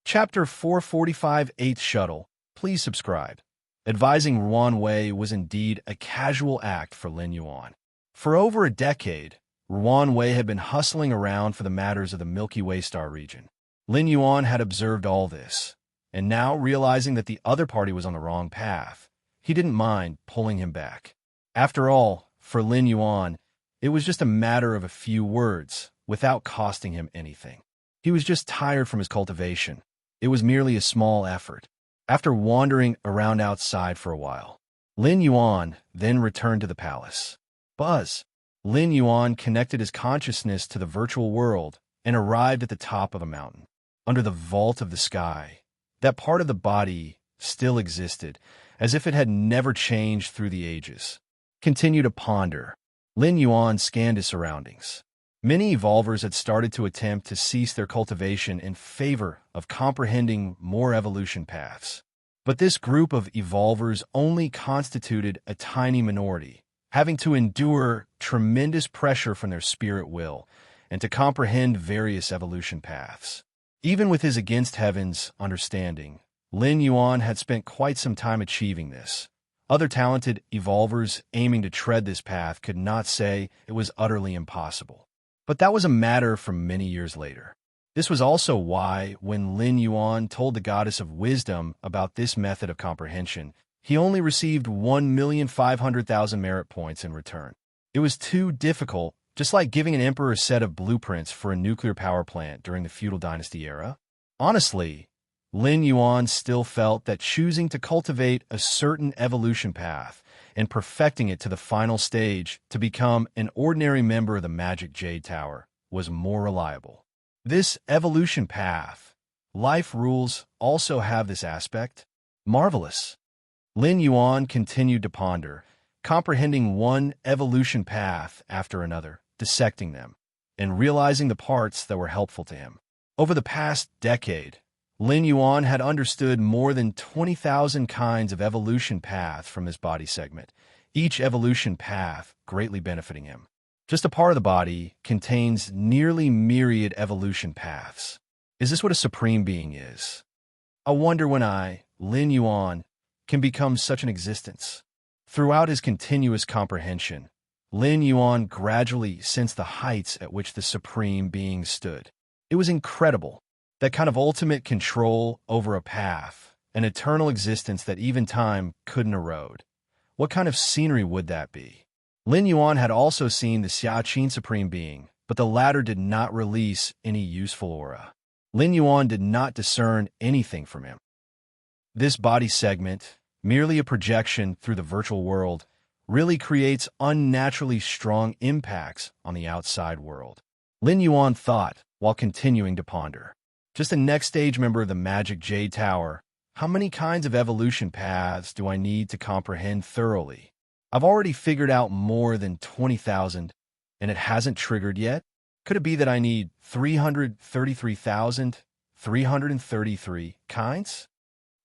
Chapter 445 8th Shuttle. Please subscribe. Advising Ruan Wei was indeed a casual act for Lin Yuan. For over a decade, Ruan Wei had been hustling around for the matters of the Milky Way star region. Lin Yuan had observed all this, and now realizing that the other party was on the wrong path, he didn't mind pulling him back. After all, for Lin Yuan, it was just a matter of a few words, without costing him anything. He was just tired from his cultivation. It was merely a small effort. After wandering around outside for a while, Lin Yuan then returned to the palace. Buzz. Lin Yuan connected his consciousness to the virtual world and arrived at the top of a mountain. Under the vault of the sky, that part of the body still existed, as if it had never changed through the ages. Continue to ponder. Lin Yuan scanned his surroundings. Many evolvers had started to attempt to cease their cultivation in favor of comprehending more evolution paths. But this group of evolvers only constituted a tiny minority, having to endure tremendous pressure from their spirit will and to comprehend various evolution paths. Even with his against heavens understanding, Lin Yuan had spent quite some time achieving this. Other talented evolvers aiming to tread this path could not say it was utterly impossible. But that was a matter from many years later. This was also why, when Lin Yuan told the goddess of wisdom about this method of comprehension, he only received 1,500,000 merit points in return. It was too difficult, just like giving an emperor a set of blueprints for a nuclear power plant during the feudal dynasty era. Honestly, Lin Yuan still felt that choosing to cultivate a certain evolution path and perfecting it to the final stage to become an ordinary member of the Magic Jade Tower was more reliable. This evolution path, life rules also have this aspect. Marvelous. Lin Yuan continued to ponder, comprehending one evolution path after another, dissecting them, and realizing the parts that were helpful to him. Over the past decade, Lin Yuan had understood more than 20,000 kinds of evolution paths from this body segment, each evolution path greatly benefiting him. Just a part of the body contains nearly myriad evolution paths. Is this what a supreme being is? I wonder when I, Lin Yuan, can become such an existence. Throughout his continuous comprehension, Lin Yuan gradually sensed the heights at which the supreme being stood. It was incredible. That kind of ultimate control over a path, an eternal existence that even time couldn't erode. What kind of scenery would that be? Lin Yuan had also seen the Xiaqin Supreme Being, but the latter did not release any useful aura. Lin Yuan did not discern anything from him. This body segment, merely a projection through the virtual world, really creates unnaturally strong impacts on the outside world. Lin Yuan thought while continuing to ponder. Just a next stage member of the Magic Jade Tower, how many kinds of evolution paths do I need to comprehend thoroughly? I've already figured out more than 20,000, and it hasn't triggered yet? Could it be that I need 333,333 kinds?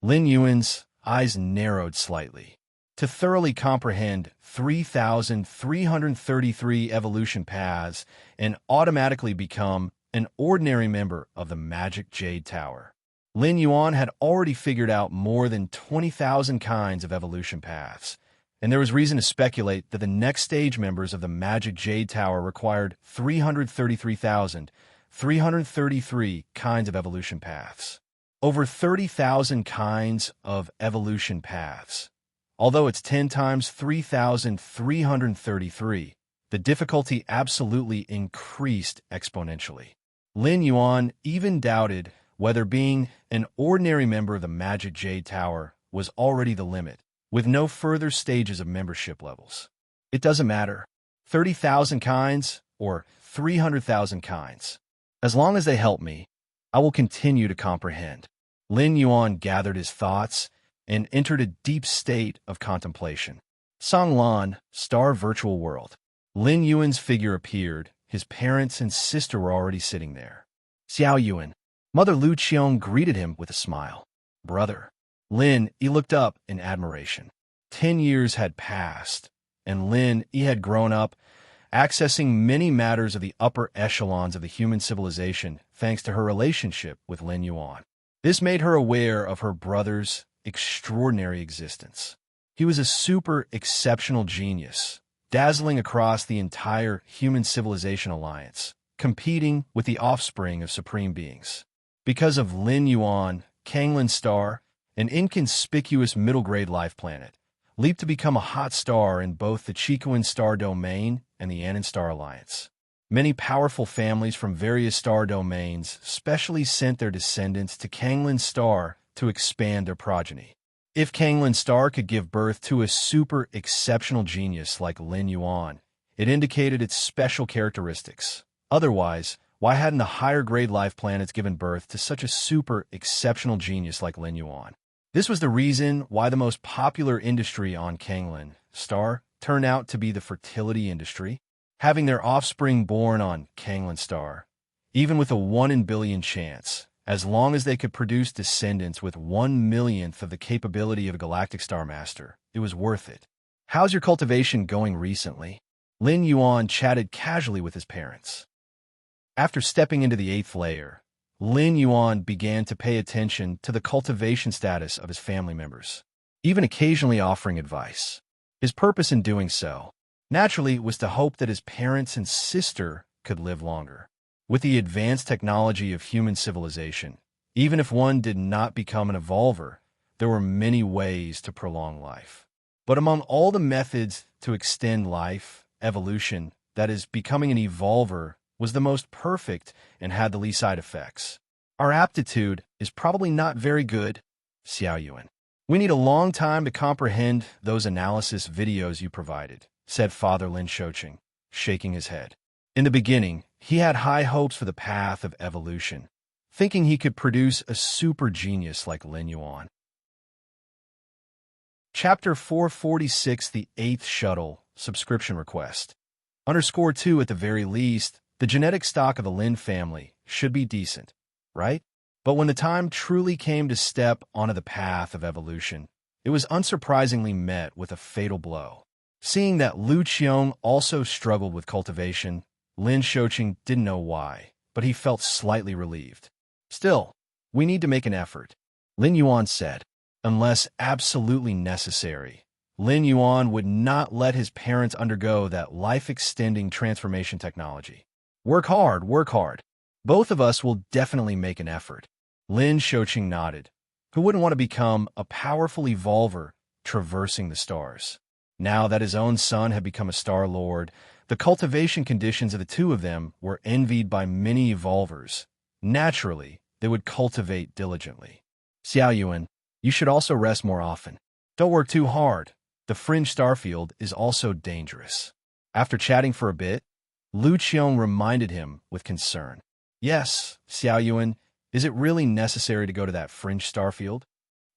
Lin Yuan's eyes narrowed slightly. To thoroughly comprehend 3,333 evolution paths and automatically become an ordinary member of the Magic Jade Tower. Lin Yuan had already figured out more than 20,000 kinds of evolution paths, and there was reason to speculate that the next stage members of the Magic Jade Tower required 333,333 kinds of evolution paths. Over 30,000 kinds of evolution paths. Although it's 10 times 3,333, the difficulty absolutely increased exponentially. Lin Yuan even doubted whether being an ordinary member of the Magic Jade Tower was already the limit, with no further stages of membership levels. It doesn't matter. 30,000 kinds, or 300,000 kinds. As long as they help me, I will continue to comprehend. Lin Yuan gathered his thoughts and entered a deep state of contemplation. Songlan, Star Virtual World. Lin Yuan's figure appeared. His parents and sister were already sitting there. Xiao Yuan. Mother Lu Qiong greeted him with a smile. Brother. Lin, he looked up in admiration. 10 years had passed, and Lin, he had grown up, accessing many matters of the upper echelons of the human civilization thanks to her relationship with Lin Yuan. This made her aware of her brother's extraordinary existence. He was a super exceptional genius, dazzling across the entire human civilization alliance, competing with the offspring of supreme beings. Because of Lin Yuan, Kanglin Star, an inconspicuous middle-grade life planet, leaped to become a hot star in both the Chicoan star domain and the Annan Star Alliance. Many powerful families from various star domains specially sent their descendants to Kanglin Star to expand their progeny. If Kanglin Star could give birth to a super exceptional genius like Lin Yuan, it indicated its special characteristics. Otherwise, why hadn't the higher-grade life planets given birth to such a super exceptional genius like Lin Yuan? This was the reason why the most popular industry on Kanglin Star turned out to be the fertility industry, having their offspring born on Kanglin Star, even with a 1 in billion chance, as long as they could produce descendants with 1/millionth of the capability of a galactic star master. It was worth it. How's your cultivation going recently? Lin Yuan chatted casually with his parents. After stepping into the 8th layer, Lin Yuan began to pay attention to the cultivation status of his family members, even occasionally offering advice. His purpose in doing so, naturally, was to hope that his parents and sister could live longer. With the advanced technology of human civilization, even if one did not become an evolver, there were many ways to prolong life. But among all the methods to extend life, evolution, that is, becoming an evolver, was the most perfect and had the least side effects. Our aptitude is probably not very good, Xiao Yuan. We need a long time to comprehend those analysis videos you provided, said Father Lin Shoqing, shaking his head. In the beginning, he had high hopes for the path of evolution, thinking he could produce a super genius like Lin Yuan. Chapter 446, The 8th Shuttle, Subscription Request. _2 at the very least, the genetic stock of the Lin family should be decent, right? But when the time truly came to step onto the path of evolution, it was unsurprisingly met with a fatal blow. Seeing that Lu Qiong also struggled with cultivation, Lin Shoqing didn't know why, but he felt slightly relieved. Still, we need to make an effort, Lin Yuan said. Unless absolutely necessary, Lin Yuan would not let his parents undergo that life-extending transformation technology. Work hard, work hard. Both of us will definitely make an effort. Lin Shoqing nodded. Who wouldn't want to become a powerful evolver traversing the stars? Now that his own son had become a Star Lord, the cultivation conditions of the two of them were envied by many evolvers. Naturally, they would cultivate diligently. Xiao Yuan, you should also rest more often. Don't work too hard. The fringe starfield is also dangerous. After chatting for a bit, Lu Qiong reminded him with concern. Yes, Xiao Yuan, is it really necessary to go to that fringe starfield?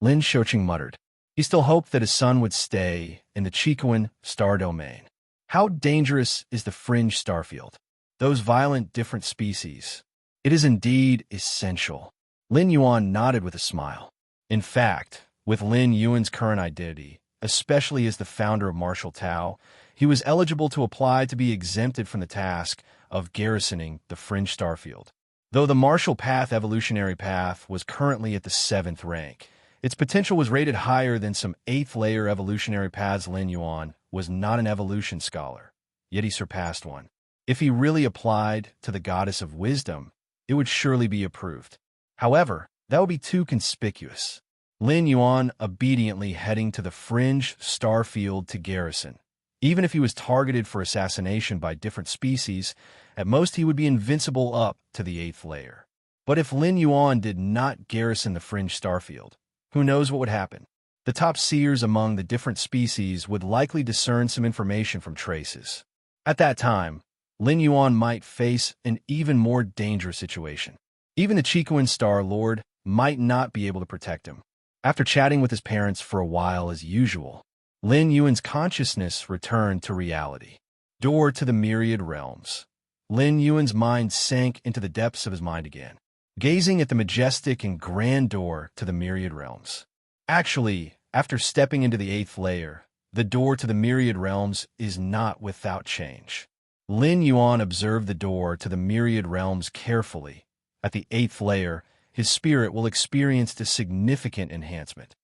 Lin Shoqing muttered. He still hoped that his son would stay in the Chicoan star domain. How dangerous is the fringe starfield? Those violent different species. It is indeed essential. Lin Yuan nodded with a smile. In fact, with Lin Yuan's current identity, especially as the founder of Martial Tao, he was eligible to apply to be exempted from the task of garrisoning the fringe starfield. Though the Martial Path evolutionary path was currently at the 7th rank, its potential was rated higher than some 8th-layer evolutionary paths. Lin Yuan was not an evolution scholar, yet he surpassed one. If he really applied to the goddess of wisdom, it would surely be approved. However, that would be too conspicuous. Lin Yuan obediently heading to the fringe starfield to garrison. Even if he was targeted for assassination by different species, at most he would be invincible up to the 8th layer. But if Lin Yuan did not garrison the fringe starfield, who knows what would happen? The top seers among the different species would likely discern some information from traces. At that time, Lin Yuan might face an even more dangerous situation. Even the Chicoan Star Lord might not be able to protect him. After chatting with his parents for a while as usual, Lin Yuan's consciousness returned to reality. Door to the myriad realms. Lin Yuan's mind sank into the depths of his mind again, gazing at the majestic and grand door to the myriad realms. Actually, after stepping into the 8th layer, the door to the myriad realms is not without change. Lin Yuan observed the door to the myriad realms carefully. At the 8th layer, his spirit will experience a significant enhancement.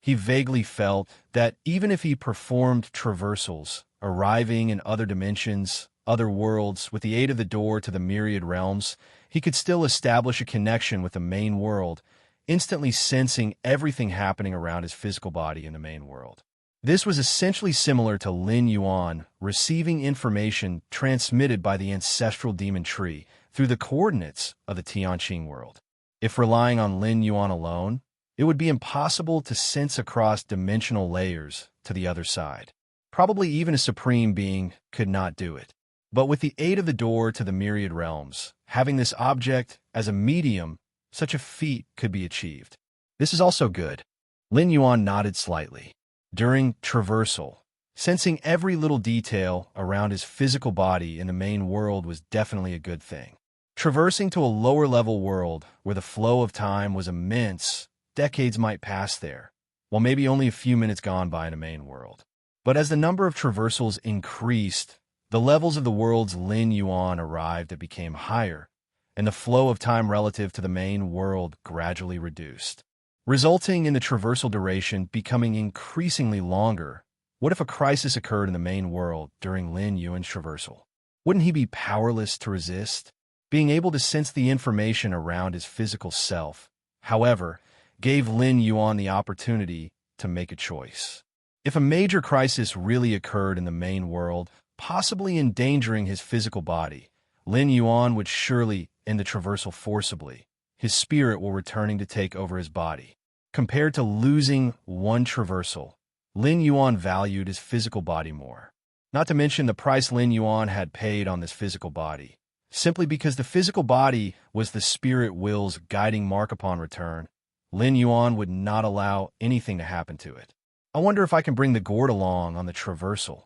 He vaguely felt that even if he performed traversals, arriving in other dimensions, other worlds, with the aid of the door to the myriad realms, he could still establish a connection with the main world, instantly sensing everything happening around his physical body in the main world. This was essentially similar to Lin Yuan receiving information transmitted by the ancestral demon tree through the coordinates of the Tianqing world. If relying on Lin Yuan alone, it would be impossible to sense across dimensional layers to the other side. Probably even a supreme being could not do it. But with the aid of the door to the myriad realms, having this object as a medium, such a feat could be achieved. This is also good. Lin Yuan nodded slightly. During traversal, sensing every little detail around his physical body in the main world was definitely a good thing. Traversing to a lower-level world where the flow of time was immense, decades might pass there, while maybe only a few minutes gone by in the main world. But as the number of traversals increased, the levels of the worlds Lin Yuan arrived at became higher, and the flow of time relative to the main world gradually reduced, resulting in the traversal duration becoming increasingly longer. What if a crisis occurred in the main world during Lin Yuan's traversal? Wouldn't he be powerless to resist? Being able to sense the information around his physical self, however, gave Lin Yuan the opportunity to make a choice. If a major crisis really occurred in the main world, possibly endangering his physical body, Lin Yuan would surely end the traversal forcibly, his spirit will returning to take over his body. Compared to losing one traversal, Lin Yuan valued his physical body more. Not to mention the price Lin Yuan had paid on this physical body. Simply because the physical body was the spirit will's guiding mark upon return, Lin Yuan would not allow anything to happen to it. I wonder if I can bring the gourd along on the traversal.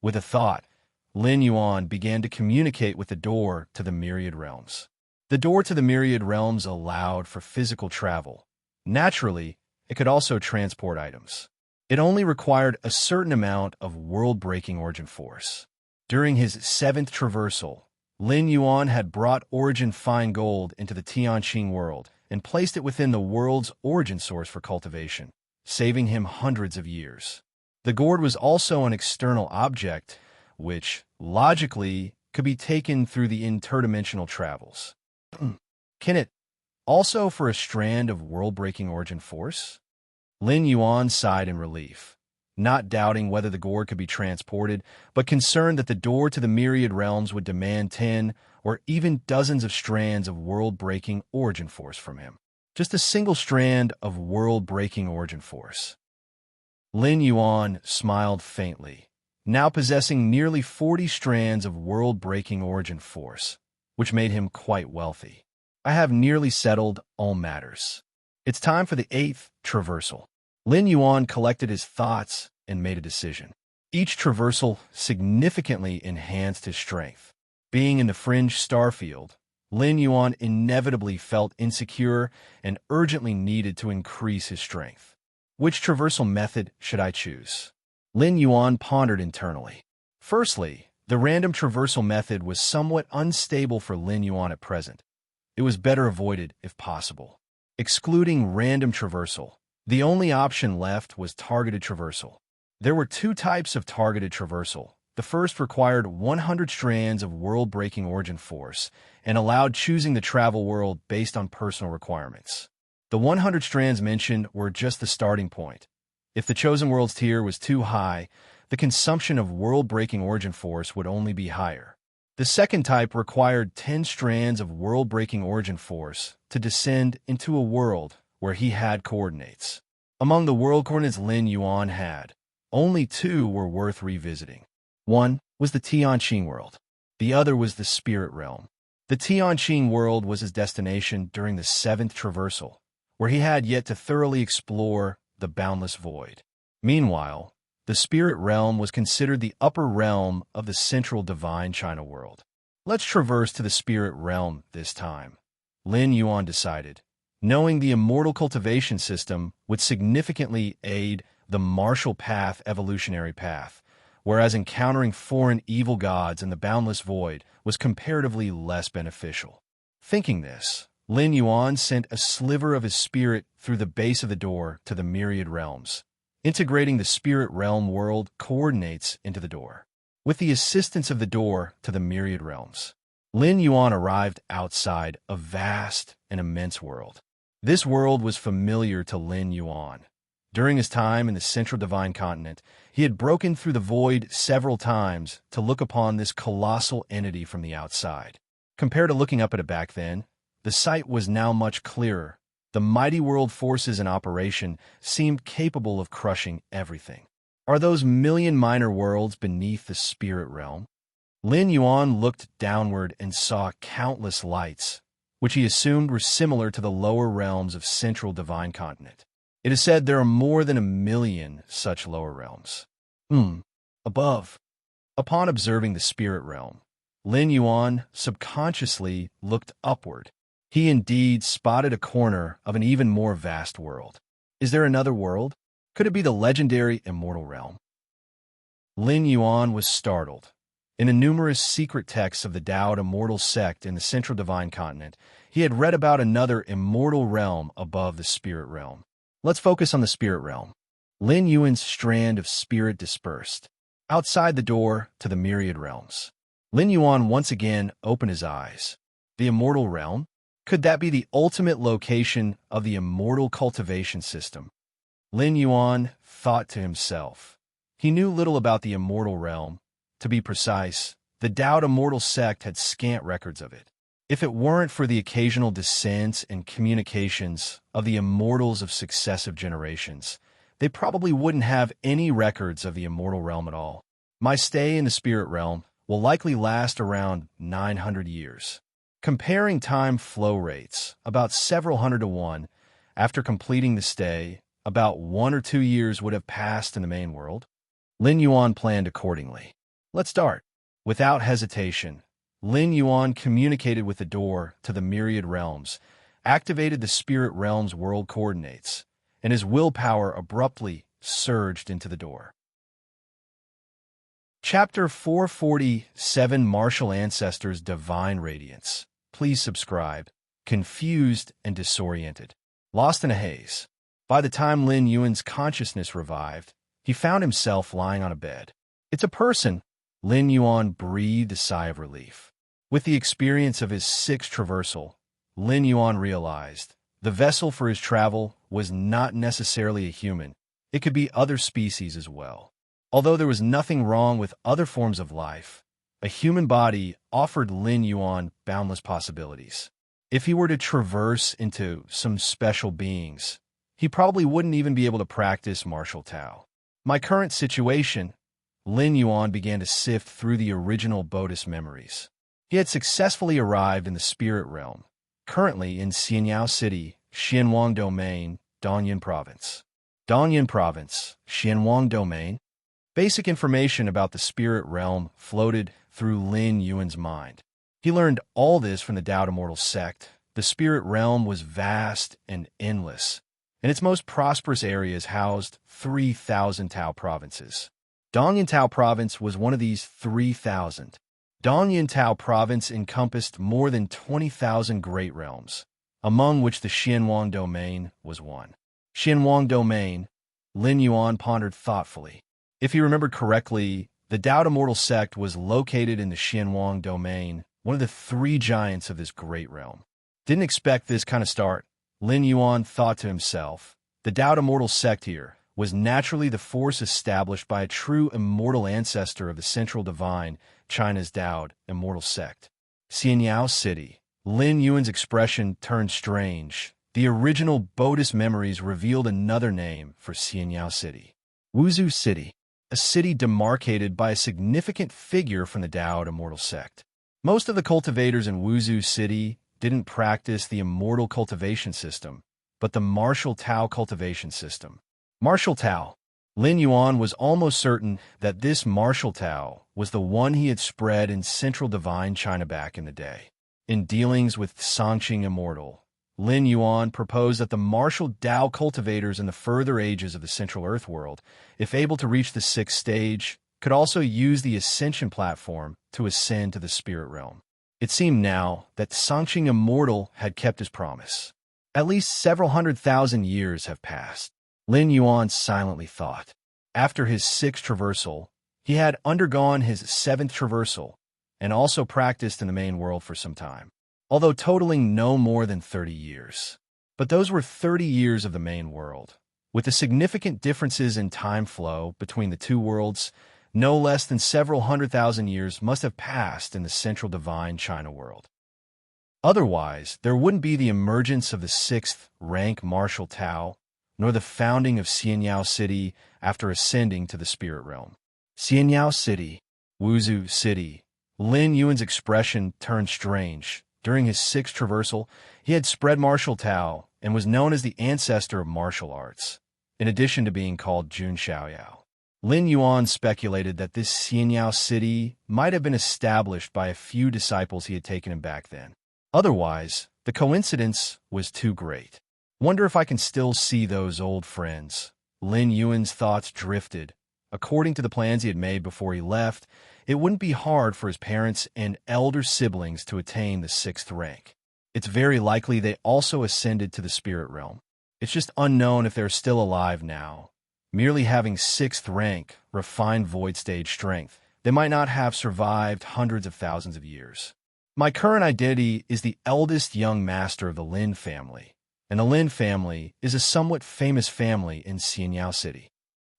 With a thought, Lin Yuan began to communicate with the door to the myriad realms. The door to the myriad realms allowed for physical travel. Naturally, it could also transport items. It only required a certain amount of world-breaking origin force. During his 7th traversal, Lin Yuan had brought origin fine gold into the Tianqing world and placed it within the world's origin source for cultivation, saving him hundreds of years. The gourd was also an external object, which, logically, could be taken through the interdimensional travels. Can it also for a strand of world-breaking origin force? Lin Yuan sighed in relief, not doubting whether the gourd could be transported, but concerned that the door to the myriad realms would demand 10 or even dozens of strands of world-breaking origin force from him. Just a single strand of world-breaking origin force. Lin Yuan smiled faintly, now possessing nearly 40 strands of world-breaking origin force, which made him quite wealthy. I have nearly settled all matters. It's time for the 8th traversal. Lin Yuan collected his thoughts and made a decision. Each traversal significantly enhanced his strength. Being in the fringe star field, Lin Yuan inevitably felt insecure and urgently needed to increase his strength. Which traversal method should I choose? Lin Yuan pondered internally. Firstly, the random traversal method was somewhat unstable for Lin Yuan at present. It was better avoided if possible. Excluding random traversal, the only option left was targeted traversal. There were 2 types of targeted traversal. The first required 100 strands of world-breaking origin force and allowed choosing the travel world based on personal requirements. The 100 strands mentioned were just the starting point. If the chosen world's tier was too high, the consumption of world-breaking origin force would only be higher. The second type required 10 strands of world-breaking origin force to descend into a world where he had coordinates. Among the world coordinates Lin Yuan had, only 2 were worth revisiting. 1. was the Tianqing world. The other was the spirit realm. The Tianqing world was his destination during the seventh traversal, where he had yet to thoroughly explore the boundless void. Meanwhile, the spirit realm was considered the upper realm of the central divine China world. Let's traverse to the spirit realm this time, Lin Yuan decided, knowing the immortal cultivation system would significantly aid the martial path evolutionary path, whereas encountering foreign evil gods in the boundless void was comparatively less beneficial. Thinking this, Lin Yuan sent a sliver of his spirit through the base of the door to the myriad realms, integrating the spirit realm world coordinates into the door. With the assistance of the door to the myriad realms, Lin Yuan arrived outside a vast and immense world. This world was familiar to Lin Yuan. During his time in the central divine continent, he had broken through the void several times to look upon this colossal entity from the outside. Compared to looking up at it back then, the sight was now much clearer. The mighty world forces in operation seemed capable of crushing everything. Are those million minor worlds beneath the spirit realm? Lin Yuan looked downward and saw countless lights, which he assumed were similar to the lower realms of central divine continent. It is said there are more than 1 million such lower realms. Above. Upon observing the spirit realm, Lin Yuan subconsciously looked upward. He indeed spotted a corner of an even more vast world. Is there another world? Could it be the legendary immortal realm? Lin Yuan was startled. In the numerous secret texts of the Taoist immortal sect in the central divine continent, he had read about another immortal realm above the spirit realm. Let's focus on the spirit realm. Lin Yuan's strand of spirit dispersed. Outside the door to the myriad realms, Lin Yuan once again opened his eyes. The immortal realm? Could that be the ultimate location of the immortal cultivation system? Lin Yuan thought to himself. He knew little about the immortal realm. To be precise, the Taoist immortal sect had scant records of it. If it weren't for the occasional descents and communications of the immortals of successive generations, they probably wouldn't have any records of the immortal realm at all. My stay in the spirit realm will likely last around 900 years. Comparing time flow rates, about several hundred to one, after completing the stay, about 1 or 2 years would have passed in the main world. Lin Yuan planned accordingly. Let's start. Without hesitation, Lin Yuan communicated with the door to the myriad realms, activated the spirit realm's world coordinates, and his willpower abruptly surged into the door. Chapter 447, Martial Ancestors' Divine Radiance. Please subscribe. Confused and disoriented. Lost in a haze. By the time Lin Yuan's consciousness revived, he found himself lying on a bed. It's a person. Lin Yuan breathed a sigh of relief. With the experience of his sixth traversal, Lin Yuan realized the vessel for his travel was not necessarily a human. It could be other species as well. Although there was nothing wrong with other forms of life, a human body offered Lin Yuan boundless possibilities. If he were to traverse into some special beings, he probably wouldn't even be able to practice martial Tao. My current situation, Lin Yuan began to sift through the original Buddhist memories. He had successfully arrived in the spirit realm, currently in Xianyao City, Xianwang Domain, Dongyan Province. Dongyan Province, Xianwang Domain. Basic information about the spirit realm floated through Lin Yuan's mind. He learned all this from the Taoist immortal sect. The spirit realm was vast and endless, and its most prosperous areas housed 3,000 Tao provinces. Dongyan Tao Province was one of these 3,000. Dongyan Tao Province encompassed more than 20,000 great realms, among which the Xianwang Domain was one. Xianwang Domain, Lin Yuan pondered thoughtfully. If he remembered correctly, the Taoist immortal sect was located in the Xianwang Domain, one of the 3 giants of this great realm. Didn't expect this kind of start, Lin Yuan thought to himself. The Taoist immortal sect here was naturally the force established by a true immortal ancestor of the central divine, China's Taoist immortal sect. Xianyao City. Lin Yuan's expression turned strange. The original Buddhist memories revealed another name for Xianyao City. Wuzhou City. a city demarcated by a significant figure from the Tao Immortal sect. Most of the cultivators in Wuzhou City didn't practice the immortal cultivation system, but the martial Tao cultivation system. Martial Tao. Lin Yuan was almost certain that this martial Tao was the one he had spread in central divine China back in the day. In dealings with Songqing Immortal, Lin Yuan proposed that the martial Tao cultivators in the further ages of the Central Earth world, if able to reach the 6th stage, could also use the Ascension platform to ascend to the spirit realm. It seemed now that Songqing Immortal had kept his promise. At least several 100,000 years have passed. Lin Yuan silently thought. After his 6th traversal, he had undergone his 7th traversal and also practiced in the main world for some time, although totaling no more than 30 years. But those were 30 years of the main world. With the significant differences in time flow between the two worlds, no less than several 100,000 years must have passed in the central divine China world. Otherwise, there wouldn't be the emergence of the 6th rank martial Tao, nor the founding of Xianyao City after ascending to the spirit realm. Xianyao City, Wuzhou City. Lin Yuan's expression turned strange. During his 6th traversal, he had spread martial Tao and was known as the ancestor of martial arts, in addition to being called Jun Xiaoyao. Lin Yuan speculated that this Xianyao City might have been established by a few disciples he had taken him back then. Otherwise, the coincidence was too great. Wonder if I can still see those old friends. Lin Yuan's thoughts drifted. According to the plans he had made before he left, it wouldn't be hard for his parents and elder siblings to attain the 6th rank. It's very likely they also ascended to the spirit realm. It's just unknown if they're still alive now. Merely having 6th rank, refined void stage strength, they might not have survived hundreds of thousands of years. My current identity is the eldest young master of the Lin family, and the Lin family is a somewhat famous family in Xianyao City.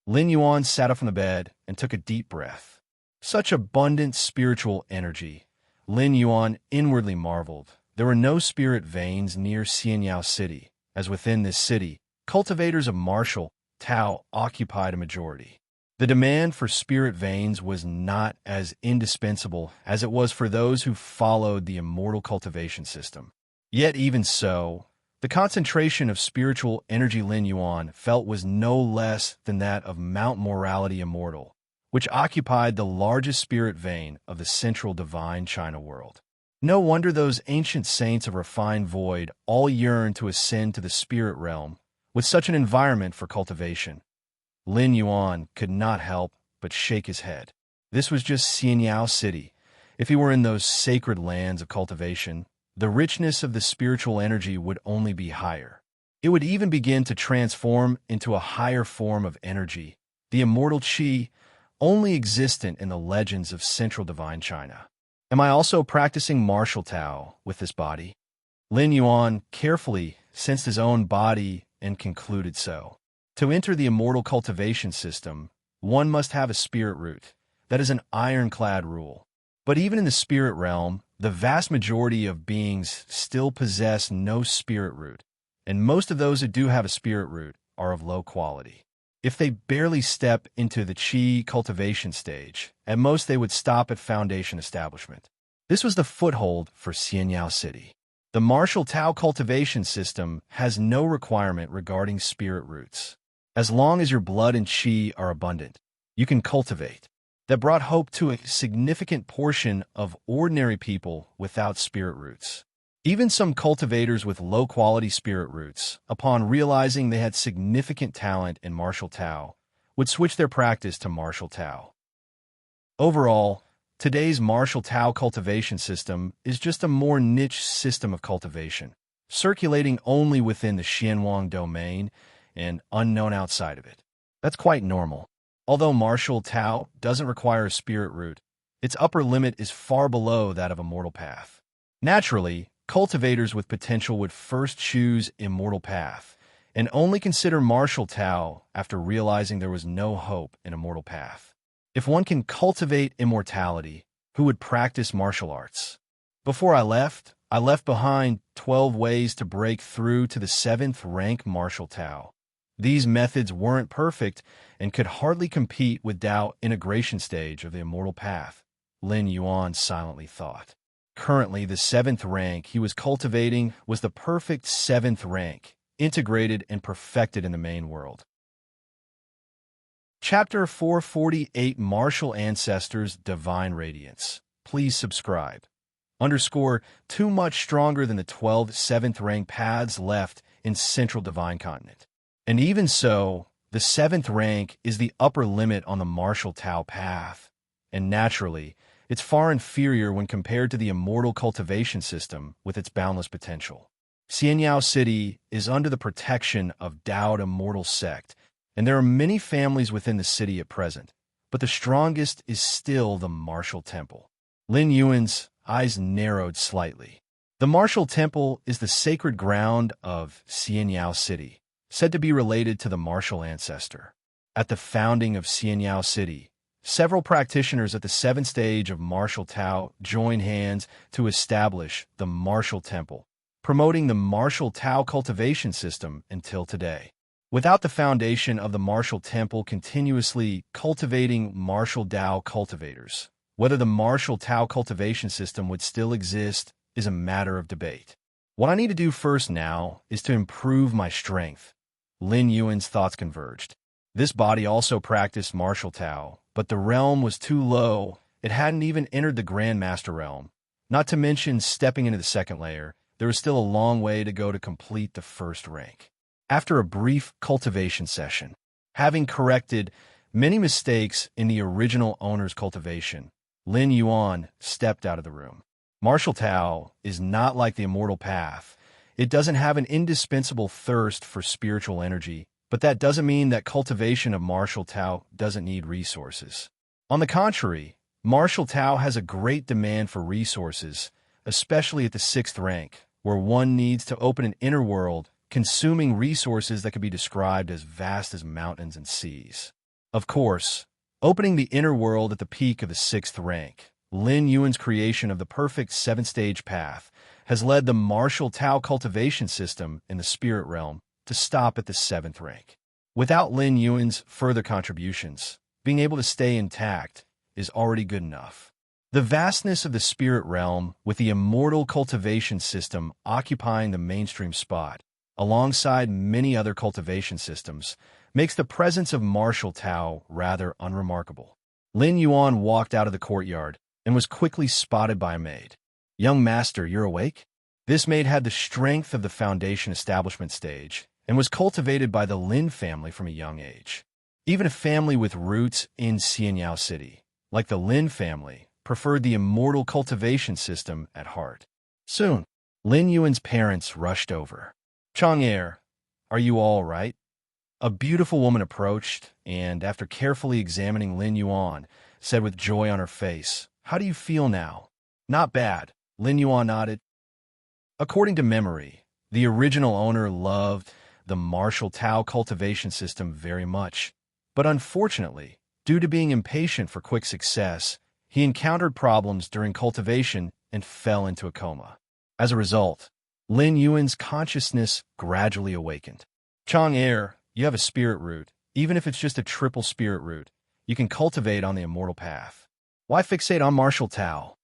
Lin Yuan sat up from the bed and took a deep breath. Such abundant spiritual energy. Lin Yuan inwardly marveled. There were no spirit veins near Xianyao City, as within this city, cultivators of martial Tao occupied a majority. The demand for spirit veins was not as indispensable as it was for those who followed the immortal cultivation system. Yet even so, the concentration of spiritual energy Lin Yuan felt was no less than that of Mount Morality Immortal, which occupied the largest spirit vein of the central divine China world. No wonder those ancient saints of refined void all yearned to ascend to the spirit realm with such an environment for cultivation. Lin Yuan could not help but shake his head. This was just Xianyao City. If he were in those sacred lands of cultivation, the richness of the spiritual energy would only be higher. It would even begin to transform into a higher form of energy, the immortal qi, only existent in the legends of central divine China. Am I also practicing martial Tao with this body? Lin Yuan carefully sensed his own body and concluded so. To enter the immortal cultivation system, one must have a spirit root. That is an ironclad rule. But even in the spirit realm, the vast majority of beings still possess no spirit root, and most of those who do have a spirit root are of low quality. If they barely step into the qi cultivation stage, at most they would stop at foundation establishment. This was the foothold for Xianyao City. The martial Tao cultivation system has no requirement regarding spirit roots. As long as your blood and qi are abundant, you can cultivate. That brought hope to a significant portion of ordinary people without spirit roots. Even some cultivators with low-quality spirit roots, upon realizing they had significant talent in martial Tao, would switch their practice to martial Tao. Overall, today's martial Tao cultivation system is just a more niche system of cultivation, circulating only within the Xianwang domain and unknown outside of it. That's quite normal. Although martial Tao doesn't require a spirit root, its upper limit is far below that of Immortal Path. Naturally, cultivators with potential would first choose Immortal Path and only consider martial Tao after realizing there was no hope in Immortal Path. If one can cultivate immortality, who would practice martial arts? Before I left behind 12 ways to break through to the 7th rank martial Tao. These methods weren't perfect and could hardly compete with Tao integration stage of the immortal path, Lin Yuan silently thought. Currently, the 7th rank he was cultivating was the perfect 7th rank, integrated and perfected in the main world. Chapter 448 Martial Ancestors Divine Radiance. Please subscribe. Underscore, too much stronger than the 12 7th rank paths left in Central Divine Continent. And even so, the 7th rank is the upper limit on the martial Tao path, and naturally, it's far inferior when compared to the immortal cultivation system with its boundless potential. Xianyao City is under the protection of Dao Immortal Sect, and there are many families within the city at present, but the strongest is still the Martial Temple. Lin Yuan's eyes narrowed slightly. The Martial Temple is the sacred ground of Xianyao City, said to be related to the martial ancestor. At the founding of Xianyao City, several practitioners at the 7th stage of martial Tao joined hands to establish the Martial Temple, promoting the martial Tao cultivation system until today. Without the foundation of the Martial Temple continuously cultivating martial Tao cultivators, whether the martial Tao cultivation system would still exist is a matter of debate. What I need to do first now is to improve my strength. Lin Yuan's thoughts converged. This body also practiced martial Tao, but the realm was too low. It hadn't even entered the Grandmaster realm. Not to mention stepping into the 2nd layer, there was still a long way to go to complete the 1st rank. After a brief cultivation session, having corrected many mistakes in the original owner's cultivation, Lin Yuan stepped out of the room. Martial Tao is not like the immortal path. It doesn't have an indispensable thirst for spiritual energy, but that doesn't mean that cultivation of martial Tao doesn't need resources. On the contrary, martial Tao has a great demand for resources, especially at the 6th rank, where one needs to open an inner world, consuming resources that can be described as vast as mountains and seas. Of course, opening the inner world at the peak of the 6th rank, Lin Yuan's creation of the perfect 7th stage path, has led the martial Tao cultivation system in the spirit realm to stop at the 7th rank. Without Lin Yuan's further contributions, being able to stay intact is already good enough. The vastness of the spirit realm, with the immortal cultivation system occupying the mainstream spot, alongside many other cultivation systems, makes the presence of martial Tao rather unremarkable. Lin Yuan walked out of the courtyard and was quickly spotted by a maid. "Young master, you're awake?" This maid had the strength of the foundation establishment stage and was cultivated by the Lin family from a young age. Even a family with roots in Xianyao City, like the Lin family, preferred the immortal cultivation system at heart. Soon, Lin Yuan's parents rushed over. "Chang'er, are you all right?" A beautiful woman approached and, after carefully examining Lin Yuan, said with joy on her face, "How do you feel now?" "Not bad," Lin Yuan nodded. According to memory, the original owner loved the martial Tao cultivation system very much, but unfortunately, due to being impatient for quick success, he encountered problems during cultivation and fell into a coma. As a result, Lin Yuan's consciousness gradually awakened. "Chang'er, you have a spirit root. Even if it's just a triple spirit root, you can cultivate on the immortal path. Why fixate on martial Tao?"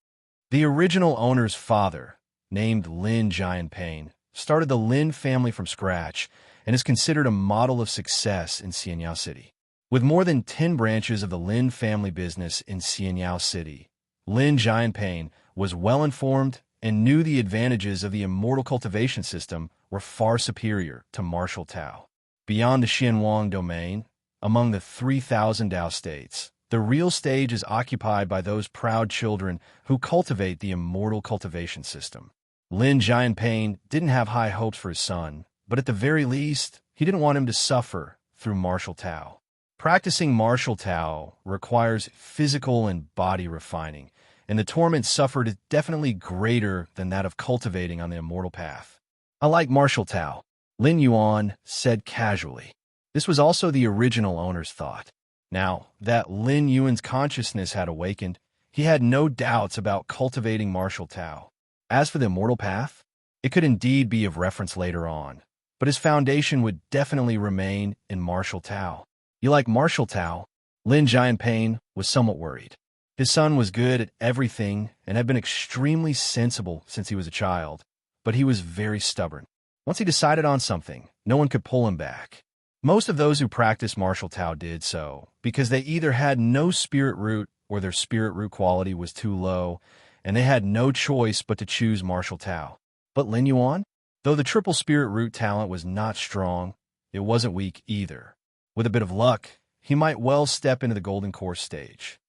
The original owner's father, named Lin Jianping, started the Lin family from scratch and is considered a model of success in Xianyao City. With more than 10 branches of the Lin family business in Xianyao City, Lin Jianping was well-informed and knew the advantages of the immortal cultivation system were far superior to martial Tao. Beyond the Xianwang domain, among the 3,000 Dao states, the real stage is occupied by those proud children who cultivate the immortal cultivation system. Lin Jianping didn't have high hopes for his son, but at the very least, he didn't want him to suffer through martial Tao. Practicing martial Tao requires physical and body refining, and the torment suffered is definitely greater than that of cultivating on the immortal path. "I like martial Tao," Lin Yuan said casually. This was also the original owner's thought. Now that Lin Yuan's consciousness had awakened, he had no doubts about cultivating martial Tao. As for the immortal path, it could indeed be of reference later on, but his foundation would definitely remain in martial Tao. You like martial Tao? Lin Jianping was somewhat worried. His son was good at everything and had been extremely sensible since he was a child, but he was very stubborn. Once he decided on something, no one could pull him back. Most of those who practiced martial Tao did so because they either had no spirit root or their spirit root quality was too low, and they had no choice but to choose martial Tao. But Lin Yuan, though the triple spirit root talent was not strong, it wasn't weak either. With a bit of luck, he might well step into the golden course stage.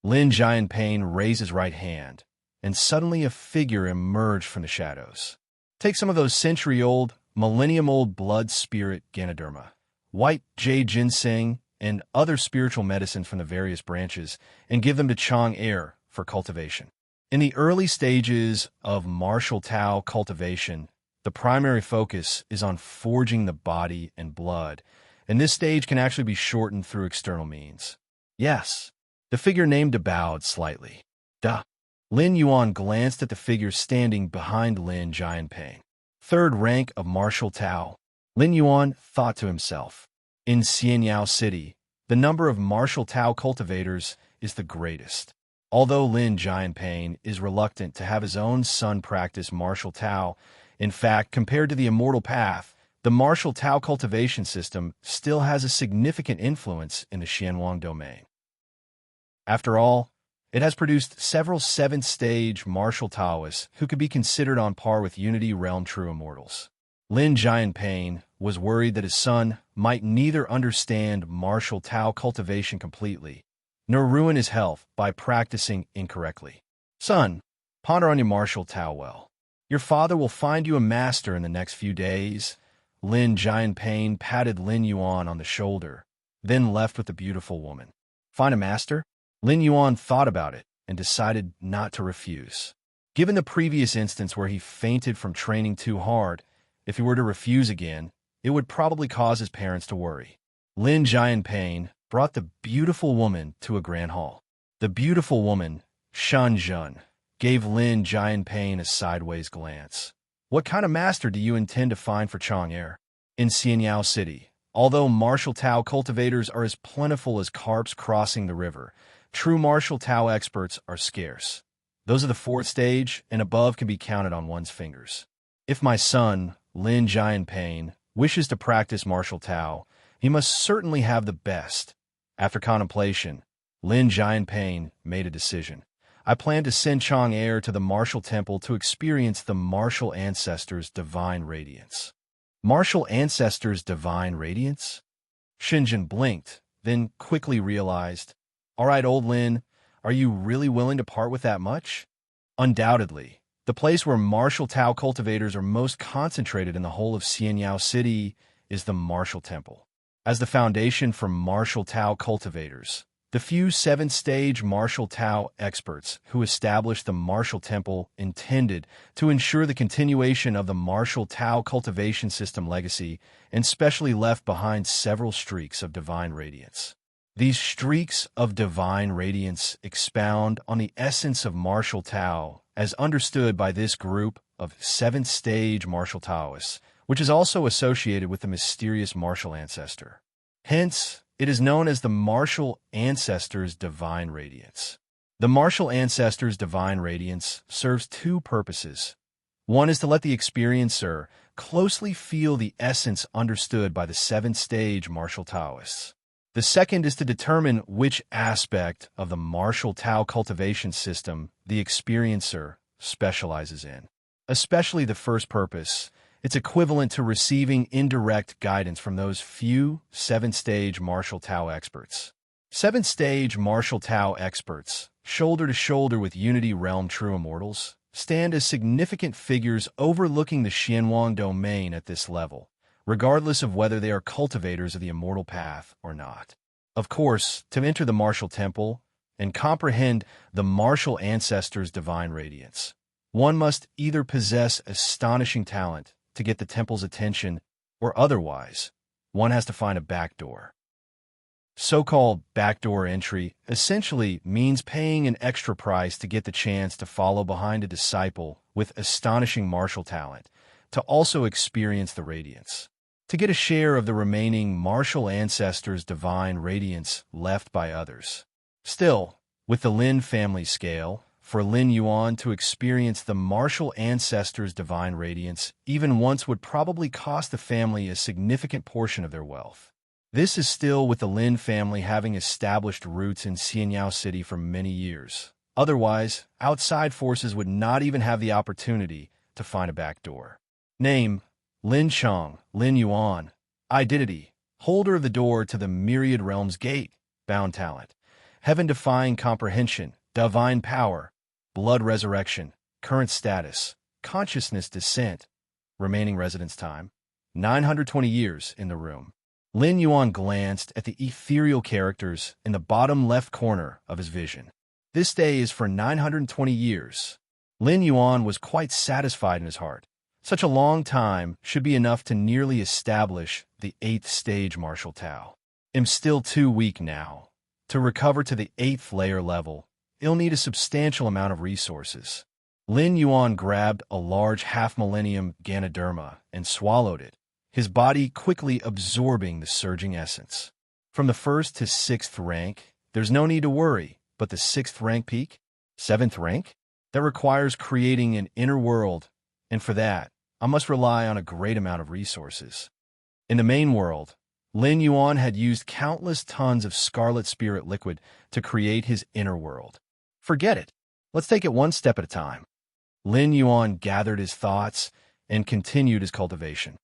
Lin Jianping raised his right hand, and suddenly a figure emerged from the shadows. Take some of those century-old, millennium-old blood spirit Ganoderma, white jade ginseng, and other spiritual medicines from the various branches, and give them to Chang'er for cultivation. In the early stages of martial Tao cultivation, the primary focus is on forging the body and blood, and this stage can actually be shortened through external means. Yes, the figure named bowed slightly. Duh. Lin Yuan glanced at the figure standing behind Lin Jianping. Third rank of martial Tao. Lin Yuan thought to himself. In Xianyao City, the number of martial Tao cultivators is the greatest. Although Lin Jianping is reluctant to have his own son practice martial Tao, in fact, compared to the immortal path, the martial Tao cultivation system still has a significant influence in the Xianwang domain. After all, it has produced several seventh-stage martial Taoists who could be considered on par with Unity Realm true immortals. Lin Jianping was worried that his son might neither understand martial Tao cultivation completely, nor ruin his health by practicing incorrectly. Son, ponder on your martial Tao well. Your father will find you a master in the next few days. Lin Jianping patted Lin Yuan on the shoulder, then left with the beautiful woman. Find a master? Lin Yuan thought about it and decided not to refuse. Given the previous instance where he fainted from training too hard, if he were to refuse again, it would probably cause his parents to worry. Lin Jianping brought the beautiful woman to a grand hall. The beautiful woman, Shan Zhen, gave Lin Jianping a sideways glance. What kind of master do you intend to find for Chang'er? In Xianyao City, although martial Tao cultivators are as plentiful as carps crossing the river, true martial Tao experts are scarce. Those of the fourth stage and above can be counted on one's fingers. If my son, Lin Jianping, wishes to practice martial Tao, he must certainly have the best. After contemplation, Lin Jianping made a decision. I plan to send Chang'er to the martial temple to experience the martial ancestors' divine radiance. Martial ancestors' divine radiance? Shenzhen blinked, then quickly realized, all right, old Lin, are you really willing to part with that much? Undoubtedly. The place where martial Tao cultivators are most concentrated in the whole of Xianyao City is the martial temple. As the foundation for martial Tao cultivators, the few seventh-stage martial Tao experts who established the martial temple intended to ensure the continuation of the martial Tao cultivation system legacy and specially left behind several streaks of divine radiance. These streaks of divine radiance expound on the essence of martial Tao as understood by this group of seventh-stage martial Taoists, which is also associated with the mysterious martial ancestor. Hence, it is known as the martial ancestor's divine radiance. The martial ancestor's divine radiance serves two purposes. One is to let the experiencer closely feel the essence understood by the seventh-stage martial Taoists. The second is to determine which aspect of the martial Tao cultivation system the experiencer specializes in. Especially the first purpose, it's equivalent to receiving indirect guidance from those few seventh-stage martial Tao experts. Seventh-stage martial Tao experts, shoulder to shoulder with Unity Realm true immortals, stand as significant figures overlooking the Xianwang domain at this level, regardless of whether they are cultivators of the immortal path or not. Of course, to enter the martial temple and comprehend the martial ancestor's divine radiance, one must either possess astonishing talent to get the temple's attention, or otherwise, one has to find a back door. So-called backdoor entry essentially means paying an extra price to get the chance to follow behind a disciple with astonishing martial talent, to also experience the radiance, to get a share of the remaining martial ancestors' divine radiance left by others. Still, with the Lin family scale, for Lin Yuan to experience the martial ancestors' divine radiance even once would probably cost the family a significant portion of their wealth. This is still with the Lin family having established roots in Xianyao City for many years. Otherwise, outside forces would not even have the opportunity to find a back door. Name: Lin Chong, Lin Yuan. Identity: holder of the door to the Myriad Realms Gate. Bound talent: heaven-defying comprehension, divine power, blood resurrection. Current status: consciousness descent. Remaining residence time: 920 years in the room. Lin Yuan glanced at the ethereal characters in the bottom left corner of his vision. This day is for 920 years. Lin Yuan was quite satisfied in his heart. Such a long time should be enough to nearly establish the 8th stage martial Tao. I'm still too weak now. To recover to the 8th layer level, it'll need a substantial amount of resources. Lin Yuan grabbed a large half-millennium Ganoderma and swallowed it, his body quickly absorbing the surging essence. From the 1st to 6th rank, there's no need to worry, but the 6th rank peak? 7th rank? That requires creating an inner world, and for that, I must rely on a great amount of resources. In the main world, Lin Yuan had used countless tons of Scarlet Spirit liquid to create his inner world. Forget it. Let's take it one step at a time. Lin Yuan gathered his thoughts and continued his cultivation.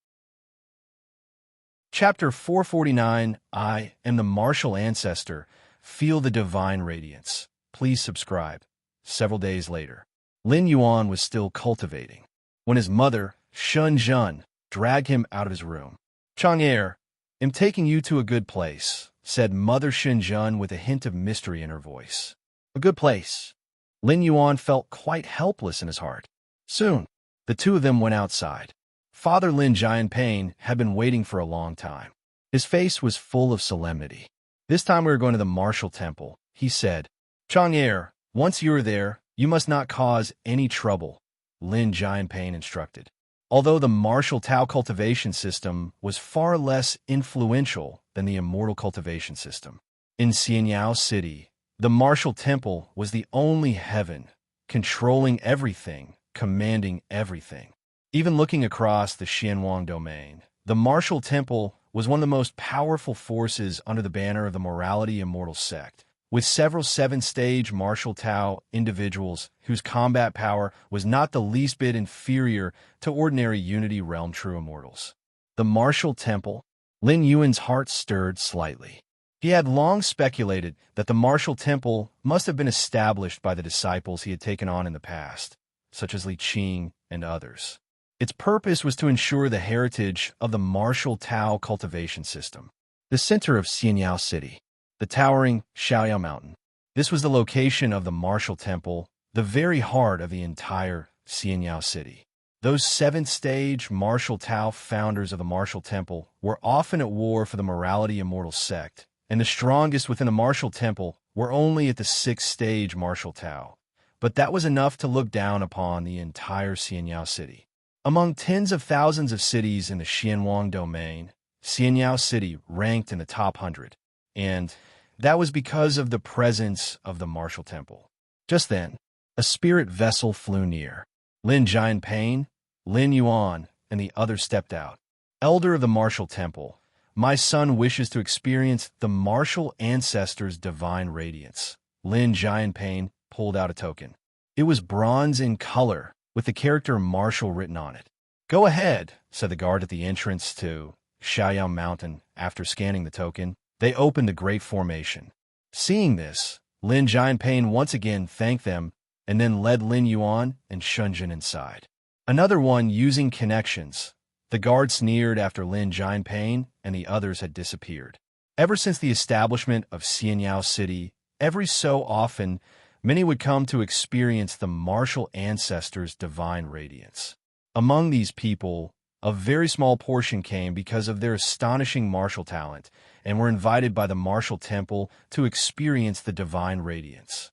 Chapter 449, I am the martial ancestor. Feel the divine radiance. Please subscribe. Several days later, Lin Yuan was still cultivating when his mother, Shun Jun, dragged him out of his room. Chang'er, I'm taking you to a good place, said Mother Shun Jun with a hint of mystery in her voice. A good place. Lin Yuan felt quite helpless in his heart. Soon, the two of them went outside. Father Lin Jianpain had been waiting for a long time. His face was full of solemnity. This time we are going to the martial temple, he said. Chang'er, once you are there, you must not cause any trouble, Lin Jianpain instructed. Although the martial Tao cultivation system was far less influential than the immortal cultivation system. In Xianyao City, the martial temple was the only heaven, controlling everything, commanding everything. Even looking across the Xianwang domain, the martial temple was one of the most powerful forces under the banner of the Morality Immortal sect, with several 7th-stage martial Tao individuals whose combat power was not the least bit inferior to ordinary Unity Realm True Immortals. The martial temple? Lin Yuan's heart stirred slightly. He had long speculated that the martial temple must have been established by the disciples he had taken on in the past, such as Li Qing and others. Its purpose was to ensure the heritage of the martial Tao cultivation system. The center of Xianyao City, the towering Xiaoyao Mountain. This was the location of the martial temple, the very heart of the entire Xianyao City. Those 7th-stage martial Tao founders of the martial temple were often at war for the Morality Immortal sect, and the strongest within the martial temple were only at the 6th-stage martial Tao. But that was enough to look down upon the entire Xianyao City. Among tens of thousands of cities in the Xianwang domain, Xianyao City ranked in the top 100, and that was because of the presence of the martial temple. Just then, a spirit vessel flew near. Lin Jianpain, Lin Yuan, and the others stepped out. Elder of the martial temple, my son wishes to experience the martial ancestors' divine radiance. Lin Jianpain pulled out a token. It was bronze in color, with the character martial written on it. Go ahead, said the guard at the entrance to Xiaoyao Mountain. After scanning the token, they opened the great formation. Seeing this, Lin Jianpain once again thanked them and then led Lin Yuan and Shunjin inside. Another one using connections. The guard sneered after Lin Jianpain and the others had disappeared. Ever since the establishment of Xianyao City, every so often, many would come to experience the martial ancestors' divine radiance. Among these people, a very small portion came because of their astonishing martial talent and were invited by the martial temple to experience the divine radiance.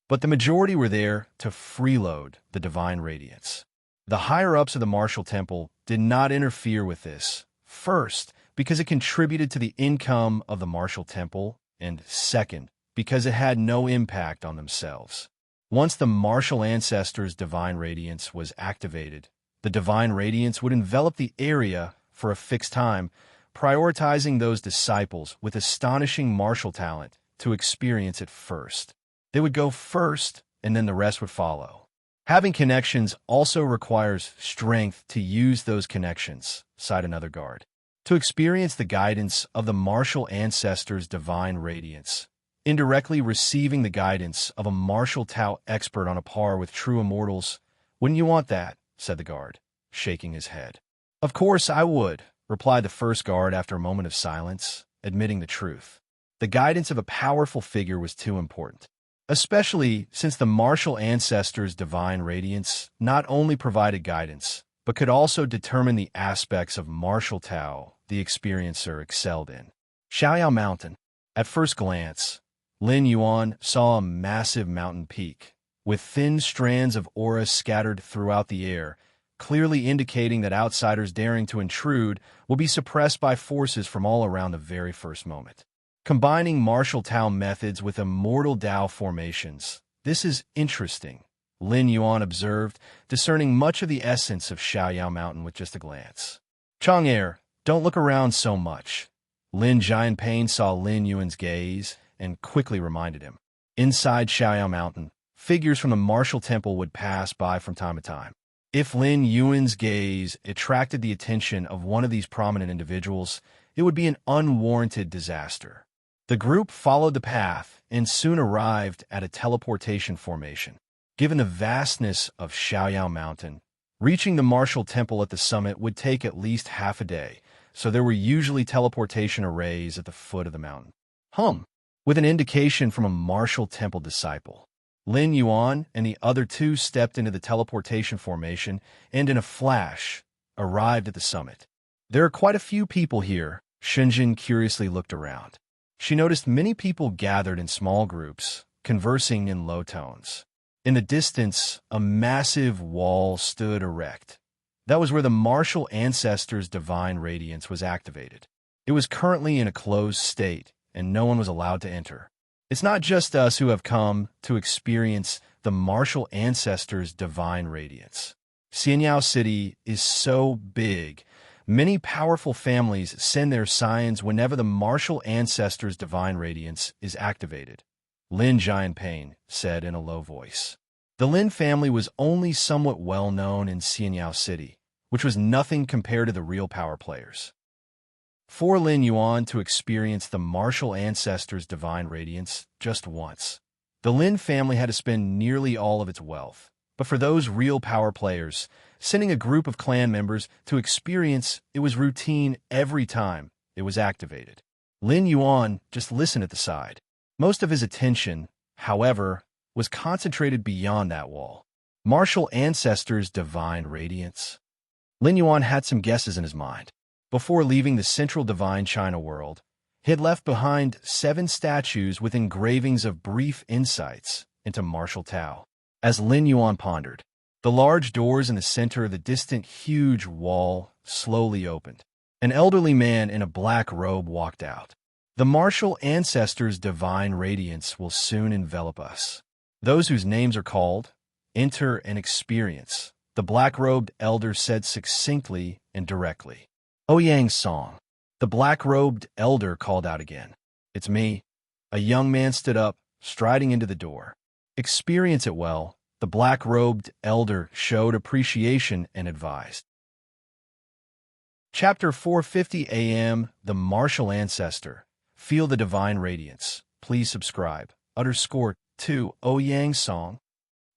But the majority were there to freeload the divine radiance. The higher-ups of the martial temple did not interfere with this, first, because it contributed to the income of the martial temple, and second, because it had no impact on themselves. Once the martial ancestors' divine radiance was activated, the divine radiance would envelop the area for a fixed time, prioritizing those disciples with astonishing martial talent to experience it first. They would go first, and then the rest would follow. Having connections also requires strength to use those connections, sighed another guard. To experience the guidance of the martial ancestors' divine radiance, indirectly receiving the guidance of a martial Tao expert on a par with true immortals, wouldn't you want that? Said the guard, shaking his head. Of course I would, replied the first guard after a moment of silence, admitting the truth. The guidance of a powerful figure was too important, especially since the martial ancestors' divine radiance not only provided guidance, but could also determine the aspects of martial Tao the experiencer excelled in. Xiaoyao Mountain. At first glance, Lin Yuan saw a massive mountain peak, with thin strands of aura scattered throughout the air, clearly indicating that outsiders daring to intrude will be suppressed by forces from all around the very first moment. Combining martial Tao methods with immortal Tao formations, this is interesting, Lin Yuan observed, discerning much of the essence of Xiaoyao Mountain with just a glance. Chang'er, don't look around so much. Lin Jianping saw Lin Yuan's gaze and quickly reminded him. Inside Xiaoyao Mountain, figures from the martial temple would pass by from time to time. If Lin Yuan's gaze attracted the attention of one of these prominent individuals, it would be an unwarranted disaster. The group followed the path and soon arrived at a teleportation formation. Given the vastness of Xiaoyao Mountain, reaching the martial temple at the summit would take at least half a day, so there were usually teleportation arrays at the foot of the mountain. With an indication from a martial temple disciple, Lin Yuan and the other two stepped into the teleportation formation and in a flash arrived at the summit. There are quite a few people here. Shenzhen curiously looked around. She noticed many people gathered in small groups, conversing in low tones. In the distance, a massive wall stood erect. That was where the martial ancestors' divine radiance was activated. It was currently in a closed state, and no one was allowed to enter. It's not just us who have come to experience the martial ancestors' divine radiance. Xianyao City is so big, many powerful families send their signs whenever the martial ancestors' divine radiance is activated, Lin Jianping said in a low voice. The Lin family was only somewhat well known in Xianyao City, which was nothing compared to the real power players. For Lin Yuan to experience the martial ancestors' divine radiance just once, the Lin family had to spend nearly all of its wealth. But for those real power players, sending a group of clan members to experience it was routine every time it was activated. Lin Yuan just listened at the side. Most of his attention, however, was concentrated beyond that wall. Martial ancestors' divine radiance. Lin Yuan had some guesses in his mind. Before leaving the central divine China world, he had left behind 7 statues with engravings of brief insights into martial Tao. As Lin Yuan pondered, the large doors in the center of the distant huge wall slowly opened. An elderly man in a black robe walked out. The martial ancestors' divine radiance will soon envelop us. Those whose names are called, enter and experience, the black-robed elder said succinctly and directly. Ouyang's song. The black-robed elder called out again. It's me. A young man stood up, striding into the door. Experience it well, the black-robed elder showed appreciation and advised. Chapter 450 AM, The Martial Ancestor. Feel the Divine Radiance. Please subscribe. _2 Ouyang's song.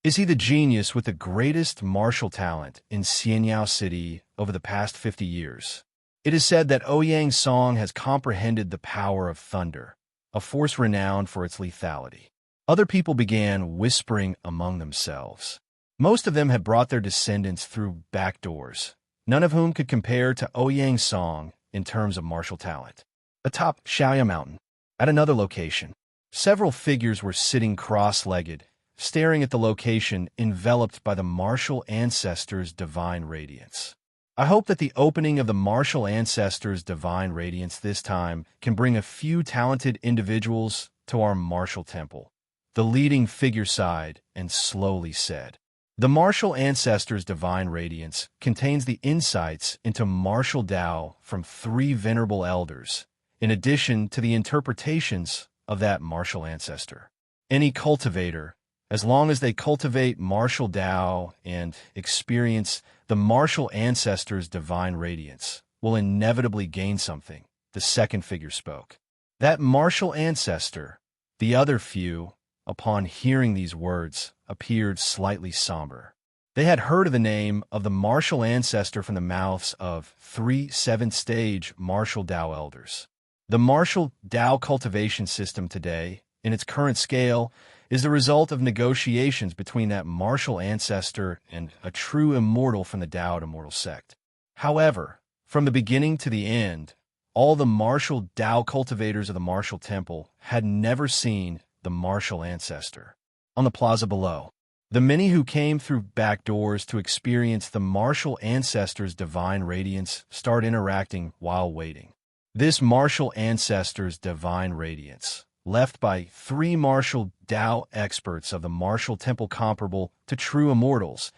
Is he the genius with the greatest martial talent in Xianyao City over the past 50 years? It is said that Ouyang's song has comprehended the power of thunder, a force renowned for its lethality. Other people began whispering among themselves. Most of them had brought their descendants through back doors, none of whom could compare to Ouyang's song in terms of martial talent. Atop Xiaoyao Mountain, at another location, several figures were sitting cross-legged, staring at the location enveloped by the martial ancestors' divine radiance. I hope that the opening of the martial ancestors' divine radiance this time can bring a few talented individuals to our martial temple. The leading figure sighed and slowly said, "The martial ancestors' divine radiance contains the insights into martial Tao from 3 venerable elders, in addition to the interpretations of that martial ancestor. Any cultivator, as long as they cultivate martial Tao and experience the martial ancestors' divine radiance, will inevitably gain something," the second figure spoke. That martial ancestor, the other few, upon hearing these words, appeared slightly somber. They had heard of the name of the martial ancestor from the mouths of 3 7th-stage martial Tao elders. The martial Tao cultivation system today, in its current scale, is the result of negotiations between that martial ancestor and a true immortal from the Tao to Mortal sect. However, from the beginning to the end, all the martial Tao cultivators of the martial temple had never seen the martial ancestor. On the plaza below, the many who came through back doors to experience the martial ancestor's divine radiance start interacting while waiting. This martial ancestor's divine radiance, left by 3 martial Tao experts of the martial temple comparable to true immortals,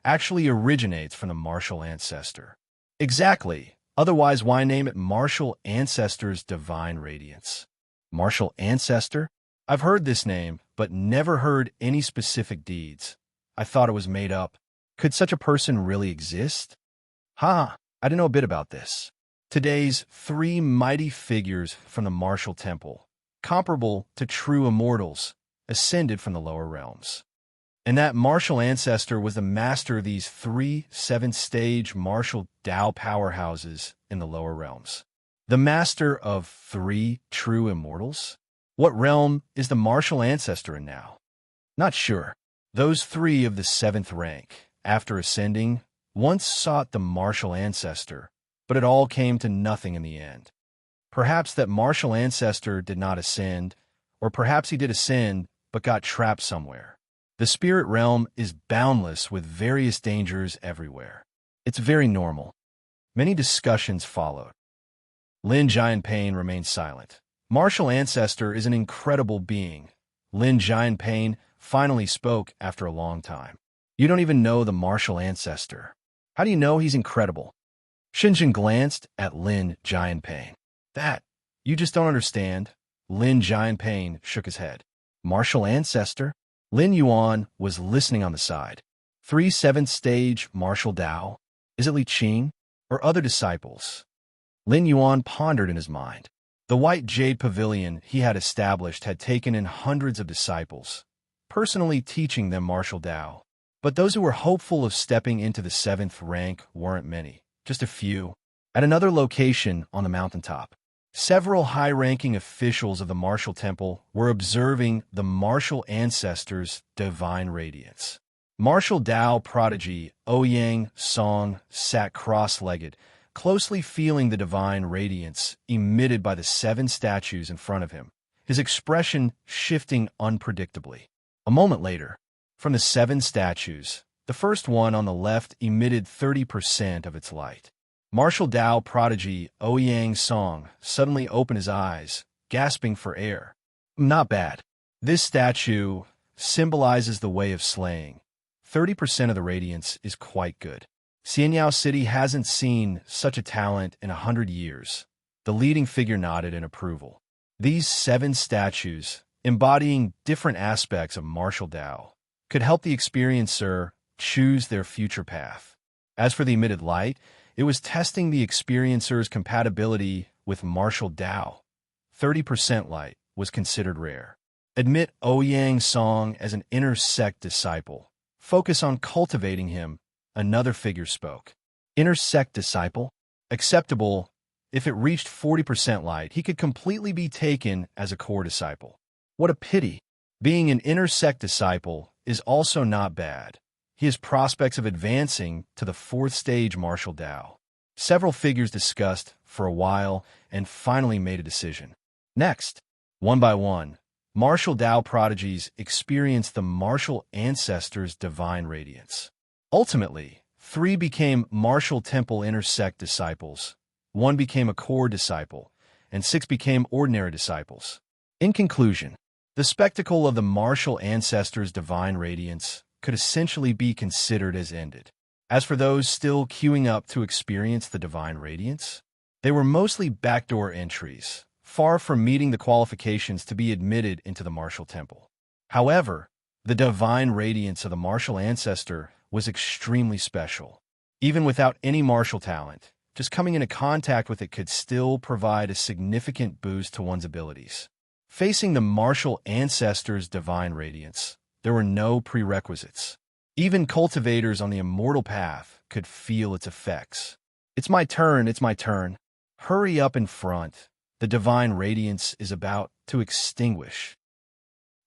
actually originates from the martial ancestor. Exactly. Otherwise, why name it martial ancestor's divine radiance? Martial ancestor? I've heard this name, but never heard any specific deeds. I thought it was made up. Could such a person really exist? I didn't know a bit about this. Today's 3 mighty figures from the martial temple, comparable to true immortals, ascended from the lower realms. And that martial ancestor was the master of these 3 7th-stage martial Tao powerhouses in the lower realms. The master of 3 true immortals? What realm is the martial ancestor in now? Not sure. Those 3 of the 7th rank, after ascending, once sought the martial ancestor, but it all came to nothing in the end. Perhaps that martial ancestor did not ascend, or perhaps he did ascend but got trapped somewhere. The spirit realm is boundless with various dangers everywhere. It's very normal. Many discussions followed. Lin Jianping remained silent. Martial ancestor is an incredible being. Lin Jianping finally spoke after a long time. You don't even know the martial ancestor. How do you know he's incredible? Xinjin glanced at Lin Jianping. That, you just don't understand. Lin Jianping shook his head. Martial ancestor? Lin Yuan was listening on the side. 3 7th-stage martial Tao? Is it Li Qing or other disciples? Lin Yuan pondered in his mind. The white jade pavilion he had established had taken in hundreds of disciples, personally teaching them martial Tao. But those who were hopeful of stepping into the 7th rank weren't many, just a few. At another location on the mountaintop, several high-ranking officials of the martial temple were observing the martial ancestors' divine radiance. Martial Tao prodigy Ouyang Song sat cross-legged, closely feeling the divine radiance emitted by the 7 statues in front of him, his expression shifting unpredictably. A moment later, from the 7 statues, the first one on the left emitted 30% of its light. Martial Tao prodigy Ouyang Song suddenly opened his eyes, gasping for air. Not bad. This statue symbolizes the way of slaying. 30% of the radiance is quite good. Xianyao City hasn't seen such a talent in 100 years. The leading figure nodded in approval. These 7 statues, embodying different aspects of martial Tao, could help the experiencer choose their future path. As for the emitted light, it was testing the experiencer's compatibility with martial Tao. 30% light was considered rare. Admit Ouyang Song as an inner sect disciple. Focus on cultivating him. Another figure spoke. Inner sect disciple? Acceptable. If it reached 40% light, he could completely be taken as a core disciple. What a pity. Being an inner sect disciple is also not bad. He has prospects of advancing to the 4th stage martial Tao. Several figures discussed for a while and finally made a decision. Next, one by one, martial Tao prodigies experienced the martial ancestors' divine radiance. Ultimately, 3 became martial temple intersect disciples, 1 became a core disciple, and 6 became ordinary disciples. In conclusion, the spectacle of the martial ancestors' divine radiance could essentially be considered as ended. As for those still queuing up to experience the divine radiance, they were mostly backdoor entries, far from meeting the qualifications to be admitted into the martial temple. However, the divine radiance of the martial ancestor was extremely special. Even without any martial talent, just coming into contact with it could still provide a significant boost to one's abilities. Facing the martial ancestor's divine radiance, there were no prerequisites. Even cultivators on the immortal path could feel its effects. It's my turn, it's my turn. Hurry up in front. The divine radiance is about to extinguish.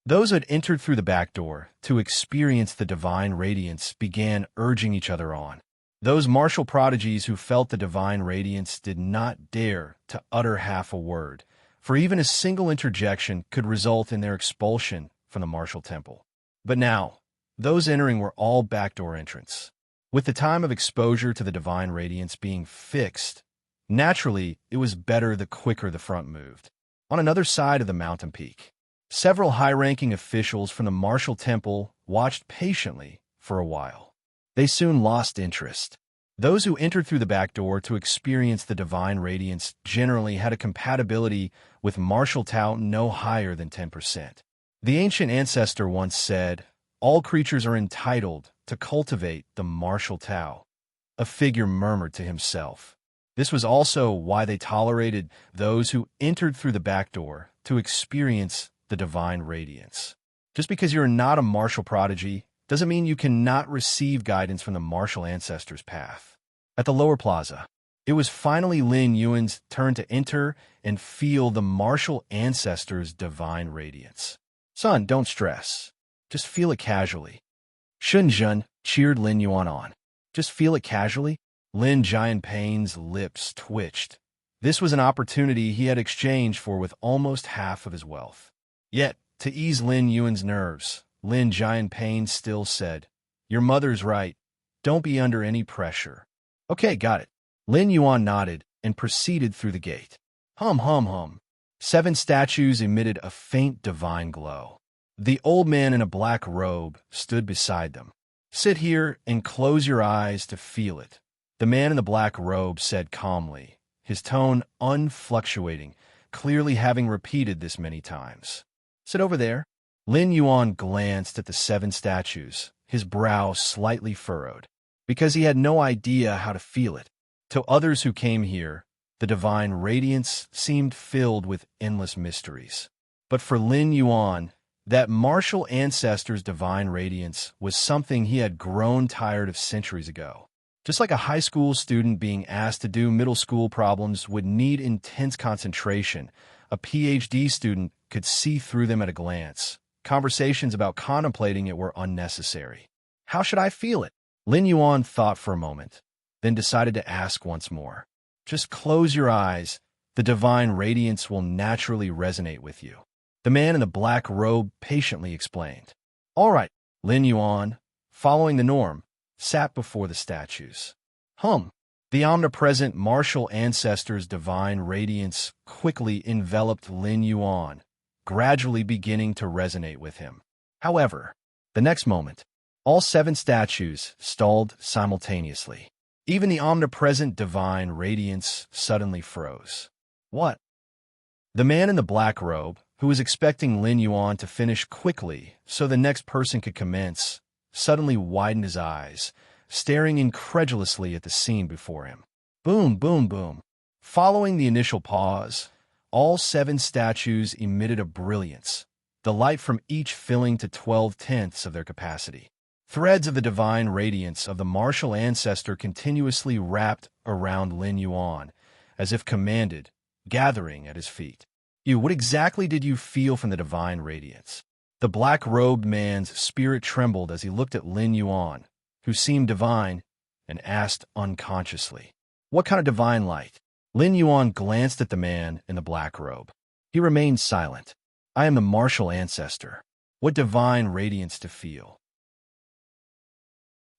Those who had entered through the back door to experience the divine radiance began urging each other on. Those martial prodigies who felt the divine radiance did not dare to utter half a word, for even a single interjection could result in their expulsion from the martial temple. But now, those entering were all backdoor entrants. With the time of exposure to the divine radiance being fixed, naturally, it was better the quicker the front moved. On another side of the mountain peak, several high-ranking officials from the martial temple watched patiently for a while. They soon lost interest. Those who entered through the back door to experience the divine radiance generally had a compatibility with martial Tao no higher than 10%. The ancient ancestor once said, "All creatures are entitled to cultivate the martial Tao." A figure murmured to himself. This was also why they tolerated those who entered through the back door to experience the divine radiance. Just because you're not a martial prodigy doesn't mean you cannot receive guidance from the martial ancestors' path. At the lower plaza, it was finally Lin Yuan's turn to enter and feel the martial ancestors' divine radiance. "Son, don't stress. Just feel it casually." Shun Jun cheered Lin Yuan on. "Just feel it casually?" Lin Jianping's lips twitched. This was an opportunity he had exchanged for with almost half of his wealth. Yet, to ease Lin Yuan's nerves, Lin Jianping still said, "Your mother's right. Don't be under any pressure." "Okay, got it." Lin Yuan nodded and proceeded through the gate. Hum hum hum. 7 statues emitted a faint divine glow. The old man in a black robe stood beside them. "Sit here and close your eyes to feel it," the man in the black robe said calmly, his tone unfluctuating, clearly having repeated this many times. "Sit over there." Lin Yuan glanced at the 7 statues, his brow slightly furrowed, because he had no idea how to feel it. To others who came here, the divine radiance seemed filled with endless mysteries. But for Lin Yuan, that martial ancestor's divine radiance was something he had grown tired of centuries ago. Just like a high school student being asked to do middle school problems would need intense concentration, a PhD student could see through them at a glance. Conversations about contemplating it were unnecessary. "How should I feel it?" Lin Yuan thought for a moment, then decided to ask once more. "Just close your eyes. The divine radiance will naturally resonate with you." The man in the black robe patiently explained. "All right." Lin Yuan, following the norm, sat before the statues. The omnipresent martial ancestor's divine radiance quickly enveloped Lin Yuan, gradually beginning to resonate with him. However, the next moment, all 7 statues stalled simultaneously. Even the omnipresent divine radiance suddenly froze. "What?" The man in the black robe, who was expecting Lin Yuan to finish quickly so the next person could commence, suddenly widened his eyes, staring incredulously at the scene before him. Boom, boom, boom. Following the initial pause, all 7 statues emitted a brilliance, the light from each filling to 12/10 of their capacity. Threads of the divine radiance of the martial ancestor continuously wrapped around Lin Yuan, as if commanded, gathering at his feet. What exactly did you feel from the divine radiance?" The black-robed man's spirit trembled as he looked at Lin Yuan, who seemed divine, and asked unconsciously, "What kind of divine light?" Lin Yuan glanced at the man in the black robe. He remained silent. I am the martial ancestor. What divine radiance to feel.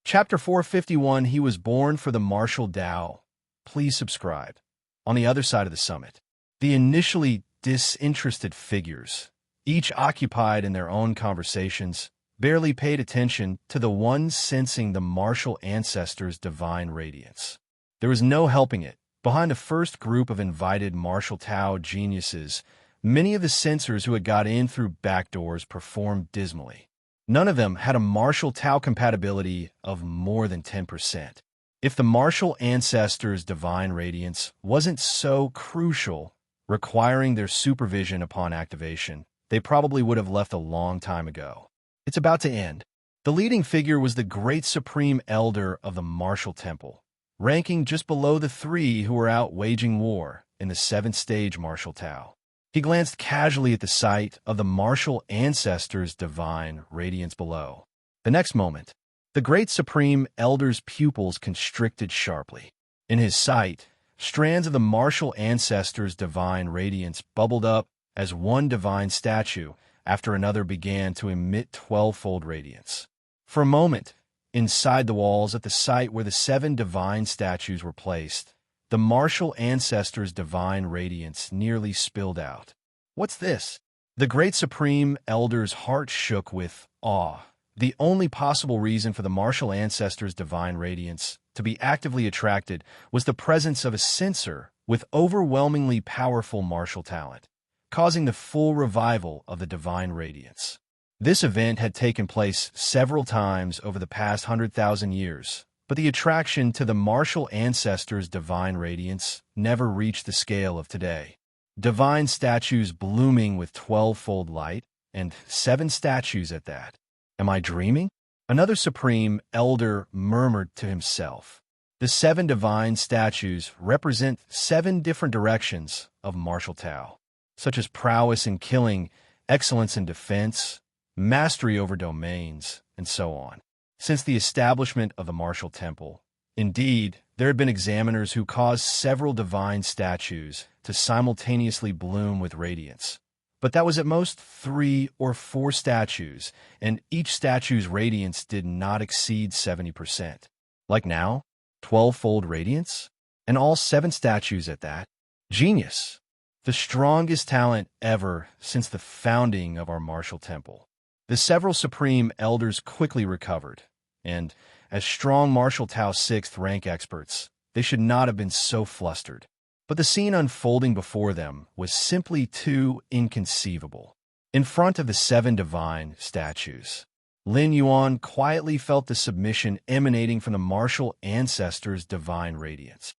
Chapter 451, He was born for the martial Tao. Please subscribe. On the other side of the summit, the initially disinterested figures, each occupied in their own conversations, barely paid attention to the one sensing the martial ancestor's divine radiance. There was no helping it. Behind the first group of invited martial Tao geniuses, many of the censors who had got in through back doors performed dismally. None of them had a martial Tao compatibility of more than 10%. If the martial ancestor's divine radiance wasn't so crucial, requiring their supervision upon activation, they probably would have left a long time ago. It's about to end. The leading figure was the great supreme elder of the martial temple, ranking just below the three who were out waging war in the seventh stage martial Tao. He glanced casually at the sight of the martial ancestor's divine radiance below. The next moment, the great supreme elder's pupils constricted sharply. In his sight, strands of the martial ancestor's divine radiance bubbled up as one divine statue after another began to emit 12-fold radiance. For a moment, inside the walls at the site where the 7 divine statues were placed, the martial ancestor's divine radiance nearly spilled out. What's this? The great supreme elder's heart shook with awe. The only possible reason for the martial ancestor's divine radiance to be actively attracted was the presence of a censor with overwhelmingly powerful martial talent, causing the full revival of the divine radiance. This event had taken place several times over the past 100,000 years, but the attraction to the martial ancestor's divine radiance never reached the scale of today. Divine statues blooming with 12-fold light, and 7 statues at that. Am I dreaming? Another supreme elder murmured to himself. The 7 divine statues represent 7 different directions of martial Tao, such as prowess in killing, excellence in defense, mastery over domains, and so on. Since the establishment of the martial temple, indeed, there had been examiners who caused several divine statues to simultaneously bloom with radiance. But that was at most 3 or 4 statues, and each statue's radiance did not exceed 70%. Like now, 12-fold radiance? And all 7 statues at that? Genius! The strongest talent ever since the founding of our martial temple. The several supreme elders quickly recovered, and, as strong martial Tao 6th rank experts, they should not have been so flustered. But the scene unfolding before them was simply too inconceivable. In front of the 7 divine statues, Lin Yuan quietly felt the submission emanating from the martial ancestor's divine radiance.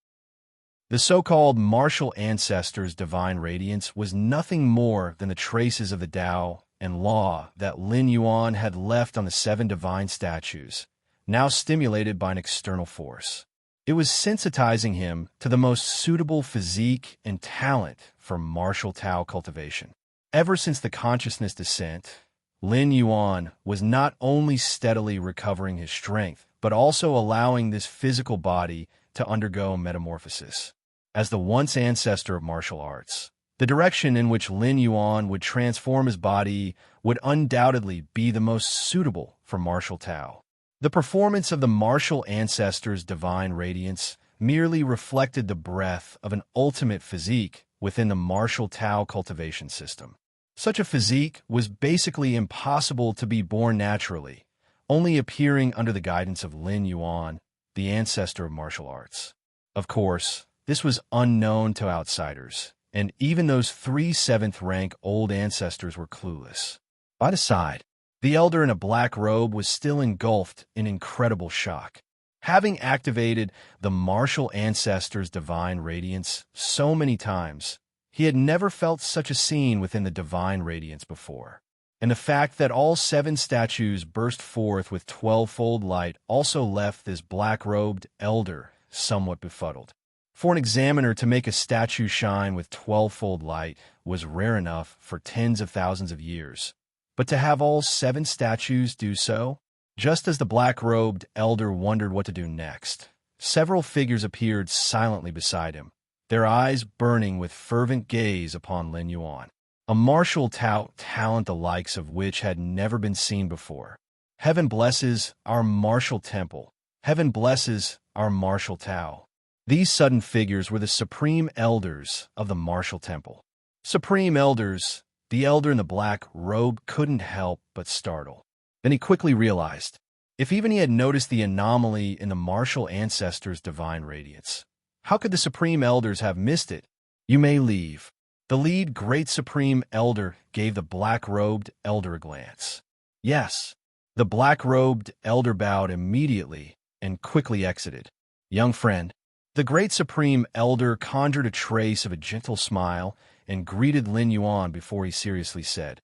The so-called martial ancestor's divine radiance was nothing more than the traces of the Tao and law that Lin Yuan had left on the 7 divine statues, now stimulated by an external force. It was sensitizing him to the most suitable physique and talent for martial Tao cultivation. Ever since the consciousness descent, Lin Yuan was not only steadily recovering his strength, but also allowing this physical body to undergo metamorphosis. As the once ancestor of martial arts, the direction in which Lin Yuan would transform his body would undoubtedly be the most suitable for martial Tao. The performance of the martial ancestor's divine radiance merely reflected the breadth of an ultimate physique within the martial Tao cultivation system. Such a physique was basically impossible to be born naturally, only appearing under the guidance of Lin Yuan, the ancestor of martial arts. Of course, this was unknown to outsiders, and even those 3 7th-rank old ancestors were clueless. By the side, the elder in a black robe was still engulfed in incredible shock. Having activated the martial ancestor's divine radiance so many times, he had never felt such a scene within the divine radiance before. And the fact that all 7 statues burst forth with 12-fold light also left this black-robed elder somewhat befuddled. For an examiner to make a statue shine with 12-fold light was rare enough for tens of thousands of years. But to have all 7 statues do so, just as the black-robed elder wondered what to do next, several figures appeared silently beside him, their eyes burning with fervent gaze upon Lin Yuan. a martial talent the likes of which had never been seen before. Heaven blesses our martial temple. Heaven blesses our martial Tao. These sudden figures were the supreme elders of the martial temple. Supreme elders, the elder in the black robe couldn't help but startle. Then he quickly realized, if even he had noticed the anomaly in the martial ancestors' divine radiance, how could the supreme elders have missed it? You may leave. The lead great supreme elder gave the black-robed elder a glance. Yes, the black-robed elder bowed immediately and quickly exited. Young friend, the great supreme elder conjured a trace of a gentle smile and greeted Lin Yuan before he seriously said,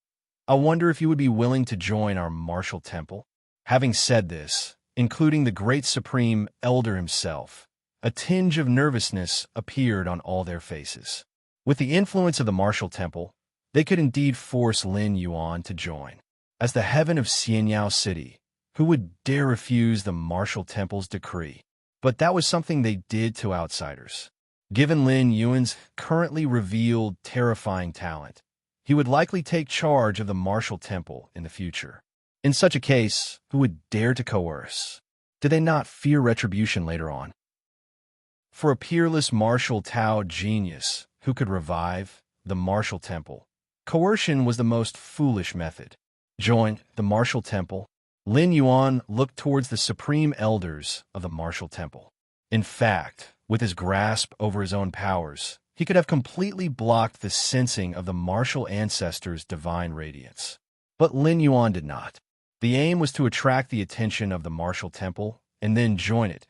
I wonder if you would be willing to join our martial temple? Having said this, including the great supreme elder himself, a tinge of nervousness appeared on all their faces. With the influence of the martial temple, they could indeed force Lin Yuan to join. As the heaven of Xianyao City, who would dare refuse the martial temple's decree? But that was something they did to outsiders. Given Lin Yuan's currently revealed terrifying talent, he would likely take charge of the martial temple in the future. In such a case, who would dare to coerce? Did they not fear retribution later on? For a peerless martial Tao genius who could revive the martial temple, coercion was the most foolish method. Join the martial temple. Lin Yuan looked towards the supreme elders of the martial temple. In fact, with his grasp over his own powers, he could have completely blocked the sensing of the martial ancestors' divine radiance. But Lin Yuan did not. The aim was to attract the attention of the martial temple and then join it,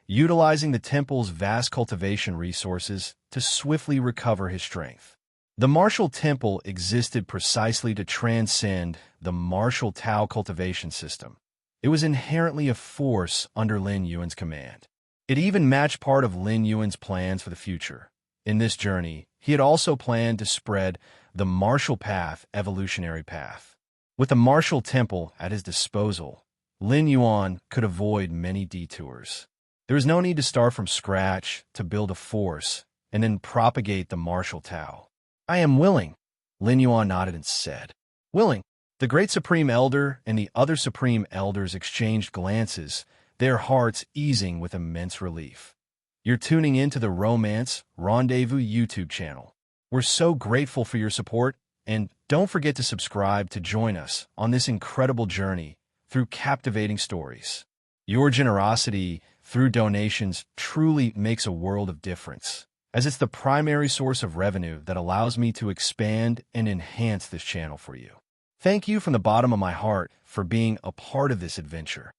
utilizing the temple's vast cultivation resources to swiftly recover his strength. The martial temple existed precisely to transcend the martial Tao cultivation system. It was inherently a force under Lin Yuan's command. It even matched part of Lin Yuan's plans for the future. In this journey, he had also planned to spread the martial path, evolutionary path. With the martial temple at his disposal, Lin Yuan could avoid many detours. There was no need to start from scratch to build a force and then propagate the martial Tao. I am willing, Lin Yuan nodded and said. Willing. The great supreme elder and the other supreme elders exchanged glances, their hearts easing with immense relief. You're tuning into the Romance Rendezvous YouTube channel. We're so grateful for your support, and don't forget to subscribe to join us on this incredible journey through captivating stories. Your generosity through donations truly makes a world of difference, as it's the primary source of revenue that allows me to expand and enhance this channel for you. Thank you from the bottom of my heart for being a part of this adventure.